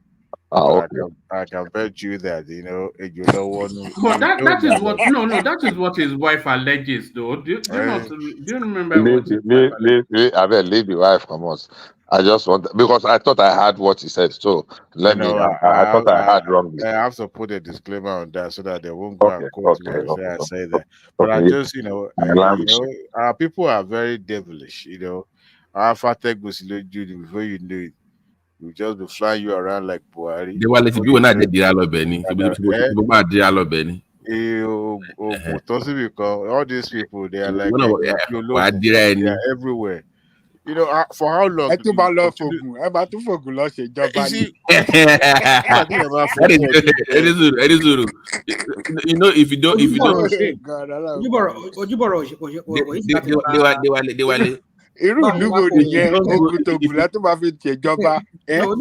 Okay.
I can bet you that one.
But that is what that is what his wife alleges though. Do you remember what his wife alleges?
I better leave the wife from us. I just want because I thought I heard what he said. So let me. I thought I heard wrongly.
I have to put a disclaimer on that so that they won't go and quote me and say I say that. But I just, our people are very devilish. Our father goes before you knew it. You just be flying you around like Buhari.
Déwálé ti bí wọn náà dé dira lọ́bẹ̀ ni tí bó bá dira lọ́bẹ̀ ni.
All these people, they are like
wàá dira ẹni.
they are everywhere. For how long?
Ẹ tún bá lọ fògùn, ẹ bá tún fògùn lọ ṣèjọba ni.
Ẹni sùúrù. If you don't. Déwálé.
Irú ìlú wo nìyẹn? Ogun tògùn látó máa fi ṣèjọba.
You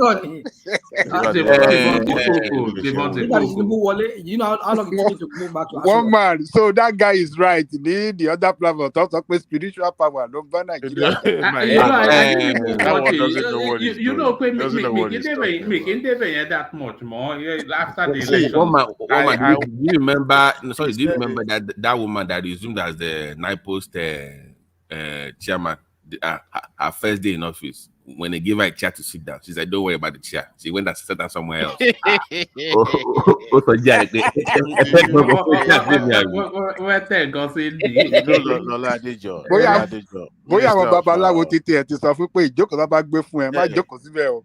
know how long it takes to move back to
one man. So that guy is right. The other platform talks about spiritual power. No, but Nigeria.
That much more after the election.
One man, do you remember? Do you remember that woman that resumed as the NIPOST chairman? her first day in office, when they gave her a chair to sit down, she said, "Don't worry about the chair." She went and sat down somewhere else.
Lola Adejo.
bóyá àwọn babaláwo tètè ẹ ti sọ fún pé ìjókòó tó bá gbé fún ẹ má jókòó síbẹ̀ o.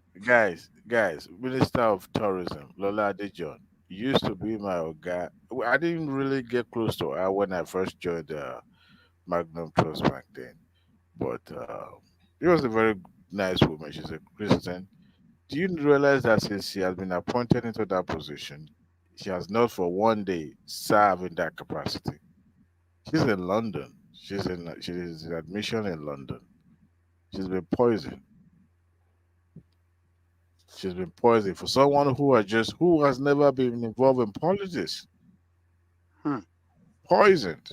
Guys, Minister of Tourism, Lola Adejo, used to be my guy. I didn't really get close to her when I first joined Magnum Trust back then, but she was a very nice woman. She's a Christian. Do you realize that since she has been appointed into that position, she has not for one day served in that capacity? She's in London. She's in admission in London. She's been poisoned. She's been poisoned for someone who has never been involved in politics. Poisoned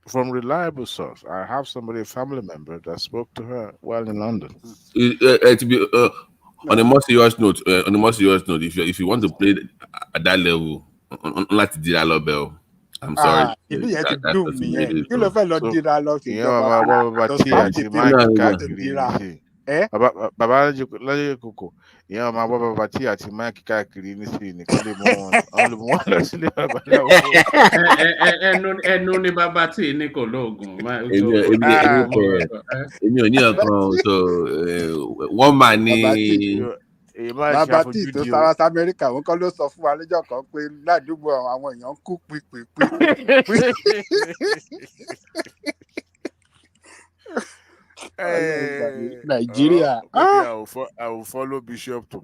from reliable source. I have a family member that spoke to her while in London.
To be on a more serious note, if you want to play at that level, unlike the dialogue bell, I'm sorry.
Ìlú yẹn ti dùn nìyẹn. Kí ló fẹ́ lọ dira lọ sí ìjọba
bàbá lọ́jọ́ kòkò ìyẹn ọmọ àbọ̀ bàbá tí àti máìkì káàkiri nísìnyí nìkan lè mú wọn lọ sílé babaláwo.
ẹnu ni bàbá tí ní kò lóògùn.
èmi ò ní ọkàn so wọ́n máa ní.
bàbá tí tó sára sí Amẹ́ríkà wọn kọ́ ló sọ fún wa lọ́jọ́ kan pé ládùúgbò àwọn èèyàn kú pípípí. Nigeria.
I will follow Bishop to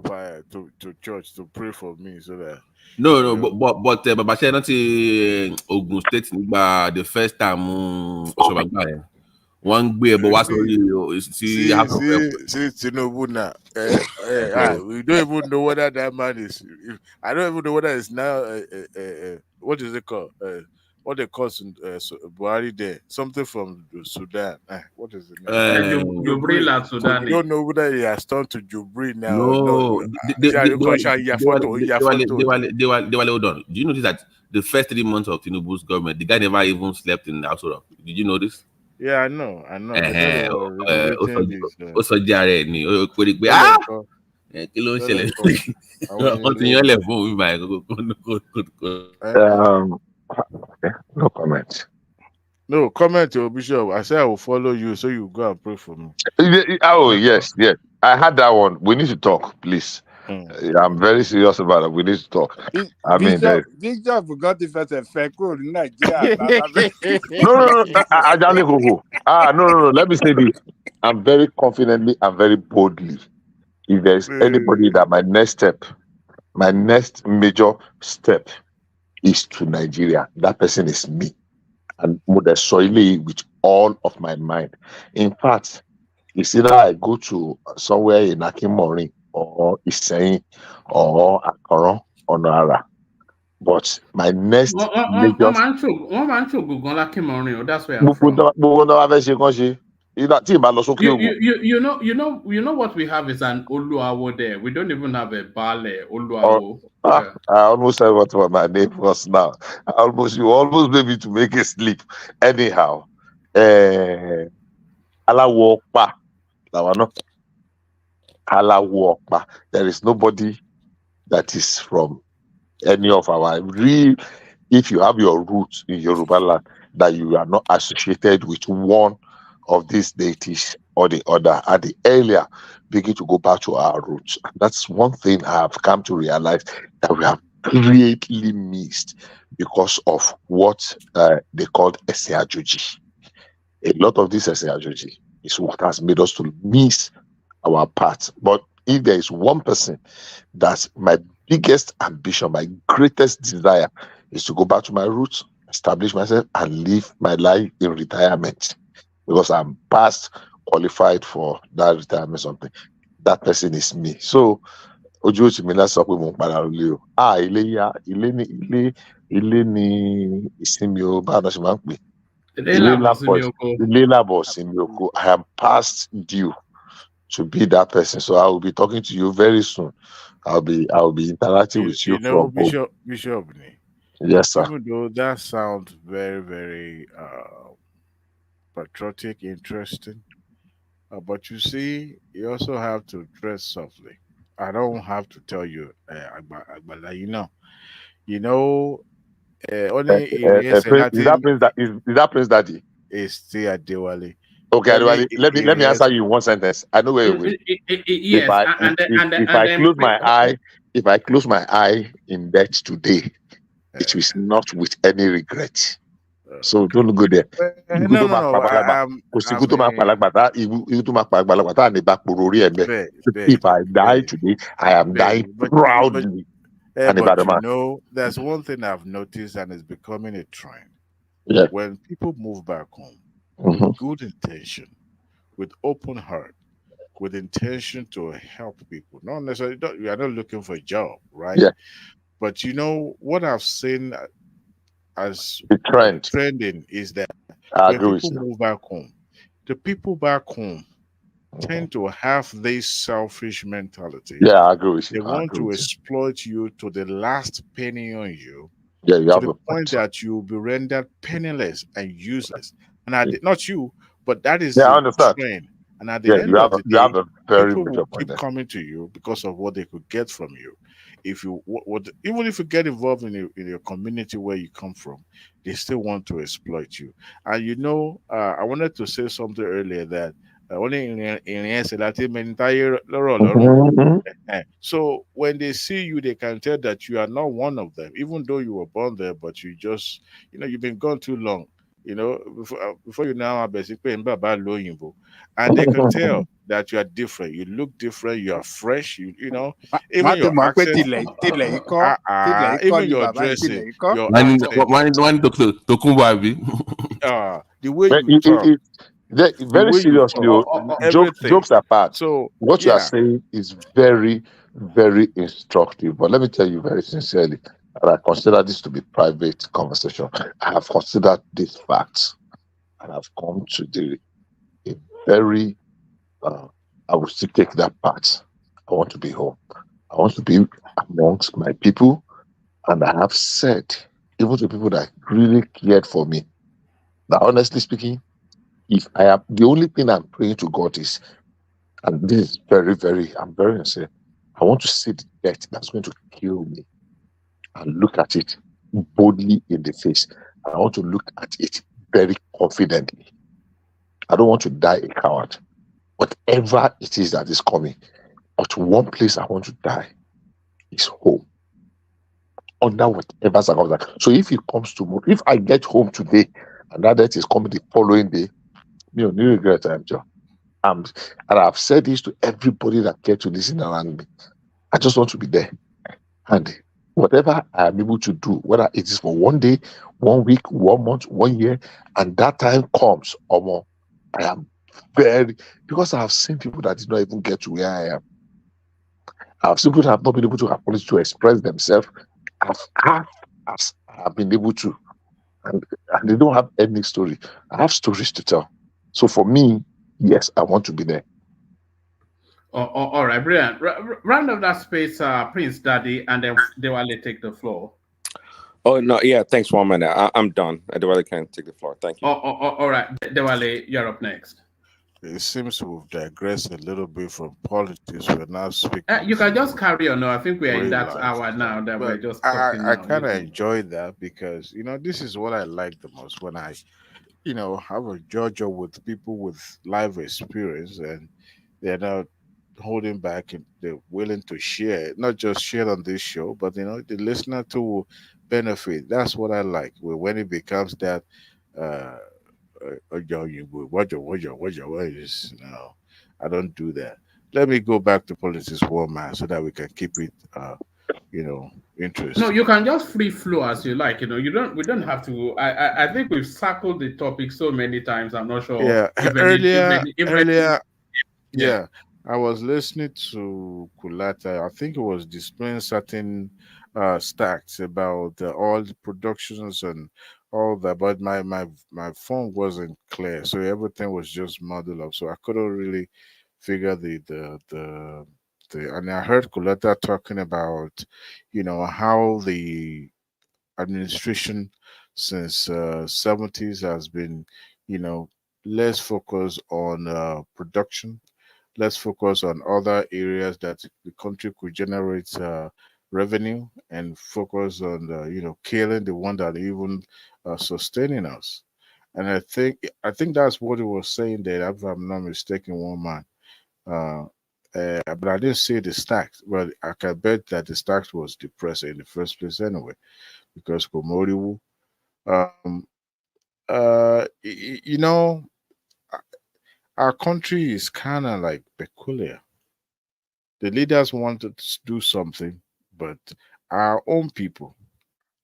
church to pray for me so that.
No, but Baba ṣe rántí Ogun State nígbà the first time Ọ̀ṣọ́bàgbà yẹn wọ́n ń gbé ẹbọ wá sórí sí
Tinubu now. We don't even know whether that man is. I don't even know whether it's now. What is it called? What they call Buhari there? Something from Sudan. What is it?
Jubril Sudan.
You don't know whether he has turned to Jubril now.
No. Hold on. Do you notice that the first 3 months of Tinubu's government, the guy never even slept in the house? Did you notice?
Yeah, I know.
Also, Jared, kí ló ń ṣẹlẹ̀? Wọ́n ti yán lẹ̀ fún òun báyìí.
No comment.
No comment, Bishop. I said I will follow you, so you go and pray for me.
Oh yes. I had that one. We need to talk, please. I'm very serious about it. We need to talk.
Bishop got the first effect in Nigeria.
No. No. Let me say this. I'm very confidently and very boldly. If there's anybody that my next major step is to Nigeria, that person is me. And Soile with all of my mind. In fact, it's either I go to somewhere in Akimori or Iseyin or Akoro or Nara. But my next major...
That's where I'm from. You know what we have is an Oluawo there. We don't even have a Bale Oluawo.
I almost said what my name was now. You almost made me to make it sleep. Anyhow, Alawokpa. There is nobody that is from any of our real. If you have your roots in Yoruba land, that you are not associated with one of these deities or the other, at the earlier begin to go back to our roots. And that's one thing I have come to realize that we have greatly missed because of what they called Eseajoji. A lot of this Eseajoji is what has made us to miss our path. But if there is one person that's my biggest ambition, my greatest desire is to go back to my roots, establish myself, and live my life in retirement. Because I'm past qualified for that retirement something. That person is me. So ojú ti mi la sọ pé mo padà lé o. Ilé ni ìsinmi o bá ọ̀nà ṣe máa ń pè. Ilé làbọ̀ ìsinmi oko. I am past due to be that person. So I will be talking to you very soon. I will be interacting with you from
Bishop.
Yes, sir.
Even though that sounds very, very patriotic, interesting, But you see, you also have to dress softly. I don't have to tell you, Agbala, you know, only Iriye
Prince, is that
Selatin
Prince that is that Prince Daddy?
is still Adewale.
Okay,
Only
Adewale, let me
Iriye,
answer you in one sentence. I know where you're going. If
Yes,
I if I close my eye, if I close my eye in bed today, it was not with any regret. So don't go there. Ikú tó máa pa
no.
àgbàlagbà, kò sí ikú tó máa pa àgbàlagbà tá ikú tó máa pa àgbàlagbà tá ní bá poro orí ẹ̀gbẹ́. If I die today, I am dying proudly. And
but
Ibadan man.
there's one thing I've noticed, and it's becoming a trend.
Yeah.
When people move back home
Mhm.
with good intention, with open heart, with intention to help people, not necessarily, we are not looking for a job, right?
Yeah.
But what I've seen as
The trend.
trending is that
I
when
agree with
people
you.
move back home, the people back home tend to have this selfish mentality.
Yeah, I agree with
They
you. I
want
agree
to
with you.
exploit you to the last penny on you,
Yeah, you
to
have
the
a
point
point.
that you will be rendered penniless and useless. And not you, but that is
Yeah, I
the
understand.
trend. And at the
Yeah,
end of the
you have
day,
a very
people
major
will
point
keep
there.
coming to you because of what they could get from you. If you even if you get involved in your community where you come from, they still want to exploit you. And I wanted to say something earlier that only in Latin entire
Mhm.
so when they see you, they can tell that you are not one of them, even though you were born there, but you've been gone too long. Before you now are basically in Baba Loyinbo, and they can tell that you are different. You look different. You are fresh. Even
Mate
your
mọ̀ pé
accent,
tilẹ̀ ikọ́
even
ni
your
bàbá yìí,
dressing,
tilẹ̀ ikọ́.
your
Wani
accent,
wani Tokunbo abi?
the way
But
you talk, the
very
way you
seriously,
talk, everything.
jokes apart,
So
what you are
yeah,
saying is very, very instructive. But let me tell you very sincerely, and I consider this to be private conversation. I have considered these facts, and I've come to a very. I will still take that part. I want to be home. I want to be amongst my people, and I have said, even to people that really cared for me, that honestly speaking, if I am the only thing I'm praying to God is, and this is very, very, I'm very sincere, I want to see the death that's going to kill me and look at it boldly in the face. And I want to look at it very confidently. I don't want to die a coward. Whatever it is that is coming, but one place I want to die is home. Under whatever circumstance. So if it comes to, if I get home today and that death is coming the following day, no regret, I'm sure. And I've said this to everybody that cared to listen around me. I just want to be there. And whatever I am able to do, whether it is for one day, 1 week, 1 month, 1 year, and that time comes or more, I am because I have seen people that did not even get to where I am. I've seen people that have not been able to apologize to express themselves as I have been able to. And they don't have any story. I have stories to tell. So for me, yes, I want to be there.
All right, brilliant. Round up that space, Prince Daddy, and then Dewale take the floor.
Oh no, yeah. Thanks, 1 minute. I'm done. I really can't take the floor. Thank you.
All right, Dewale, you're up next.
it seems we've digressed a little bit from politics. We're now speaking.
You can just carry on. No, I think we are in
real
that
life.
hour now that we're
But
just
I
talking now.
kind of enjoy that because this is what I like the most when I have a Georgia with people with life experience and they're not holding back and they're willing to share, not just share on this show, but the listener too will benefit. That's what I like. When it becomes that no, I don't do that. Let me go back to politics, war man, so that we can keep it interesting.
No, you can just free flow as you like. We don't have to. I think we've circled the topic so many times. I'm not sure.
Yeah,
If
earlier,
yeah.
yeah, I was listening to Kulata. I think it was displaying certain stats about all the productions and all that, but my phone wasn't clear, so everything was just muddled up. So I couldn't really figure and I heard Kulata talking about, how the administration since 70s has been, you know, let's focus on production. Let's focus on other areas that the country could generate revenue, and focus on killing the one that even sustaining us. And I think that's what he was saying there, if I'm not mistaken, one man. Uh, but I didn't see the stacks. Well, I can bet that the stacks was depressed in the first place anyway, because Komoriwu, um, you know, our country is kind of like peculiar. The leaders wanted to do something, but our own people,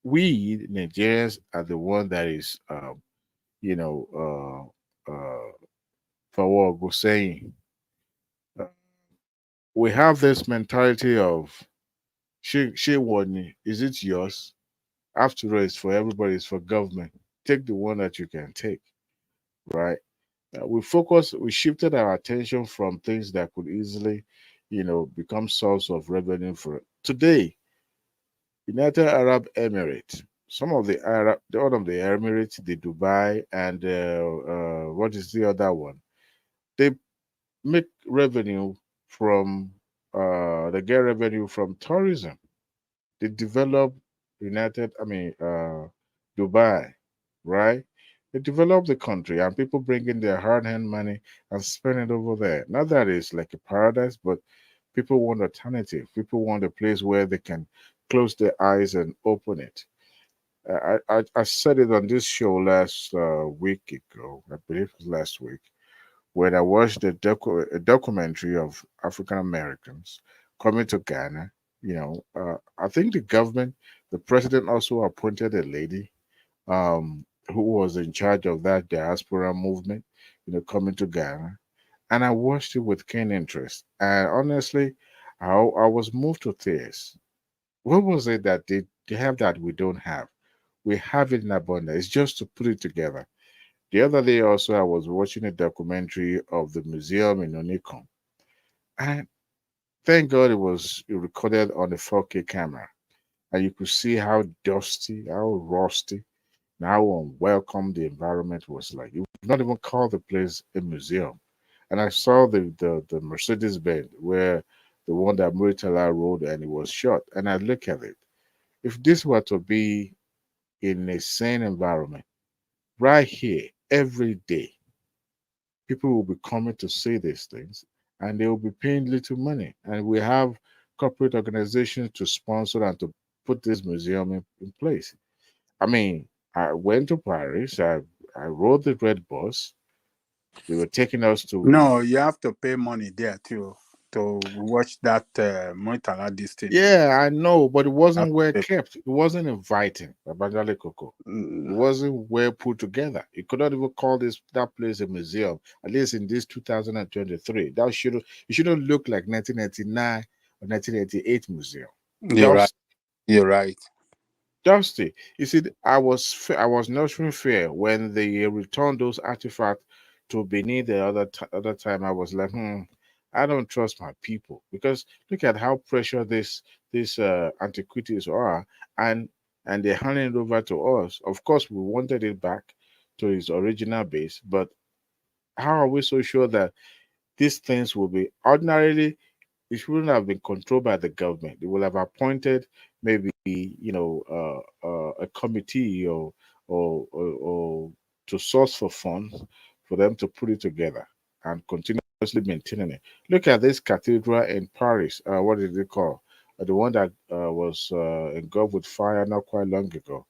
we Nigerians, are the one that is, you know, for what we're saying. Uh, we have this mentality of, she won, is it yours? After all, it's for everybody, it's for government. Take the one that you can take, right? We shifted our attention from things that could easily, become source of revenue for today. United Arab Emirates, one of the Emirates, the Dubai, and what is the other one? They make revenue from, they get revenue from tourism. They develop Dubai, right? They develop the country, and people bring in their hard-earned money and spend it over there. Not that it's like a paradise, but people want alternative. People want a place where they can close their eyes and open it. I said it on this show last week ago, I believe it was last week, when I watched a documentary of African Americans coming to Ghana. I think the government, the president also appointed a lady who was in charge of that diaspora movement, coming to Ghana. And I watched it with keen interest. And honestly, I was moved to tears. What was it that they have that we don't have? We have it in abundance. It's just to put it together. The other day also, I was watching a documentary of the museum in Onikon. And thank God it recorded on a 4K camera. And you could see how dusty, how rusty, and how unwelcome the environment was like. You would not even call the place a museum. And I saw the Mercedes Benz, where the one that Muritala rode and it was shot. And I look at it. If this were to be in a sane environment, right here, every day, people will be coming to see these things, and they will be paying little money. And we have corporate organizations to sponsor and to put this museum in place. I mean, I went to Paris, I rode the red bus. They were taking us to.
No, you have to pay money there to watch that Moitala this thing.
Yeah, I know, but it
You have
wasn't
to
well
pay.
kept. It wasn't inviting, Babajale Coco. It wasn't well put together. You could not even call that place a museum, at least in this 2023. It shouldn't look like 1999 or 1988 museum.
You're right.
Just
You're right.
Dusty. You see, I was nurturing fear when they returned those artifacts to Benin the other time. I was like, I don't trust my people, because look at how precious these antiquities are, and they're handing it over to us. Of course, we wanted it back to its original base, but how are we so sure that these things will be ordinarily? It shouldn't have been controlled by the government. They will have appointed maybe a committee, or to source for funds for them to put it together and continuously maintaining it. Look at this cathedral in Paris. What did they call? The one that was engulfed with fire not quite long ago.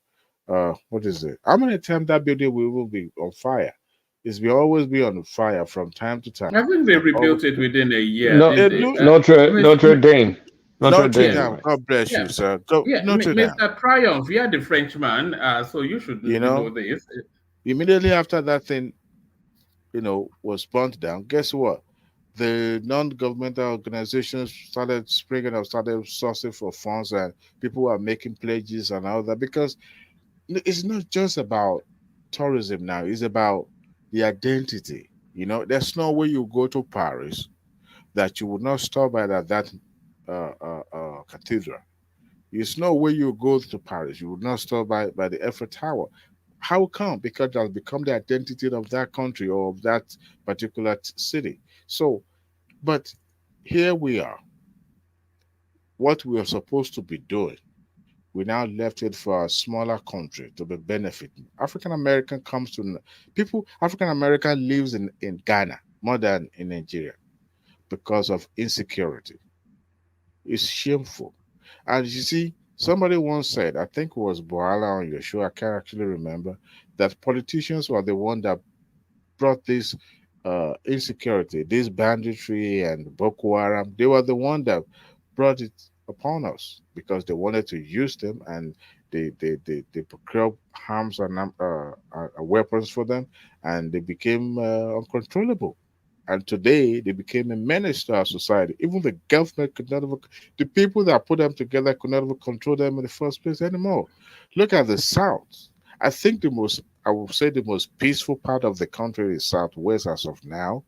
What is it? How many times that building will be on fire? It's will always be on fire from time to time.
I think they
And always,
rebuilt it within a year,
No,
didn't
they
they?
do.
Notre Dame, Notre
Notre
Dame,
Dame.
right?
God bless
Yeah,
you, sir. Go
yeah.
Notre Dame.
Mr. Triumph, you are the Frenchman, so you should
You
know
know,
this.
immediately after that thing, was burnt down, guess what? The non-governmental organizations started springing up, started sourcing for funds, and people were making pledges and all that, because it's not just about tourism now, it's about the identity. There's no way you go to Paris that you would not stop by that cathedral. There's no way you go to Paris you would not stop by the Eiffel Tower. How come? Because it has become the identity of that country or of that particular city. So, but here we are. What we are supposed to be doing, we now left it for a smaller country to be benefiting. African American comes to people. African American lives in Ghana more than in Nigeria because of insecurity. It's shameful. And you see, somebody once said, I think it was Boala on your show, I can't actually remember, that politicians were the one that brought this insecurity, this banditry and Boko Haram. They were the one that brought it upon us because they wanted to use them, and they procured arms and weapons for them, and they became uncontrollable. And today they became a menace to our society. Even the government could not even, the people that put them together could not even control them in the first place anymore. Look at the South. I think I would say the most peaceful part of the country is Southwest as of now.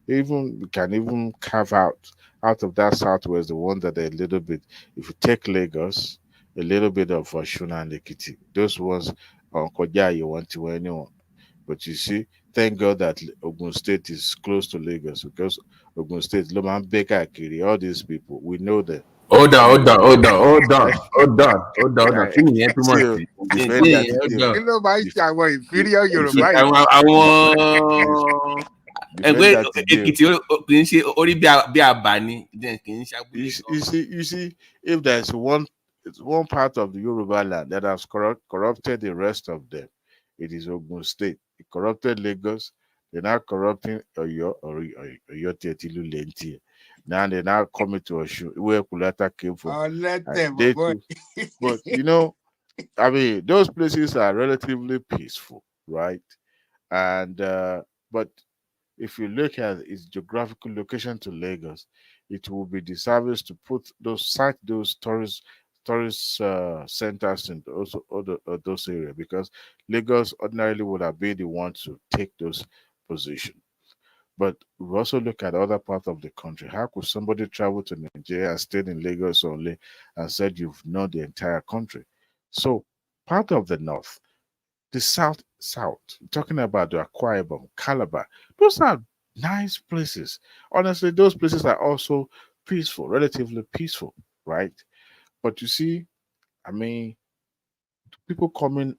Even we can even carve out of that Southwest the one that are a little bit. If you take Lagos, a little bit of Oshun and Ekiti, those ones on Koja you want to anyone. But you see, thank God that Ogun State is close to Lagos because Ogun State, Loman Beka Akiri, all these people, we know them.
Hold on,
And
hold on, hold on, hold on, hold on, hold on, hold on.
I
Kí nìyẹn túmọ̀
still
sí?
defend that
Hold
detail.
on.
kí ló máa ń ṣe àwọn inferior yorùbá yìí.
Àwọn
defend that today.
Èkìtì kì í ṣe orí bí àbá ni, kì í ṣe abúlé kan.
You see, if there's one part of the Yoruba land that has corrupted the rest of them, it is Ogun State. It corrupted Lagos. They're now corrupting Oyo Tetilu Lenti. Now they're now coming to Osun, where Kulata came from. And they too. But you know, I mean, those places are relatively peaceful, right? And but if you look at its geographical location to Lagos, it will be disservice to put those tourist centers in those areas because Lagos ordinarily would have been the one to take those positions. But we also look at other parts of the country. How could somebody travel to Nigeria and stay in Lagos only and said you've known the entire country? So part of the north, the south, talking about the Akwa Ibom, Calabar, those are nice places. Honestly, those places are also peaceful, relatively peaceful, right? But you see, I mean, people coming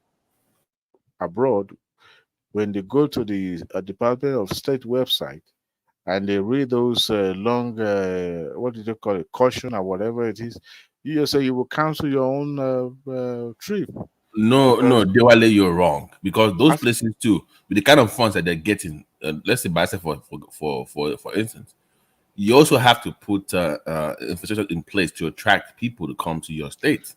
abroad, when they go to the Department of State website and they read those long, what do they call it, caution or whatever it is, you just say you will cancel your own trip.
No, Dewale, you're wrong because those places too, with the kind of funds that they're getting, let's say, by for instance, you also have to put infrastructure in place to attract people to come to your state.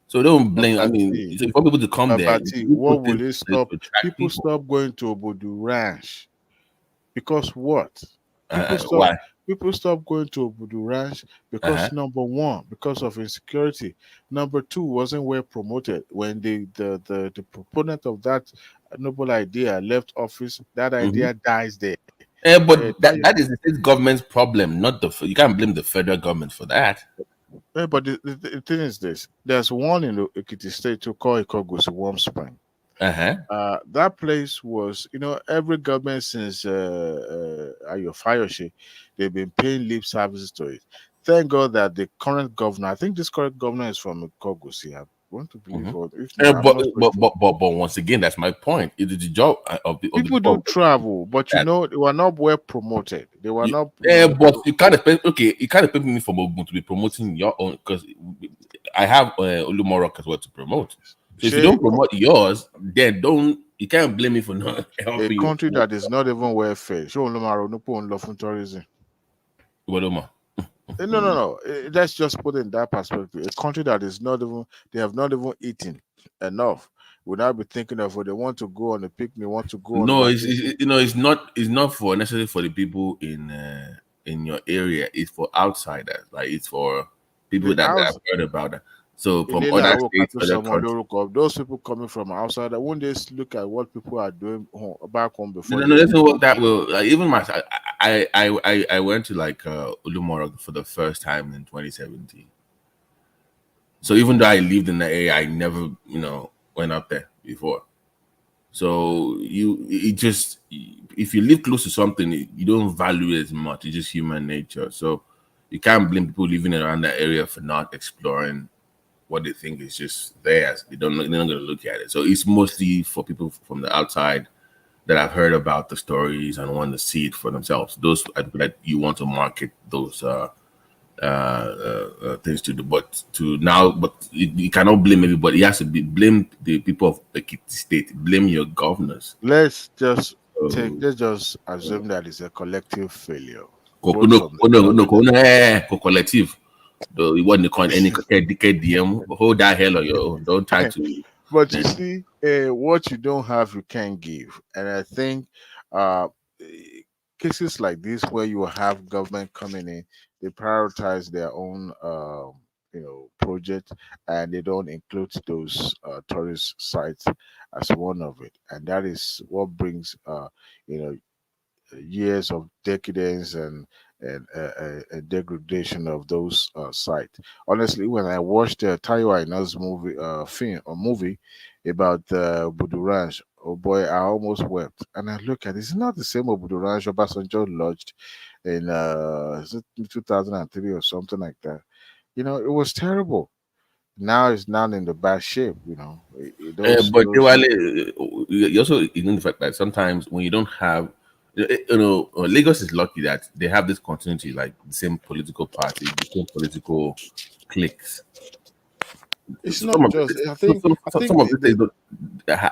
So don't blame. I mean, so for people to come there,
what will it stop? People stop going to Obodu Ranch because what?
Why?
People stop going to Obodu Ranch because number one, because of insecurity. Number two, wasn't well promoted. When the proponent of that noble idea left office, that idea dies there.
But that is the state government's problem, not you can't blame the federal government for that.
Yeah, but the thing is this: there's one in Ekiti State to call Ikogosi Warm Spring. That place was, every government since Ayo Fayoshe, they've been paying lip services to it. Thank God that the current governor, I think this current governor is from Ikogosi. I want to believe, or if not,
but once again, that's my point. It is the job of the
people do travel, but they were not well promoted. They were not.
But you can't expect. Okay, you can't expect me from Ogun to be promoting your own because I have Olumorok as well to promote. So if you don't promote yours, then you can't blame me for not helping.
A country that is not even well fed. Show Olumaro no put on love for tourism. No. Let's just put it in that perspective. A country that is not even, they have not even eaten enough. Would not be thinking of what they want to go on a picnic, want to go on.
No, it's not for necessarily for the people in your area. It's for outsiders. Like it's for people that have heard about that. So from other states,
those people coming from outside, won't they look at what people are doing back home before?
No, it doesn't work that well. Like even myself, I went to like Ulumorog for the first time in 2017. So even though I lived in the area, I never went up there before. So if you live close to something, you don't value it as much. It's just human nature. So you can't blame people living around that area for not exploring what they think is just theirs. They're not going to look at it. So it's mostly for people from the outside that have heard about the stories and want to see it for themselves. Those are people that you want to market those things to do. But you cannot blame everybody. You have to blame the people of the state. Blame your governors.
Let's just assume that it's a collective failure.
Collective. Though you wasn't calling any DM, hold that hell on your own. Don't try to.
But you see, what you don't have, you can't give. And I think cases like this, where you have government coming in, they prioritize their own, project, and they don't include those tourist sites as one of it. And that is what brings, years of decadence and a degradation of those sites. Honestly, when I watched Tayo Aina's movie about Budu Ranch, oh boy, I almost wept. And I look at it, it's not the same Budu Ranch Obasanjo lodged in 2003 or something like that. It was terrible. Now it's not in the bad shape.
But you also ignore the fact that sometimes when you don't have, Lagos is lucky that they have this continuity, like the same political party, the same political cliques.
It's not just. I think
some of it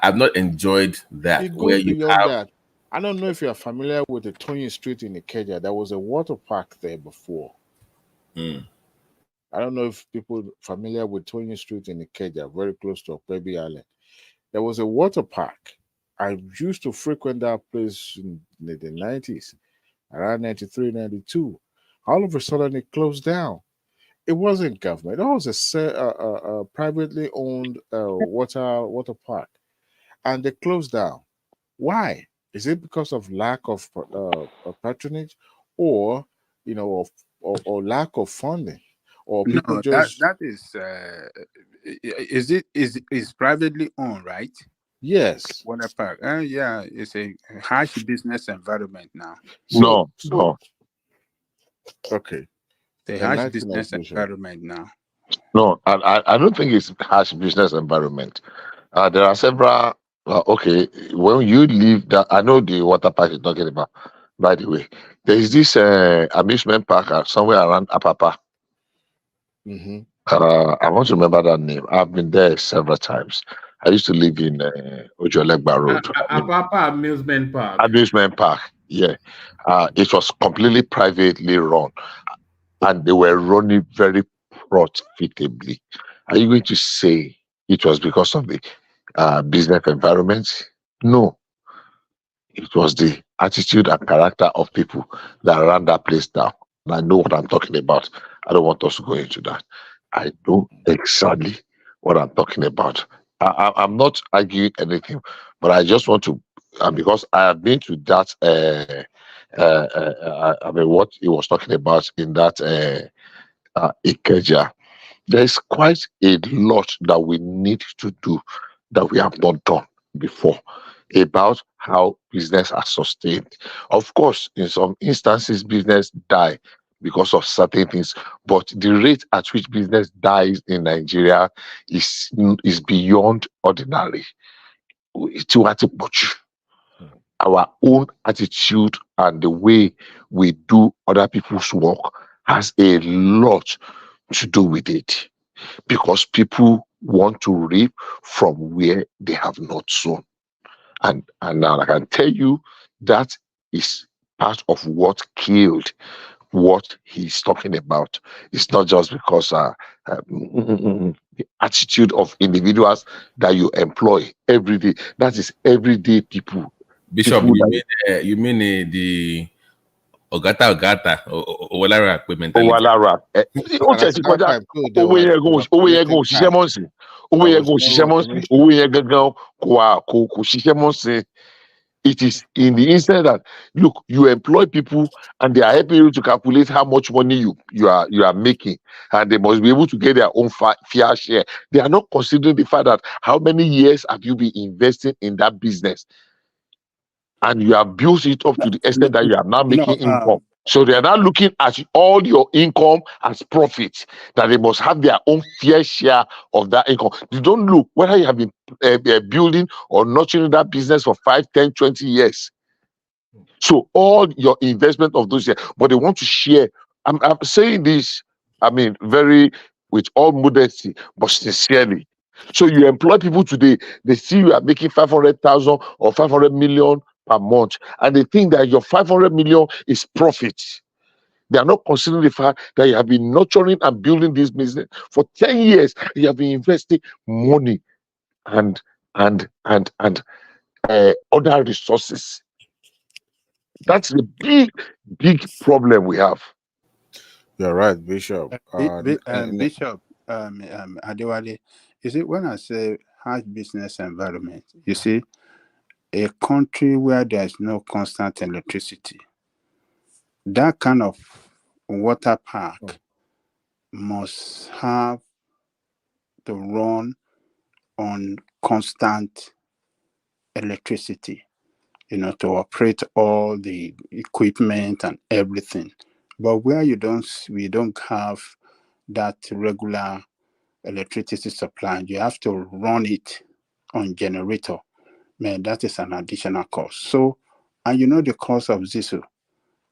I've not enjoyed that.
It
Where
goes
you
beyond
have
that. I don't know if you are familiar with the Tony Street in Ikeja. There was a water park there before. I don't know if people familiar with Tony Street in Ikeja, very close to Okpebi Island. There was a water park. I used to frequent that place in the 90s, around 93, 92. All of a sudden, it closed down. It wasn't government. It was a privately owned water park, and they closed down. Why? Is it because of lack of patronage, or or lack of funding, or people
No,
just
that is privately owned, right?
yes?
Water park. Yeah, it's a harsh business environment now.
So
No.
okay,
The harsh
enlighten us,
business
Bishop.
environment now.
No, I don't think it's harsh business environment. There are several. Okay, when you leave that, I know the water park you're talking about. By the way, there is this amusement park somewhere around Apapa.
Mm-hmm.
I want to remember that name. I've been there several times. I used to live in Ojolegba Road.
Apapa Amusement Park.
Amusement park. Yeah, it was completely privately run, and they were running very profitably. Are you going to say it was because of the business environment? No, it was the attitude and character of people that ran that place down. And I know what I'm talking about. I don't want us to go into that. I know exactly what I'm talking about. I'm not arguing anything, but I just want to, because I have been to that, what he was talking about in that Ikeja. There's quite a lot that we need to do that we have not done before about how business are sustained. Of course, in some instances, business die because of certain things, but the rate at which business dies in Nigeria is beyond ordinary. Our own attitude and the way we do other people's work has a lot to do with it, because people want to reap from where they have not sown. And now I can tell you that is part of what killed what he's talking about. It's not just because the attitude of individuals that you employ every day. That is everyday people.
Bishop,
People
you mean the Ogata Owalara equipment?
Owalara. Ó tiẹ̀ ti kọjá owó yẹn gan òṣìṣẹ́ mọ́ sí. Owó yẹn gan òṣìṣẹ́ mọ́ sí. Owó yẹn gangan kò ṣiṣẹ́ mọ́ sí.
It is in the instance that look, you employ people and they are helping you to calculate how much money you are making, and they must be able to get their own fair share. They are not considering the fact that how many years have you been investing in that business, and you have built it up to the extent that you are now
No,
making income. So they are now looking at all your income as profit, that they must have their own fair share of that income. They don't look whether you have been building or nurturing that business for 5, 10, 20 years. So all your investment of those years, but they want to share. I'm saying this, I mean, very with all modesty, but sincerely. So you employ people today, they see you are making 500,000 or 500 million per month, and they think that your 500 million is profit. They are not considering the fact that you have been nurturing and building this business for 10 years. You have been investing money and other resources. That's the big problem we have.
You're right, Bishop.
Bishop Adewale, you see, when I say harsh business environment, you see, a country where there's no constant electricity, that kind of water park must have to run on constant electricity, to operate all the equipment and everything. But where we don't have that regular electricity supply, you have to run it on generator. Man, that is an additional cost. So, and the cost of diesel,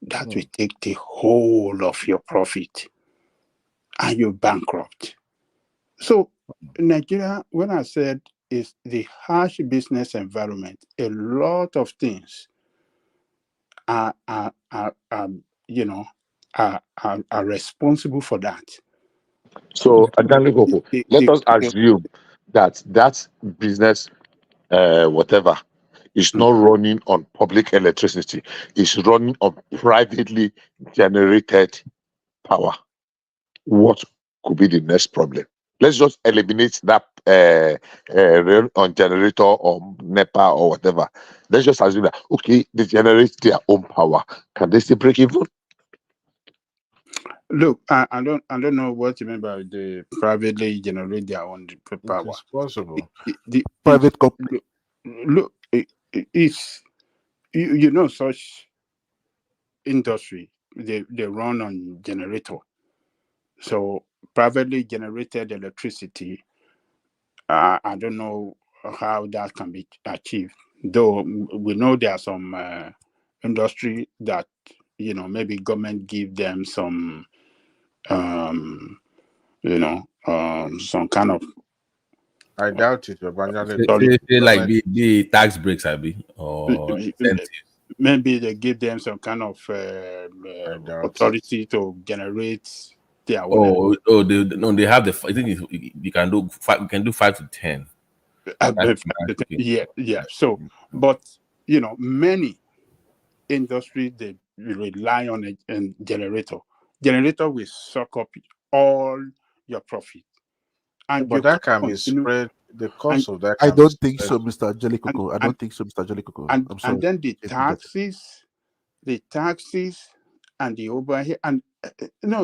that will take the whole of your profit, and you're bankrupt. So Nigeria, when I said is the harsh business environment, a lot of things are responsible for that.
So Adaniko, let us assume that business, whatever, is not running on public electricity, it's running on privately generated power. What could be the next problem? Let's just eliminate that on generator or NEPA or whatever. Let's just assume that okay, they generate their own power. Can they still break even?
Look, I don't know what you mean by the privately generate their own power.
It's possible.
Private company. Look, it's such industry. They run on generator. So privately generated electricity, I don't know how that can be achieved. Though we know there are some industry that maybe government give them some some kind of.
I doubt it.
Like the tax breaks, or
maybe they give them some kind of authority to generate their own.
They have the. I think you can do 5. We can do 5 to 10.
Yeah. So, but many industries, they rely on a generator. Generator will suck up all your profit,
but that can be spread. The cost of that.
I don't think so, Mr. Jellicoco. I don't think so, Mr. Jellicoco.
And then the taxes, and the overhead, and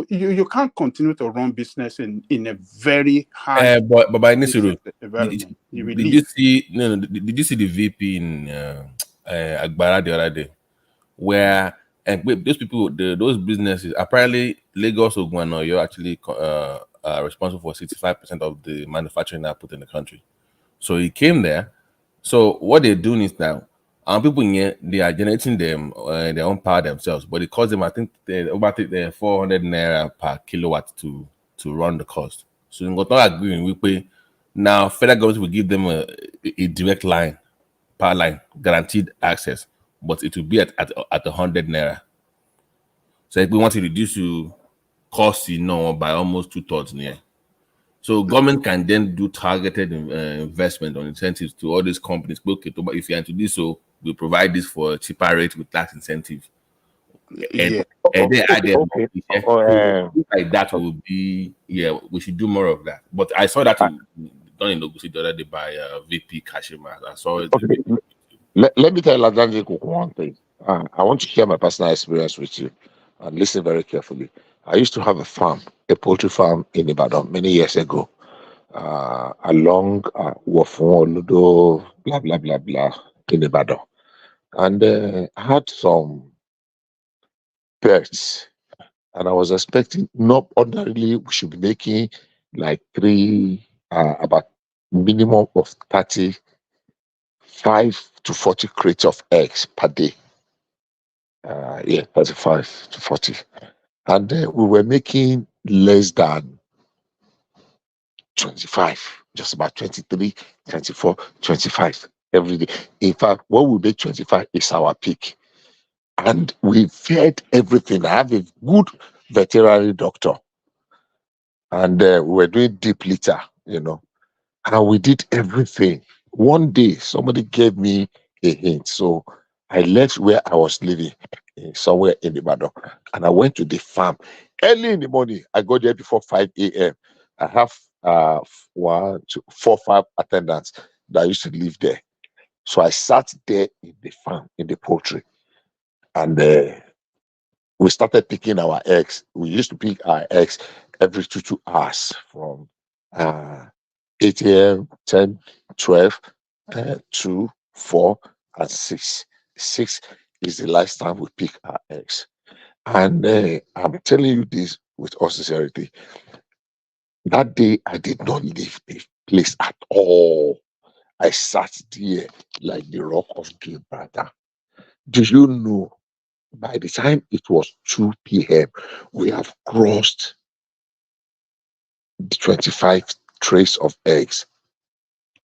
you can't continue to run business in a very high.
But by Nisuru,
environment.
Did you see the VP in Agbara the other day, where those people, those businesses, apparently Lagos or Guano, you're actually responsible for 65% of the manufacturing output in the country. So he came there. So what they're doing is now, people in here, they are generating them their own power themselves, but it costs them, I think, about 400 naira per kilowatt to run the cost. So in not agreeing, we pay. Now federal government will give them a direct line, power line, guaranteed access, but it will be at 100 naira. So if we want to reduce the cost, by almost 2/3 near. So government can then do targeted investment on incentives to all these companies. Okay, but if you want to do so, we provide this for a cheaper rate with tax incentive. And then like that will be, we should do more of that. But I saw that done in Ogusi the other day by VP Kashima. I saw it.
Let me tell Ladanji Kuku one thing. I want to share my personal experience with you and listen very carefully. I used to have a farm, a poultry farm in Ibadan many years ago, along Wofun Oludo, blah, blah, blah, blah, in Ibadan. And I had some birds, and I was expecting, not ordinarily, we should be making like about minimum of 35 to 40 crates of eggs per day. 35 to 40. And we were making less than 25, just about 23, 24, 25 every day. In fact, what we make 25 is our peak. And we fed everything. I have a good veterinary doctor. And we were doing deep litter, and we did everything. One day, somebody gave me a hint. So I left where I was living, somewhere in Ibadan, and I went to the farm. Early in the morning, I got there before 5 a.m. I have 1, 2, 4, 5 attendants that used to live there. So I sat there in the farm, in the poultry, and we started picking our eggs. We used to pick our eggs every 2 hours from 8 a.m., 10, 12, 2, 4, and 6. 6 is the last time we pick our eggs. And I'm telling you this with all sincerity. That day, I did not leave the place at all. I sat there like the rock of Gibraltar. Do you know, by the time it was 2 p.m., we have crossed the 25 trays of eggs.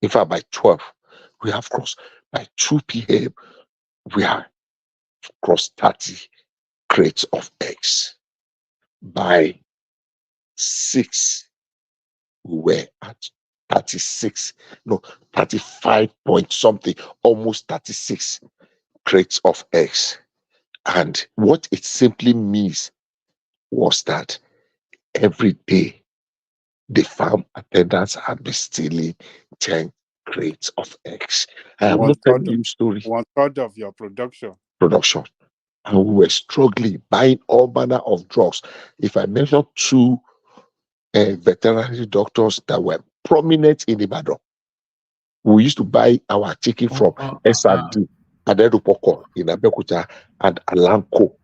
In fact, by 12, we have crossed. By 2 p.m., we have crossed 30 crates of eggs. By 6, we were at 35 point something, almost 36 crates of eggs. And what it simply means was that every day the farm attendants had been stealing 10 crates of eggs. I am not telling you story.
1/3 of your production.
And we were struggling, buying all manner of drugs. If I mention 2 veterinary doctors that were prominent in Ibadan, we used to buy our chicken from S&D, Aderupoko in Abeokuta, and Alanko.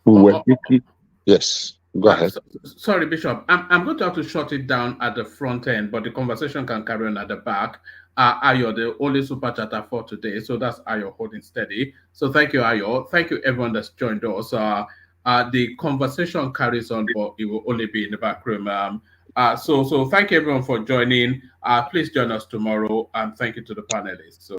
We were making, yes, go ahead.
Sorry, Bishop. I'm going to have to shut it down at the front end, but the conversation can carry on at the back. Ayo, the only super chatter for today. So that's Ayo holding steady. So thank you, Ayo. Thank you, everyone that's joined us. The conversation carries on, but it will only be in the back room. So thank you, everyone, for joining. Please join us tomorrow, and thank you to the panelists. So.